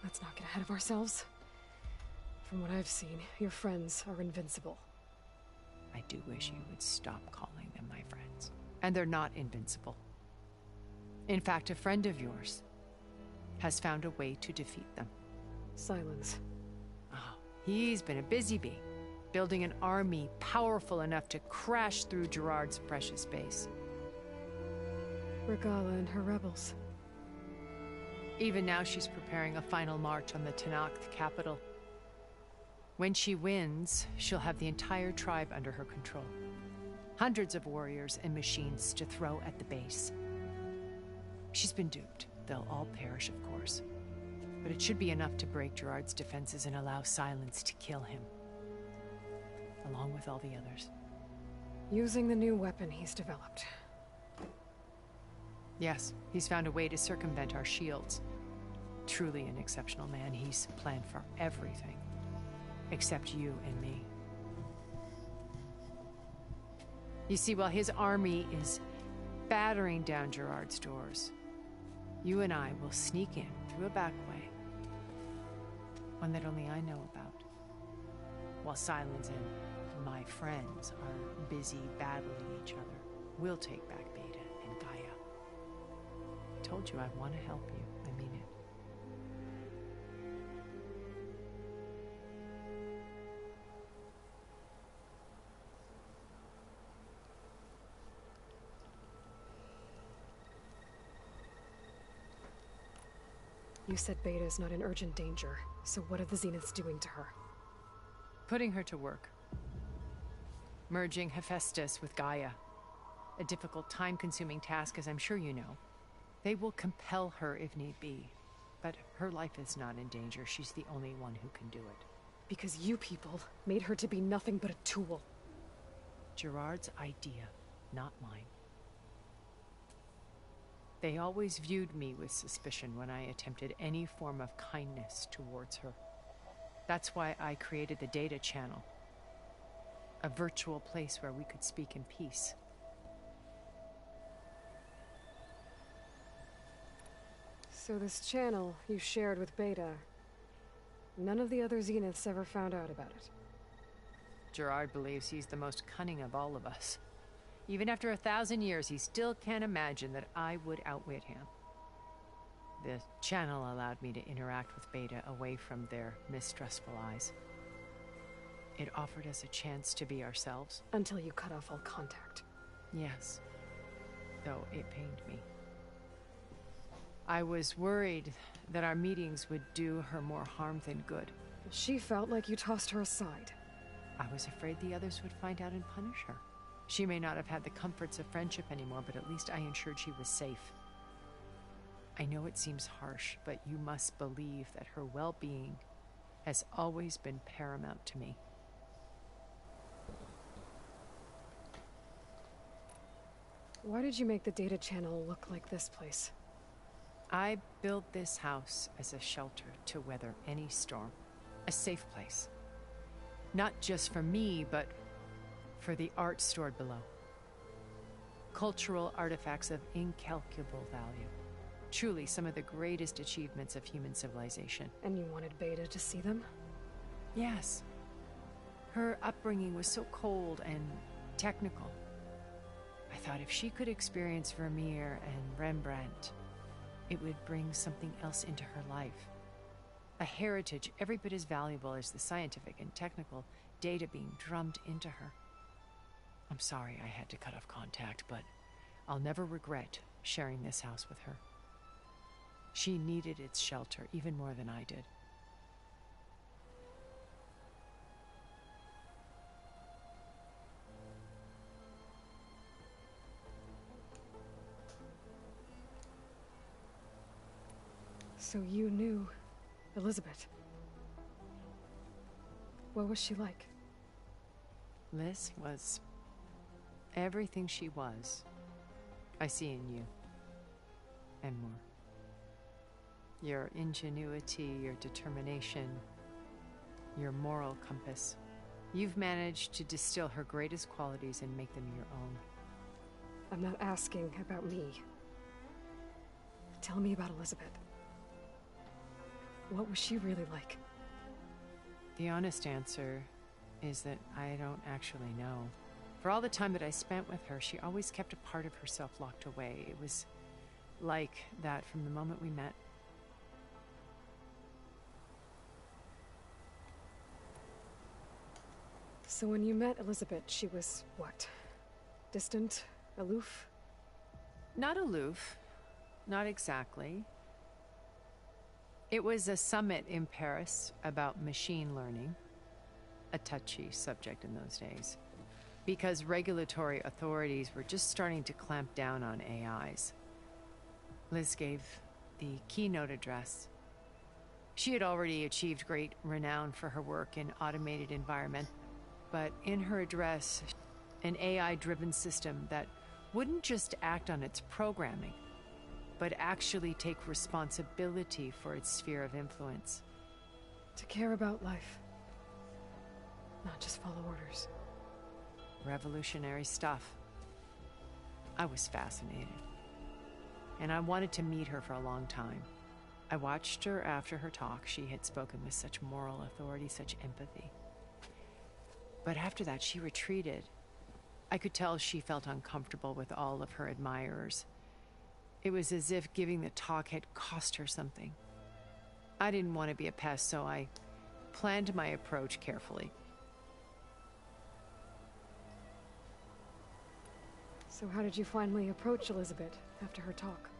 Let's not get ahead of ourselves. From what I've seen, your friends are invincible. I do wish you would stop calling them my friends. And they're not invincible. In fact, a friend of yours has found a way to defeat them. Silence. Oh, he's been a busy bee, building an army powerful enough to crash through Gerard's precious base. Regala and her rebels. Even now she's preparing a final march on the Tallnecks capital. When she wins, she'll have the entire tribe under her control. Hundreds of warriors and machines to throw at the base. She's been duped. They'll all perish, of course. But it should be enough to break Gerard's defenses and allow Silence to kill him. Along with all the others. Using the new weapon he's developed. Yes, he's found a way to circumvent our shields. Truly an exceptional man. He's planned for everything. Except you and me. You see, while his army is battering down Gerard's doors, you and I will sneak in through a back way. One that only I know about. While Silence and my friends are busy battling each other, we'll take back Beta and Gaia. I told you I want to help you. I mean it. You said Beta's not in urgent danger, so what are the Zeniths doing to her? Putting her to work. Merging Hephaestus with Gaia. A difficult, time-consuming task, as I'm sure you know. They will compel her if need be. But her life is not in danger. She's the only one who can do it. Because you people made her to be nothing but a tool. Gerard's idea, not mine. They always viewed me with suspicion when I attempted any form of kindness towards her. That's why I created the data channel. A virtual place where we could speak in peace. So this channel you shared with Beta, none of the other Zeniths ever found out about it? Gerard believes he's the most cunning of all of us. Even after 1,000 years, he still can't imagine that I would outwit him. The channel allowed me to interact with Beta away from their mistrustful eyes. It offered us a chance to be ourselves. Until you cut off all contact. Yes. Though it pained me. I was worried that our meetings would do her more harm than good. She felt like you tossed her aside. I was afraid the others would find out and punish her. She may not have had the comforts of friendship anymore, but at least I ensured she was safe. I know it seems harsh, but you must believe that her well-being has always been paramount to me. Why did you make the data channel look like this place? I built this house as a shelter to weather any storm. A safe place. Not just for me, but for the art stored below. Cultural artifacts of incalculable value. Truly some of the greatest achievements of human civilization. And you wanted Beta to see them? Yes. Her upbringing was so cold and technical. I thought if she could experience Vermeer and Rembrandt, it would bring something else into her life. A heritage every bit as valuable as the scientific and technical data being drummed into her. I'm sorry I had to cut off contact, but I'll never regret sharing this house with her. She needed its shelter even more than I did. So you knew Elizabeth? What was she like? Liz was everything she was. I see in you. And more. Your ingenuity, your determination, your moral compass. You've managed to distill her greatest qualities and make them your own. I'm not asking about me. Tell me about Elizabeth. What was she really like? The honest answer is that I don't actually know. For all the time that I spent with her, she always kept a part of herself locked away. It was like that from the moment we met. So when you met Elizabeth, she was what? Distant? Aloof? Not aloof. Not exactly. It was a summit in Paris about machine learning. A touchy subject in those days. Because regulatory authorities were just starting to clamp down on AIs. Liz gave the keynote address. She had already achieved great renown for her work in automated environment, but in her address, an AI-driven system that wouldn't just act on its programming, but actually take responsibility for its sphere of influence. To care about life. Not just follow orders. Revolutionary stuff. I was fascinated. And I wanted to meet her for a long time. I watched her after her talk. She had spoken with such moral authority, such empathy. But after that, she retreated. I could tell she felt uncomfortable with all of her admirers. It was as if giving the talk had cost her something. I didn't want to be a pest, so I planned my approach carefully. So how did you finally approach Elizabeth after her talk?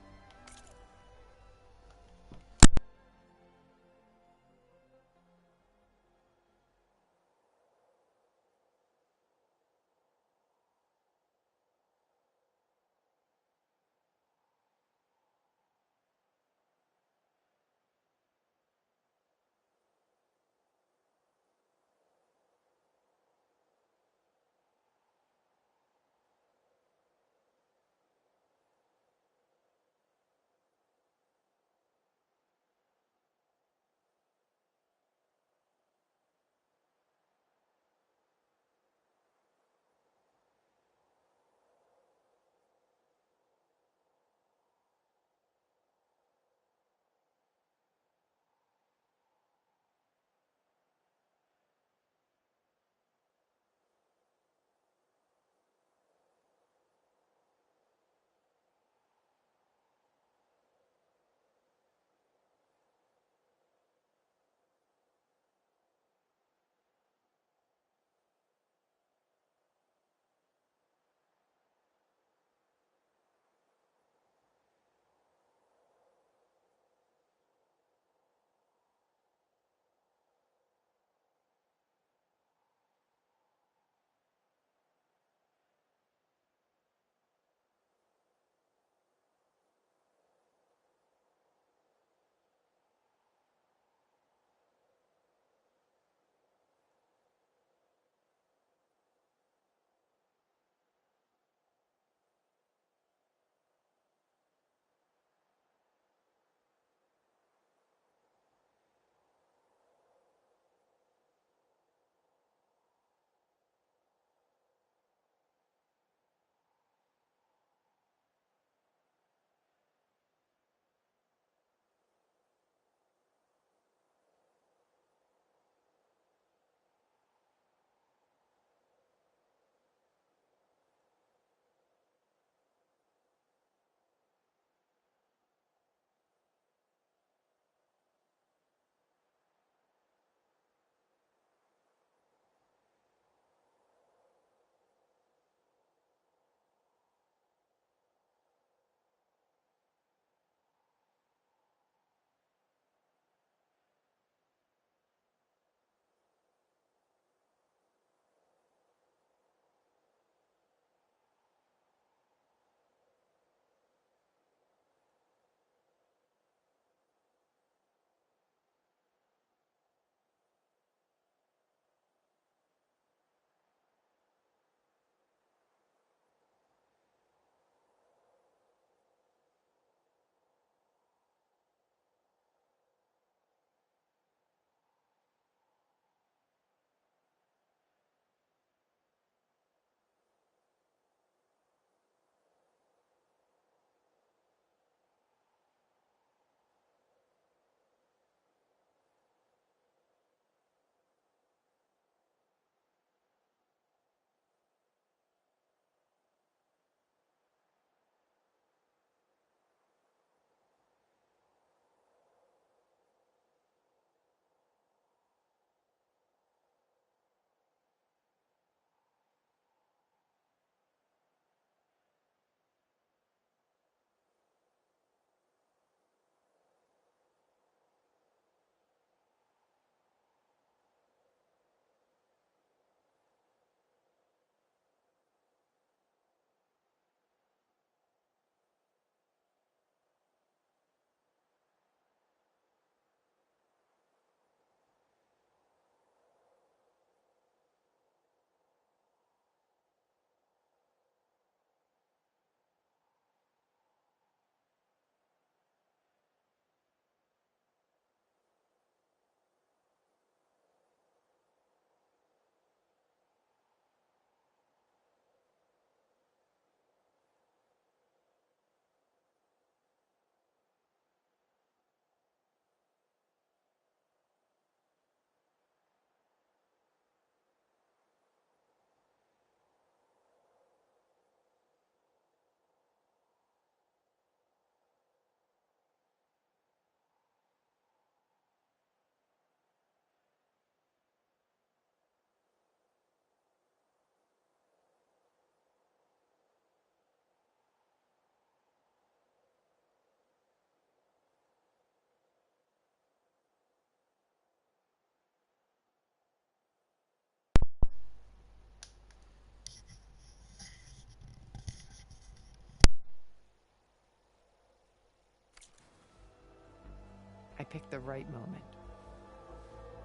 picked the right moment.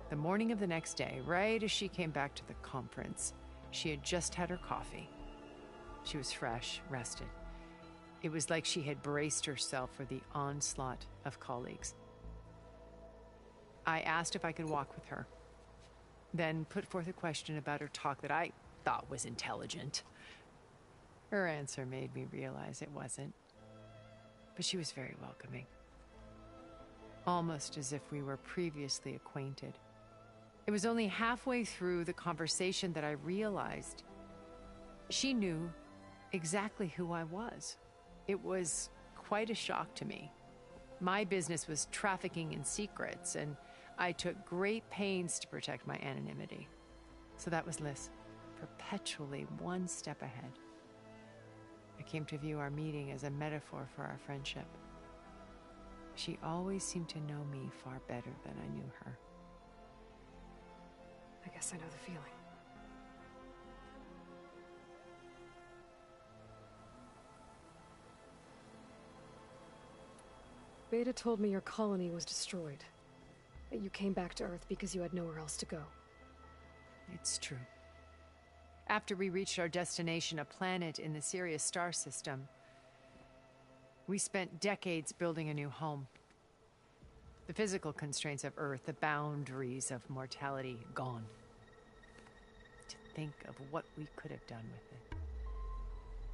The morning of the next day, right as she came back to the conference, she had just had her coffee. She was fresh, rested. It was like she had braced herself for the onslaught of colleagues. I asked if I could walk with her, then put forth a question about her talk that I thought was intelligent. Her answer made me realize it wasn't, but she was very welcoming, almost as if we were previously acquainted. It was only halfway through the conversation that I realized she knew exactly who I was. It was quite a shock to me. My business was trafficking in secrets, and I took great pains to protect my anonymity. So that was Liz, perpetually one step ahead. I came to view our meeting as a metaphor for our friendship. She always seemed to know me far better than I knew her. I guess I know the feeling. Beta told me your colony was destroyed. That you came back to Earth because you had nowhere else to go. It's true. After we reached our destination, a planet in the Sirius star system, we spent decades building a new home. The physical constraints of Earth, the boundaries of mortality, gone. To think of what we could have done with it.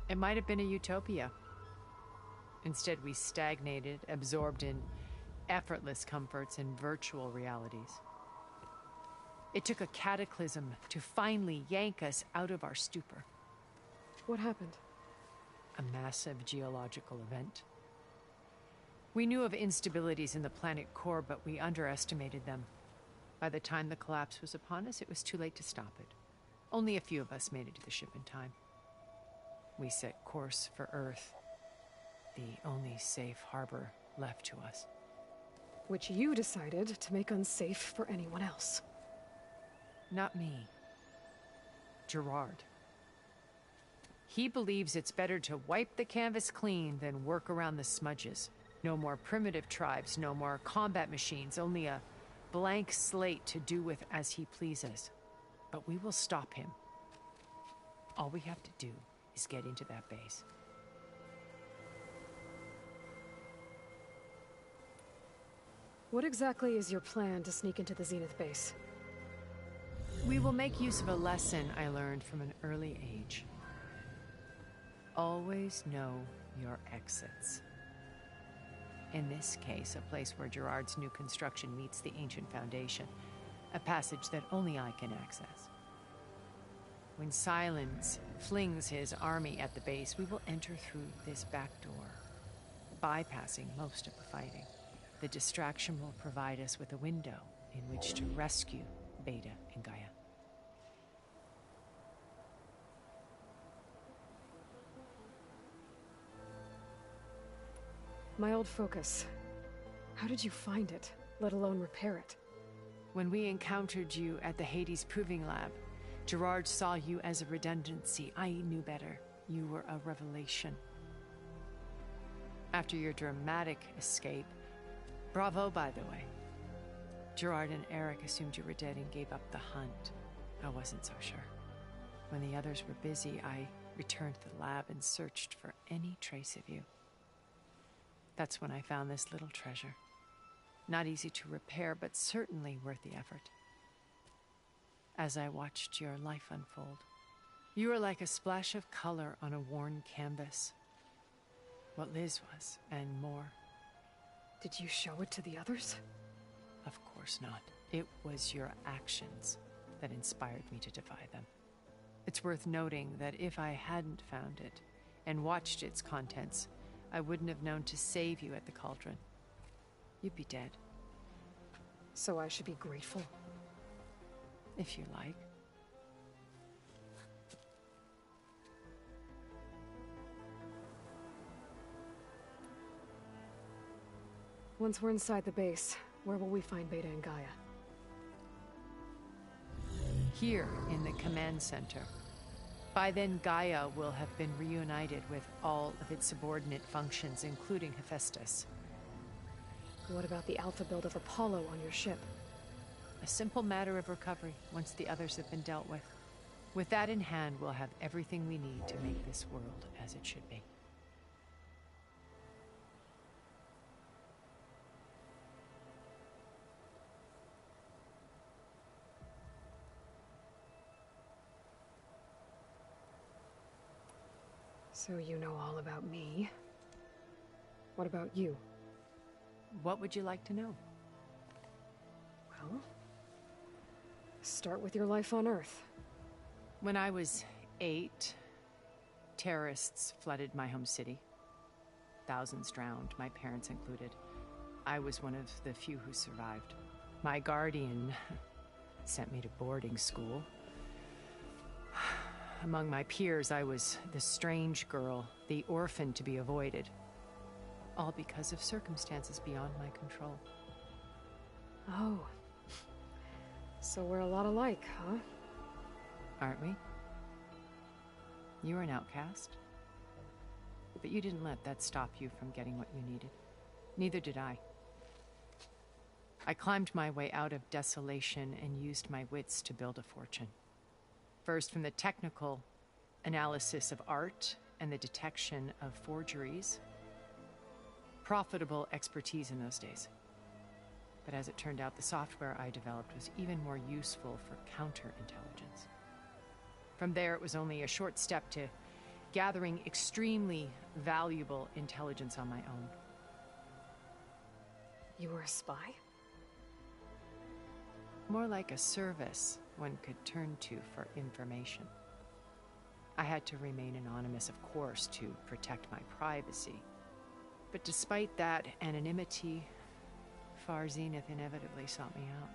It might have been a utopia. Instead, we stagnated, absorbed in effortless comforts and virtual realities. It took a cataclysm to finally yank us out of our stupor. What happened? A massive geological event. We knew of instabilities in the planet core, but we underestimated them. By the time the collapse was upon us, it was too late to stop it. Only a few of us made it to the ship in time. We set course for Earth, the only safe harbor left to us. Which you decided to make unsafe for anyone else. Not me. Gerard. He believes it's better to wipe the canvas clean than work around the smudges. No more primitive tribes, no more combat machines, only a blank slate to do with as he pleases. But we will stop him. All we have to do is get into that base. What exactly is your plan to sneak into the Zenith base? We will make use of a lesson I learned from an early age. Always know your exits. In this case, a place where Gerard's new construction meets the ancient foundation, a passage that only I can access. When Silence flings his army at the base, we will enter through this back door, bypassing most of the fighting. The distraction will provide us with a window in which to rescue Beta and Gaia. My old focus. How did you find it, let alone repair it? When we encountered you at the Hades Proving Lab, Gerard saw you as a redundancy. I knew better. You were a revelation. After your dramatic escape, bravo, by the way. Gerard and Eric assumed you were dead and gave up the hunt. I wasn't so sure. When the others were busy, I returned to the lab and searched for any trace of you. That's when I found this little treasure. Not easy to repair, but certainly worth the effort. As I watched your life unfold, you were like a splash of color on a worn canvas. What Liz was, and more. Did you show it to the others? Of course not. It was your actions that inspired me to defy them. It's worth noting that if I hadn't found it and watched its contents, I wouldn't have known to save you at the cauldron. You'd be dead. So I should be grateful? If you like. Once we're inside the base, where will we find Beta and Gaia? Here, in the command center. By then, Gaia will have been reunited with all of its subordinate functions, including Hephaestus. What about the alpha build of Apollo on your ship? A simple matter of recovery once the others have been dealt with. With that in hand, we'll have everything we need to make this world as it should be. So you know all about me. What about you? What would you like to know? Well, start with your life on Earth. When I was 8, terrorists flooded my home city. Thousands drowned, my parents included. I was one of the few who survived. My guardian sent me to boarding school. Among my peers, I was the strange girl, the orphan to be avoided. All because of circumstances beyond my control. Oh. So we're a lot alike, huh? Aren't we? You were an outcast. But you didn't let that stop you from getting what you needed. Neither did I. I climbed my way out of desolation and used my wits to build a fortune. First, from the technical analysis of art and the detection of forgeries. Profitable expertise in those days. But as it turned out, the software I developed was even more useful for counterintelligence. From there, it was only a short step to gathering extremely valuable intelligence on my own. You were a spy? More like a service one could turn to for information. I had to remain anonymous, of course, to protect my privacy. But despite that anonymity, Far Zenith inevitably sought me out.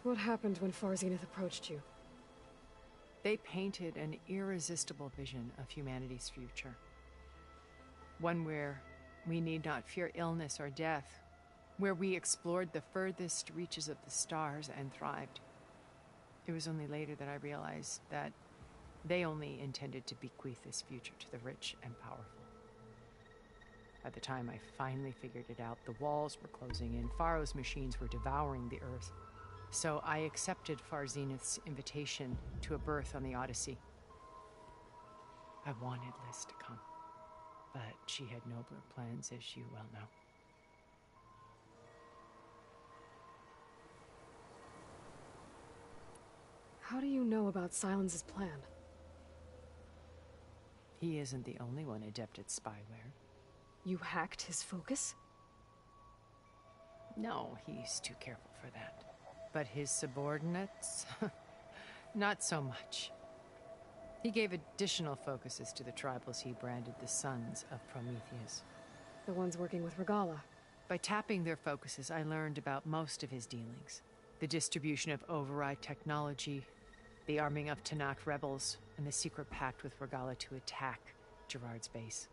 What happened when Far Zenith approached you? They painted an irresistible vision of humanity's future. One where we need not fear illness or death, where we explored the furthest reaches of the stars and thrived. It was only later that I realized that they only intended to bequeath this future to the rich and powerful. By the time I finally figured it out, the walls were closing in, Pharaoh's machines were devouring the earth. So I accepted Far Zenith's invitation to a berth on the Odyssey. I wanted Liz to come, but she had nobler plans, as you well know. How do you know about Silence's plan? He isn't the only one adept at spyware. You hacked his focus? No, he's too careful for that. But his subordinates? Not so much. He gave additional focuses to the tribals he branded the Sons of Prometheus. The ones working with Regala. By tapping their focuses, I learned about most of his dealings. The distribution of override technology, the arming of Tanakh rebels, and the secret pact with Regala to attack Gerard's base.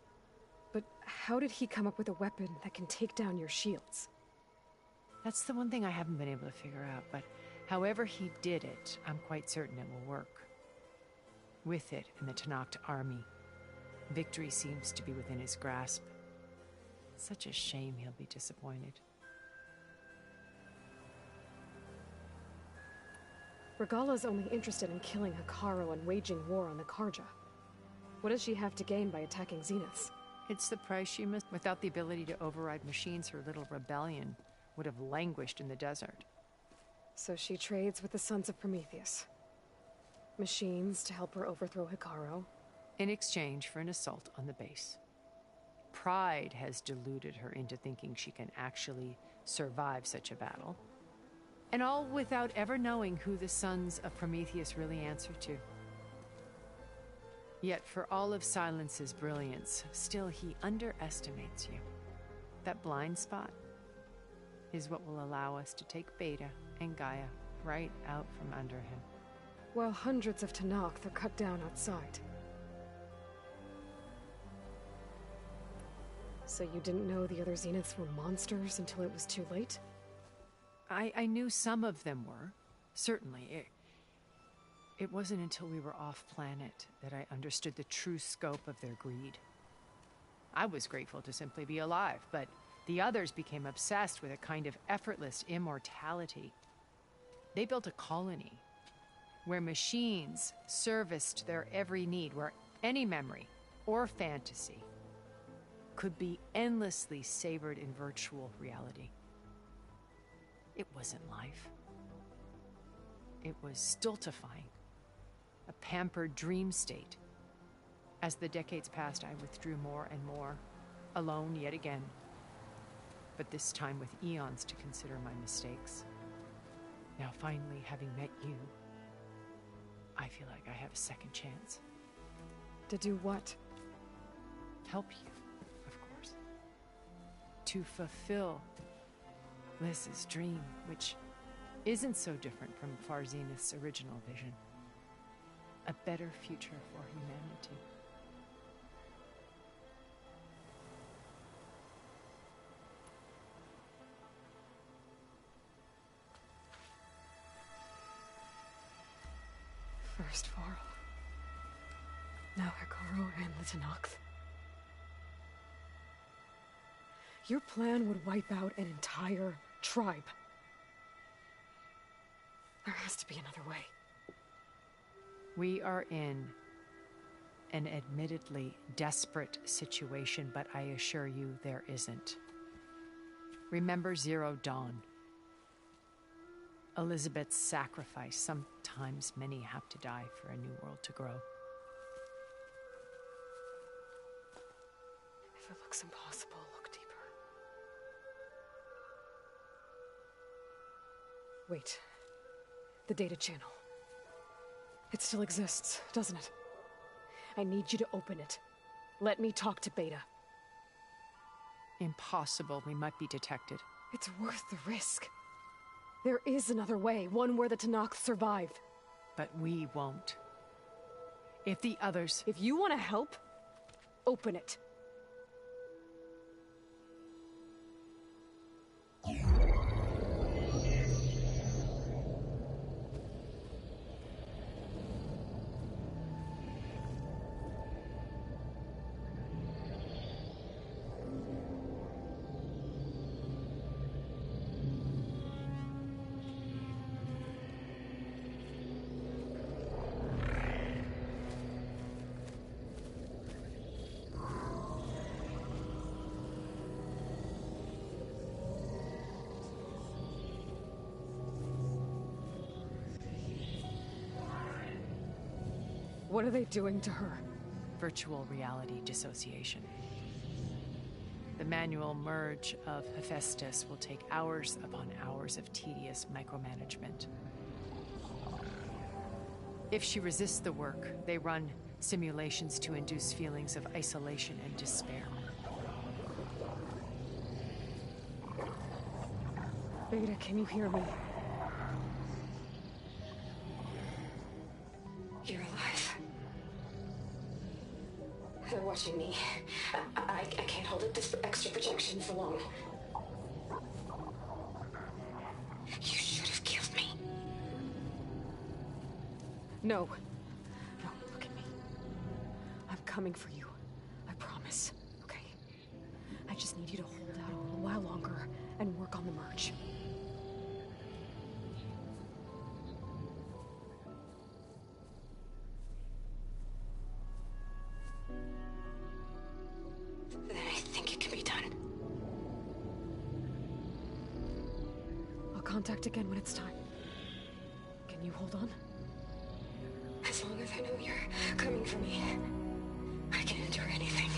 But how did he come up with a weapon that can take down your shields? That's the one thing I haven't been able to figure out, but however he did it, I'm quite certain it will work. With it and the Tanakh army, victory seems to be within his grasp. Such a shame he'll be disappointed. Regala's only interested in killing Hekarro and waging war on the Karja. What does she have to gain by attacking Zeniths? It's the price she must. Without the ability to override machines, her little rebellion would have languished in the desert. So she trades with the Sons of Prometheus. Machines to help her overthrow Hekarro. In exchange for an assault on the base. Pride has deluded her into thinking she can actually survive such a battle. And all without ever knowing who the Sons of Prometheus really answer to. Yet for all of Silence's brilliance, still he underestimates you. That blind spot is what will allow us to take Beta and Gaia right out from under him. While hundreds of Tanakh are cut down outside. So you didn't know the other Zeniths were monsters until it was too late? I knew some of them were. Certainly. It wasn't until we were off-planet that I understood the true scope of their greed. I was grateful to simply be alive, but the others became obsessed with a kind of effortless immortality. They built a colony where machines serviced their every need, where any memory or fantasy could be endlessly savored in virtual reality. It wasn't life. It was stultifying, a pampered dream state. As the decades passed, I withdrew more and more, alone yet again, but this time with eons to consider my mistakes. Now finally, having met you, I feel like I have a second chance. To do what? Help you, of course. To fulfill Liz's dream, which isn't so different from Farzenith's original vision. A better future for humanity. First Varl. Now Hekaru and the Tallnecks. Your plan would wipe out an entire tribe. There has to be another way. We are in an admittedly desperate situation, but I assure you there isn't. Remember Zero Dawn. Elizabeth's sacrifice. Sometimes many have to die for a new world to grow. If it looks impossible, look deeper. Wait. The data channel. It still exists, doesn't it? I need you to open it. Let me talk to Beta. Impossible. We might be detected. It's worth the risk. There is another way, one where the Tallnecks survive. But we won't. If the others... If you want to help, open it. What are they doing to her? Virtual reality dissociation. The manual merge of Hephaestus will take hours upon hours of tedious micromanagement. If she resists the work, they run simulations to induce feelings of isolation and despair. Beta, can you hear me? You're alive. They're watching me. I can't hold up this extra protection for long. You should have killed me. No. No, look at me. I'm coming for you. I promise. Okay? I just need you to hold out a little while longer and work on the merge. Then I think it can be done. I'll contact again when it's time. Can you hold on? As long as I know you're coming for me, I can endure anything.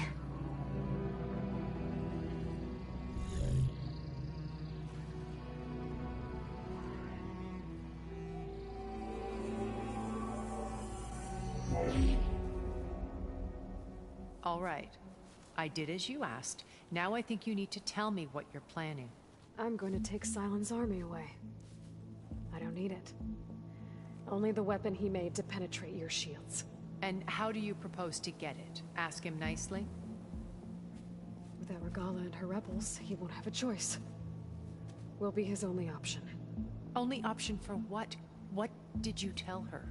All right. I did as you asked. Now I think you need to tell me what you're planning. I'm going to take Silent's army away. I don't need it. Only the weapon he made to penetrate your shields. And how do you propose to get it? Ask him nicely? Without Regala and her rebels, he won't have a choice. We'll be his only option. Only option for what? What did you tell her?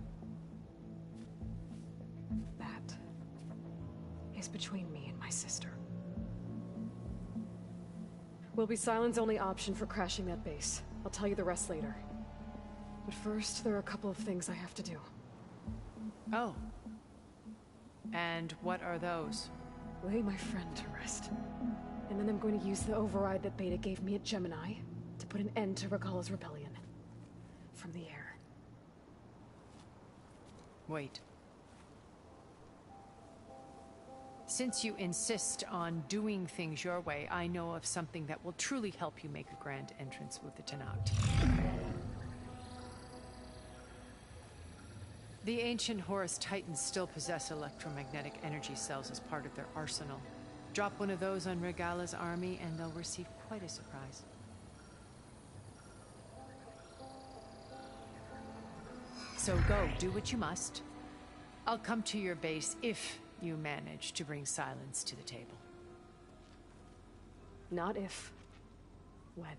That is between me and my sister. Will be Silent's only option for crashing that base. I'll tell you the rest later. But first, there are a couple of things I have to do. Oh. And what are those? Lay my friend to rest. And then I'm going to use the override that Beta gave me at Gemini to put an end to Regalla's rebellion. From the air. Wait. Since you insist on doing things your way, I know of something that will truly help you make a grand entrance with the Tenakth. The ancient Horus Titans still possess electromagnetic energy cells as part of their arsenal. Drop one of those on Regalla's army and they'll receive quite a surprise. So go, do what you must. I'll come to your base if you manage to bring silence to the table. Not if. When.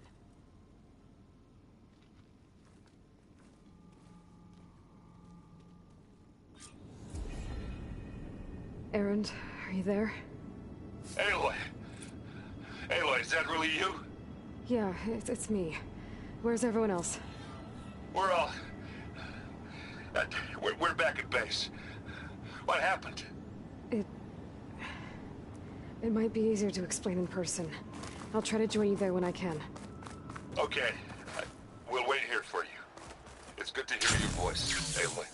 Erend, are you there? Aloy! Aloy, is that really you? Yeah, it's me. Where's everyone else? We're all... we're back at base. What happened? It might be easier to explain in person. I'll try to join you there when I can. Okay. We'll wait here for you. It's good to hear your voice, Aloy.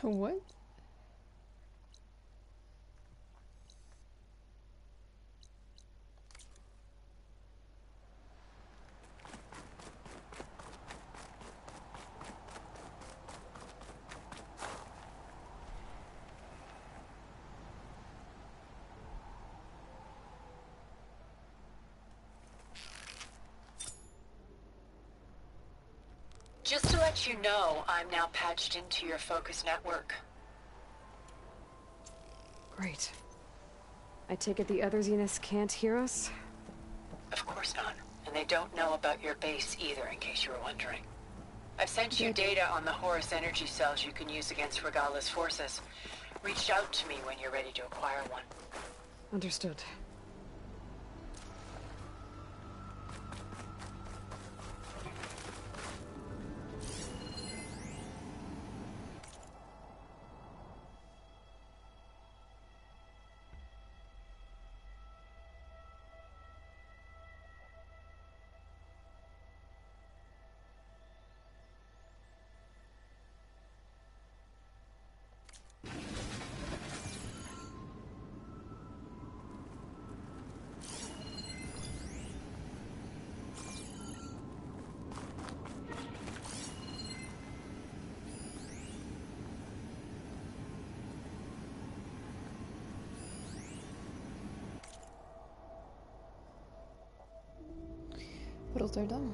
What? Just to let you know, I'm now patched into your focus network. Great. I take it the other Zeniths can't hear us? Of course not. And they don't know about your base either, in case you were wondering. I've sent you data on the Horus energy cells you can use against Regala's forces. Reach out to me when you're ready to acquire one. Understood. Portals are done.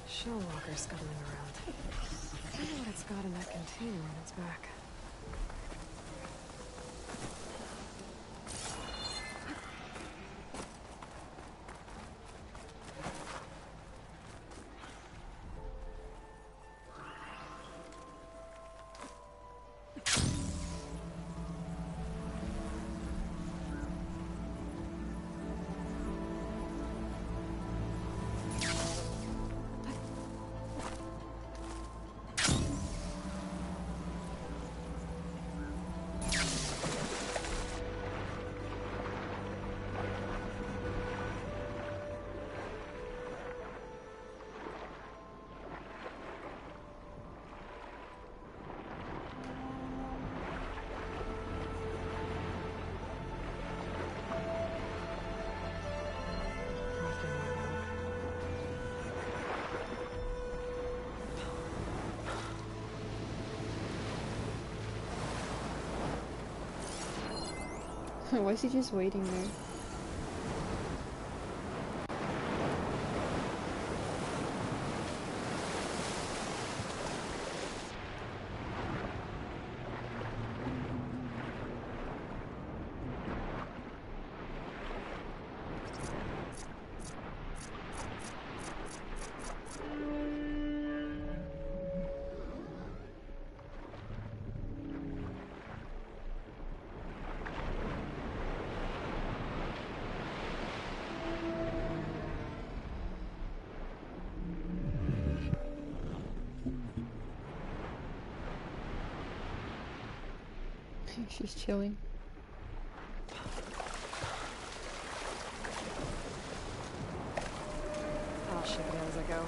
Shell walker scuttling around. I wonder what it's got in that container on its back. Why is he just waiting there? She's chilling. I'll shoot it as I go.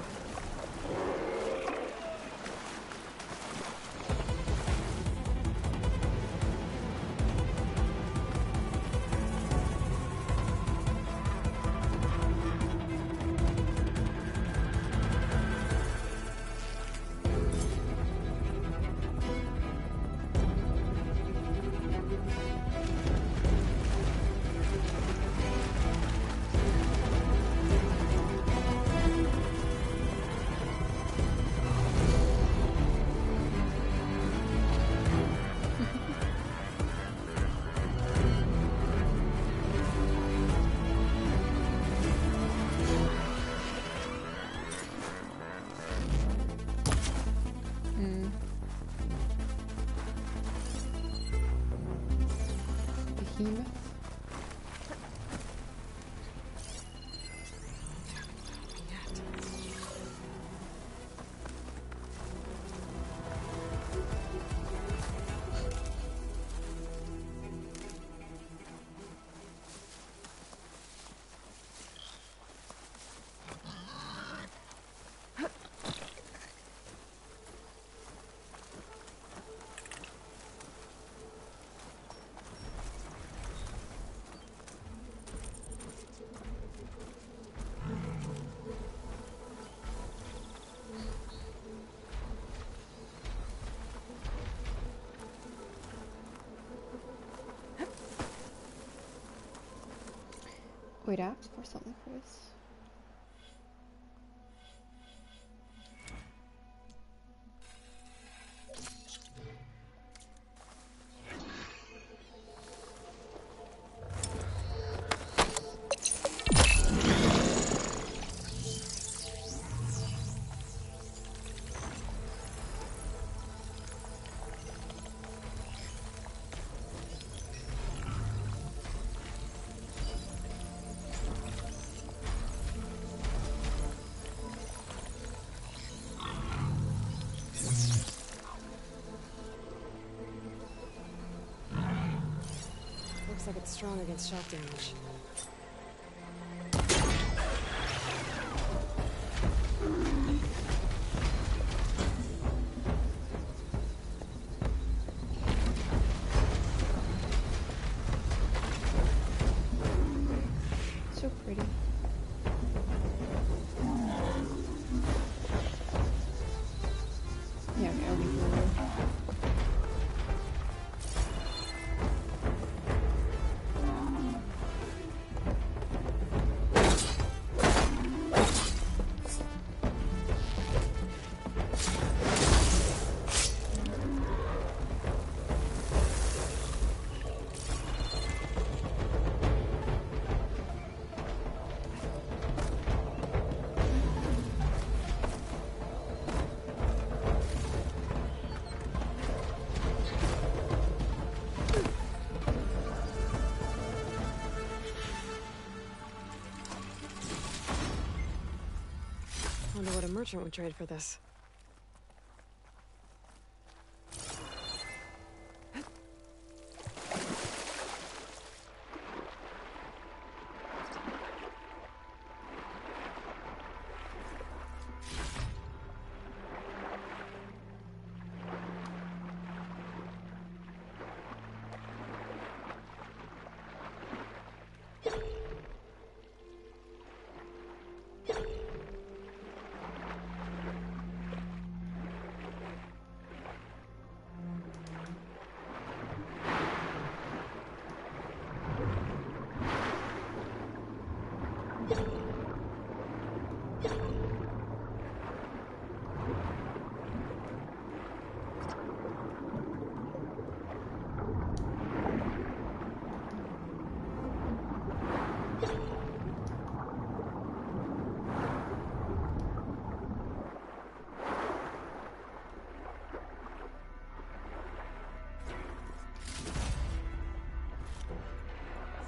Wait, I have to pour something for this. Looks like it's strong against shock damage. So pretty. Yeah, okay, I'll leave it over. Wonder what a merchant would trade for this.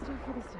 Still for the stash.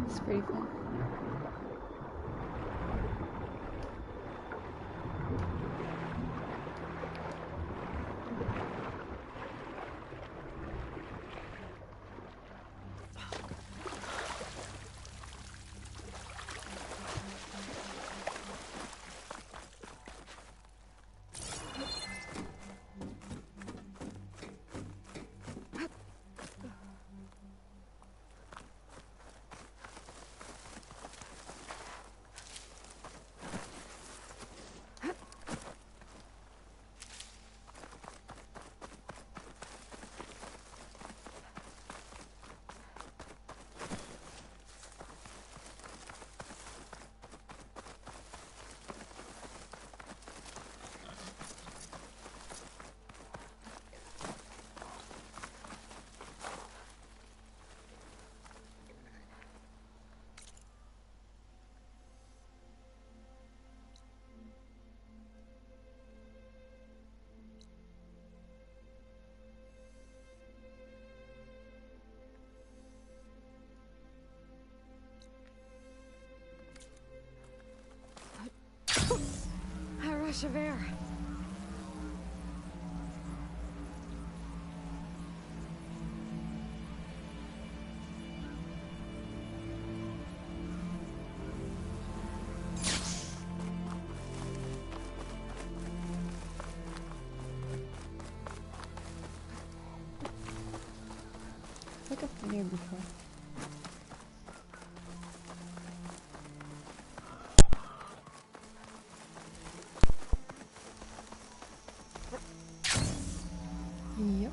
It's pretty fun. fresh of air. Look up the name before. Yep.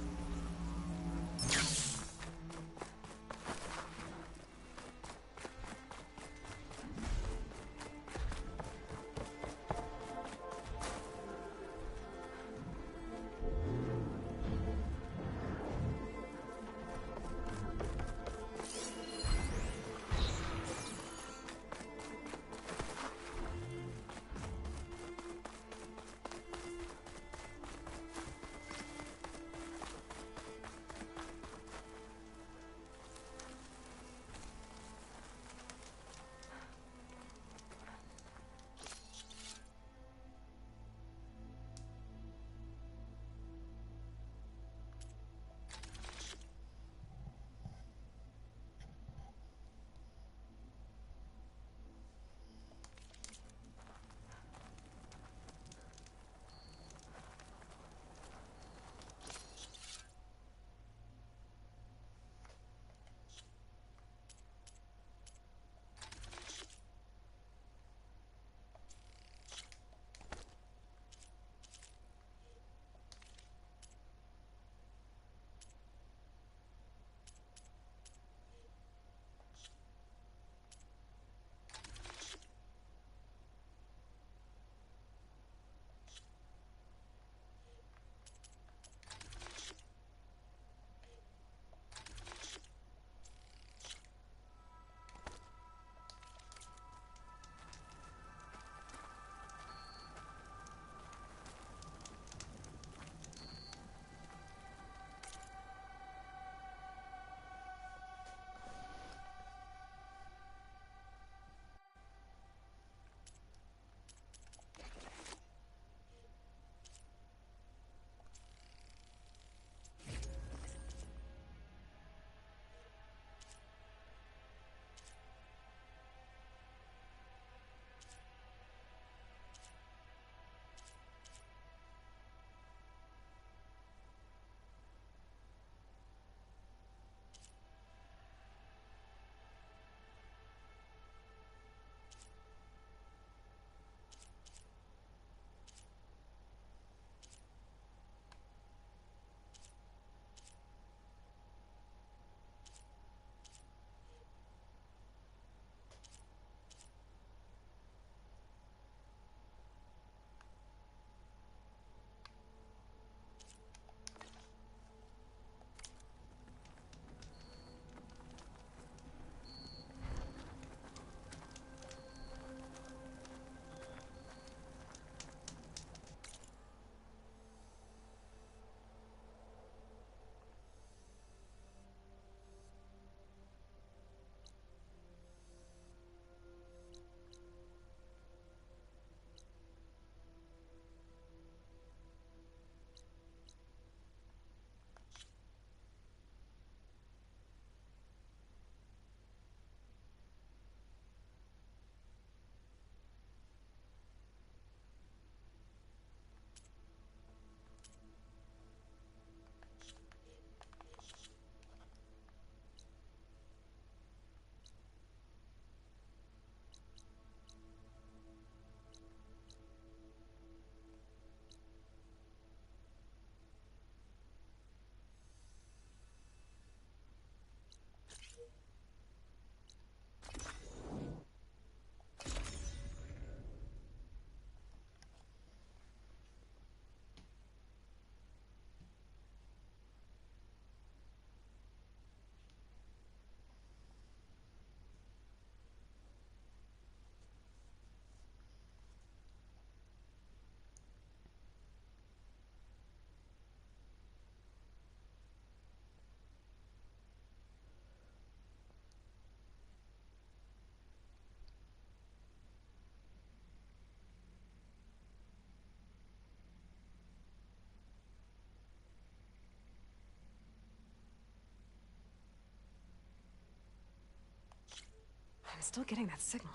still getting that signal.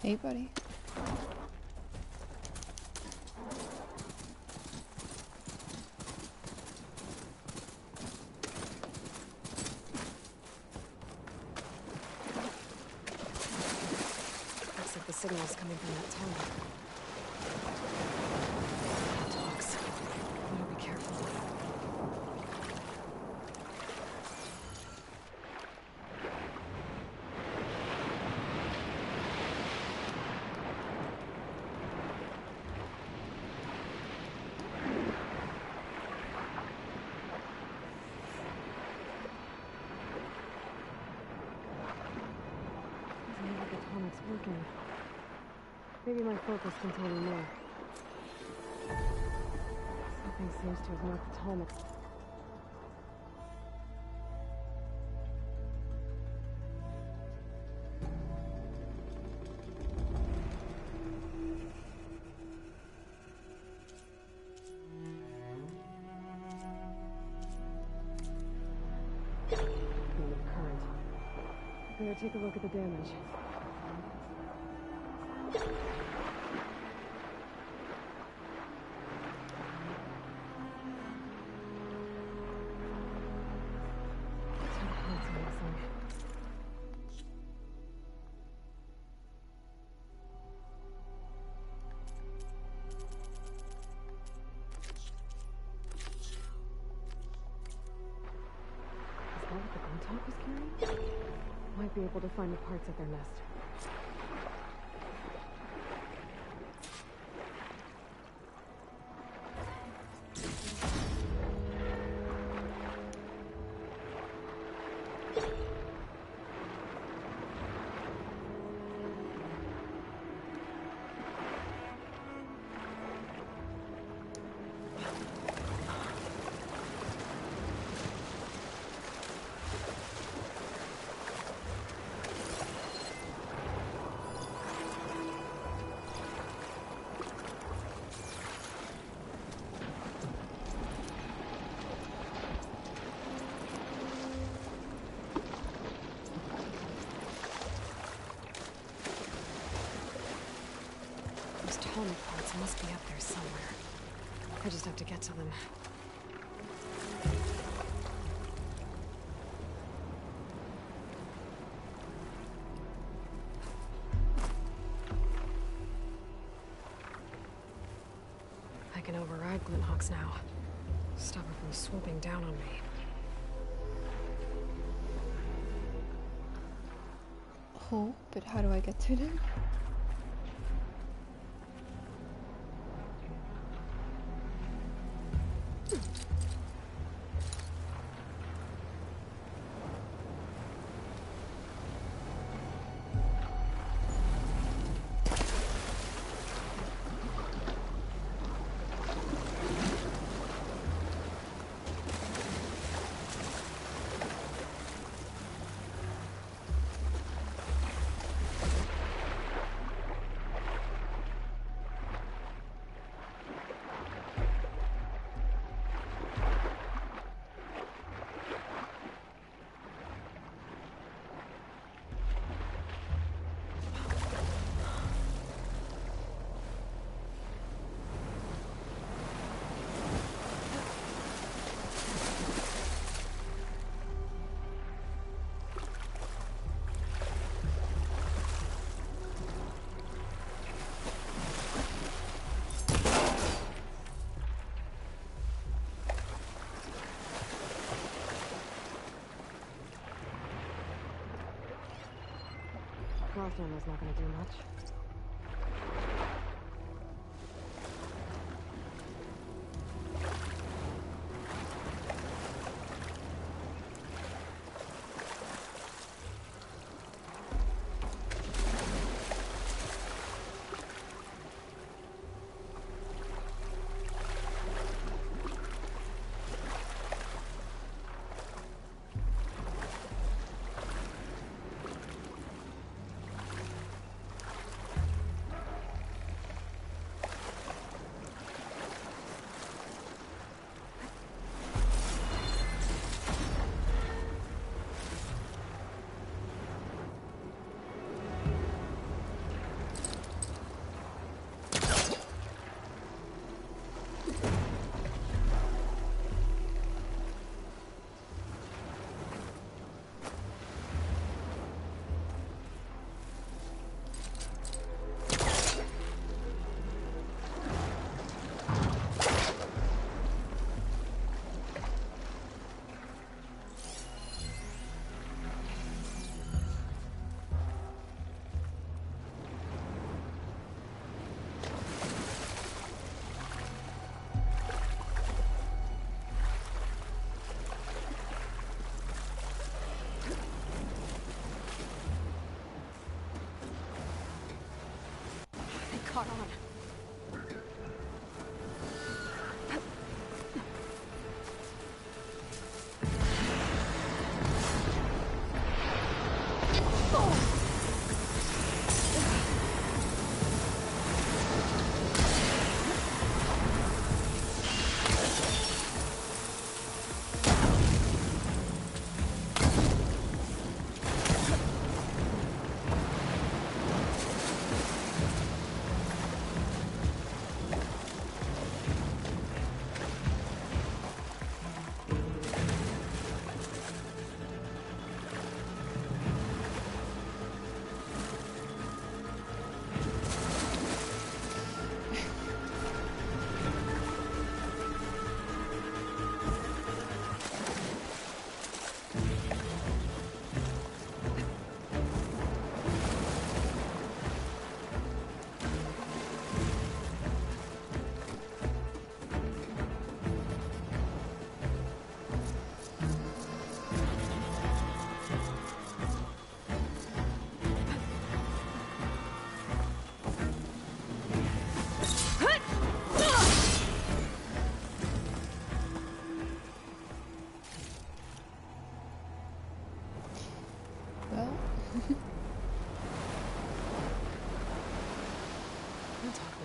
Hey, buddy. Looks like the signal is coming from that tunnel. Dogs. Better be careful. It's working. Maybe my focus can tell me more. Something seems to have marked the Tallnecks. Current. Better take a look at the damage. Might be able to find the parts of their nest. Tallneck parts must be up there somewhere. I just have to get to them. I can override Glinthawks now. Stop her from swooping down on me. Oh, but how do I get to them? Frost ammo's not gonna do much.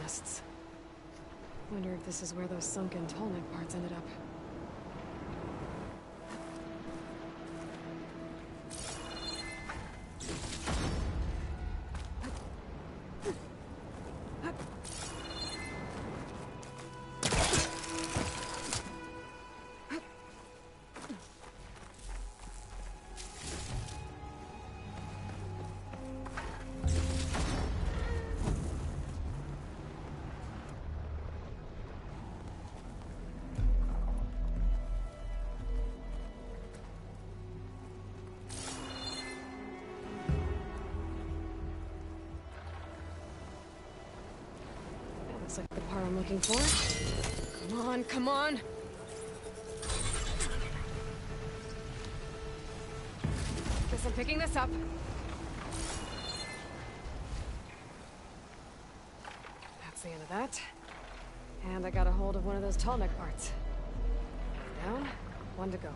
nests. Wonder if this is where those sunken Tallneck parts ended up. Looks like the part I'm looking for. Come on, come on! Guess I'm picking this up. That's the end of that. And I got a hold of one of those Tallneck parts. Down, one to go.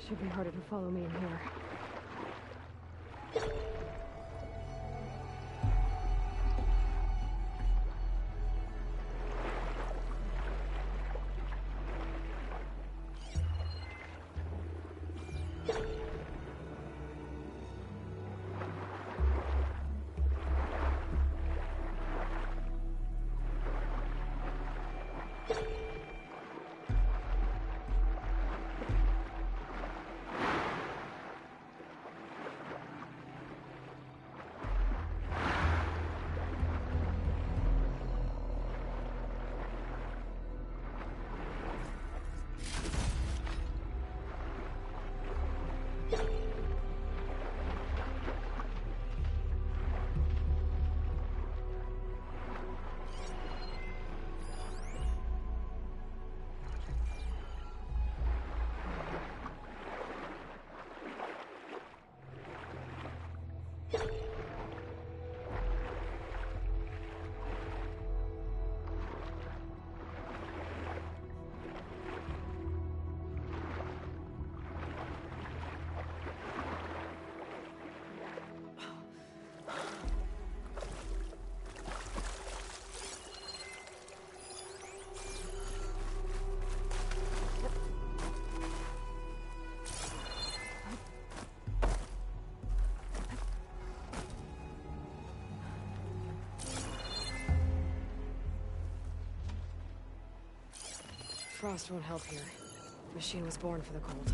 Should be harder to follow me in here. Frost won't help here. Machine was born for the cold.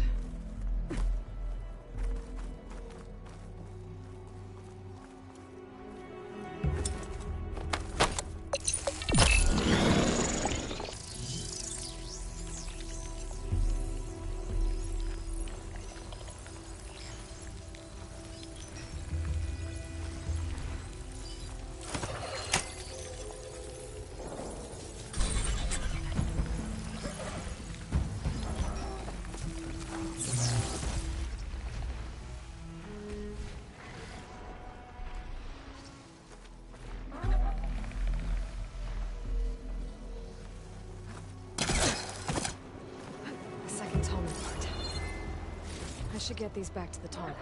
I should get these back to the Tallneck.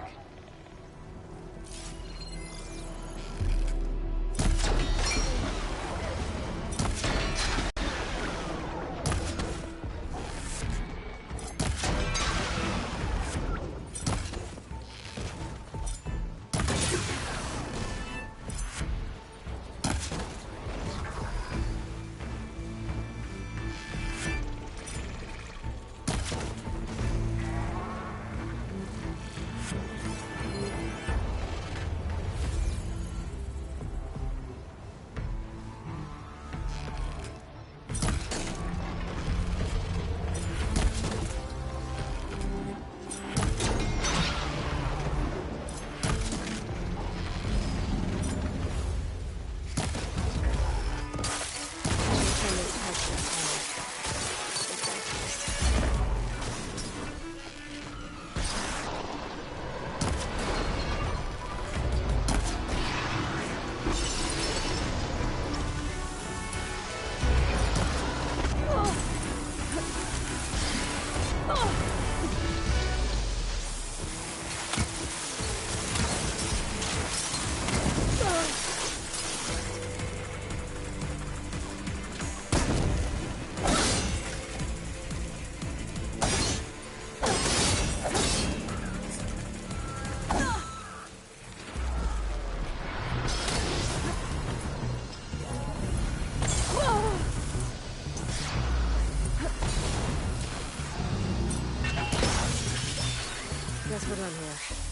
Guess we're done here.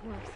works.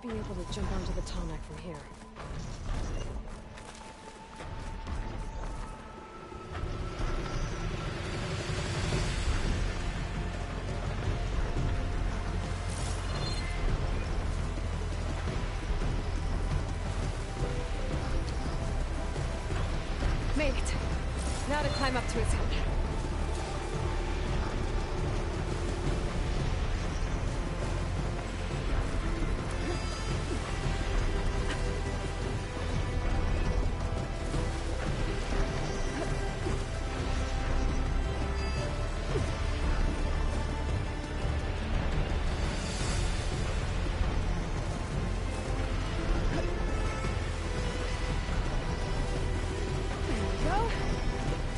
should be able to jump onto the Tallneck from here. Made it. Now to climb up to his head.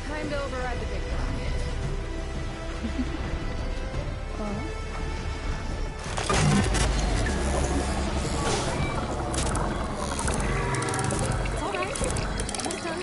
Time to override the big guy. It's all right. Almost done.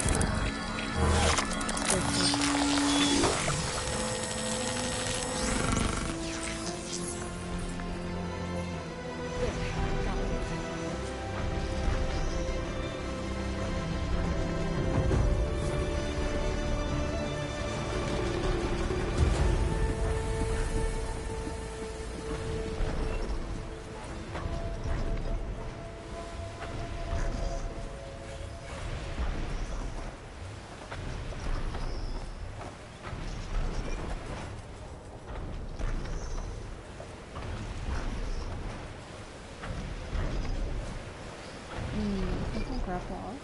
Grapple off.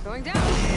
Going down.